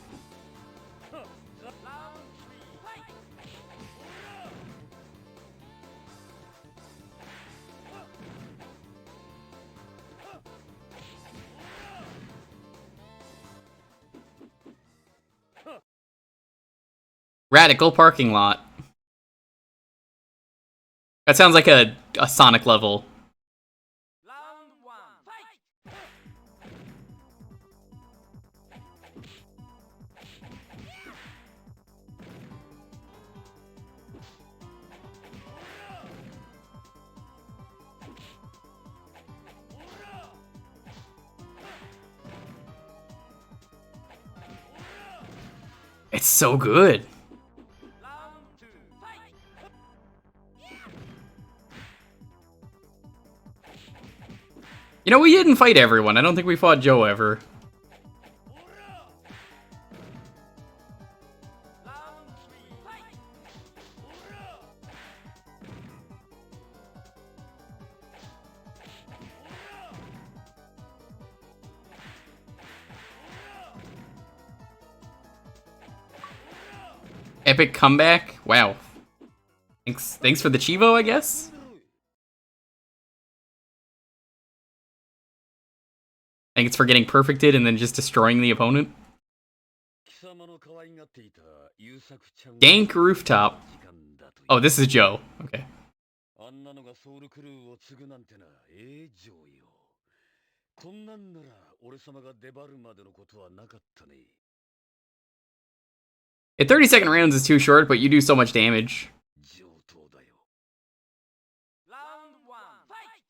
Speaker 1: Radical parking lot. That sounds like a Sonic level.
Speaker 3: Round one, fight!
Speaker 1: It's so good.
Speaker 3: Round two, fight!
Speaker 1: You know, we didn't fight everyone. I don't think we fought Joe ever.
Speaker 3: Round
Speaker 1: Epic comeback. Wow. Thanks for the Chivo, I guess. I think it's for getting perfected and then just destroying the opponent. Gank rooftop. Oh, this is Joe. Okay. At 30-second rounds is too short, but you do so much damage.
Speaker 3: Round 1, fight!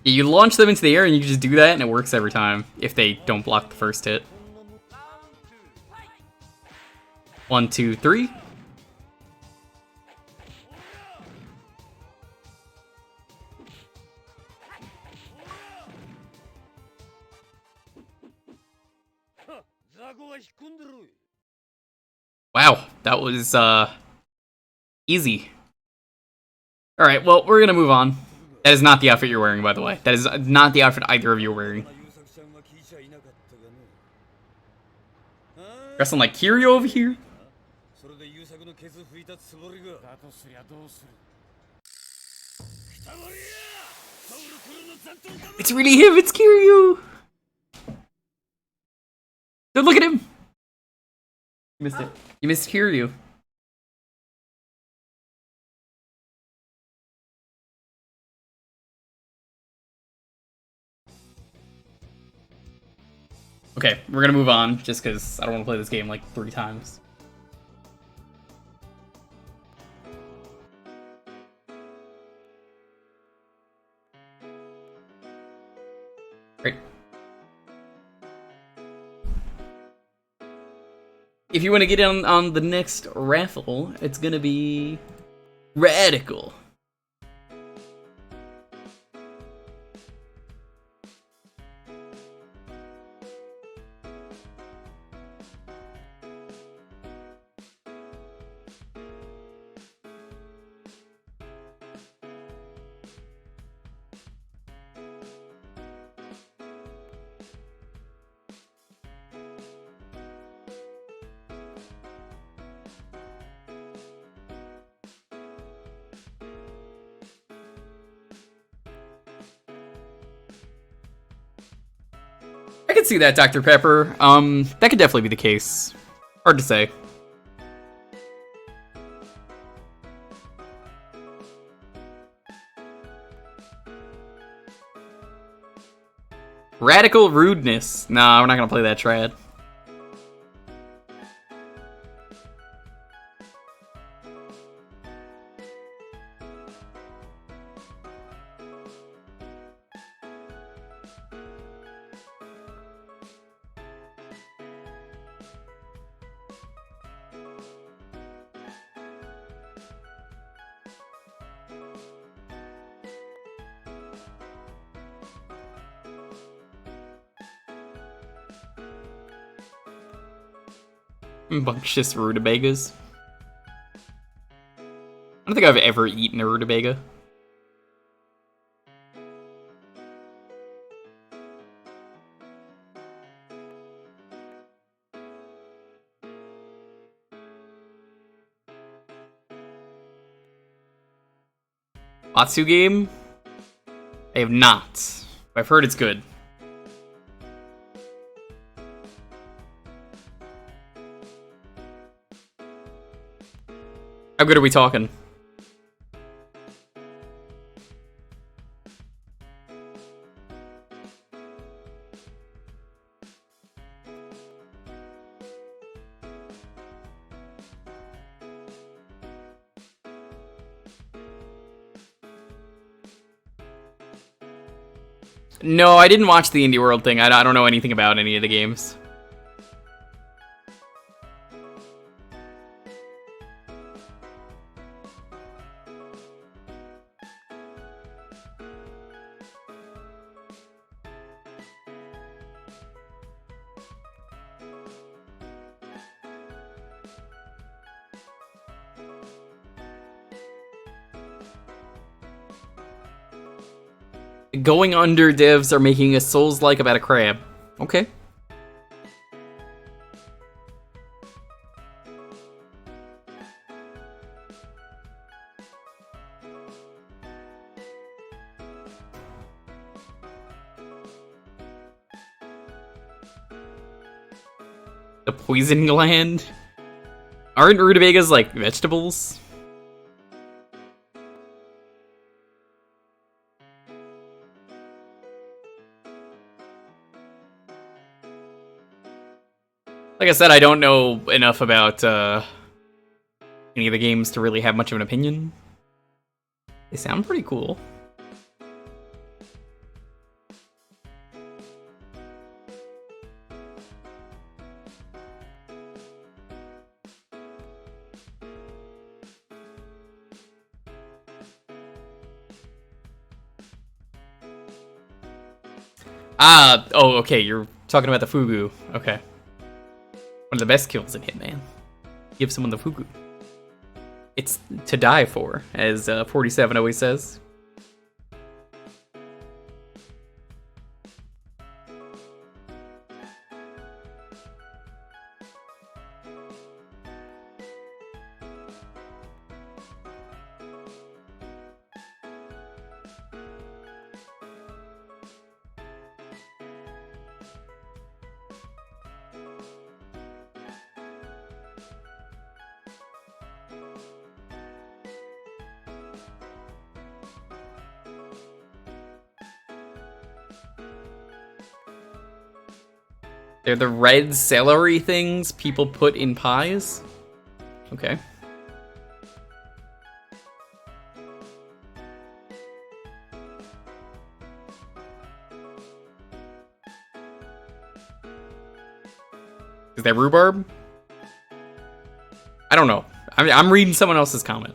Speaker 1: Yeah, you launch them into the air and you just do that and it works every time if they don't block the first hit.
Speaker 3: Round 2, fight!
Speaker 1: 1, 2, 3. Wow, that was easy. Alright, well, we're gonna move on. That is not the outfit you're wearing, by the way. That is not the outfit either of you are wearing. Dressing like Kiryu over here? It's really him, it's Kiryu! Dude, look at him! You missed it. You missed Kiryu. Okay, we're gonna move on, just because I don't want to play this game like 3 times. Great. If you want to get in on the next raffle, it's gonna be Radical. I could see that, Dr. Pepper. That could definitely be the case. Hard to say. Radical rudeness. Nah, we're not gonna play that trad. Bunctious rutabagas. I don't think I've ever eaten a rutabaga. Batsu game? I have not. I've heard it's good. How good are we talking? No, I didn't watch the Indie World thing. I don't know anything about any of the games. Going under devs are making a Souls-like about a crab. Okay. The poison gland? Aren't rutabagas like vegetables? Like I said, I don't know enough about any of the games to really have much of an opinion. They sound pretty cool. Oh, okay, you're talking about the Fugu. Okay. One of the best kills in Hitman. Give someone the Fugu. It's to die for, as 47 always says. They're the red celery things people put in pies? Okay. Is that rhubarb? I don't know. I'm reading someone else's comment.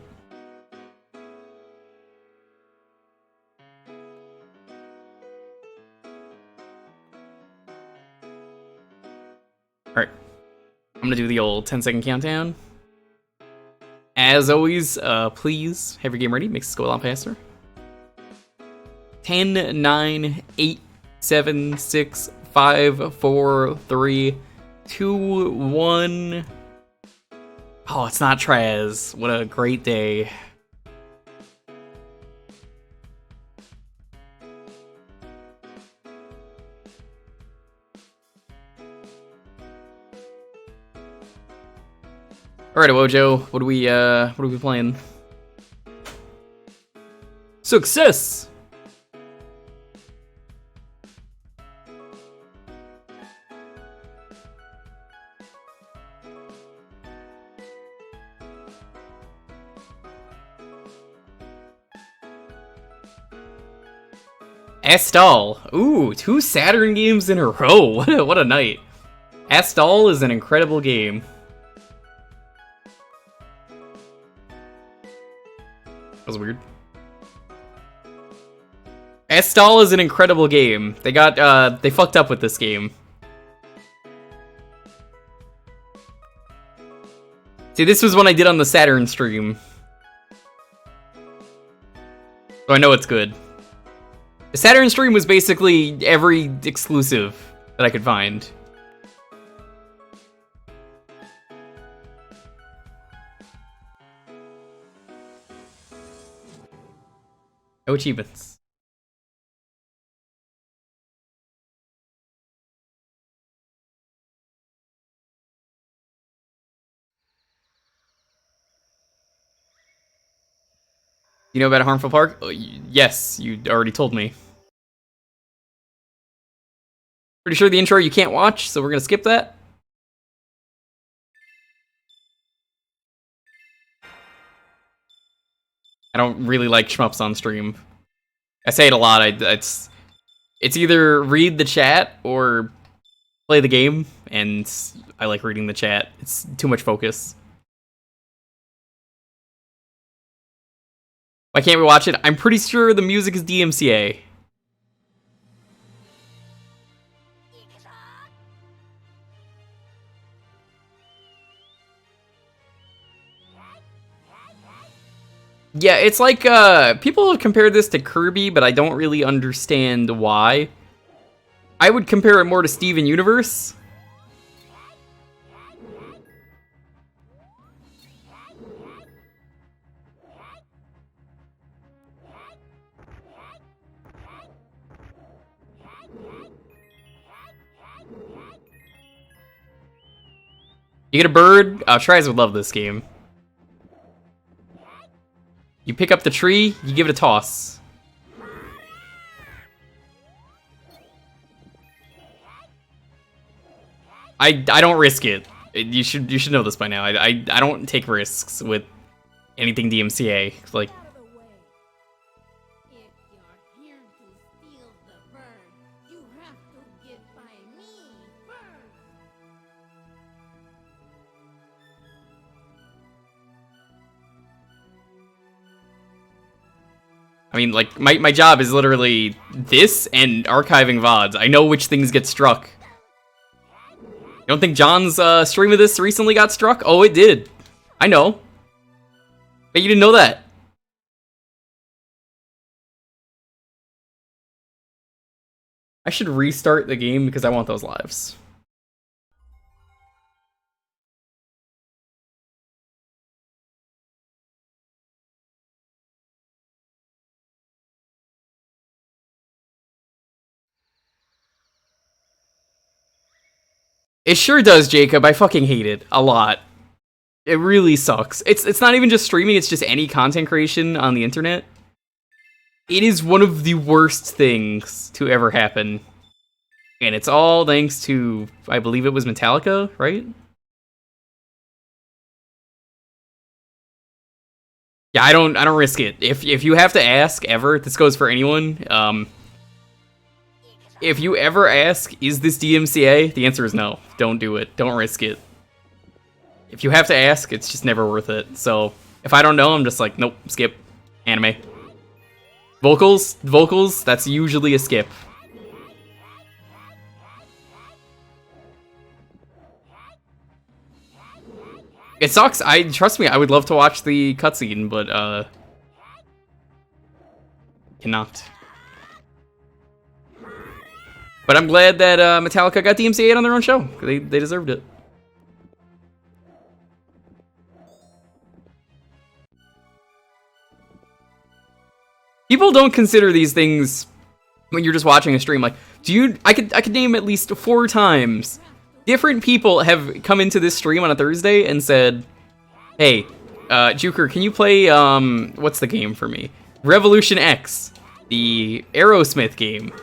Speaker 1: Alright. I'm gonna do the old 10-second countdown. As always, please have your game ready. Makes us go a lot faster. 10, 9, 8, 7, 6, 5, 4, 3, 2, 1. Oh, it's not Traz. What a great day. Alright, Wojo, what are we playing? Success! Astal. Ooh, 2 Saturn games in a row. What a night. Astal is an incredible game. That was weird. Astal is an incredible game. They fucked up with this game. See, this was one I did on the Saturn stream. So I know it's good. The Saturn stream was basically every exclusive that I could find. No achievements. You know about a harmful park? Oh, yes, you already told me. Pretty sure the intro you can't watch, so we're gonna skip that. I don't really like shmups on stream. I say it a lot. It's either read the chat or play the game, and I like reading the chat. It's too much focus. Why can't we watch it? I'm pretty sure the music is DMCA. Yeah, it's like, people have compared this to Kirby, but I don't really understand why. I would compare it more to Steven Universe. You get a bird. Tries would love this game. You pick up the tree, you give it a toss. I don't risk it. You should know this by now. I don't take risks with anything DMCA. Like,
Speaker 8: If you're here to steal the bird, you have to get by me first.
Speaker 1: I mean, like, my job is literally this and archiving VODs. I know which things get struck. You don't think John's stream of this recently got struck? Oh, it did. I know. But you didn't know that. I should restart the game because I want those lives. It sure does, Jacob. I fucking hate it a lot. It really sucks. It's not even just streaming, it's just any content creation on the internet. It is one of the worst things to ever happen. And it's all thanks to, I believe it was Metallica, right? Yeah, I don't risk it. If you have to ask ever, this goes for anyone, if you ever ask, is this DMCA? The answer is no. Don't do it. Don't risk it. If you have to ask, it's just never worth it. So, if I don't know, I'm just like, nope, skip. Anime. Vocals, that's usually a skip. It sucks. Trust me, I would love to watch the cutscene, but, cannot. But I'm glad that Metallica got DMCA'd on their own show. They deserved it. People don't consider these things when you're just watching a stream. Like, I could name at least 4 times. Different people have come into this stream on a Thursday and said, "Hey, Jewker, can you play what's the game for me? Revolution X, the Aerosmith game.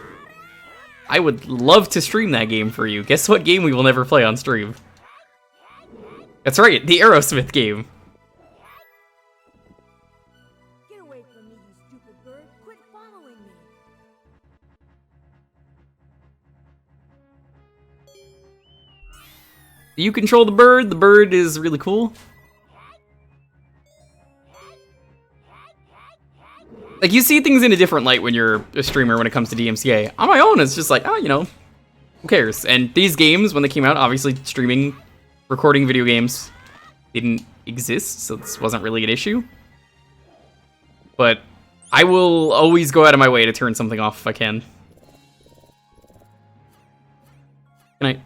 Speaker 1: I would love to stream that game for you. Guess what game we will never play on stream? That's right, the Aerosmith game."
Speaker 8: Get away from me, you stupid bird. Quit following me.
Speaker 1: You control the bird. The bird is really cool. Like, you see things in a different light when you're a streamer when it comes to DMCA. On my own, it's just like, oh, you know, who cares? And these games, when they came out, obviously streaming, recording video games didn't exist, so this wasn't really an issue. But I will always go out of my way to turn something off if I can. Good night.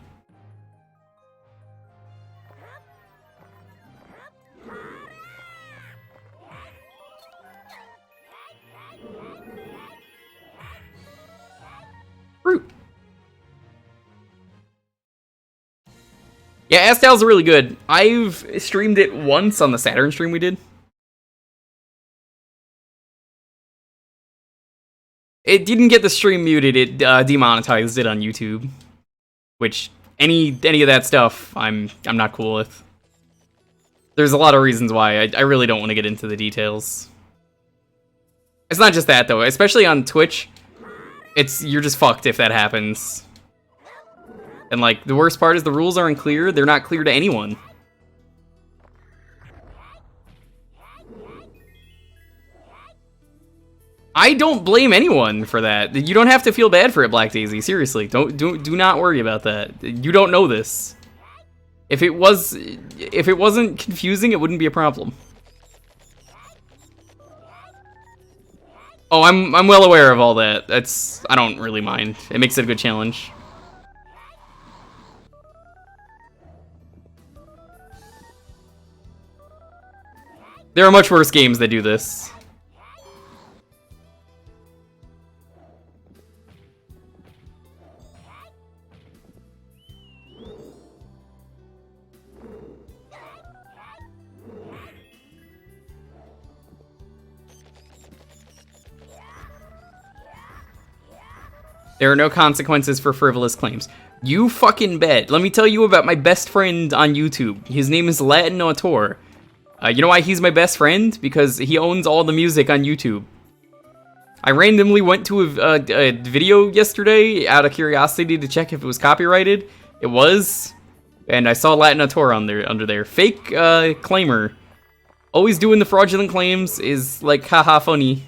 Speaker 1: Fruit. Yeah, Astal's really good. I've streamed it once on the Saturn stream we did. It didn't get the stream muted, it demonetized it on YouTube. Which, any of that stuff, I'm not cool with. There's a lot of reasons why. I really don't want to get into the details. It's not just that, though. Especially on Twitch, you're just fucked if that happens. And, like, the worst part is the rules aren't clear. They're not clear to anyone. I don't blame anyone for that. You don't have to feel bad for it, Black Daisy. Seriously, do not worry about that. You don't know this. If it wasn't confusing, it wouldn't be a problem. Oh, I'm well aware of all that. I don't really mind. It makes it a good challenge. There are much worse games that do this. There are no consequences for frivolous claims. You fucking bet. Let me tell you about my best friend on YouTube. His name is Latin Autor. You know why he's my best friend? Because he owns all the music on YouTube. I randomly went to a video yesterday out of curiosity to check if it was copyrighted. It was. And I saw Latin Autor under there. Fake claimer. Always doing the fraudulent claims is like haha funny.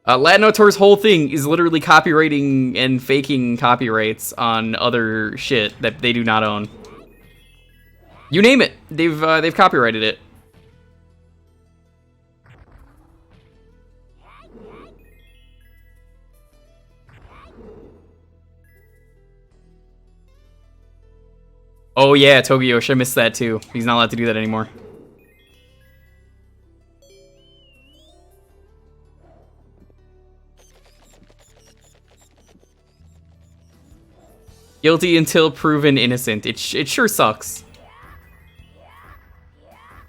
Speaker 1: Latin Autor's whole thing is literally copywriting and faking copyrights on other shit that they do not own. You name it, they've copyrighted it. Oh yeah, Togiyoshi, I missed that too. He's not allowed to do that anymore. Guilty until proven innocent. It sure sucks.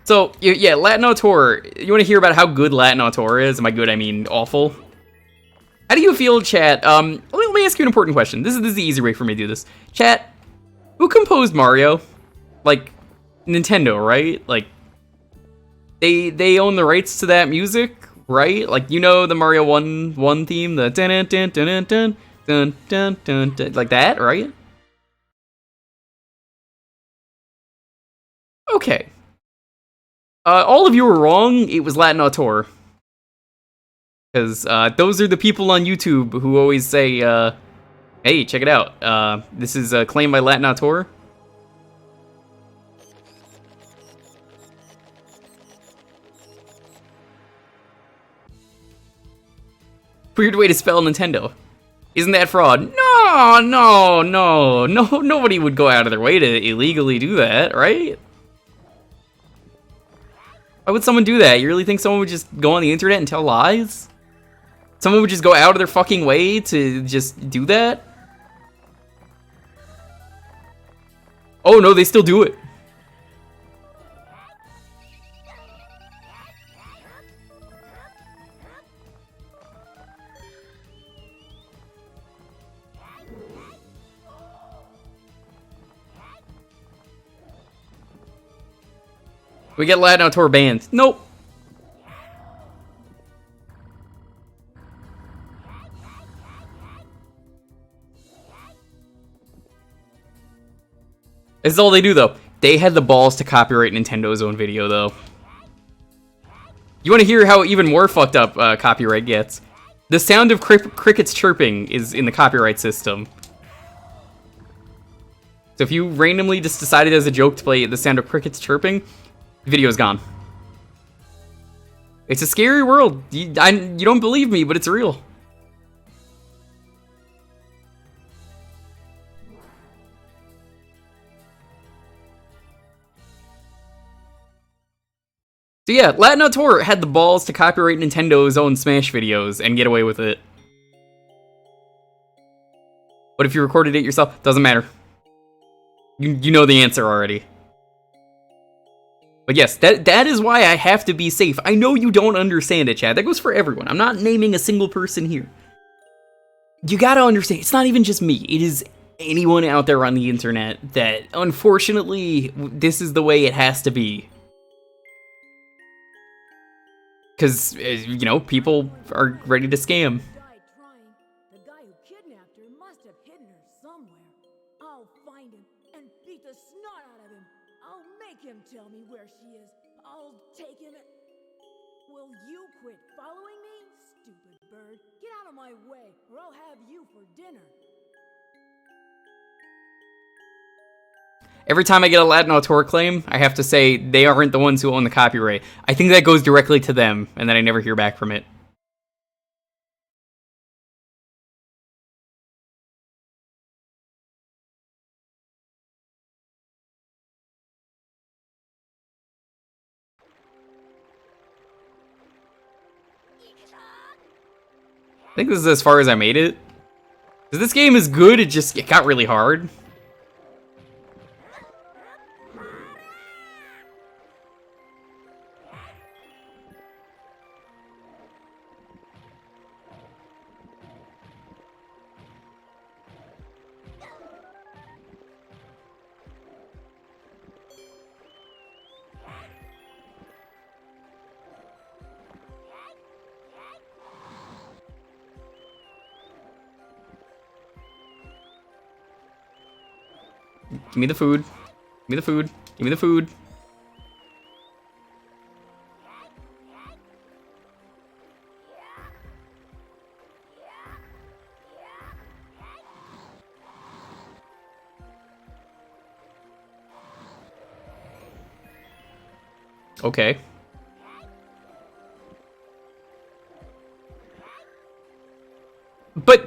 Speaker 1: So, yeah, Latin Autor. You want to hear about how good Latin Autor is? By good, I mean awful. How do you feel, chat? Let me ask you an important question. This is the easy way for me to do this. Chat, who composed Mario? Like, Nintendo, right? Like, they own the rights to that music, right? Like, you know the Mario 1 theme? The dun dun dun dun dun dun dun dun dun, like that, right? Okay. All of you were wrong. It was Latin Autor. Because those are the people on YouTube who always say, hey, check it out. This is claimed by Latin Autor. Weird way to spell Nintendo. Isn't that fraud? No, nobody would go out of their way to illegally do that, right? Why would someone do that? You really think someone would just go on the internet and tell lies? Someone would just go out of their fucking way to just do that? Oh no, they still do it. We get Latin Autor banned. Nope. This is all they do, though. They had the balls to copyright Nintendo's own video, though. You want to hear how even more fucked up copyright gets? The sound of crickets chirping is in the copyright system. So if you randomly just decided as a joke to play the sound of crickets chirping, the video's gone. It's a scary world. You don't believe me, but it's real. So yeah, Latin Autor had the balls to copyright Nintendo's own Smash videos and get away with it. But if you recorded it yourself, doesn't matter. You know the answer already. But yes, that is why I have to be safe. I know you don't understand it, Chad. That goes for everyone. I'm not naming a single person here. You gotta understand, it's not even just me. It is anyone out there on the internet that, unfortunately, this is the way it has to be. Because, you know, people are ready to scam.
Speaker 8: Died trying. The guy who kidnapped her must have hidden her somewhere. I'll find him and beat the snot out of him. I'll make him tell me where she is. I'll take him and... Will you quit following me, stupid bird? Get out of my way, or I'll have you for dinner.
Speaker 1: Every time I get a Latin auteur claim, I have to say they aren't the ones who own the copyright. I think that goes directly to them, and then I never hear back from it. I think this is as far as I made it. 'Cause this game is good, it got really hard. Give me the food. Give me the food. Give me the food. Okay. But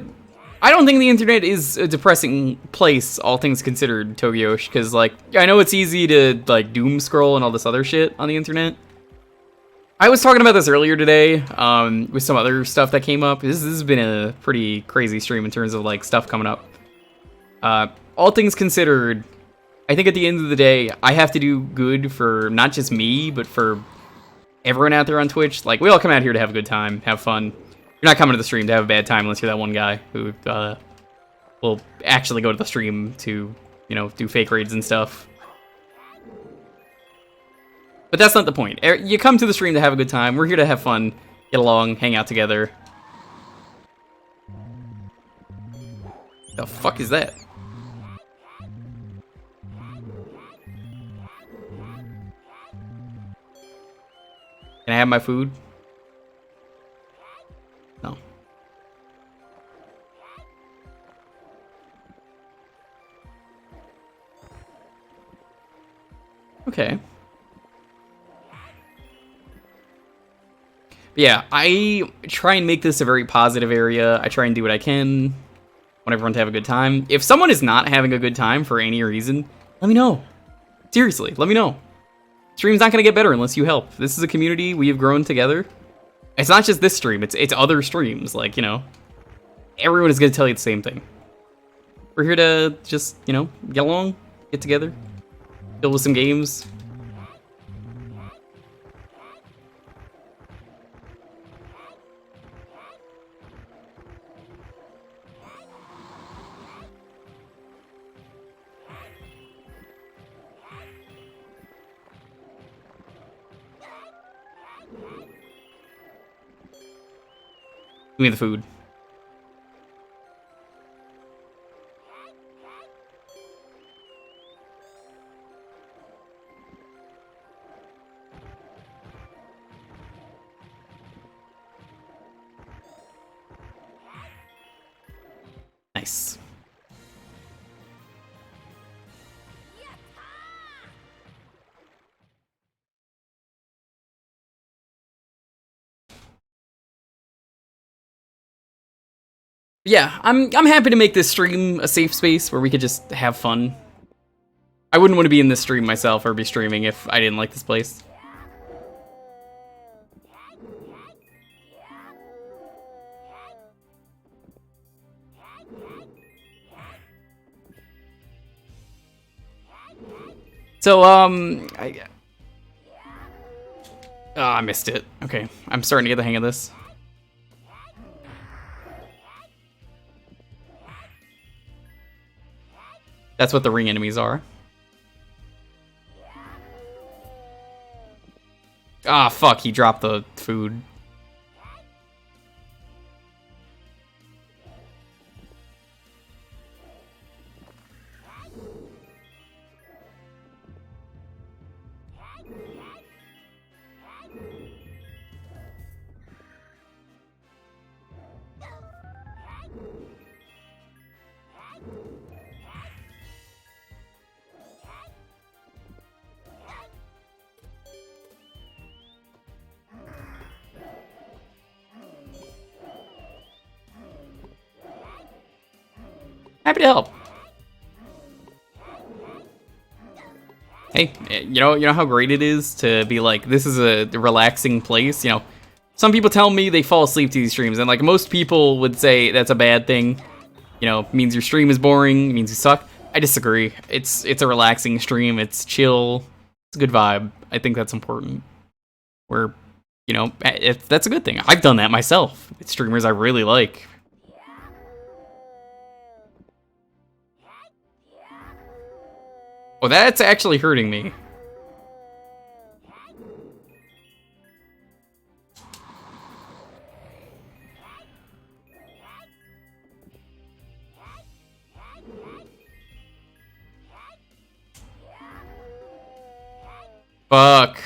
Speaker 1: I don't think the internet is a depressing place, all things considered, Togyosh, because, like, I know it's easy to, like, doom scroll and all this other shit on the internet. I was talking about this earlier today, with some other stuff that came up. This has been a pretty crazy stream in terms of, like, stuff coming up. All things considered, I think at the end of the day, I have to do good for not just me, but for everyone out there on Twitch. Like, we all come out here to have a good time, have fun. You're not coming to the stream to have a bad time unless you're that one guy who will actually go to the stream to, you know, do fake raids and stuff. But that's not the point. You come to the stream to have a good time. We're here to have fun, get along, hang out together. The fuck is that? Can I have my food? No. Okay. But yeah, I try and make this a very positive area. I try and do what I can. Want everyone to have a good time. If someone is not having a good time for any reason, let me know. Seriously, let me know. Stream's not gonna get better unless you help. This is a community we have grown together. It's not just this stream, it's other streams, like, you know. Everyone is gonna tell you the same thing. We're here to just, you know, get along, get together, build with some games. Give me the food. Nice. Yeah, I'm happy to make this stream a safe space where we could just have fun. I wouldn't want to be in this stream myself or be streaming if I didn't like this place. So, I missed it. Okay, I'm starting to get the hang of this. That's what the ring enemies are. Ah, fuck, he dropped the food. Happy to help. Hey, you know how great it is to be like, this is a relaxing place. You know, some people tell me they fall asleep to these streams, and like most people would say that's a bad thing. You know, means your stream is boring, means you suck. I disagree. It's a relaxing stream. It's chill. It's a good vibe. I think that's important. Where, you know, that's a good thing. I've done that myself. It's streamers I really like. Oh, that's actually hurting me. Fuck.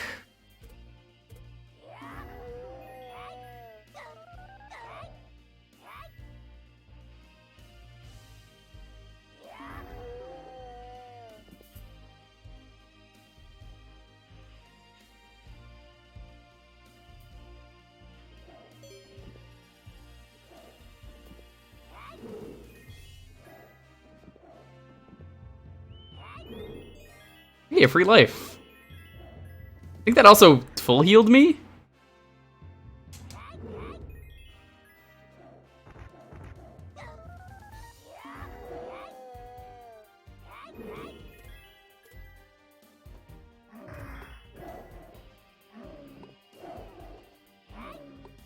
Speaker 1: Hey, a free life. I think that also full healed me.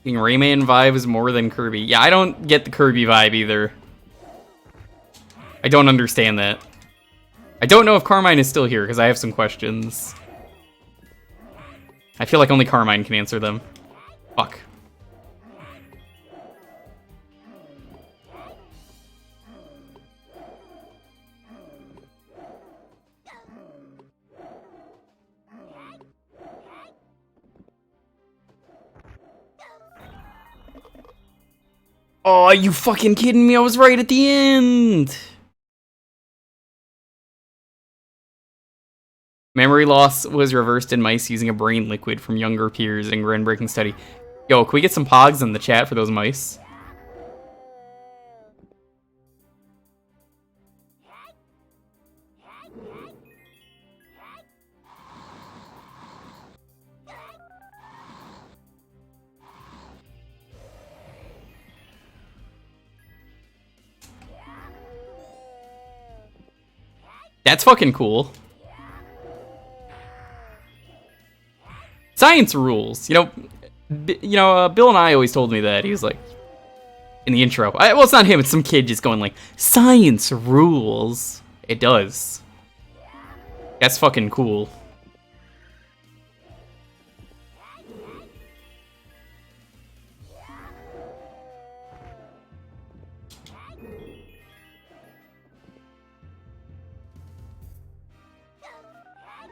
Speaker 1: Rayman vibes more than Kirby. Yeah, I don't get the Kirby vibe either. I don't understand that. I don't know if Carmine is still here, because I have some questions. I feel like only Carmine can answer them. Fuck. Oh, are you fucking kidding me? I was right at the end! Memory loss was reversed in mice using a brain liquid from younger peers in groundbreaking study. Yo, can we get some pogs in the chat for those mice? That's fucking cool. Science rules. You know, Bill and I always told me that. He was like, in the intro. Well, it's not him. It's some kid just going like, science rules. It does. That's fucking cool.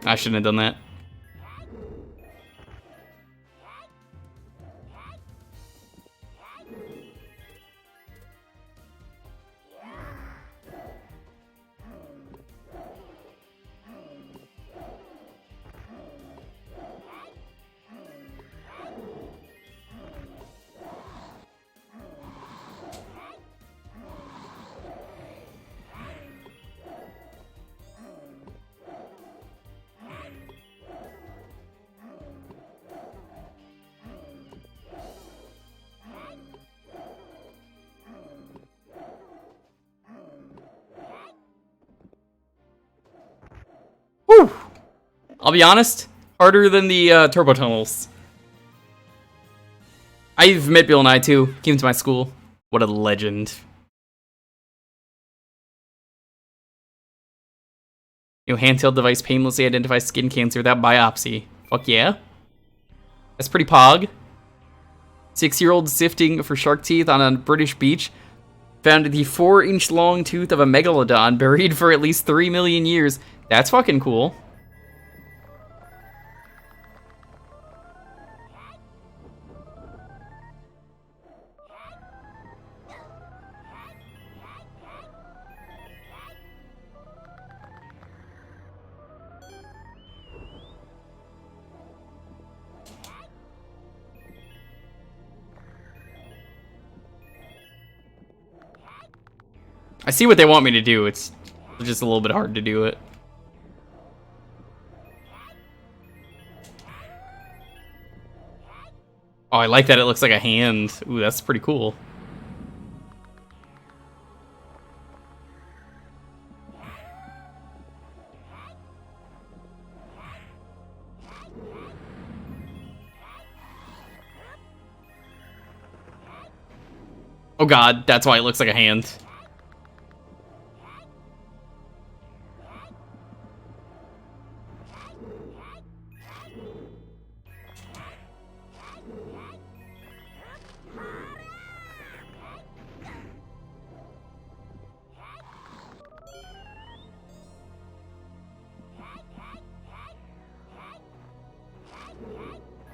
Speaker 1: I shouldn't have done that. Whew. I'll be honest, harder than the turbo tunnels. I've met Bill and I too. Came to my school. What a legend. New handheld device painlessly identifies skin cancer without biopsy. Fuck yeah. That's pretty pog. 6-year-old sifting for shark teeth on a British beach found the 4-inch long tooth of a megalodon buried for at least 3 million years. That's fucking cool. I see what they want me to do. It's just a little bit hard to do it. Oh, I like that it looks like a hand. Ooh, that's pretty cool. Oh god, that's why it looks like a hand.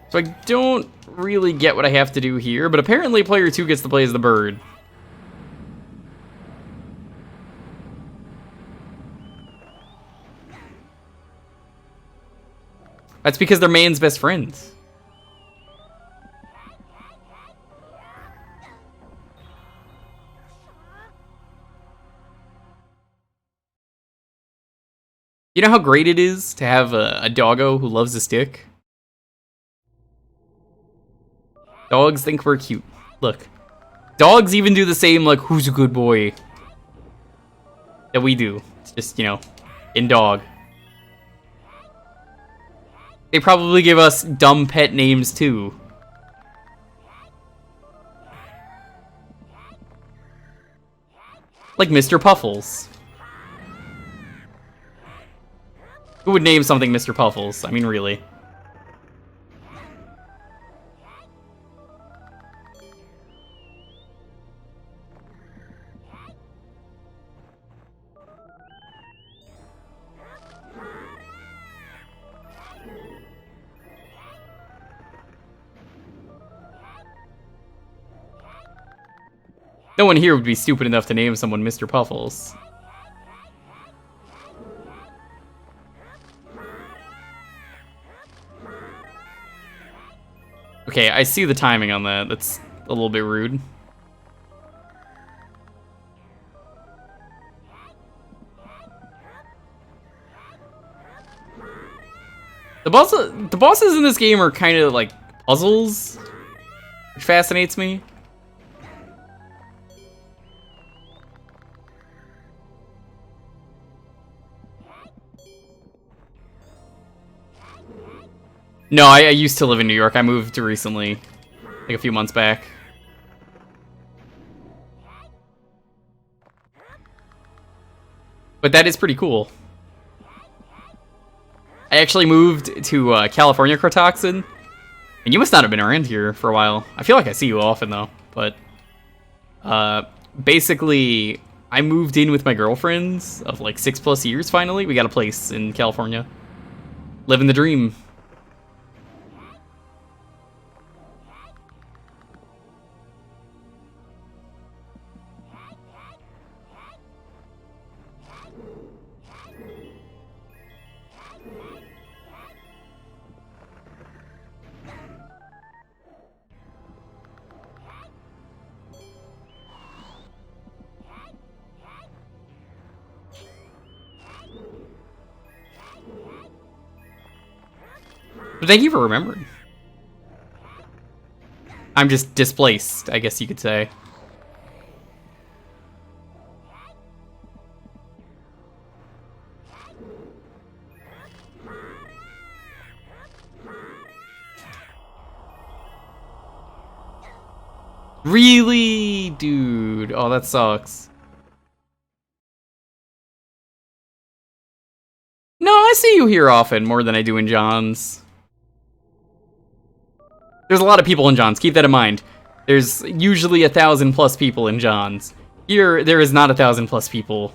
Speaker 1: So I don't really get what I have to do here, but apparently player 2 gets to play as the bird. That's because they're man's best friends. You know how great it is to have a doggo who loves a stick? Dogs think we're cute. Look. Dogs even do the same, like, who's a good boy? That we do. It's just, you know, in dog. They probably give us dumb pet names, too. Like Mr. Puffles. Who would name something Mr. Puffles? I mean, really. No one here would be stupid enough to name someone Mr. Puffles. Okay, I see the timing on that. That's a little bit rude. The bosses in this game are kind of like puzzles, which fascinates me. No, I used to live in New York. I moved recently, like a few months back. But that is pretty cool. I actually moved to California, Crotoxin, and you must not have been around here for a while. I feel like I see you often, though. But basically, I moved in with my girlfriends of like 6+ years, finally. We got a place in California. Living the dream. But thank you for remembering. I'm just displaced, I guess you could say. Really? Dude. Oh, that sucks. No, I see you here often, more than I do in John's. There's a lot of people in John's, keep that in mind. There's usually 1,000+ people in John's. Here, there is not 1,000+ people.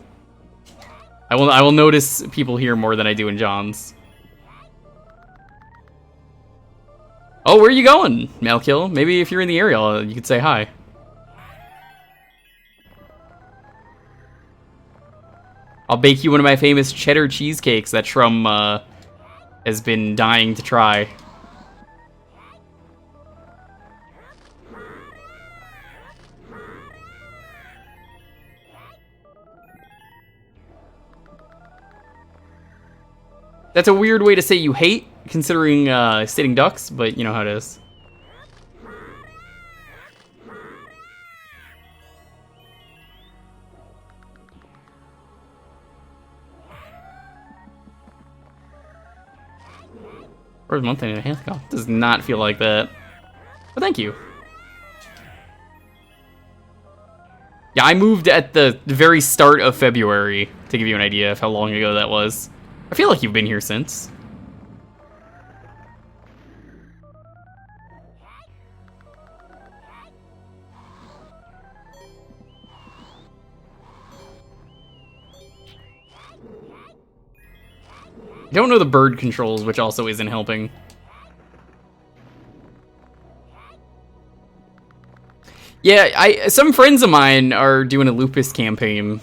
Speaker 1: I will notice people here more than I do in John's. Oh, where are you going, Malkill? Maybe if you're in the area, you could say hi. I'll bake you one of my famous cheddar cheesecakes that Shrum has been dying to try. That's a weird way to say you hate, considering sitting ducks, but you know how it is. Or a month and a half ago. Does not feel like that. But thank you. Yeah, I moved at the very start of February, to give you an idea of how long ago that was. I feel like you've been here since. I don't know the bird controls, which also isn't helping. Yeah, some friends of mine are doing a lupus campaign.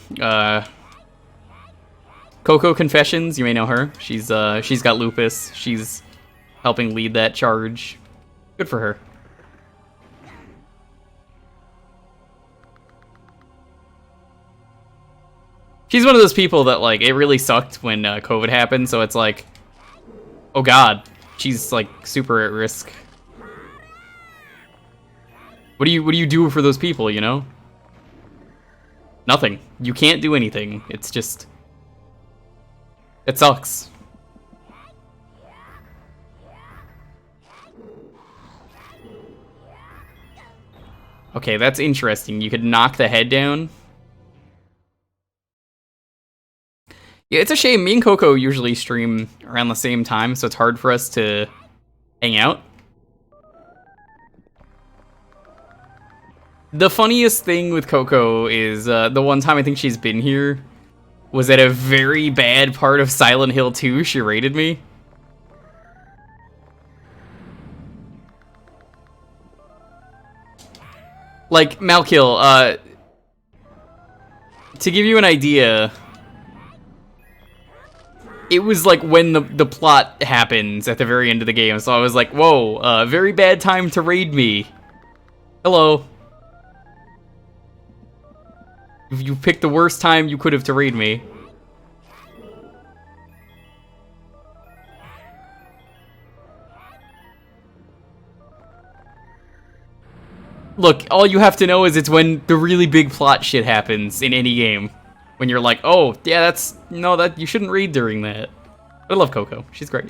Speaker 1: Coco Confessions, you may know her. She's got lupus. She's helping lead that charge. Good for her. She's one of those people that, like, it really sucked when COVID happened, so it's like, oh god, she's, like, super at risk. What do you do for those people, you know? Nothing. You can't do anything. It's just... It sucks. Okay, that's interesting. You could knock the head down. Yeah, it's a shame. Me and Coco usually stream around the same time, so it's hard for us to hang out. The funniest thing with Coco is the one time I think she's been here was at a very bad part of Silent Hill 2. She raided me. Like, Malkill, to give you an idea, it was like when the plot happens at the very end of the game, so I was like, whoa, very bad time to raid me. Hello. You picked the worst time you could have to raid me. Look, all you have to know is it's when the really big plot shit happens in any game. When you're like, oh, yeah, that's... No, that you shouldn't raid during that. I love Coco. She's great.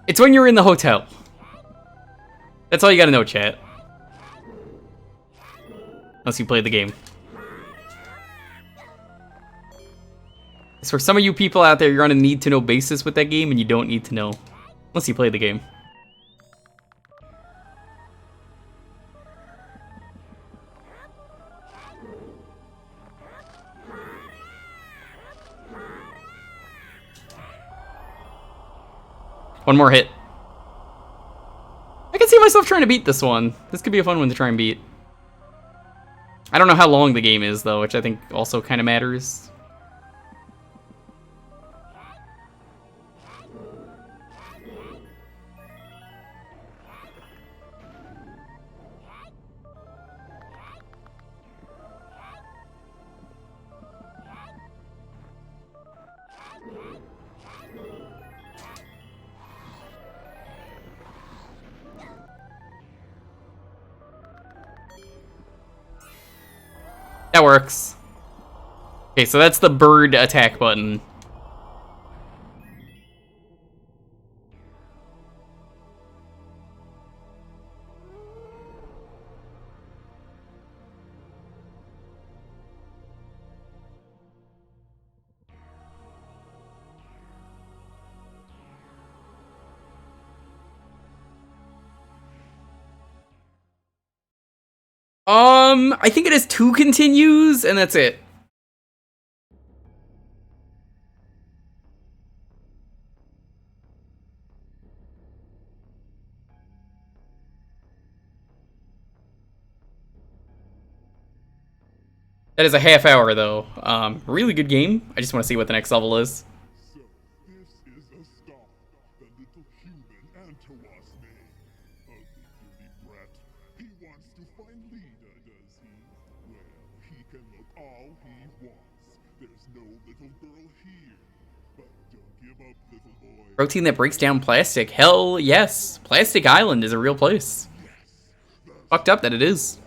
Speaker 1: It's when you're in the hotel. That's all you gotta know, chat. Unless you play the game. It's for some of you people out there, you're on a need-to-know basis with that game, and you don't need to know. Unless you play the game. One more hit. I can see myself trying to beat this one. This could be a fun one to try and beat. I don't know how long the game is, though, which I think also kind of matters. That works. Okay, so that's the bird attack button. I think it has 2 continues, and that's it. That is a half hour, though. Really good game. I just want to see what the next level is.
Speaker 4: So, this is Astal, the little human Woahs made. Ugly dirty brat. He wants to find Lida, does he? Well, he can look all he wants. There's no little girl here. But don't give up, little boy.
Speaker 1: Protein that breaks down plastic. Hell yes. Plastic Island is a real place. Fucked up that it is.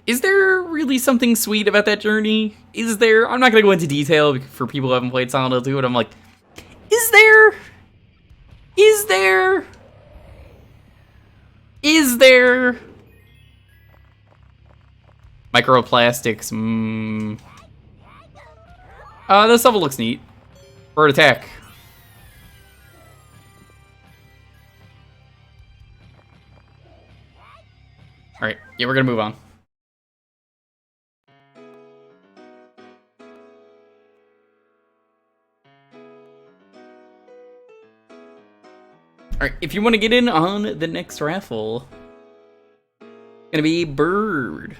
Speaker 1: Is there really something sweet about that journey? Is there? I'm not gonna go into detail for people who haven't played Silent Hill 2, but I'm like, is there? Is there? Is there? Microplastics, this level looks neat. Bird attack. Alright, yeah, we're gonna move on. Alright, if you want to get in on the next raffle, it's gonna be bird.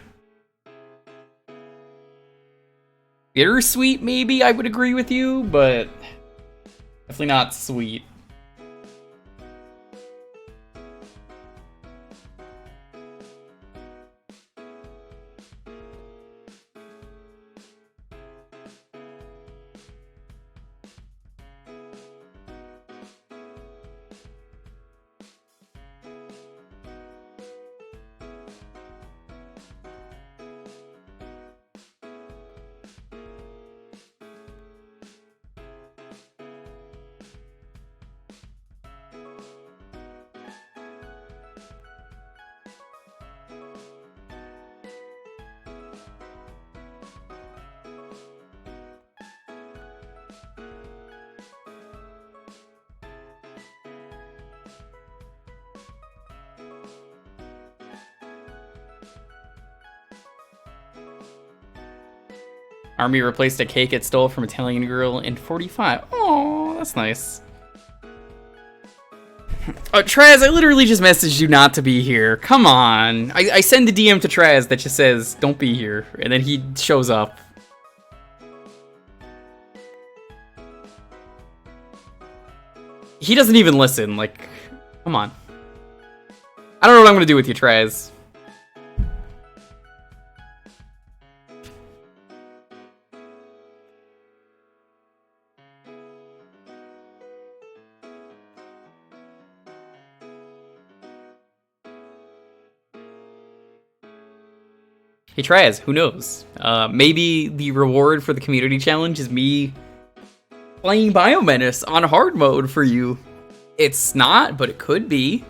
Speaker 1: Bittersweet, maybe, I would agree with you, but definitely not sweet. Army replaced a cake it stole from Italian girl in 45. Oh, that's nice. Traz, I literally just messaged you not to be here. Come on. I send a DM to Traz that just says, don't be here. And then he shows up. He doesn't even listen. Like, come on. I don't know what I'm going to do with you, Traz. Hey Traz, who knows? Maybe the reward for the community challenge is me playing Biomenace on hard mode for you. It's not, but it could be.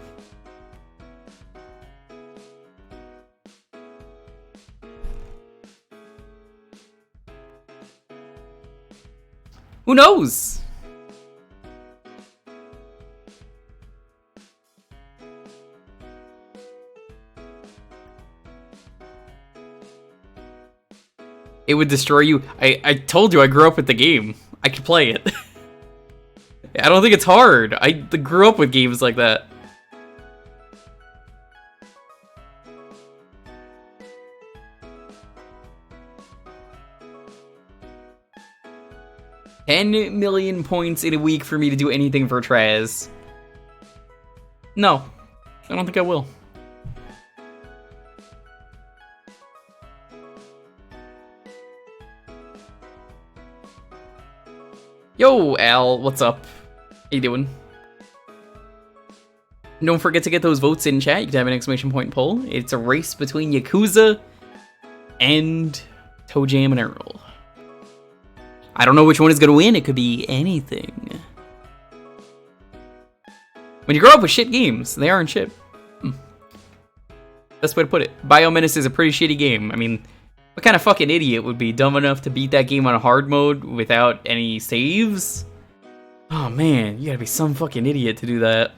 Speaker 1: Who knows? It would destroy you. I told you I grew up with the game. I could play it. I don't think it's hard. I grew up with games like that. $10 million points in a week for me to do anything for Traz. No, I don't think I will. Yo, Al, what's up? How you doing? Don't forget to get those votes in chat. You can have an exclamation point poll. It's a race between Yakuza and Toe Jam and Earl. I don't know which one is going to win. It could be anything. When you grow up with shit games, they aren't shit. Best way to put it. Biomenace is a pretty shitty game. I mean, what kind of fucking idiot would be dumb enough to beat that game on hard mode without any saves? Oh man, you gotta be some fucking idiot to do that.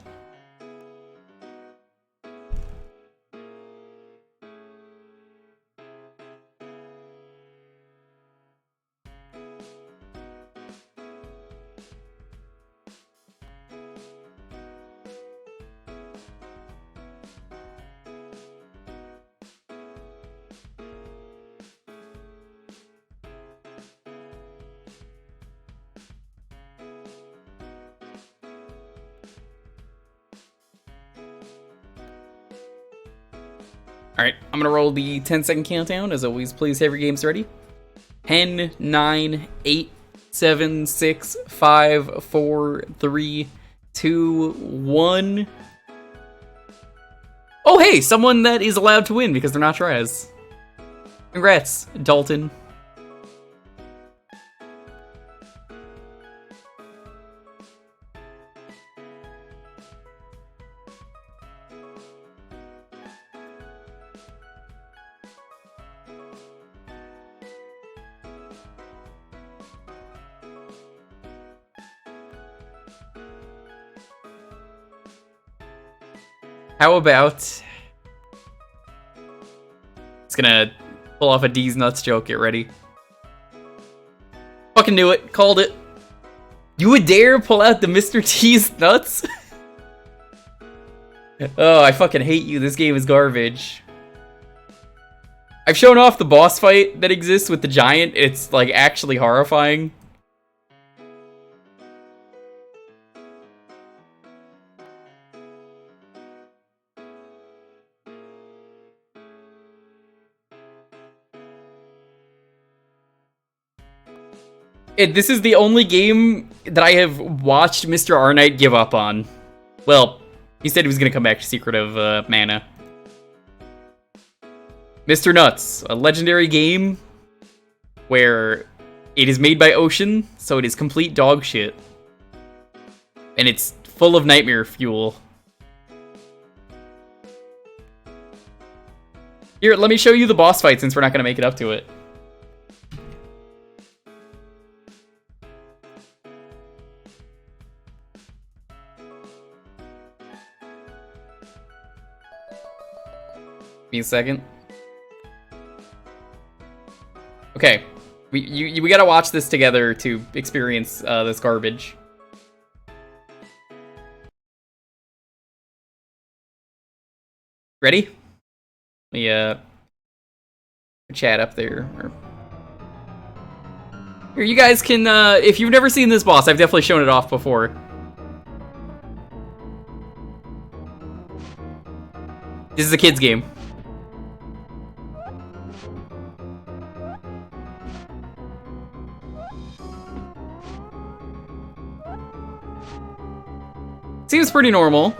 Speaker 1: Alright, I'm gonna roll the 10-second countdown. As always, please have your games ready. 10, 9, 8, 7, 6, 5, 4, 3, 2, 1. Oh, hey, someone that is allowed to win because they're not Traz. Congrats, Dalton. How about... It's gonna pull off a D's nuts joke, get ready. Fucking knew it, called it. You would dare pull out the Mr. T's nuts? Oh, I fucking hate you, this game is garbage. I've shown off the boss fight that exists with the giant, it's like actually horrifying. This is the only game that I have watched Mr. Arnite give up on. Well, he said he was going to come back to Secret of Mana. Mr. Nuts, a legendary game where it is made by Ocean, so it is complete dog shit. And it's full of nightmare fuel. Here, let me show you the boss fight since we're not going to make it up to it. Give me a second. Okay, we gotta watch this together to experience this garbage. Ready? Let me chat up there. Here, you guys can if you've never seen this boss, I've definitely shown it off before. This is a kid's game. Seems pretty normal.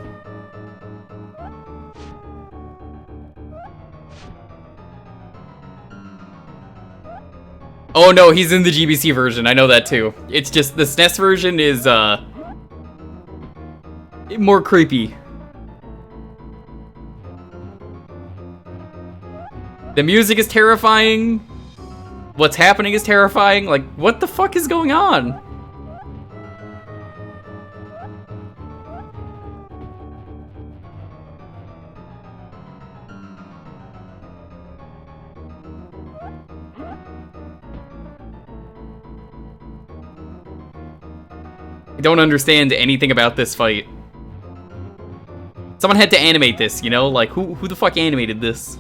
Speaker 1: Oh no, he's in the GBC version. I know that too. It's just the SNES version is more creepy. The music is terrifying. What's happening is terrifying. Like, what the fuck is going on? I don't understand anything about this fight. Someone had to animate this, you know? Like, who the fuck animated this?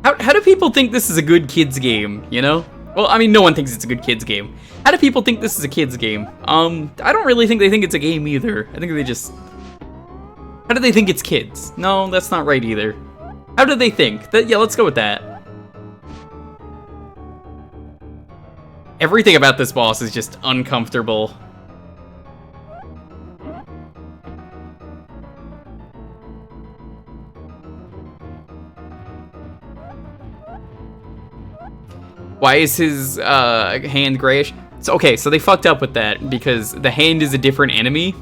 Speaker 1: How do people think this is a good kids game, you know? Well, I mean, no one thinks it's a good kids game. How do people think this is a kids game? I don't really think they think it's a game either. I think they just... How do they think it's kids? No, that's not right either. How do they think? Yeah, let's go with that. Everything about this boss is just uncomfortable. Why is his hand grayish? So, okay, so they fucked up with that because the hand is a different enemy.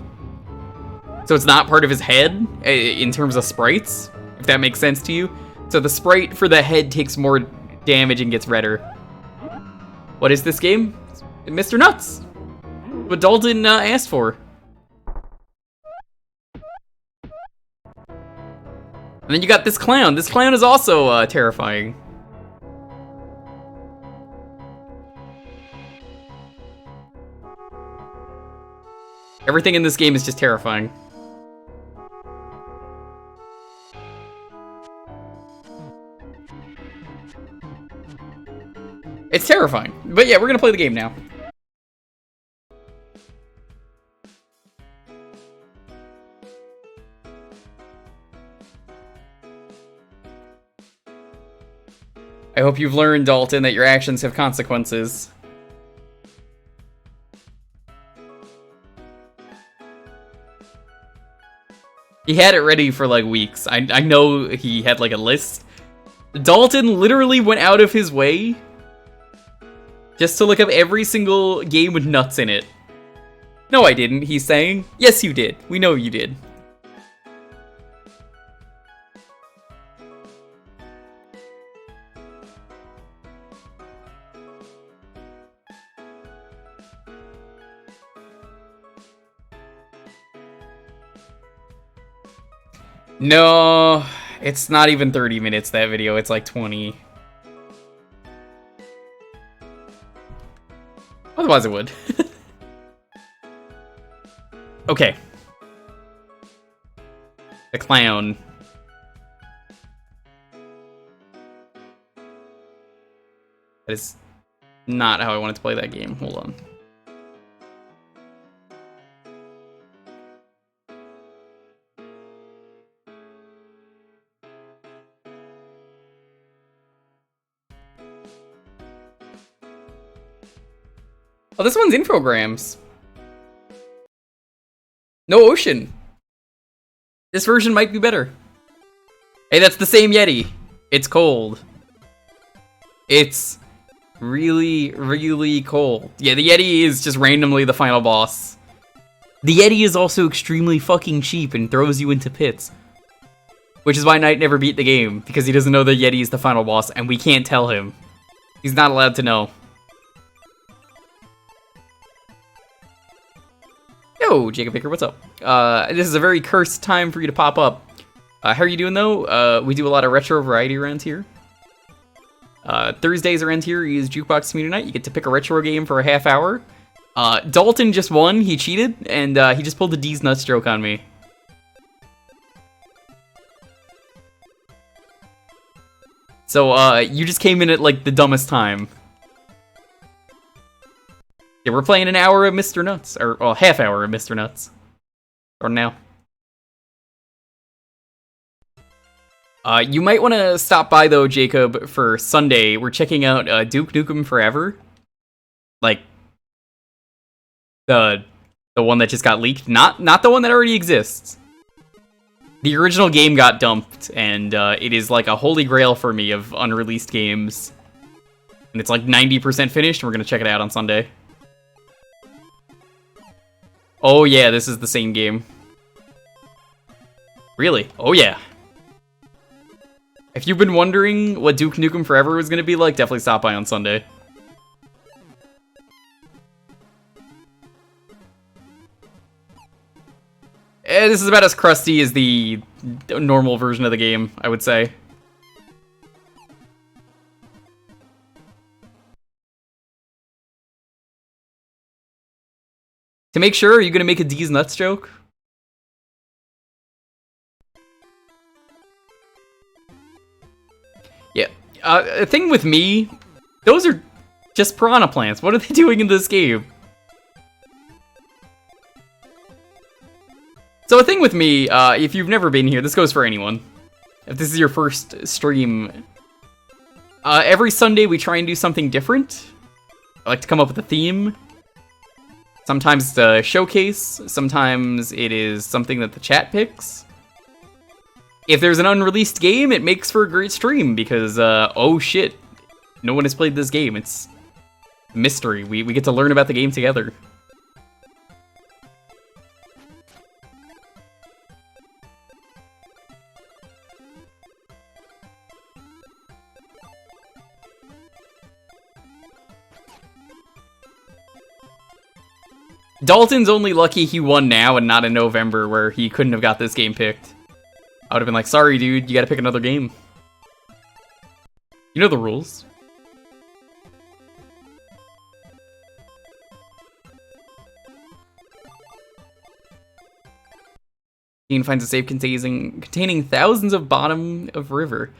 Speaker 1: So it's not part of his head in terms of sprites, if that makes sense to you. So the sprite for the head takes more damage and gets redder. What is this game? Mr. Nuts! What Dalton asked for. And then you got this clown. This clown is also terrifying. Everything in this game is just terrifying. It's terrifying. But yeah, we're gonna play the game now. I hope you've learned, Dalton, that your actions have consequences. He had it ready for like weeks. I know he had like a list. Dalton literally went out of his way just to look up every single game with nuts in it. No, I didn't, he's saying. Yes, you did. We know you did. No, it's not even 30 minutes, that video. It's like 20. Otherwise it would. Okay. The clown. That is not how I wanted to play that game. Hold on. Oh, this one's infograms. No ocean. This version might be better. Hey, that's the same Yeti. It's cold. It's really, really cold. Yeah, the Yeti is just randomly the final boss. The Yeti is also extremely fucking cheap and throws you into pits. Which is why Knight never beat the game, because he doesn't know the Yeti is the final boss, and we can't tell him. He's not allowed to know. Yo, Jacob Baker, what's up? This is a very cursed time for you to pop up. How are you doing, though? We do a lot of retro variety around here. Thursdays around here is Jewkbox Community Night. You get to pick a retro game for a half hour. Dalton just won. He cheated, and he just pulled the D's nuts joke on me. So, you just came in at, like, the dumbest time. Yeah, we're playing an hour of Mr. Nuts. Or, well, half hour of Mr. Nuts. Or now. You might want to stop by, though, Jacob, for Sunday. We're checking out Duke Nukem Forever. Like, the one that just got leaked. Not the one that already exists. The original game got dumped, and it is like a holy grail for me of unreleased games. And it's like 90% finished, and we're going to check it out on Sunday. Oh yeah, this is the same game. Really? Oh yeah. If you've been wondering what Duke Nukem Forever was going to be like, definitely stop by on Sunday. This is about as crusty as the normal version of the game, I would say. To make sure, are you going to make a D's nuts joke? Yeah. The thing with me, those are just piranha plants. What are they doing in this game? So a thing with me, if you've never been here, this goes for anyone. If this is your first stream, every Sunday we try and do something different. I like to come up with a theme. Sometimes it's a showcase, sometimes it is something that the chat picks. If there's an unreleased game, it makes for a great stream, because, oh shit, no one has played this game. It's a mystery. We get to learn about the game together. Dalton's only lucky he won now and not in November, where he couldn't have got this game picked. I would have been like, sorry dude, you gotta pick another game. You know the rules. Dean finds a safe containing thousands of bottom of river.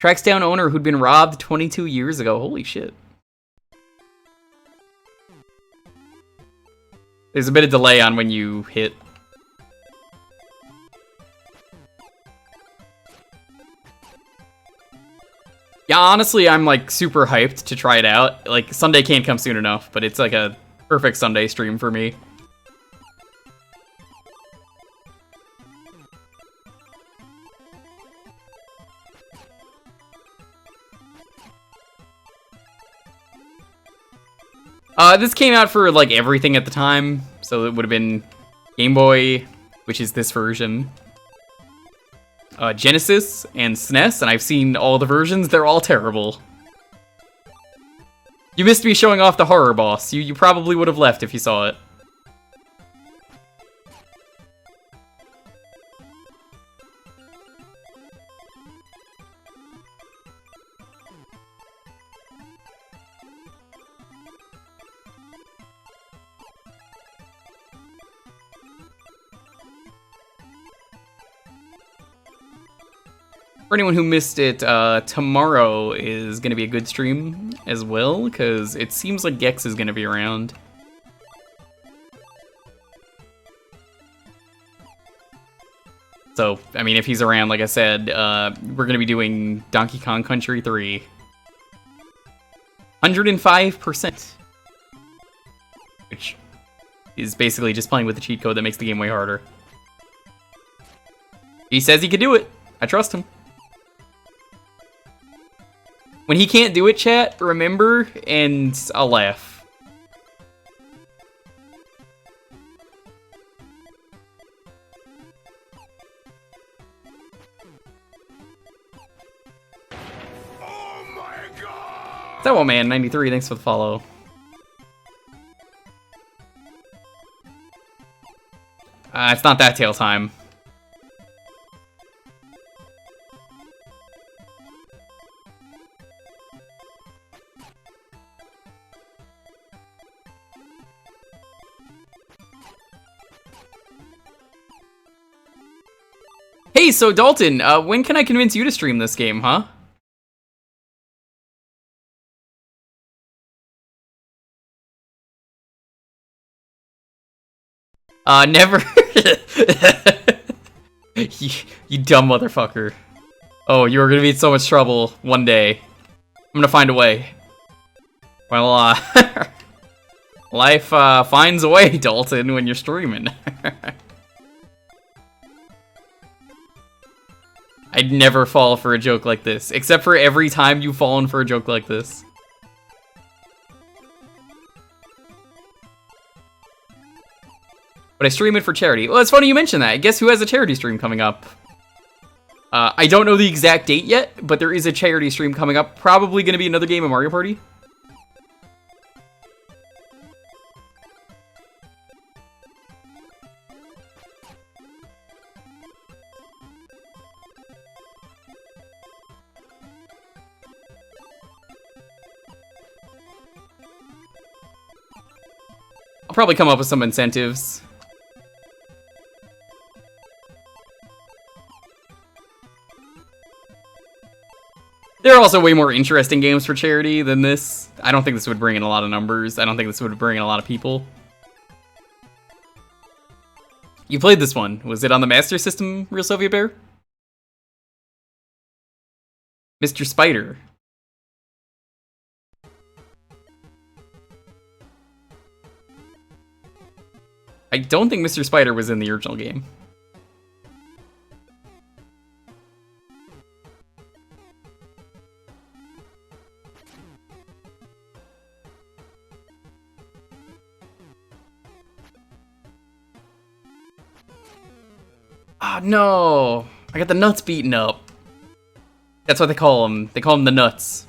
Speaker 1: Tracks down owner who'd been robbed 22 years ago. Holy shit. There's a bit of delay on when you hit. Yeah, honestly, I'm like super hyped to try it out. Like, Sunday can't come soon enough, but it's like a perfect Sunday stream for me. This came out for like everything at the time, so it would have been Game Boy, which is this version, Genesis, and SNES, and I've seen all the versions. They're all terrible. You missed me showing off the horror boss. You probably would have left if you saw it. For anyone who missed it, tomorrow is going to be a good stream as well, because it seems like Gex is going to be around. So, I mean, if he's around, like I said, we're going to be doing Donkey Kong Country 3. 105%. Which is basically just playing with the cheat code that makes the game way harder. He says he could do it. I trust him. When he can't do it, chat, remember, and I'll laugh.
Speaker 4: Oh my god!
Speaker 1: That one man, 93, thanks for the follow. It's not that tail time. Hey, so Dalton, when can I convince you to stream this game, huh? Never. you dumb motherfucker. Oh, you're gonna be in so much trouble one day. I'm gonna find a way. Well, life finds a way, Dalton, when you're streaming. I'd never fall for a joke like this, except for every time you've fallen for a joke like this. But I stream it for charity. Well, it's funny you mention that. Guess who has a charity stream coming up? I don't know the exact date yet, but there is a charity stream coming up. Probably going to be another game of Mario Party. I'll probably come up with some incentives. There are also way more interesting games for charity than this. I don't think this would bring in a lot of numbers. I don't think this would bring in a lot of people. You played this one. Was it on the Master System, Real Soviet Bear? Mr. Spider. I don't think Mr. Spider was in the original game. Ah, no! I got the nuts beaten up. That's what they call them. They call them the nuts.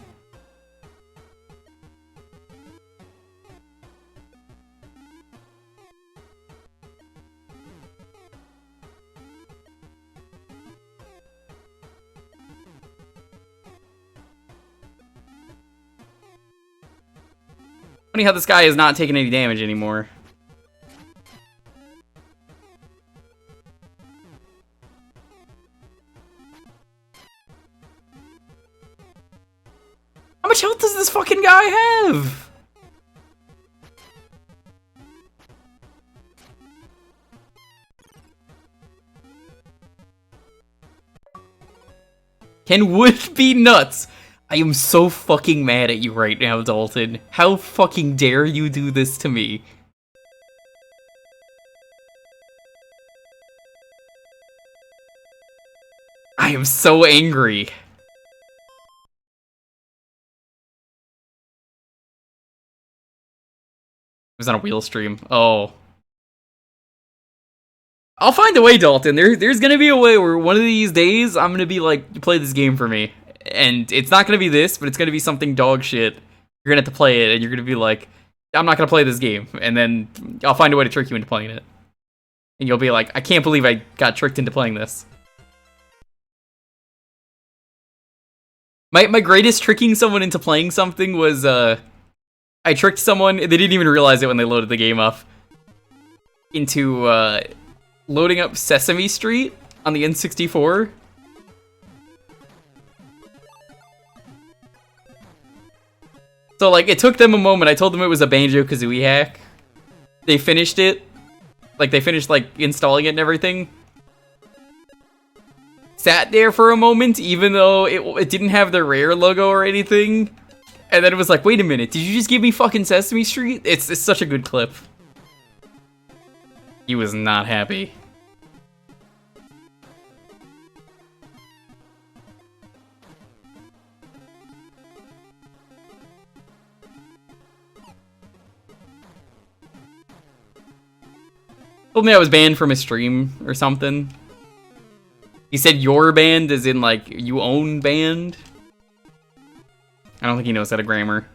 Speaker 1: Funny how this guy is not taking any damage anymore. How much health does this fucking guy have? Can wood be nuts? I am so fucking mad at you right now, Dalton. How fucking dare you do this to me? I am so angry. It was on a wheel stream. Oh. I'll find a way, Dalton. There's gonna be a way where one of these days I'm gonna be like, play this game for me. And it's not gonna be this, but it's gonna be something dog shit. You're gonna have to play it, and you're gonna be like, I'm not gonna play this game. And then I'll find a way to trick you into playing it. And you'll be like, I can't believe I got tricked into playing this. My greatest tricking someone into playing something was, I tricked someone, they didn't even realize it when they loaded the game up, into, loading up Sesame Street on the N64. So, like, it took them a moment. I told them it was a Banjo-Kazooie hack. They finished it. Like, they finished, like, installing it and everything. Sat there for a moment, even though it didn't have the Rare logo or anything. And then it was like, wait a minute, did you just give me fucking Sesame Street? It's such a good clip. He was not happy. Told me I was banned from his stream or something. He said your band as in like you own band. I don't think he knows how to grammar.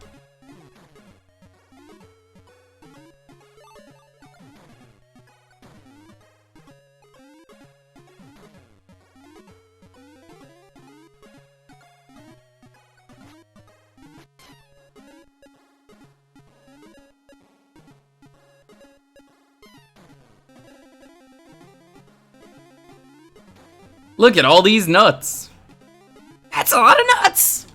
Speaker 1: Look at all these nuts. That's a lot of nuts.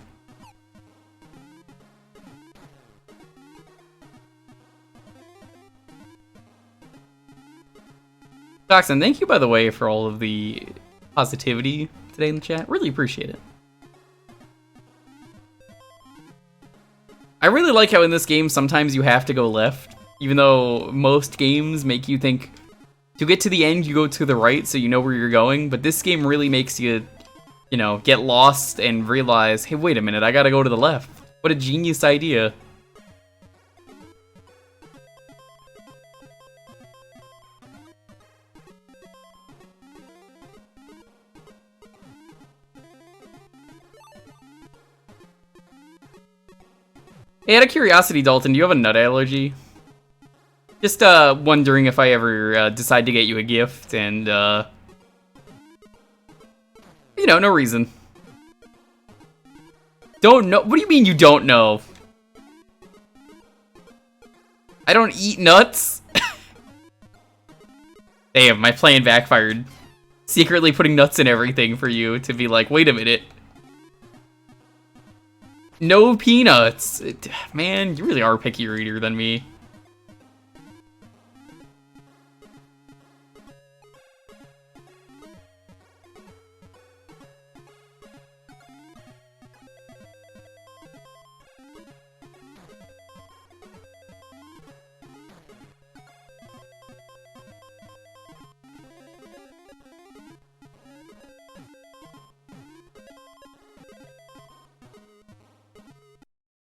Speaker 1: Jackson, thank you, by the way, for all of the positivity today in the chat. Really appreciate it. I really like how in this game sometimes you have to go left, even though most games make you think to get to the end you go to the right so you know where you're going, but this game really makes you, you know, get lost and realize, hey, wait a minute, I gotta go to the left. What a genius idea. Hey, out of curiosity, Dalton, do you have a nut allergy? Just wondering if I ever decide to get you a gift, and you know, no reason. Don't know? What do you mean you don't know? I don't eat nuts. Damn, my plan backfired. Secretly putting nuts in everything for you to be like, wait a minute. No peanuts. Man, you really are a pickier eater than me.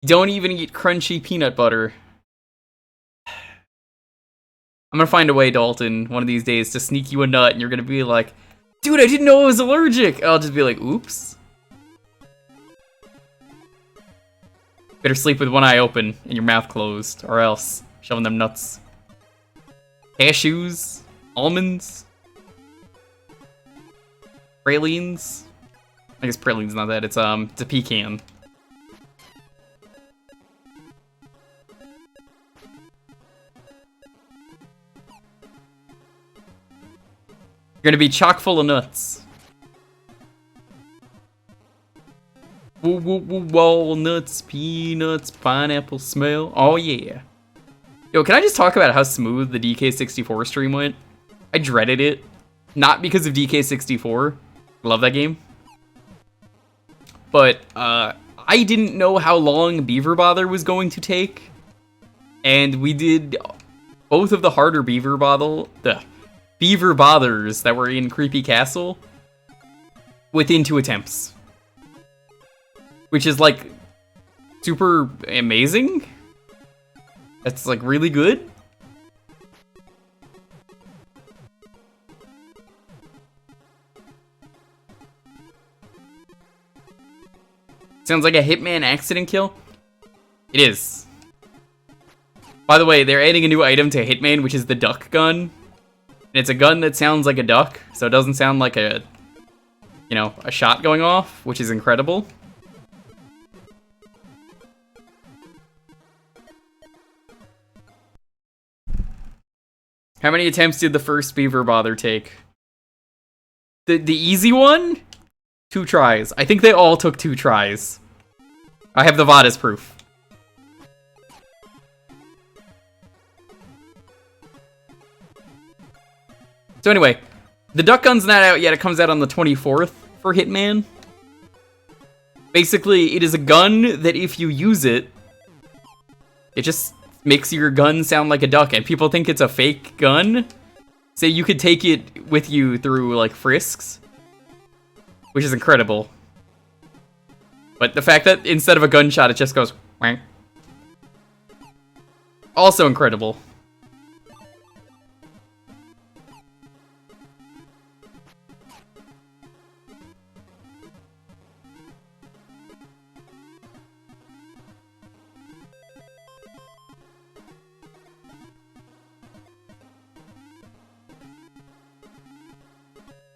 Speaker 1: Don't even eat crunchy peanut butter. I'm gonna find a way, Dalton, one of these days to sneak you a nut, and you're gonna be like, dude, I didn't know I was allergic. I'll just be like, oops. Better sleep with one eye open and your mouth closed, or else shoving them nuts. Cashews, almonds, pralines. I guess praline's not that. It's a pecan. You're gonna be chock full of nuts. Walnuts, peanuts, pineapple smell. Oh yeah. Yo, can I just talk about how smooth the DK64 stream went? I dreaded it. Not because of DK64. Love that game. but I didn't know how long Beaver Bother was going to take, and we did both of the harder Beaver Bothers that were in Creepy Castle within 2 attempts, which is like super amazing. That's like really good. Sounds like a Hitman accident kill. It is. By the way, they're adding a new item to Hitman, which is the duck gun. And it's a gun that sounds like a duck, so it doesn't sound like a, you know, a shot going off, which is incredible. How many attempts did the first Beaver Bother take? The easy one? 2 tries. I think they all took 2 tries. I have the VOD as proof. So anyway, the duck gun's not out yet. It comes out on the 24th for Hitman. Basically, it is a gun that if you use it, it just makes your gun sound like a duck, and people think it's a fake gun. So you could take it with you through, like, frisks, which is incredible. But the fact that instead of a gunshot, it just goes whang. Also incredible.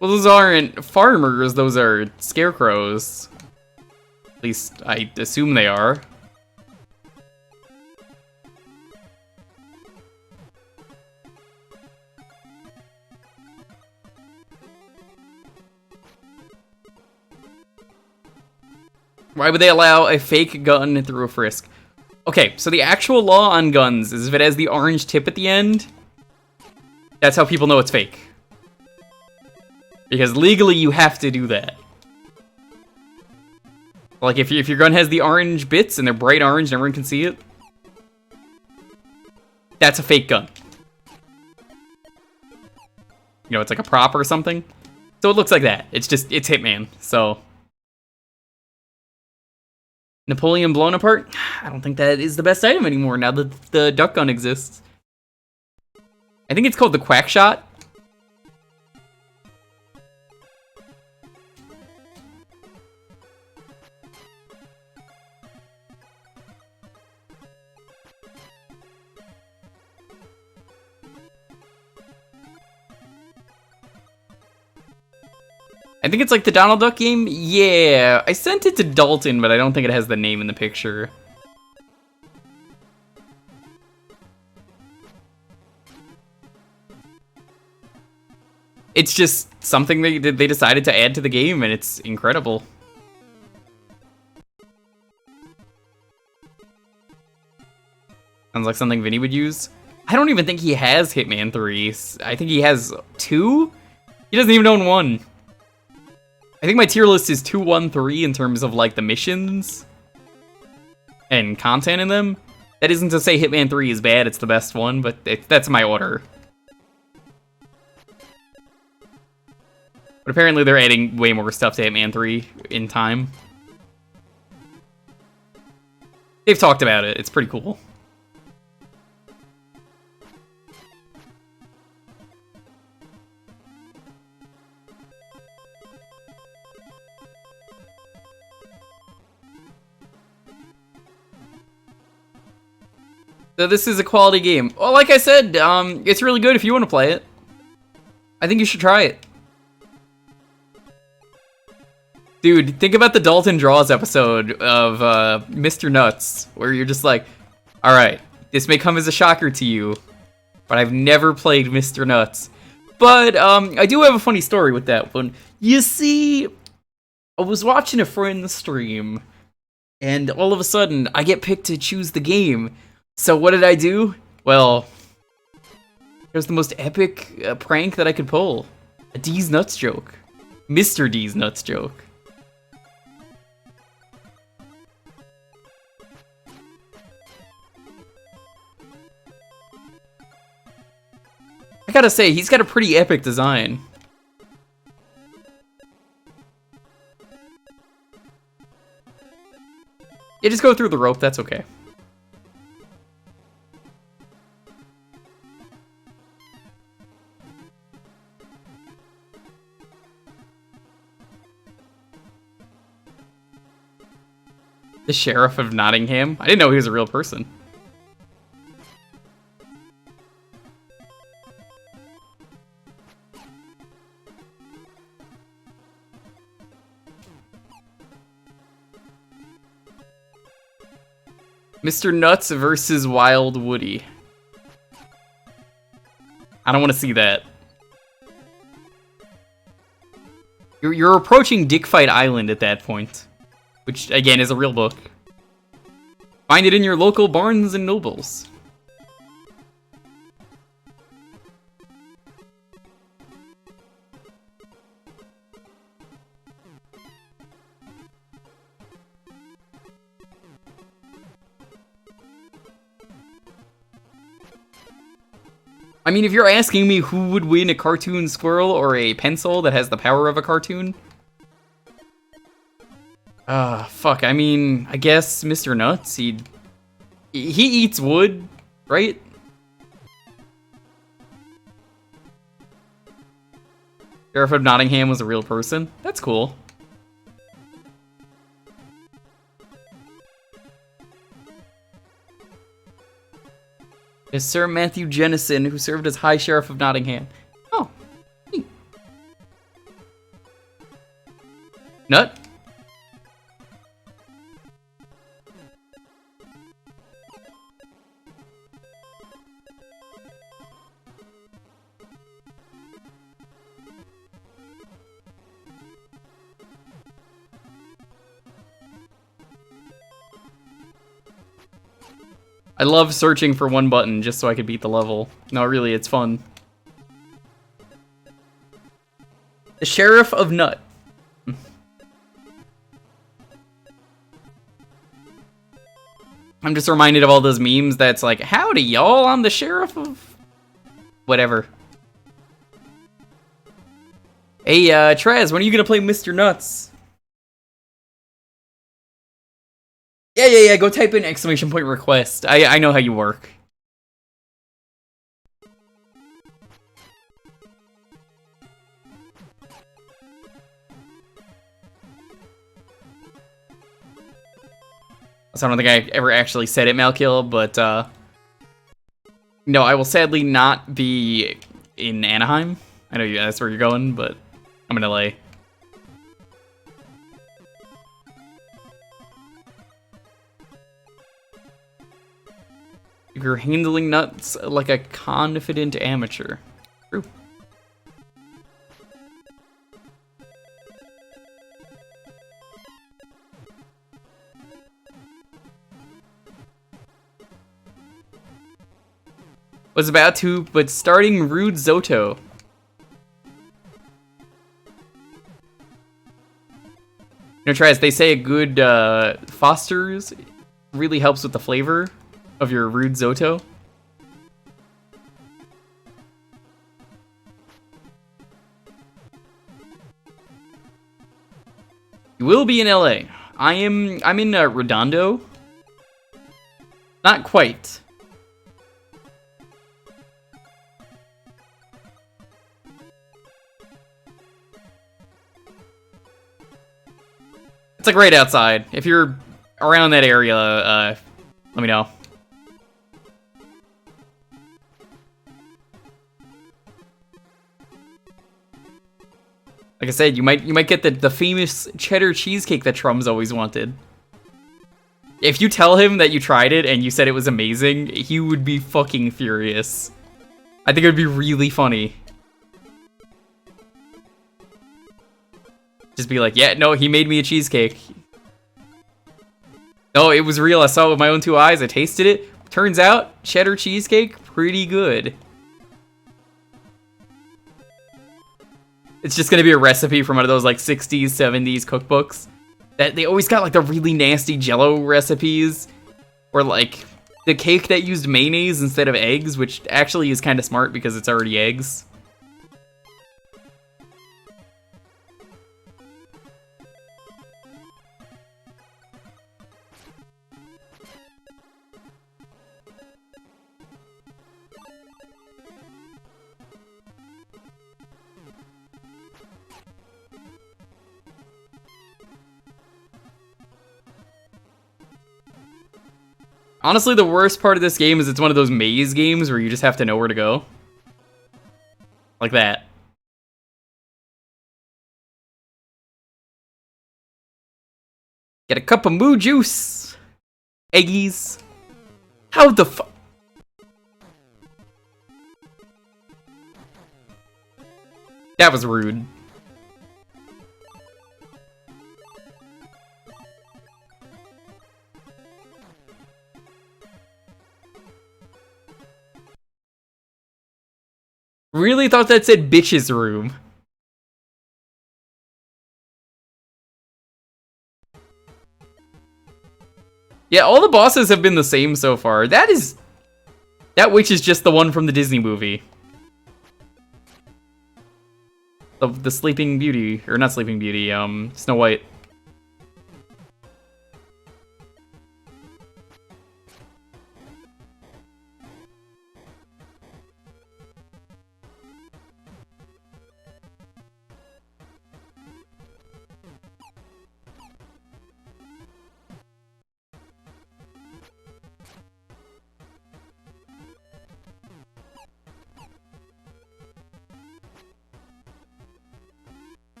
Speaker 1: Well, those aren't farmers, those are scarecrows. At least, I assume they are. Why would they allow a fake gun through a frisk? Okay, so the actual law on guns is if it has the orange tip at the end, that's how people know it's fake. Because legally, you have to do that. Like, if your gun has the orange bits, and they're bright orange and everyone can see it, that's a fake gun. You know, it's like a prop or something. So it looks like that. It's Hitman, so... Napoleon blown apart? I don't think that is the best item anymore now that the duck gun exists. I think it's called the Quack Shot. I think it's like the Donald Duck game? Yeah, I sent it to Dalton, but I don't think it has the name in the picture. It's just something they decided to add to the game, and it's incredible. Sounds like something Vinny would use. I don't even think he has Hitman 3. I think he has 2? He doesn't even own 1. I think my tier list is 2, 1, 3 in terms of, like, the missions and content in them. That isn't to say Hitman 3 is bad, it's the best one, but that's my order. But apparently they're adding way more stuff to Hitman 3 in time. They've talked about it, it's pretty cool. So this is a quality game. Well, like I said, it's really good if you want to play it. I think you should try it. Dude, think about the Dalton Draws episode of Mr. Nuts, where you're just like, alright, this may come as a shocker to you, but I've never played Mr. Nuts. But I do have a funny story with that one. You see, I was watching a friend's stream, and all of a sudden, I get picked to choose the game. So what did I do? Well, it was the most epic prank that I could pull. A D's Nuts joke. Mr. D's Nuts joke. gotta say, he's got a pretty epic design. Yeah, just go through the rope, that's okay. The Sheriff of Nottingham? I didn't know he was a real person. Mr. Nuts versus Wild Woody. I don't want to see that. You're approaching Dickfight Island at that point. Which, again, is a real book. Find it in your local Barnes and Nobles. I mean, if you're asking me who would win, a cartoon squirrel or a pencil that has the power of a cartoon... fuck, I mean, I guess Mr. Nuts, he eats wood, right? Sheriff of Nottingham was a real person? That's cool. Is Sir Matthew Jennison, who served as High Sheriff of Nottingham. Oh. Neat. Nut? I love searching for one button just so I could beat the level. No, really, it's fun. The Sheriff of Nut. I'm just reminded of all those memes that's like, howdy y'all, I'm the Sheriff of... whatever. Hey, Trez, when are you gonna play Mr. Nuts? Yeah, go type in exclamation point request. I know how you work. So I don't think I ever actually said it, Malkill, but, no, I will sadly not be in Anaheim. I know that's where you're going, but I'm in LA. You're handling nuts like a confident amateur. True. Was about to, but starting Rude Zoto. You know, Trez, they say a good Foster's really helps with the flavor of your Rude Zoto. You will be in LA. I'm in Redondo. Not quite. It's like right outside. If you're around that area, let me know. Like I said, you might get the famous cheddar cheesecake that Trum's always wanted. If you tell him that you tried it and you said it was amazing, he would be fucking furious. I think it would be really funny. Just be like, yeah, no, he made me a cheesecake. No, it was real. I saw it with my own two eyes. I tasted it. Turns out, cheddar cheesecake, pretty good. It's just gonna be a recipe from one of those like 60s, 70s cookbooks. That they always got like the really nasty Jello recipes. Where like, the cake that used mayonnaise instead of eggs, which actually is kind of smart because it's already eggs. Honestly, the worst part of this game is it's one of those maze games where you just have to know where to go. Like that. Get a cup of moo juice. Eggies. How the fuck? That was rude. Really thought that said bitch's room. Yeah, all the bosses have been the same so far. That witch is just the one from the Disney movie. Of the Sleeping Beauty, or not Sleeping Beauty, Snow White.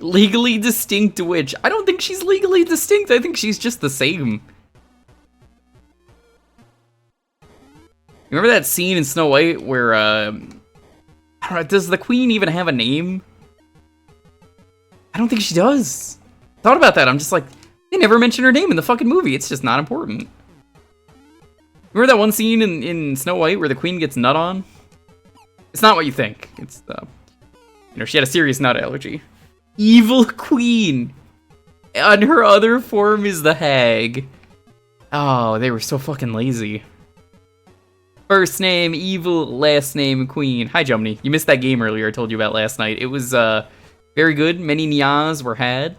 Speaker 1: Legally distinct witch. I don't think she's legally distinct. I think she's just the same. Remember that scene in Snow White where, I don't know, does the queen even have a name? I don't think she does. Thought about that. I'm just like, they never mention her name in the fucking movie. It's just not important. Remember that one scene in Snow White where the queen gets nut on? It's not what you think. It's, she had a serious nut allergy. Evil queen. And her other form is the hag. Oh, they were so fucking lazy. First name, evil, last name, queen. Hi, Jumney. You missed that game earlier I told you about last night. It was, very good. Many nyas were had.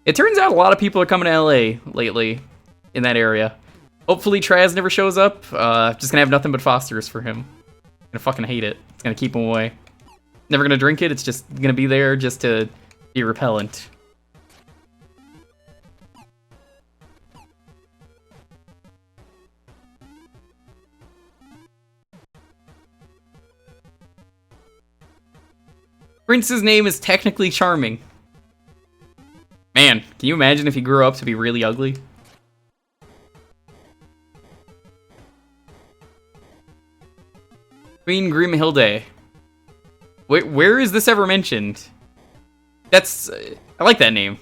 Speaker 1: It turns out a lot of people are coming to LA lately in that area. Hopefully Traz never shows up. Just gonna have nothing but Fosters for him. Gonna fucking hate it. It's gonna keep him away. Never gonna drink it. It's just gonna be there just to be repellent. Prince's name is technically charming. Man, can you imagine if he grew up to be really ugly? Queen Grimhilde. Where is this ever mentioned? That's... I like that name.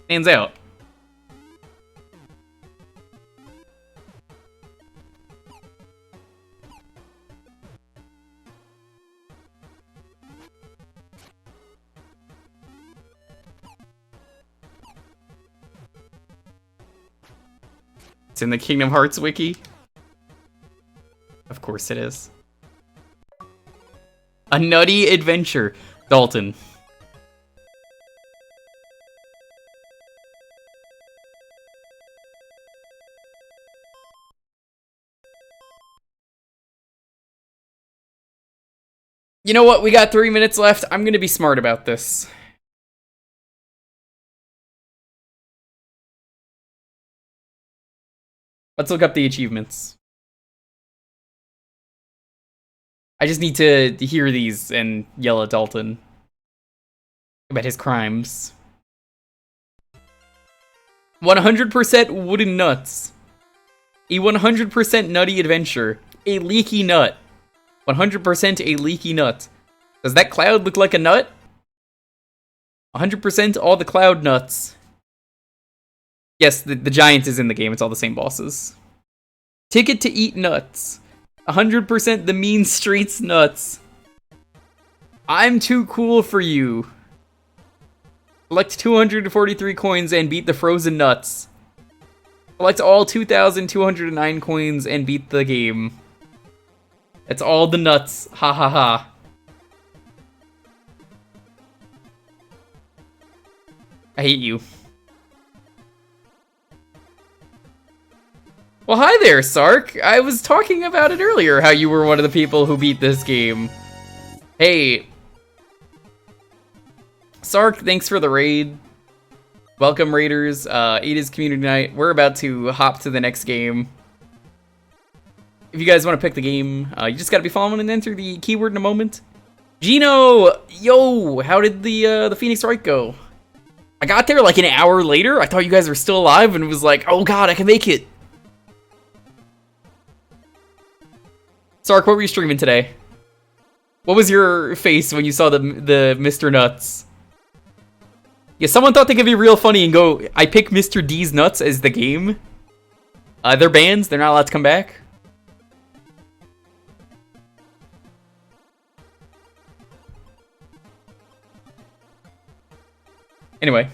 Speaker 1: Stands out. It's in the Kingdom Hearts wiki. Of course it is. A nutty adventure. Dalton. You know what? We got 3 minutes left. I'm gonna be smart about this. Let's look up the achievements. I just need to hear these and yell at Dalton about his crimes. 100% wooden nuts. A 100% nutty adventure. A leaky nut. 100% a leaky nut. Does that cloud look like a nut? 100% all the cloud nuts. Yes, the giant is in the game. It's all the same bosses. Ticket to eat nuts. 100% the mean streets nuts. I'm too cool for you. Collect 243 coins and beat the frozen nuts. Collect all 2,209 coins and beat the game. That's all the nuts. Ha ha ha. I hate you. Well, hi there, Sark. I was talking about it earlier, how you were one of the people who beat this game. Hey. Sark, thanks for the raid. Welcome, raiders. It is community night. We're about to hop to the next game. If you guys want to pick the game, you just gotta be following and enter the keyword in a moment. Gino! Yo! How did the Phoenix Wright go? I got there like an hour later. I thought you guys were still alive and was like, oh god, I can make it. Sark, what were you streaming today? What was your face when you saw the Mr. Nuts? Yeah, someone thought they could be real funny and go, I pick Mr. D's Nuts as the game. They're bans, they're not allowed to come back. Anyway.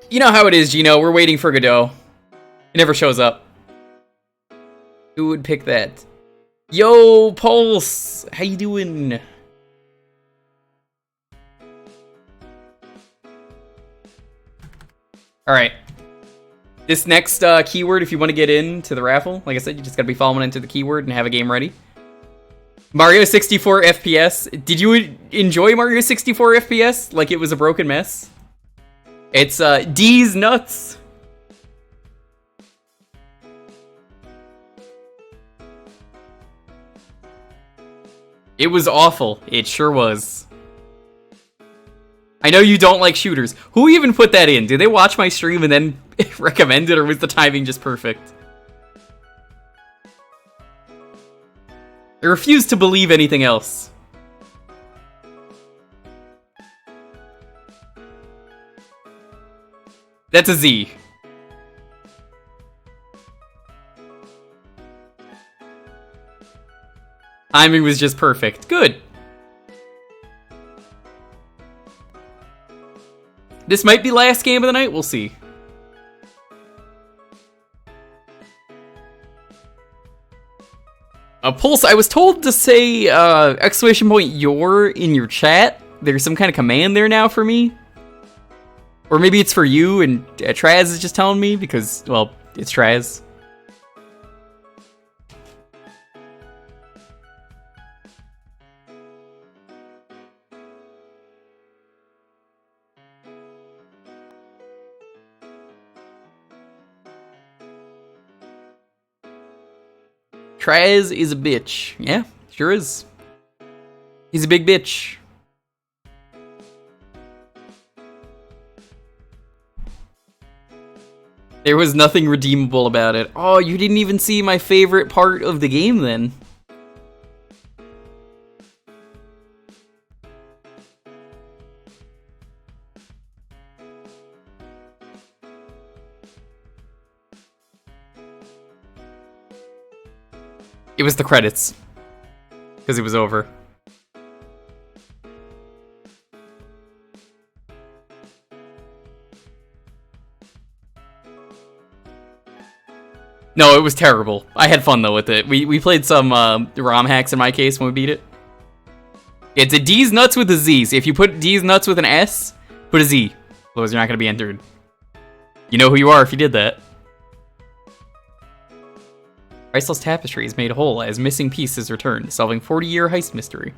Speaker 1: You know how it is, Gino. We're waiting for Godot. It never shows up. Who would pick that? Yo, Pulse! How you doing? Alright. This next keyword, if you want to get into the raffle, like I said, you just gotta be following into the keyword and have a game ready. Mario 64 FPS. Did you enjoy Mario 64 FPS like it was a broken mess? It's D's Nuts. It was awful. It sure was. I know you don't like shooters. Who even put that in? Did they watch my stream and then recommend it, or was the timing just perfect? I refuse to believe anything else. That's a Z. Timing was just perfect. Good. This might be last game of the night. We'll see. Pulse, I was told to say exclamation point your in your chat. There's some kind of command there now for me. Or maybe it's for you and Traz is just telling me because, well, it's Traz. Traz is a bitch. Yeah, sure is. He's a big bitch. There was nothing redeemable about it. Oh, you didn't even see my favorite part of the game then. It was the credits. Because it was over. No, it was terrible. I had fun though with it. We played some ROM hacks in my case when we beat it. It's a D's Nuts with a Z. So if you put D's Nuts with an S, put a Z. Otherwise you're not going to be entered. You know who you are if you did that. Priceless tapestry is made whole as missing piece is returned, solving 40-year heist mystery.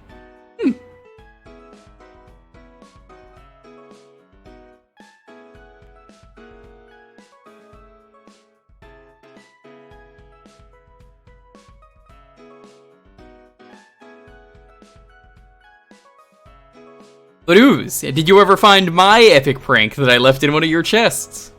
Speaker 1: But Ooze, did you ever find my epic prank that I left in one of your chests?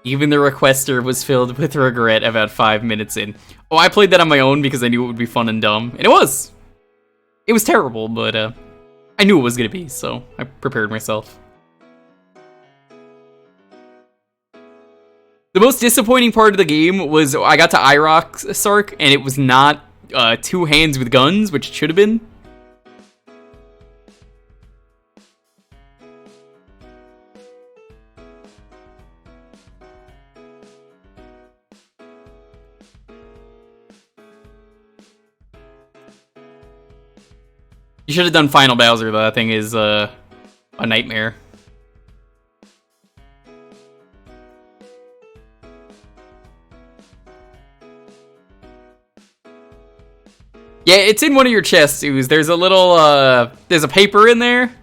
Speaker 1: Even the requester was filled with regret about 5 minutes in. Oh, I played that on my own because I knew it would be fun and dumb. And it was! It was terrible, but I knew it was gonna be, so I prepared myself. The most disappointing part of the game was I got to IROC Sark, and it was not 2 hands with guns, which it should have been. You should have done Final Bowser, though. That thing is a nightmare. Yeah, it's in one of your chests, Ooze. There's a little, there's a paper in there.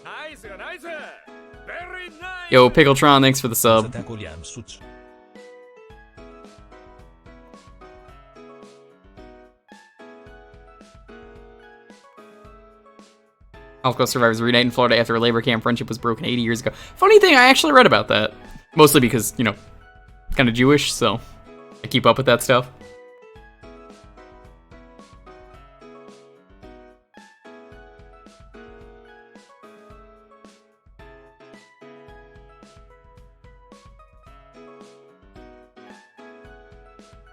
Speaker 3: Nice, nice. Very nice.
Speaker 1: Yo, Pickletron, thanks for the sub. Holocaust survivors reunite in Florida after a labor camp friendship was broken 80 years ago. Funny thing, I actually read about that. Mostly because, you know, kind of Jewish, so I keep up with that stuff.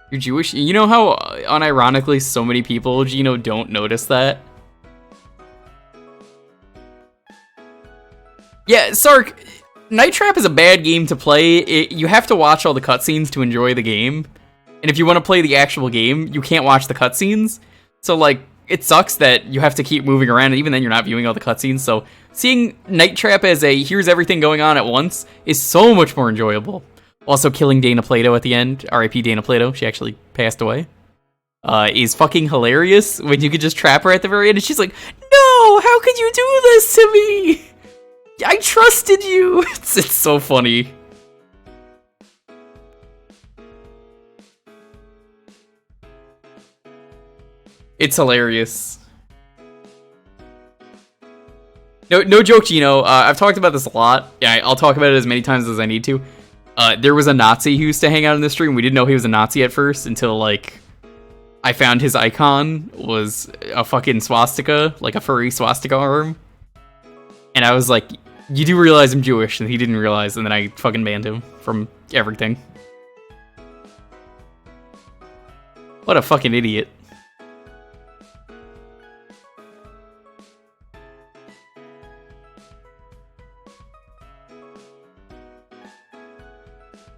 Speaker 1: You're Jewish? You know how, unironically, so many people, Gino, don't notice that? Yeah, Sark, Night Trap is a bad game to play. You have to watch all the cutscenes to enjoy the game. And if you want to play the actual game, you can't watch the cutscenes. So, like, it sucks that you have to keep moving around, and even then you're not viewing all the cutscenes. So, seeing Night Trap as a here's everything going on at once is so much more enjoyable. Also, killing Dana Plato at the end, R.I.P. Dana Plato, she actually passed away, is fucking hilarious when you could just trap her at the very end, and she's like, no, how could you do this to me? I trusted you! It's so funny. It's hilarious. No joke, Gino. I've talked about this a lot. Yeah, I'll talk about it as many times as I need to. There was a Nazi who used to hang out in the stream. We didn't know he was a Nazi at first until, like, I found his icon was a fucking swastika, like a furry swastika arm. And I was like, you do realize I'm Jewish, and he didn't realize, and then I fucking banned him from everything. What a fucking idiot.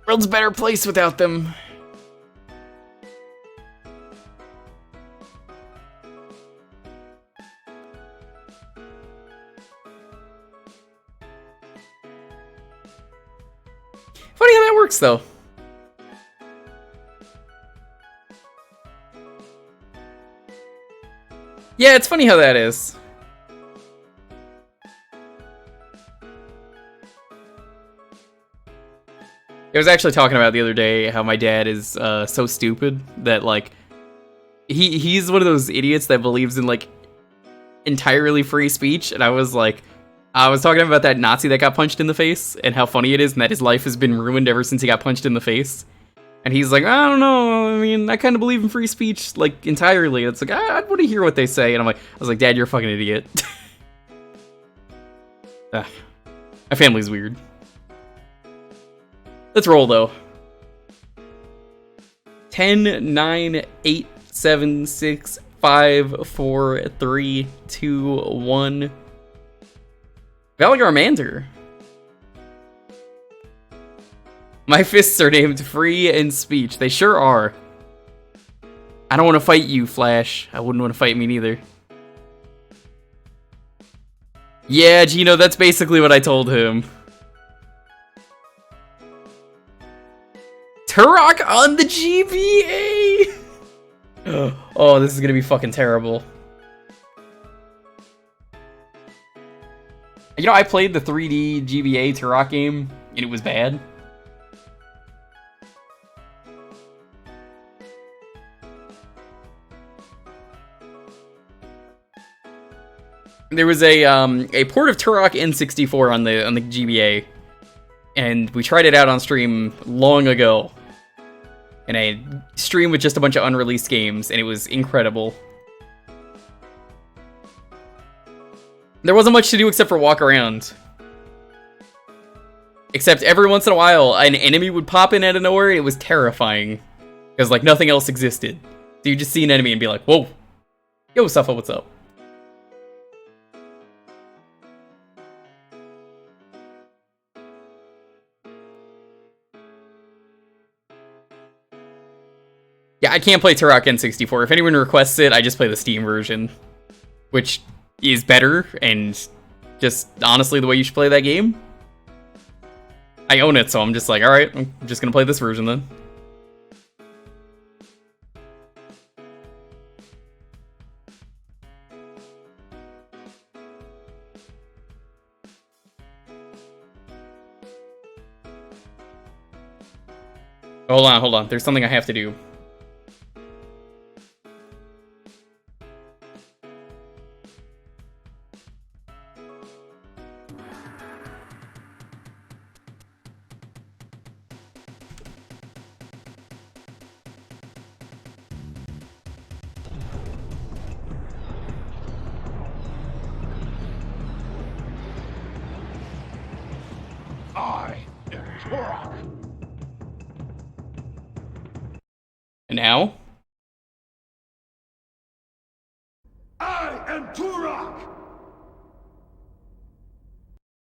Speaker 1: World's a better place without them. Funny how that works, though. Yeah, it's funny how that is. I was actually talking about the other day how my dad is so stupid that, like, he's one of those idiots that believes in, like, entirely free speech, and I was talking about that Nazi that got punched in the face and how funny it is and that his life has been ruined ever since he got punched in the face. And he's like, I don't know, I mean, I kind of believe in free speech, like, entirely. It's like, I want to hear what they say. And I was like, Dad, you're a fucking idiot. My family's weird. Let's roll, though. 10, 9, 8, 7, 6, 5, 4, 3, 2, 1. Valgarmander. My fists are named Free and Speech. They sure are. I don't want to fight you, Flash. I wouldn't want to fight me neither. Yeah, Gino, that's basically what I told him. Turok on the GBA! Oh, this is gonna be fucking terrible. You know, I played the 3D GBA Turok game, and it was bad. There was a port of Turok N64 on the GBA, and we tried it out on stream long ago. In a stream with just a bunch of unreleased games, and it was incredible. There wasn't much to do except for walk around. Except every once in a while, an enemy would pop in out of nowhere, and it was terrifying. Because, like, nothing else existed. So you just see an enemy and be like, whoa. Yo, Suffa, what's up? Yeah, I can't play Turok N64. If anyone requests it, I just play the Steam version. Which is better, and just honestly the way you should play that game. I own it, so I'm just like, alright, I'm just gonna play this version then. Hold on. There's something I have to do.
Speaker 3: I am Turok.
Speaker 1: And now?
Speaker 3: I am Turok.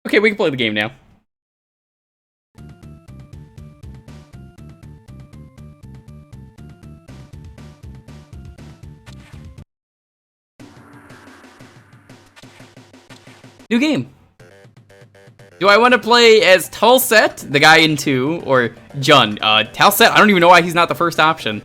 Speaker 1: Okay, we can play the game now. New game. Do I want to play as Talset, the guy in 2, or Jun? Talset, I don't even know why he's not the first option.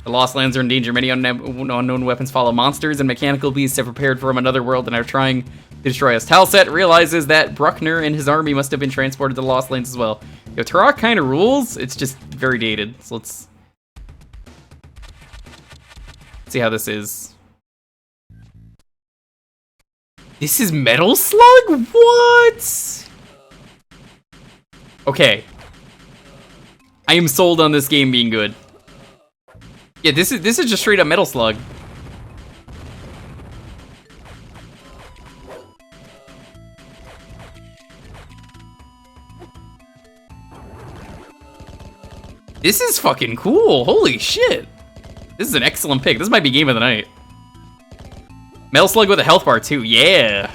Speaker 1: The Lost Lands are in danger. Many unknown weapons follow monsters, and mechanical beasts have prepared from another world and are trying to destroy us. Talset realizes that Bruckner and his army must have been transported to the Lost Lands as well. Yo, Turok kind of rules. It's just very dated. So let's see how this is. This is Metal Slug? What? Okay. I am sold on this game being good. Yeah, this is just straight up Metal Slug. This is fucking cool. Holy shit. This is an excellent pick. This might be game of the night. Metal Slug with a health bar too, yeah.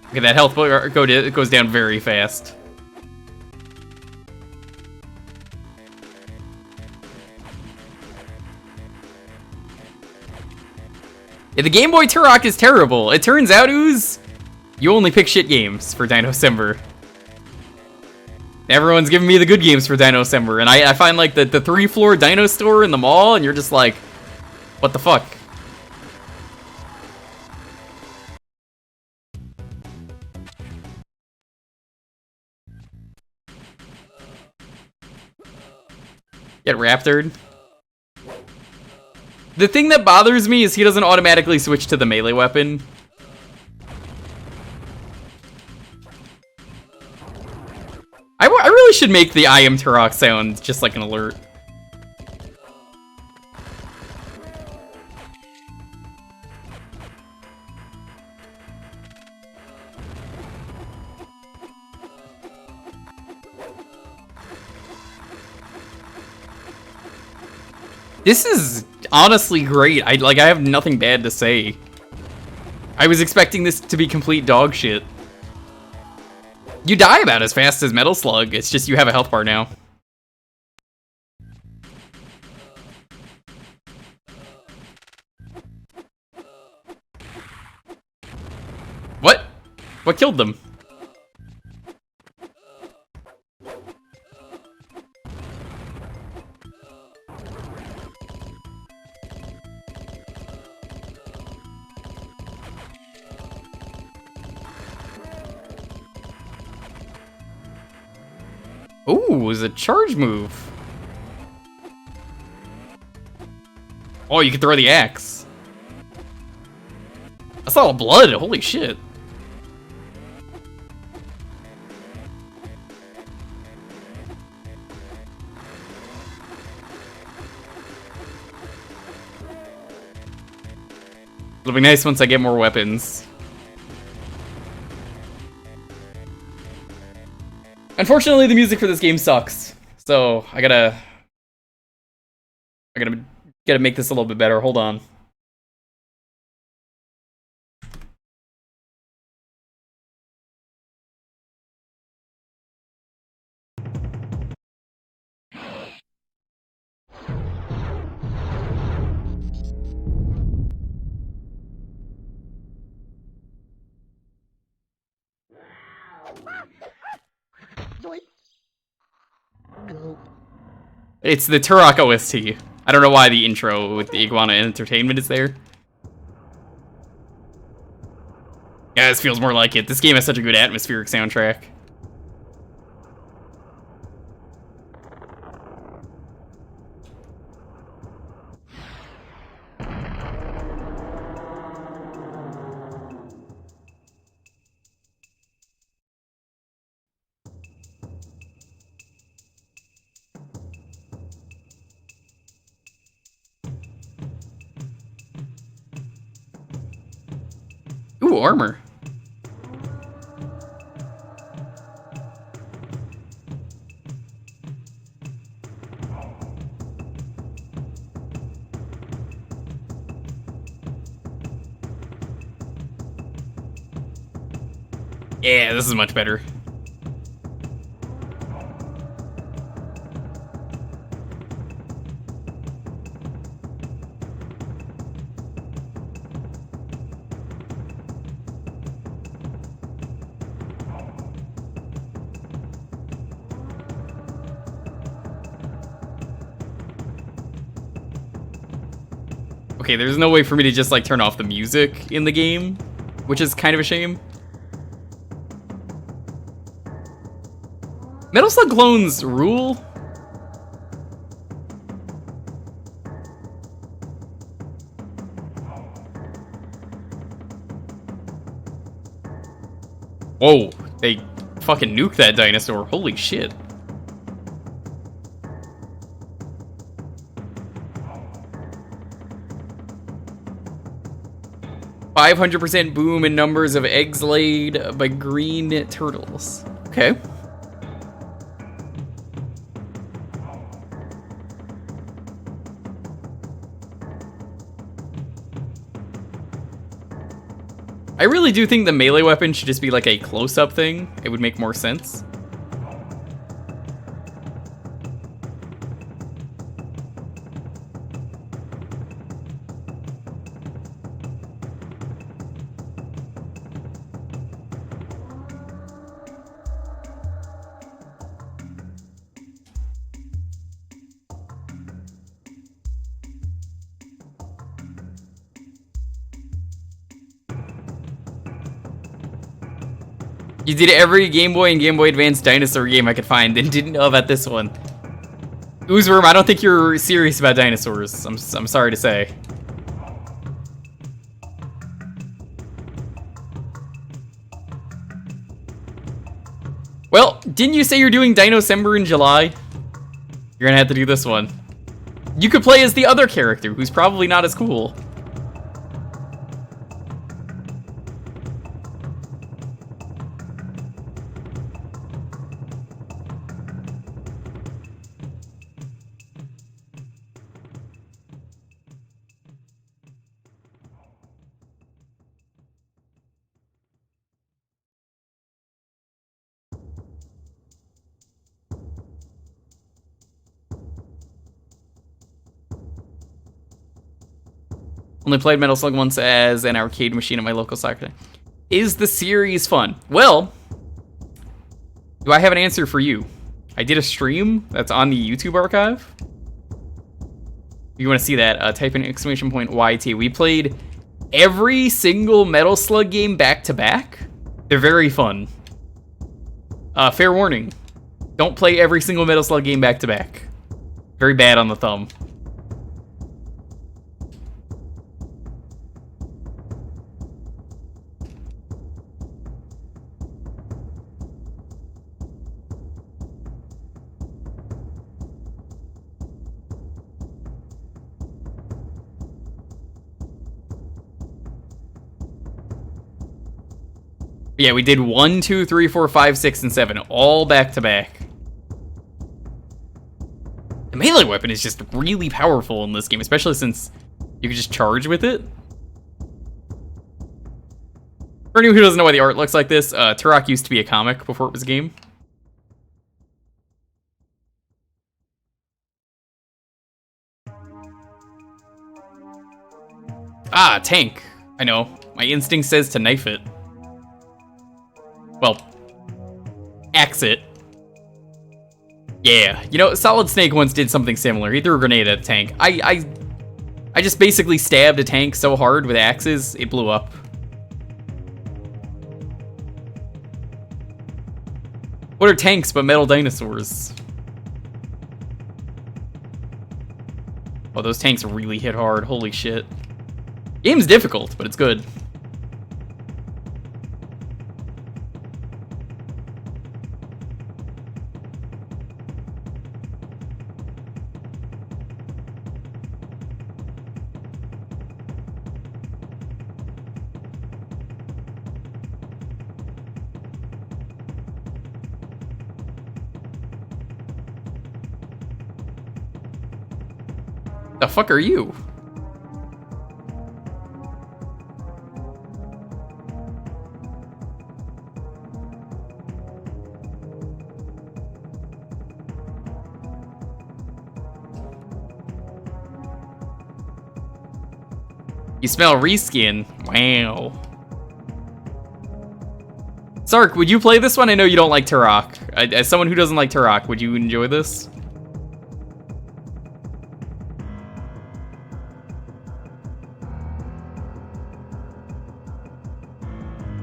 Speaker 1: Okay, that health bar goes down very fast. Yeah, the Game Boy Turok is terrible. It turns out, Ooze, you only pick shit games for Dino-Sember. Everyone's giving me the good games for Dino-Sember, and I find like the 3-floor Dino store in the mall, and you're just like, what the fuck? Get raptored. The thing that bothers me is he doesn't automatically switch to the melee weapon. I really should make the I am Turok sound just like an alert. This is honestly great. I have nothing bad to say. I was expecting this to be complete dog shit. You die about as fast as Metal Slug. It's just you have a health bar now. What? What killed them? Ooh, it was a charge move. Oh, you can throw the axe. That's all blood, holy shit. It'll be nice once I get more weapons. Unfortunately, the music for this game sucks. So I gotta make this a little bit better. Hold on. It's the Turok OST. I don't know why the intro with the Iguana Entertainment is there. Yeah, this feels more like it. This game has such a good atmospheric soundtrack. Ooh, armor. Yeah, this is much better. Okay, there's no way for me to just like turn off the music in the game, which is kind of a shame. Metal Slug clones rule. Whoa, they fucking nuked that dinosaur. Holy shit. 500% boom in numbers of eggs laid by green turtles. Okay. I really do think the melee weapon should just be like a close-up thing. It would make more sense. You did every Game Boy and Game Boy Advance dinosaur game I could find and didn't know about this one. Oozworm, I don't think you're serious about dinosaurs. I'm sorry to say. Well, didn't you say you're doing Dino-Sember in July? You're gonna have to do this one. You could play as the other character, who's probably not as cool. Only played Metal Slug once as an arcade machine at my local soccer. Is the series fun? Well, do I have an answer for you? I did a stream that's on the YouTube archive. If you want to see that, type in !YT. We played every single Metal Slug game back to back. They're very fun. Fair warning. Don't play every single Metal Slug game back to back. Very bad on the thumb. Yeah, we did 1, 2, 3, 4, 5, 6, and 7, all back to back. The melee weapon is just really powerful in this game, especially since you can just charge with it. For anyone who doesn't know why the art looks like this, Turok used to be a comic before it was a game. Ah, tank. I know. My instinct says to knife it. Well, axe it. Yeah, you know, Solid Snake once did something similar. He threw a grenade at a tank. I just basically stabbed a tank so hard with axes, it blew up. What are tanks but metal dinosaurs? Oh, those tanks really hit hard. Holy shit. Game's difficult, but it's good. The fuck are you? You smell reskin. Wow. Sark, would you play this one? I know you don't like Turok. As someone who doesn't like Turok, would you enjoy this?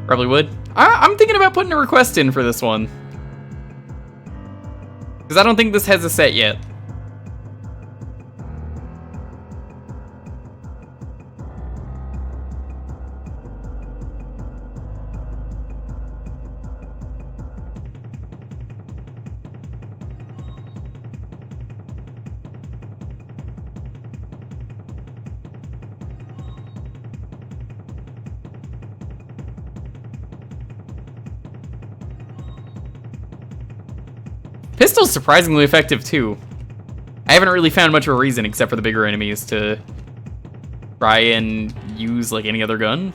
Speaker 1: Probably would. I'm thinking about putting a request in for this one. Because I don't think this has a set yet. Pistol's surprisingly effective too. I haven't really found much of a reason except for the bigger enemies to try and use like any other gun.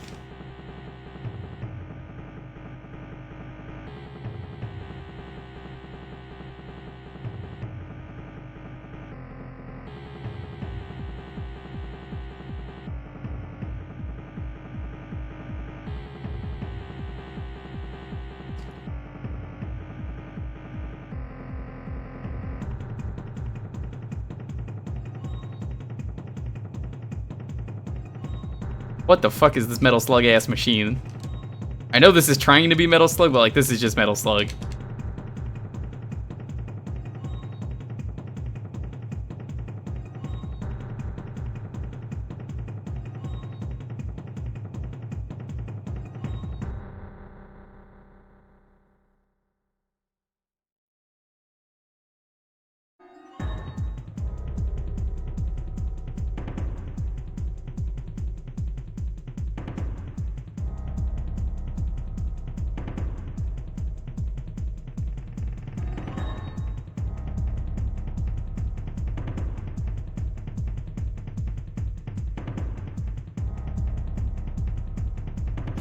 Speaker 1: What the fuck is this Metal Slug ass machine? I know this is trying to be Metal Slug, but like this is just Metal Slug.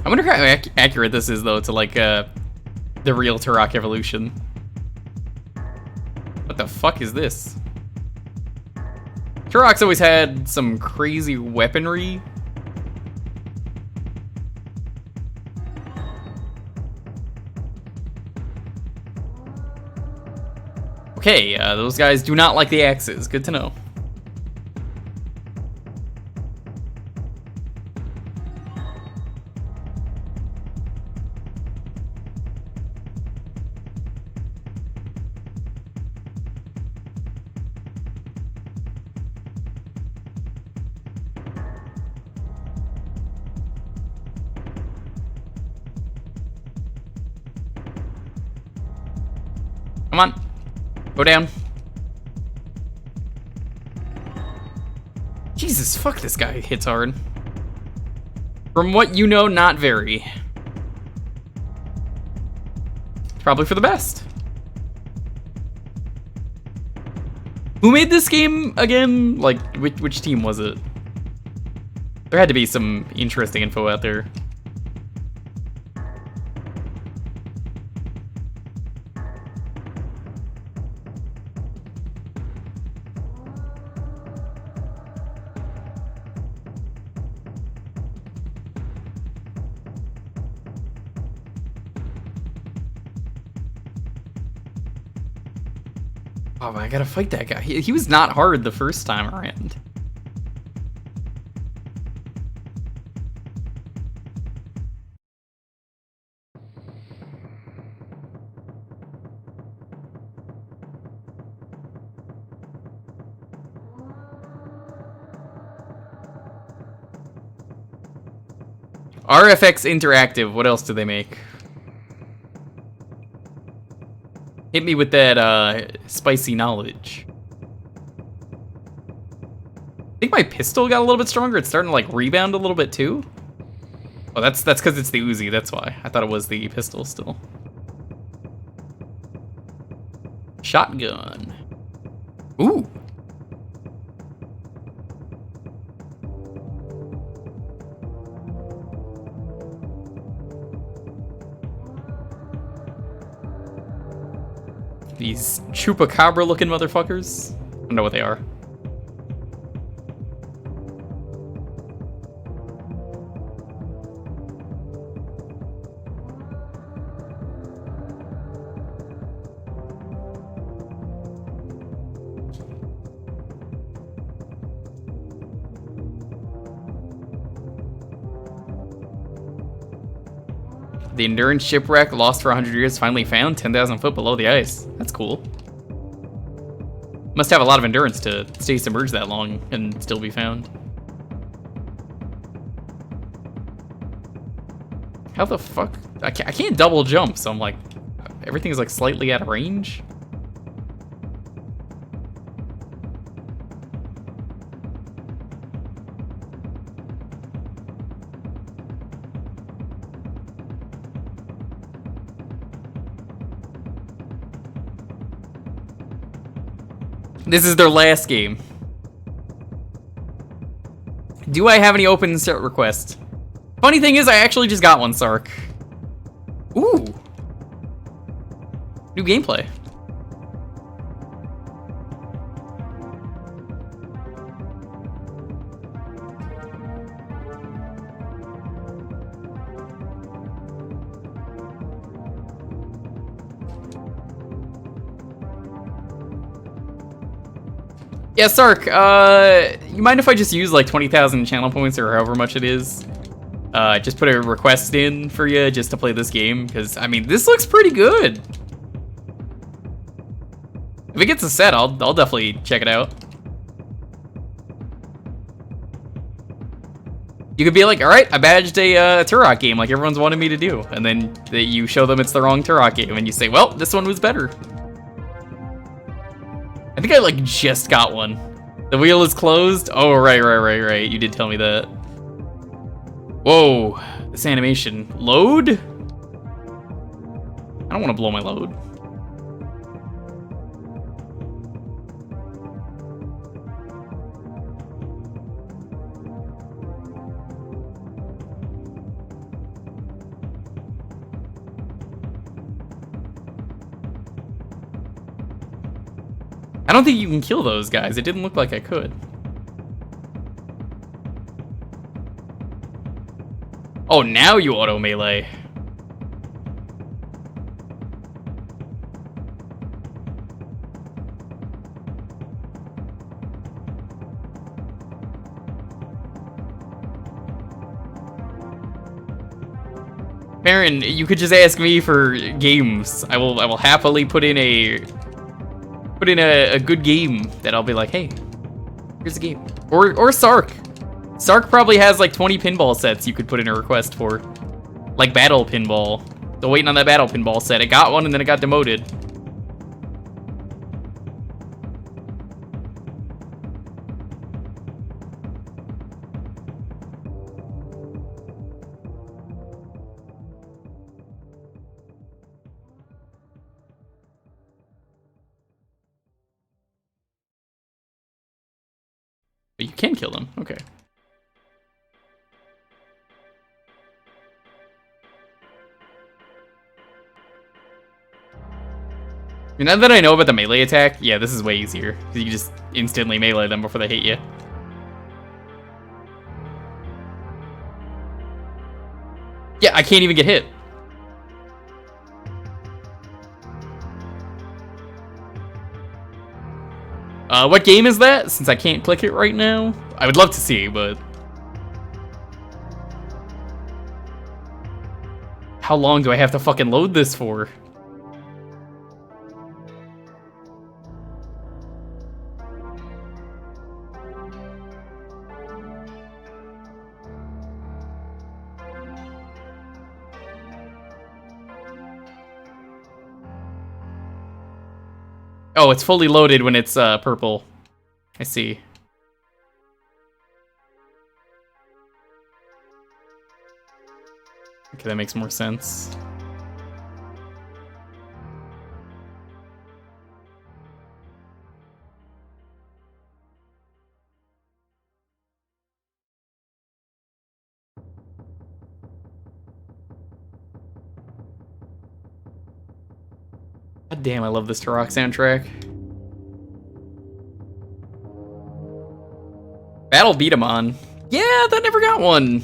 Speaker 1: I wonder how accurate this is, though, to, like, the real Turok Evolution. What the fuck is this? Turok's always had some crazy weaponry. Okay, those guys do not like the axes. Good to know. Come on. Go down. Jesus, fuck, this guy hits hard. From what you know, not very. probably for the best. Who made this game again? Like, which team was it? There had to be some interesting info out there. Oh, I gotta fight that guy. He was not hard the first time around. RFX Interactive, what else do they make? Hit me with that spicy knowledge. I think my pistol got a little bit stronger. It's starting to like rebound a little bit too. Oh, that's because it's the Uzi, that's why. I thought it was the pistol still. Shotgun. Ooh. These chupacabra looking motherfuckers. I don't know what they are. The Endurance Shipwreck, lost for 100 years, finally found 10,000 foot below the ice. That's cool. Must have a lot of endurance to stay submerged that long and still be found. How the fuck? I can't double jump, so I'm like, everything's like slightly out of range. This is their last game. Do I have any open set requests? Funny thing is, I actually just got one, Sark. Ooh. New gameplay. Yeah, Sark, you mind if I just use like 20,000 channel points or however much it is? Just put a request in for you just to play this game, because, I mean, this looks pretty good. If it gets a set, I'll definitely check it out. You could be like, alright, I badged a Turok game like everyone's wanted me to do, and then you show them it's the wrong Turok game, and you say, well, this one was better. I think I, like, just got one. The wheel is closed? Oh, right. You did tell me that. Whoa. This animation. Load? I don't want to blow my load. I don't think you can kill those guys. It didn't look like I could. Oh, now you auto melee. Baron, you could just ask me for games. I will happily put in a good game that I'll be like, hey, here's a game. Or Sark. Sark probably has like 20 pinball sets you could put in a request for. Like Battle Pinball. Still waiting on that Battle Pinball set. It got one and then it got demoted. But you can kill them. Okay. And now that I know about the melee attack, yeah, this is way easier. Because you can just instantly melee them before they hit you. Yeah, I can't even get hit. What game is that? Since I can't click it right now. I would love to see, but... How long do I have to fucking load this for? Oh, it's fully loaded when it's purple. I see. Okay, that makes more sense. God damn, I love this Turok soundtrack. Battle beat 'em on. Yeah, that never got one.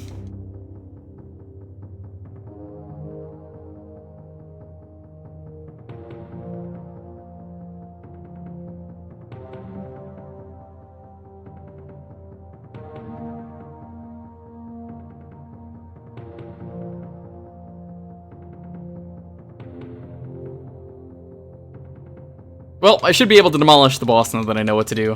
Speaker 1: Well, I should be able to demolish the boss now that I know what to do.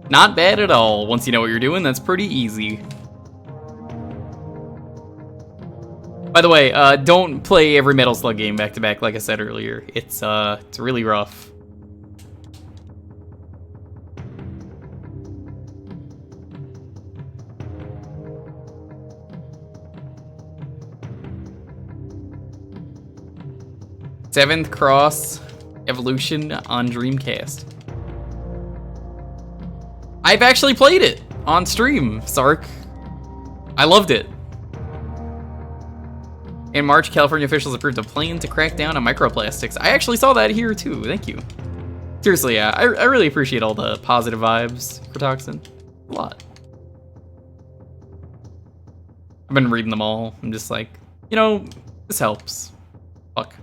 Speaker 1: Not bad at all. Once you know what you're doing, that's pretty easy. By the way, don't play every Metal Slug game back to back like I said earlier. It's really rough. Seventh Cross Evolution on Dreamcast. I've actually played it on stream, Sark. I loved it. In March, California officials approved a plan to crack down on microplastics. I actually saw that here too, thank you. Seriously, yeah, I really appreciate all the positive vibes for Toxin. A lot. I've been reading them all. I'm just like, you know, this helps. Fuck.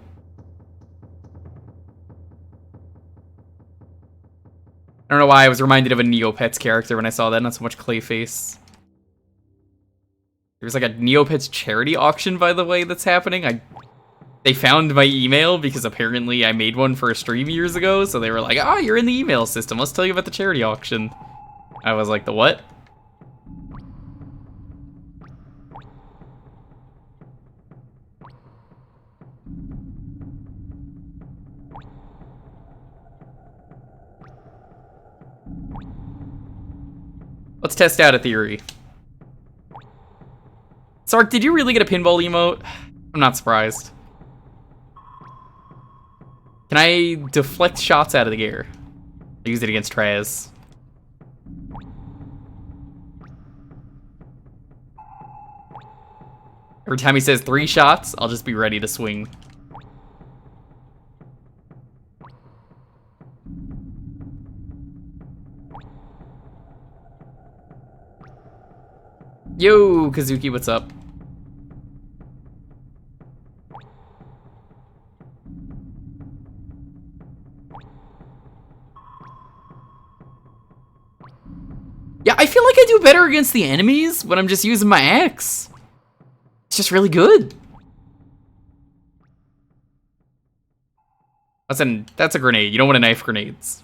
Speaker 1: I don't know why I was reminded of a Neopets character when I saw that, not so much Clayface. There's like a Neopets charity auction, by the way, that's happening. They found my email because apparently I made one for a stream years ago, so they were like, "Oh, you're in the email system. Let's tell you about the charity auction." I was like, "The what?" Let's test out a theory. Sark, did you really get a pinball emote? I'm not surprised. Can I deflect shots out of the air? I used it against Traz. Every time he says 3 shots, I'll just be ready to swing. Yo, Kazuki, what's up? Yeah, I feel like I do better against the enemies when I'm just using my axe. It's just really good. That's a grenade. You don't want to knife grenades.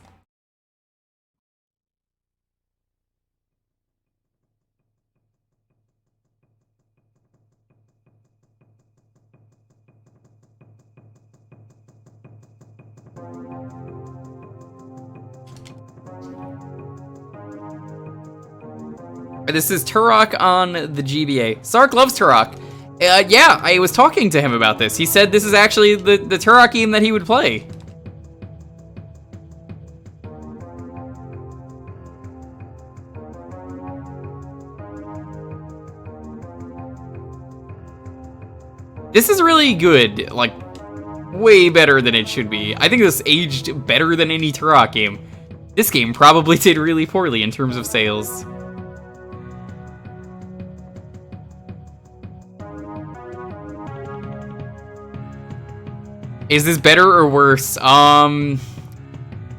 Speaker 1: This is Turok on the GBA. Sark loves Turok. Yeah, I was talking to him about this. He said this is actually the Turok game that he would play. This is really good, like, way better than it should be. I think this aged better than any Turok game. This game probably did really poorly in terms of sales. Is this better or worse? I'll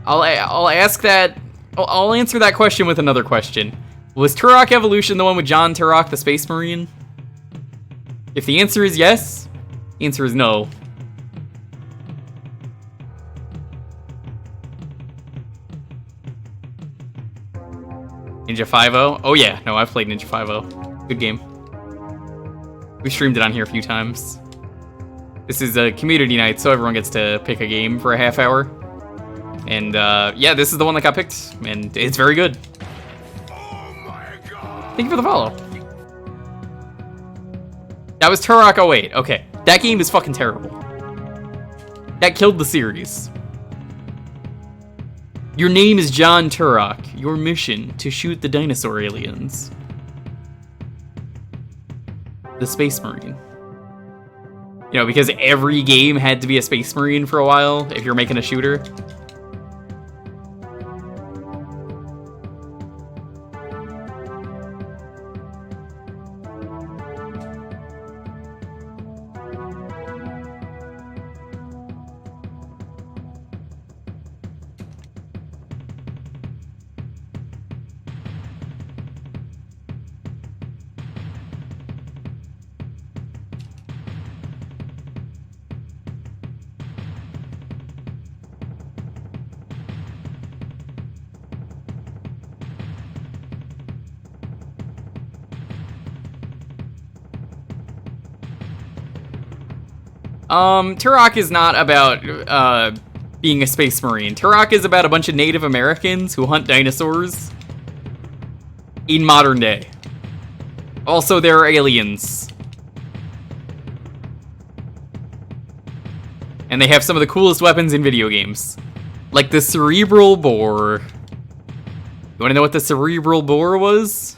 Speaker 1: ask that. I'll answer that question with another question. Was Turok Evolution the one with John Turok, the Space Marine? If the answer is yes, the answer is no. Ninja 5.0? Oh yeah, no, I've played Ninja 5.0. Good game. We streamed it on here a few times. This is a community night, so everyone gets to pick a game for a half hour. And yeah, this is the one that got picked, and it's very good. Thank you for the follow. That was Turok 08. Okay, that game is fucking terrible. That killed the series. Your name is John Turok. Your mission, to shoot the dinosaur aliens. The Space Marine. You know, because every game had to be a Space Marine for a while if you're making a shooter. Turok is not about, being a Space Marine. Turok is about a bunch of Native Americans who hunt dinosaurs in modern day. Also, there are aliens. And they have some of the coolest weapons in video games. Like the cerebral bore. You wanna know what the cerebral bore was?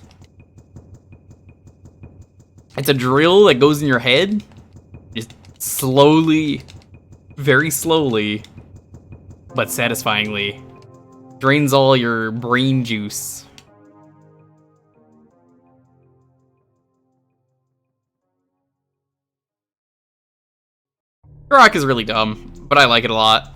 Speaker 1: It's a drill that goes in your head. Just slowly, very slowly, but satisfyingly, drains all your brain juice. Turok is really dumb, but I like it a lot.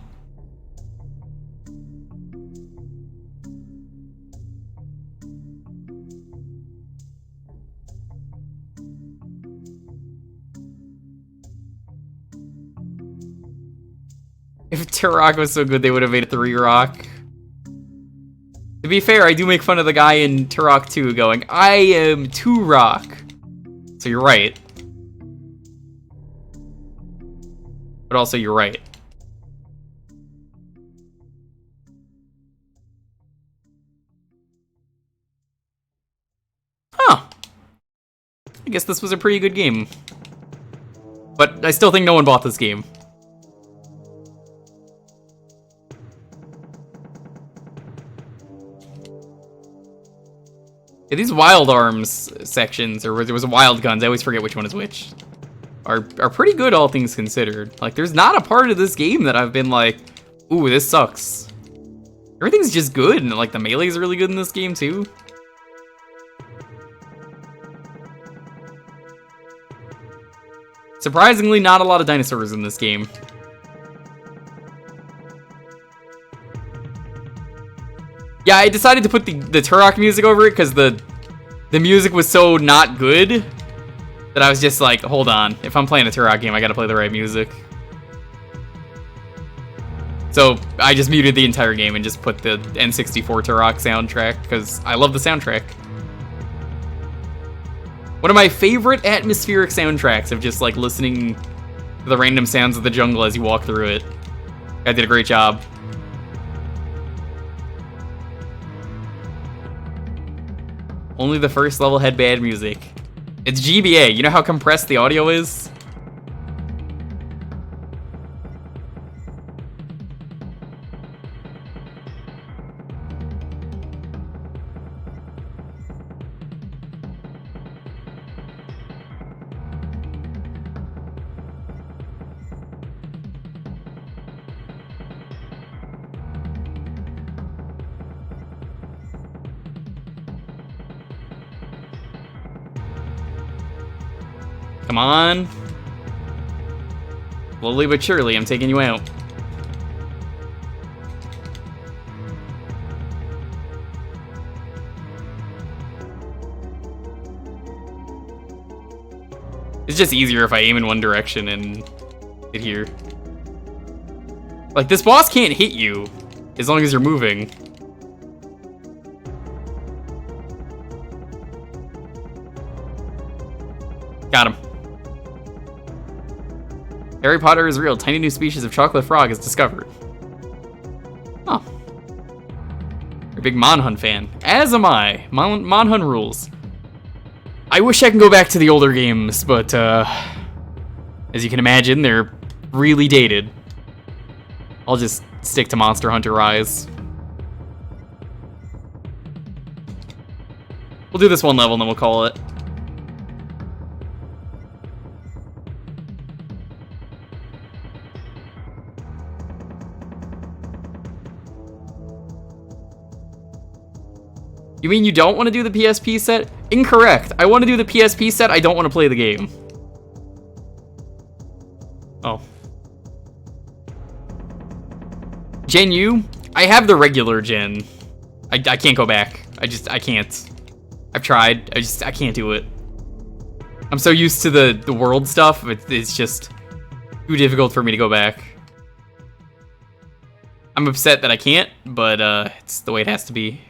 Speaker 1: If Turok was so good, they would have made it 3 Rock. To be fair, I do make fun of the guy in Turok 2 going, I am 2 Rock. So you're right. But also, you're right. Huh. I guess this was a pretty good game. But I still think no one bought this game. Yeah, these Wild Arms sections, or there was a Wild Guns, I always forget which one is which. are pretty good, all things considered. Like, there's not a part of this game that I've been like, ooh, this sucks. Everything's just good, and like the melee's really good in this game too. Surprisingly, not a lot of dinosaurs in this game. Yeah, I decided to put the Turok music over it because the music was so not good that I was just like, hold on, if I'm playing a Turok game, I gotta play the right music. So I just muted the entire game and just put the N64 Turok soundtrack because I love the soundtrack. One of my favorite atmospheric soundtracks of just like listening to the random sounds of the jungle as you walk through it. I did a great job. Only the first level had bad music. It's GBA, you know how compressed the audio is? Come on. Slowly but surely, I'm taking you out. It's just easier if I aim in one direction and hit here. Like, this boss can't hit you as long as you're moving. Got him. Harry Potter is real. Tiny new species of chocolate frog is discovered. Oh. You're a big Monhun fan. As am I. Monhun rules. I wish I can go back to the older games, but as you can imagine, they're really dated. I'll just stick to Monster Hunter Rise. We'll do this one level and then we'll call it. You mean you don't want to do the PSP set? Incorrect. I want to do the PSP set, I don't want to play the game. Oh. Gen U? I have the regular gen. I can't go back. I can't. I've tried. I can't do it. I'm so used to the world stuff, it's just too difficult for me to go back. I'm upset that I can't, but it's the way it has to be.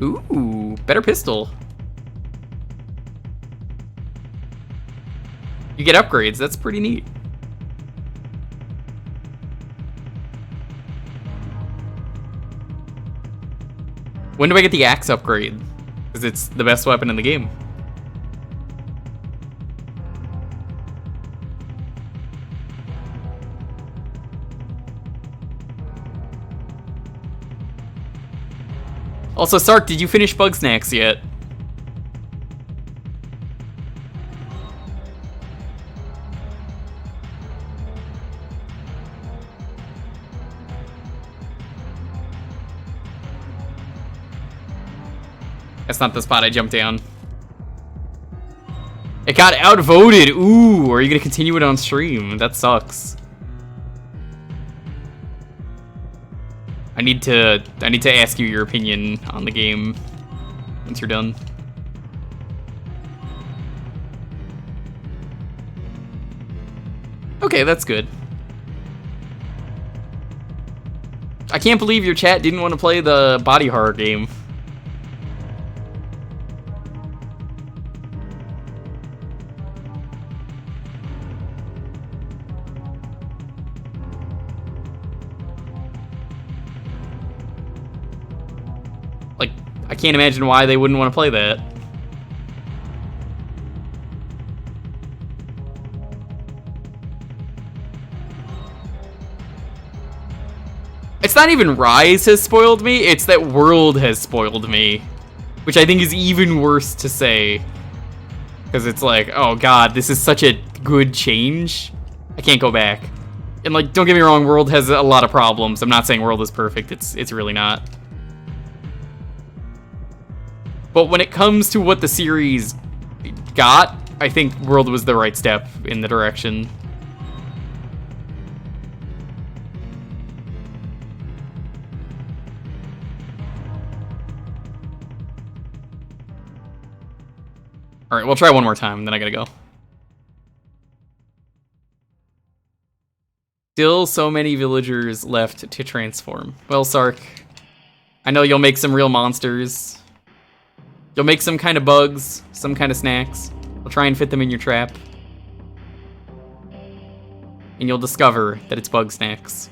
Speaker 1: Ooh, better pistol. You get upgrades, that's pretty neat. When do I get the axe upgrade? Because it's the best weapon in the game. Also, Sark, did you finish Bugsnax yet? That's not the spot I jumped down. It got outvoted. Ooh, are you gonna continue it on stream? That sucks. I need to ask you your opinion on the game once you're done. Okay, that's good. I can't believe your chat didn't want to play the body horror game. Like, I can't imagine why they wouldn't want to play that. It's not even Rise has spoiled me, it's that World has spoiled me. Which I think is even worse to say. Because it's like, oh god, this is such a good change. I can't go back. And like, don't get me wrong, World has a lot of problems. I'm not saying World is perfect, it's really not. But when it comes to what the series got, I think World was the right step in the direction. Alright, we'll try one more time, then I gotta go. Still so many villagers left to transform. Well, Sark, I know you'll make some real monsters. You'll make some kind of bugs, some kind of snacks. We'll try and fit them in your trap. And you'll discover that it's bug snacks.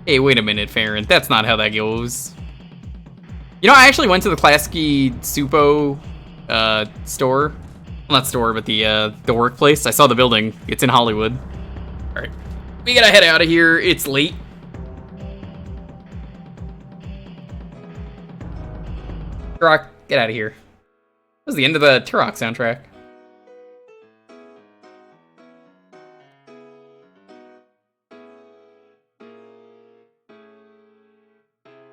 Speaker 1: Hey, wait a minute, Farron. That's not how that goes. You know, I actually went to the Klasky Supo store. Well, not store, but the workplace. I saw the building. It's in Hollywood. Alright. We gotta head out of here. It's late. Turok, get out of here. That was the end of the Turok soundtrack.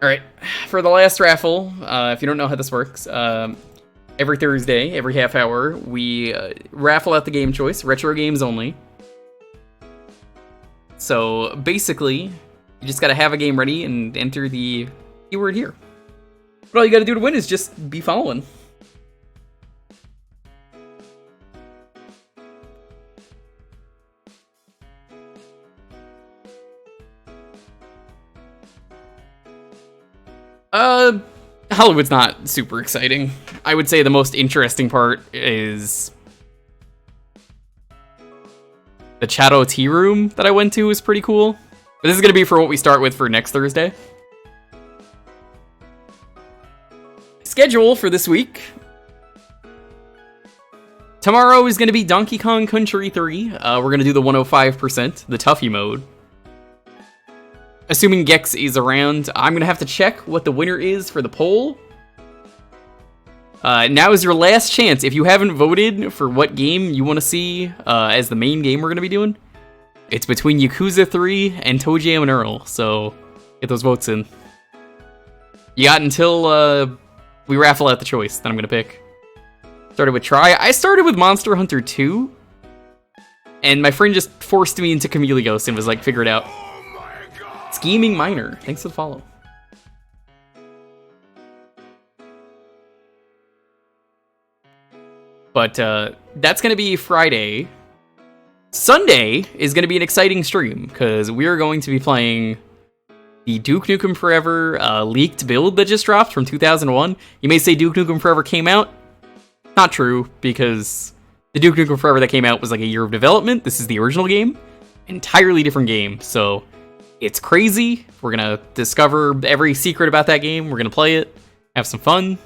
Speaker 1: Alright, for the last raffle, if you don't know how this works, every Thursday, every half hour, we raffle out the game choice, retro games only. So basically, you just gotta have a game ready and enter the keyword here. But all you gotta do to win is just be following. Hollywood's not super exciting. I would say the most interesting part is the Chateau Tea Room that I went to was pretty cool. But this is gonna be for what we start with for next Thursday. Schedule for this week. Tomorrow is gonna be Donkey Kong Country 3. We're gonna do the 105%, the Toughie mode. Assuming Gex is around, I'm gonna have to check what the winner is for the poll. Now is your last chance. If you haven't voted for what game you want to see as the main game we're gonna be doing, it's between Yakuza 3 and Toe Jam and Earl. So get those votes in. You got until we raffle out the choice that I'm gonna pick. Started with Try. I started with Monster Hunter 2, and my friend just forced me into Chameleos and was like, figure it out. Scheming Miner, thanks for the follow. But that's going to be Friday. Sunday is going to be an exciting stream, because we are going to be playing the Duke Nukem Forever leaked build that just dropped from 2001. You may say Duke Nukem Forever came out. Not true, because the Duke Nukem Forever that came out was like a year of development. This is the original game. Entirely different game, so it's crazy. We're gonna discover every secret about that game. We're gonna play it, have some fun.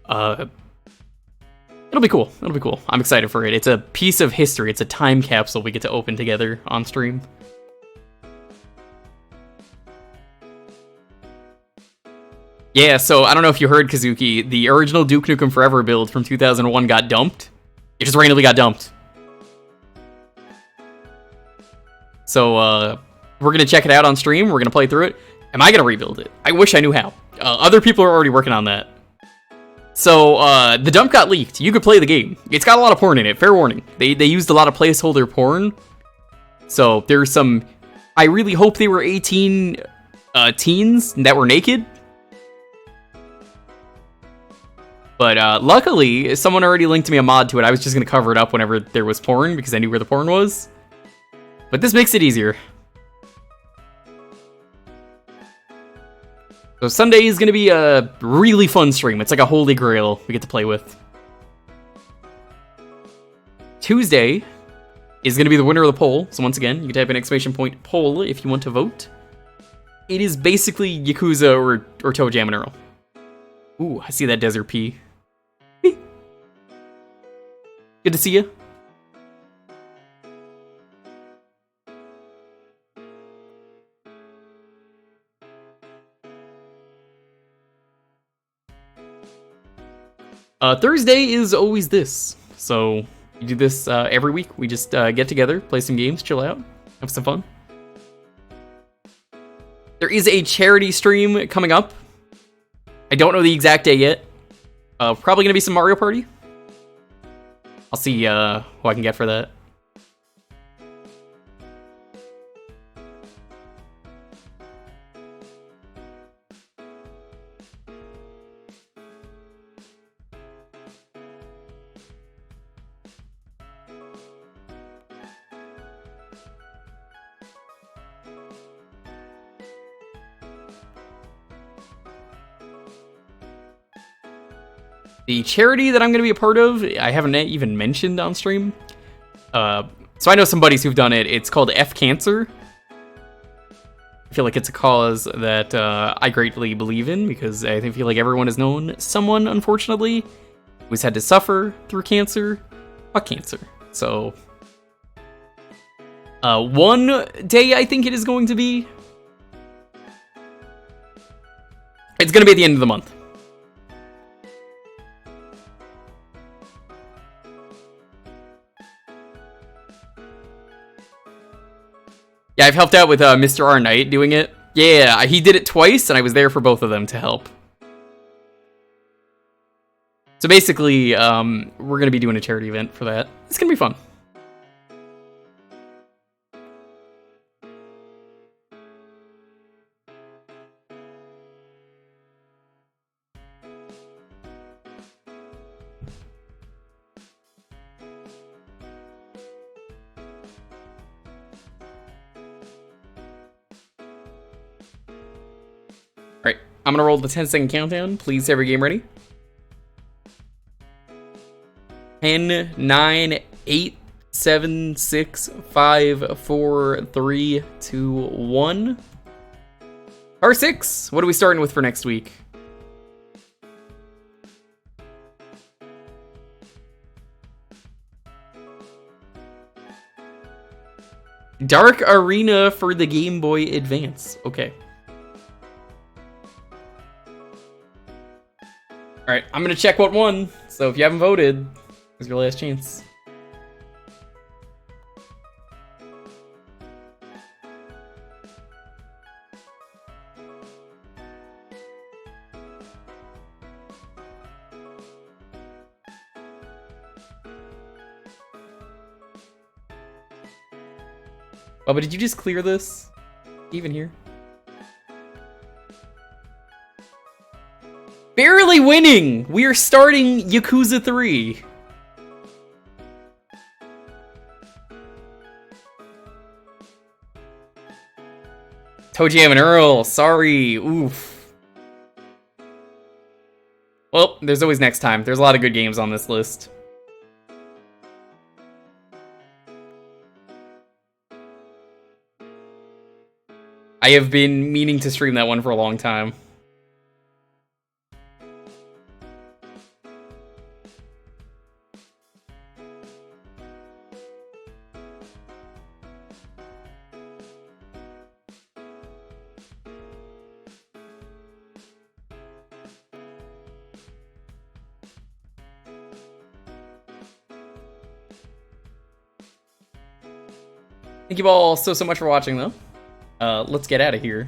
Speaker 1: It'll be cool. It'll be cool. I'm excited for it. It's a piece of history. It's a time capsule we get to open together on stream. Yeah, so I don't know if you heard, Kazuki, the original Duke Nukem Forever build from 2001 got dumped. It just randomly got dumped. So, we're going to check it out on stream. We're going to play through it. Am I going to rebuild it? I wish I knew how. Other people are already working on that. So, the dump got leaked. You could play the game. It's got a lot of porn in it. Fair warning. They used a lot of placeholder porn. So, there's some... I really hope they were 18 teens that were naked. But, luckily, someone already linked me a mod to it. I was just going to cover it up whenever there was porn, because I knew where the porn was. But this makes it easier. So Sunday is going to be a really fun stream. It's like a holy grail we get to play with. Tuesday is going to be the winner of the poll. So once again, you can type an exclamation point poll if you want to vote. It is basically Yakuza or Toe Jam and Earl. Ooh, I see that Desert P. Good to see you. Thursday is always this. So we do this every week. We just get together, play some games, chill out, have some fun. There is a charity stream coming up. I don't know the exact day yet. Probably gonna be some Mario Party. I'll see who I can get for that. The charity that I'm going to be a part of, I haven't even mentioned on stream. So I know some buddies who've done it. It's called F Cancer. I feel like it's a cause that I greatly believe in because I feel like everyone has known someone, unfortunately, who's had to suffer through cancer. Fuck cancer. So one day I think it is going to be. It's going to be at the end of the month. Yeah, I've helped out with Mr. R. Knight doing it. Yeah, he did it twice, and I was there for both of them to help. So basically, we're going to be doing a charity event for that. It's going to be fun. I'm gonna roll the 10-second countdown. Please, every game ready. 10, 9, 8, 7, 6, 5, 4, 3, 2, 1. R6, what are we starting with for next week? Dark Arena for the Game Boy Advance. Okay. Alright, I'm gonna check what won, so if you haven't voted, it's your last chance. Oh, but did you just clear this? Even here? Barely winning! We are starting Yakuza 3. Toe Jam and Earl, sorry. Oof. Well, there's always next time. There's a lot of good games on this list. I have been meaning to stream that one for a long time. Thank you all so much for watching, though. Let's get out of here.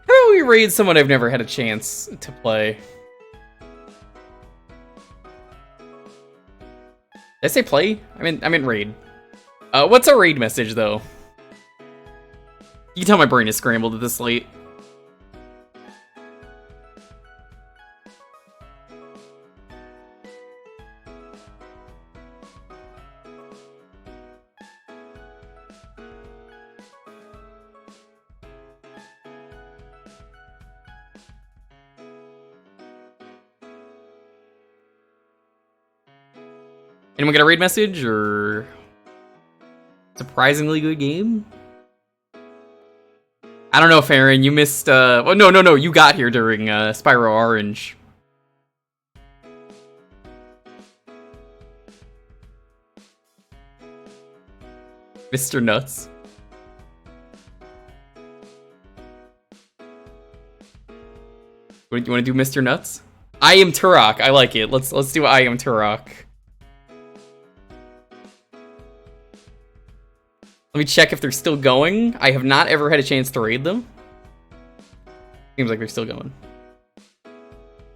Speaker 1: How about we raid someone I've never had a chance to play? Did I say play? I meant raid. What's a raid message, though? You can tell my brain is scrambled at this late. Anyone get a raid message, or surprisingly good game? I don't know, Farron, you missed, oh, no, you got here during, Spyro Orange. Mr. Nuts. What, you wanna do Mr. Nuts? I am Turok, I like it. Let's do I am Turok. Let me check if they're still going. I have not ever had a chance to raid them. Seems like they're still going.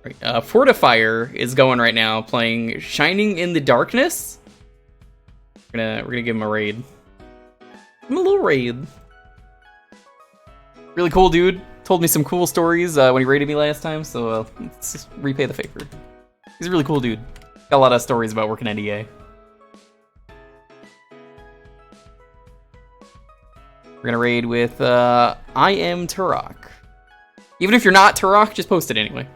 Speaker 1: Right, Fortifier is going right now, playing Shining in the Darkness. We're gonna give him a raid. Give him a little raid. Really cool dude. Told me some cool stories when he raided me last time, so let's just repay the favor. He's a really cool dude. Got a lot of stories about working at EA. We're gonna raid with I am Turok. Even if you're not Turok, just post it anyway.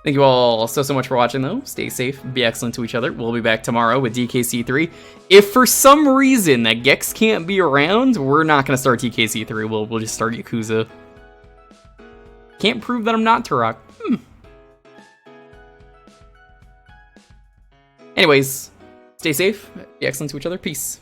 Speaker 1: Thank you all so much for watching, though. Stay safe, be excellent to each other. We'll be back tomorrow with DKC3. If for some reason that Gex can't be around, we're not gonna start DKC3. We'll just start Yakuza. Can't prove that I'm not Turok. Anyways, stay safe, be excellent to each other. Peace.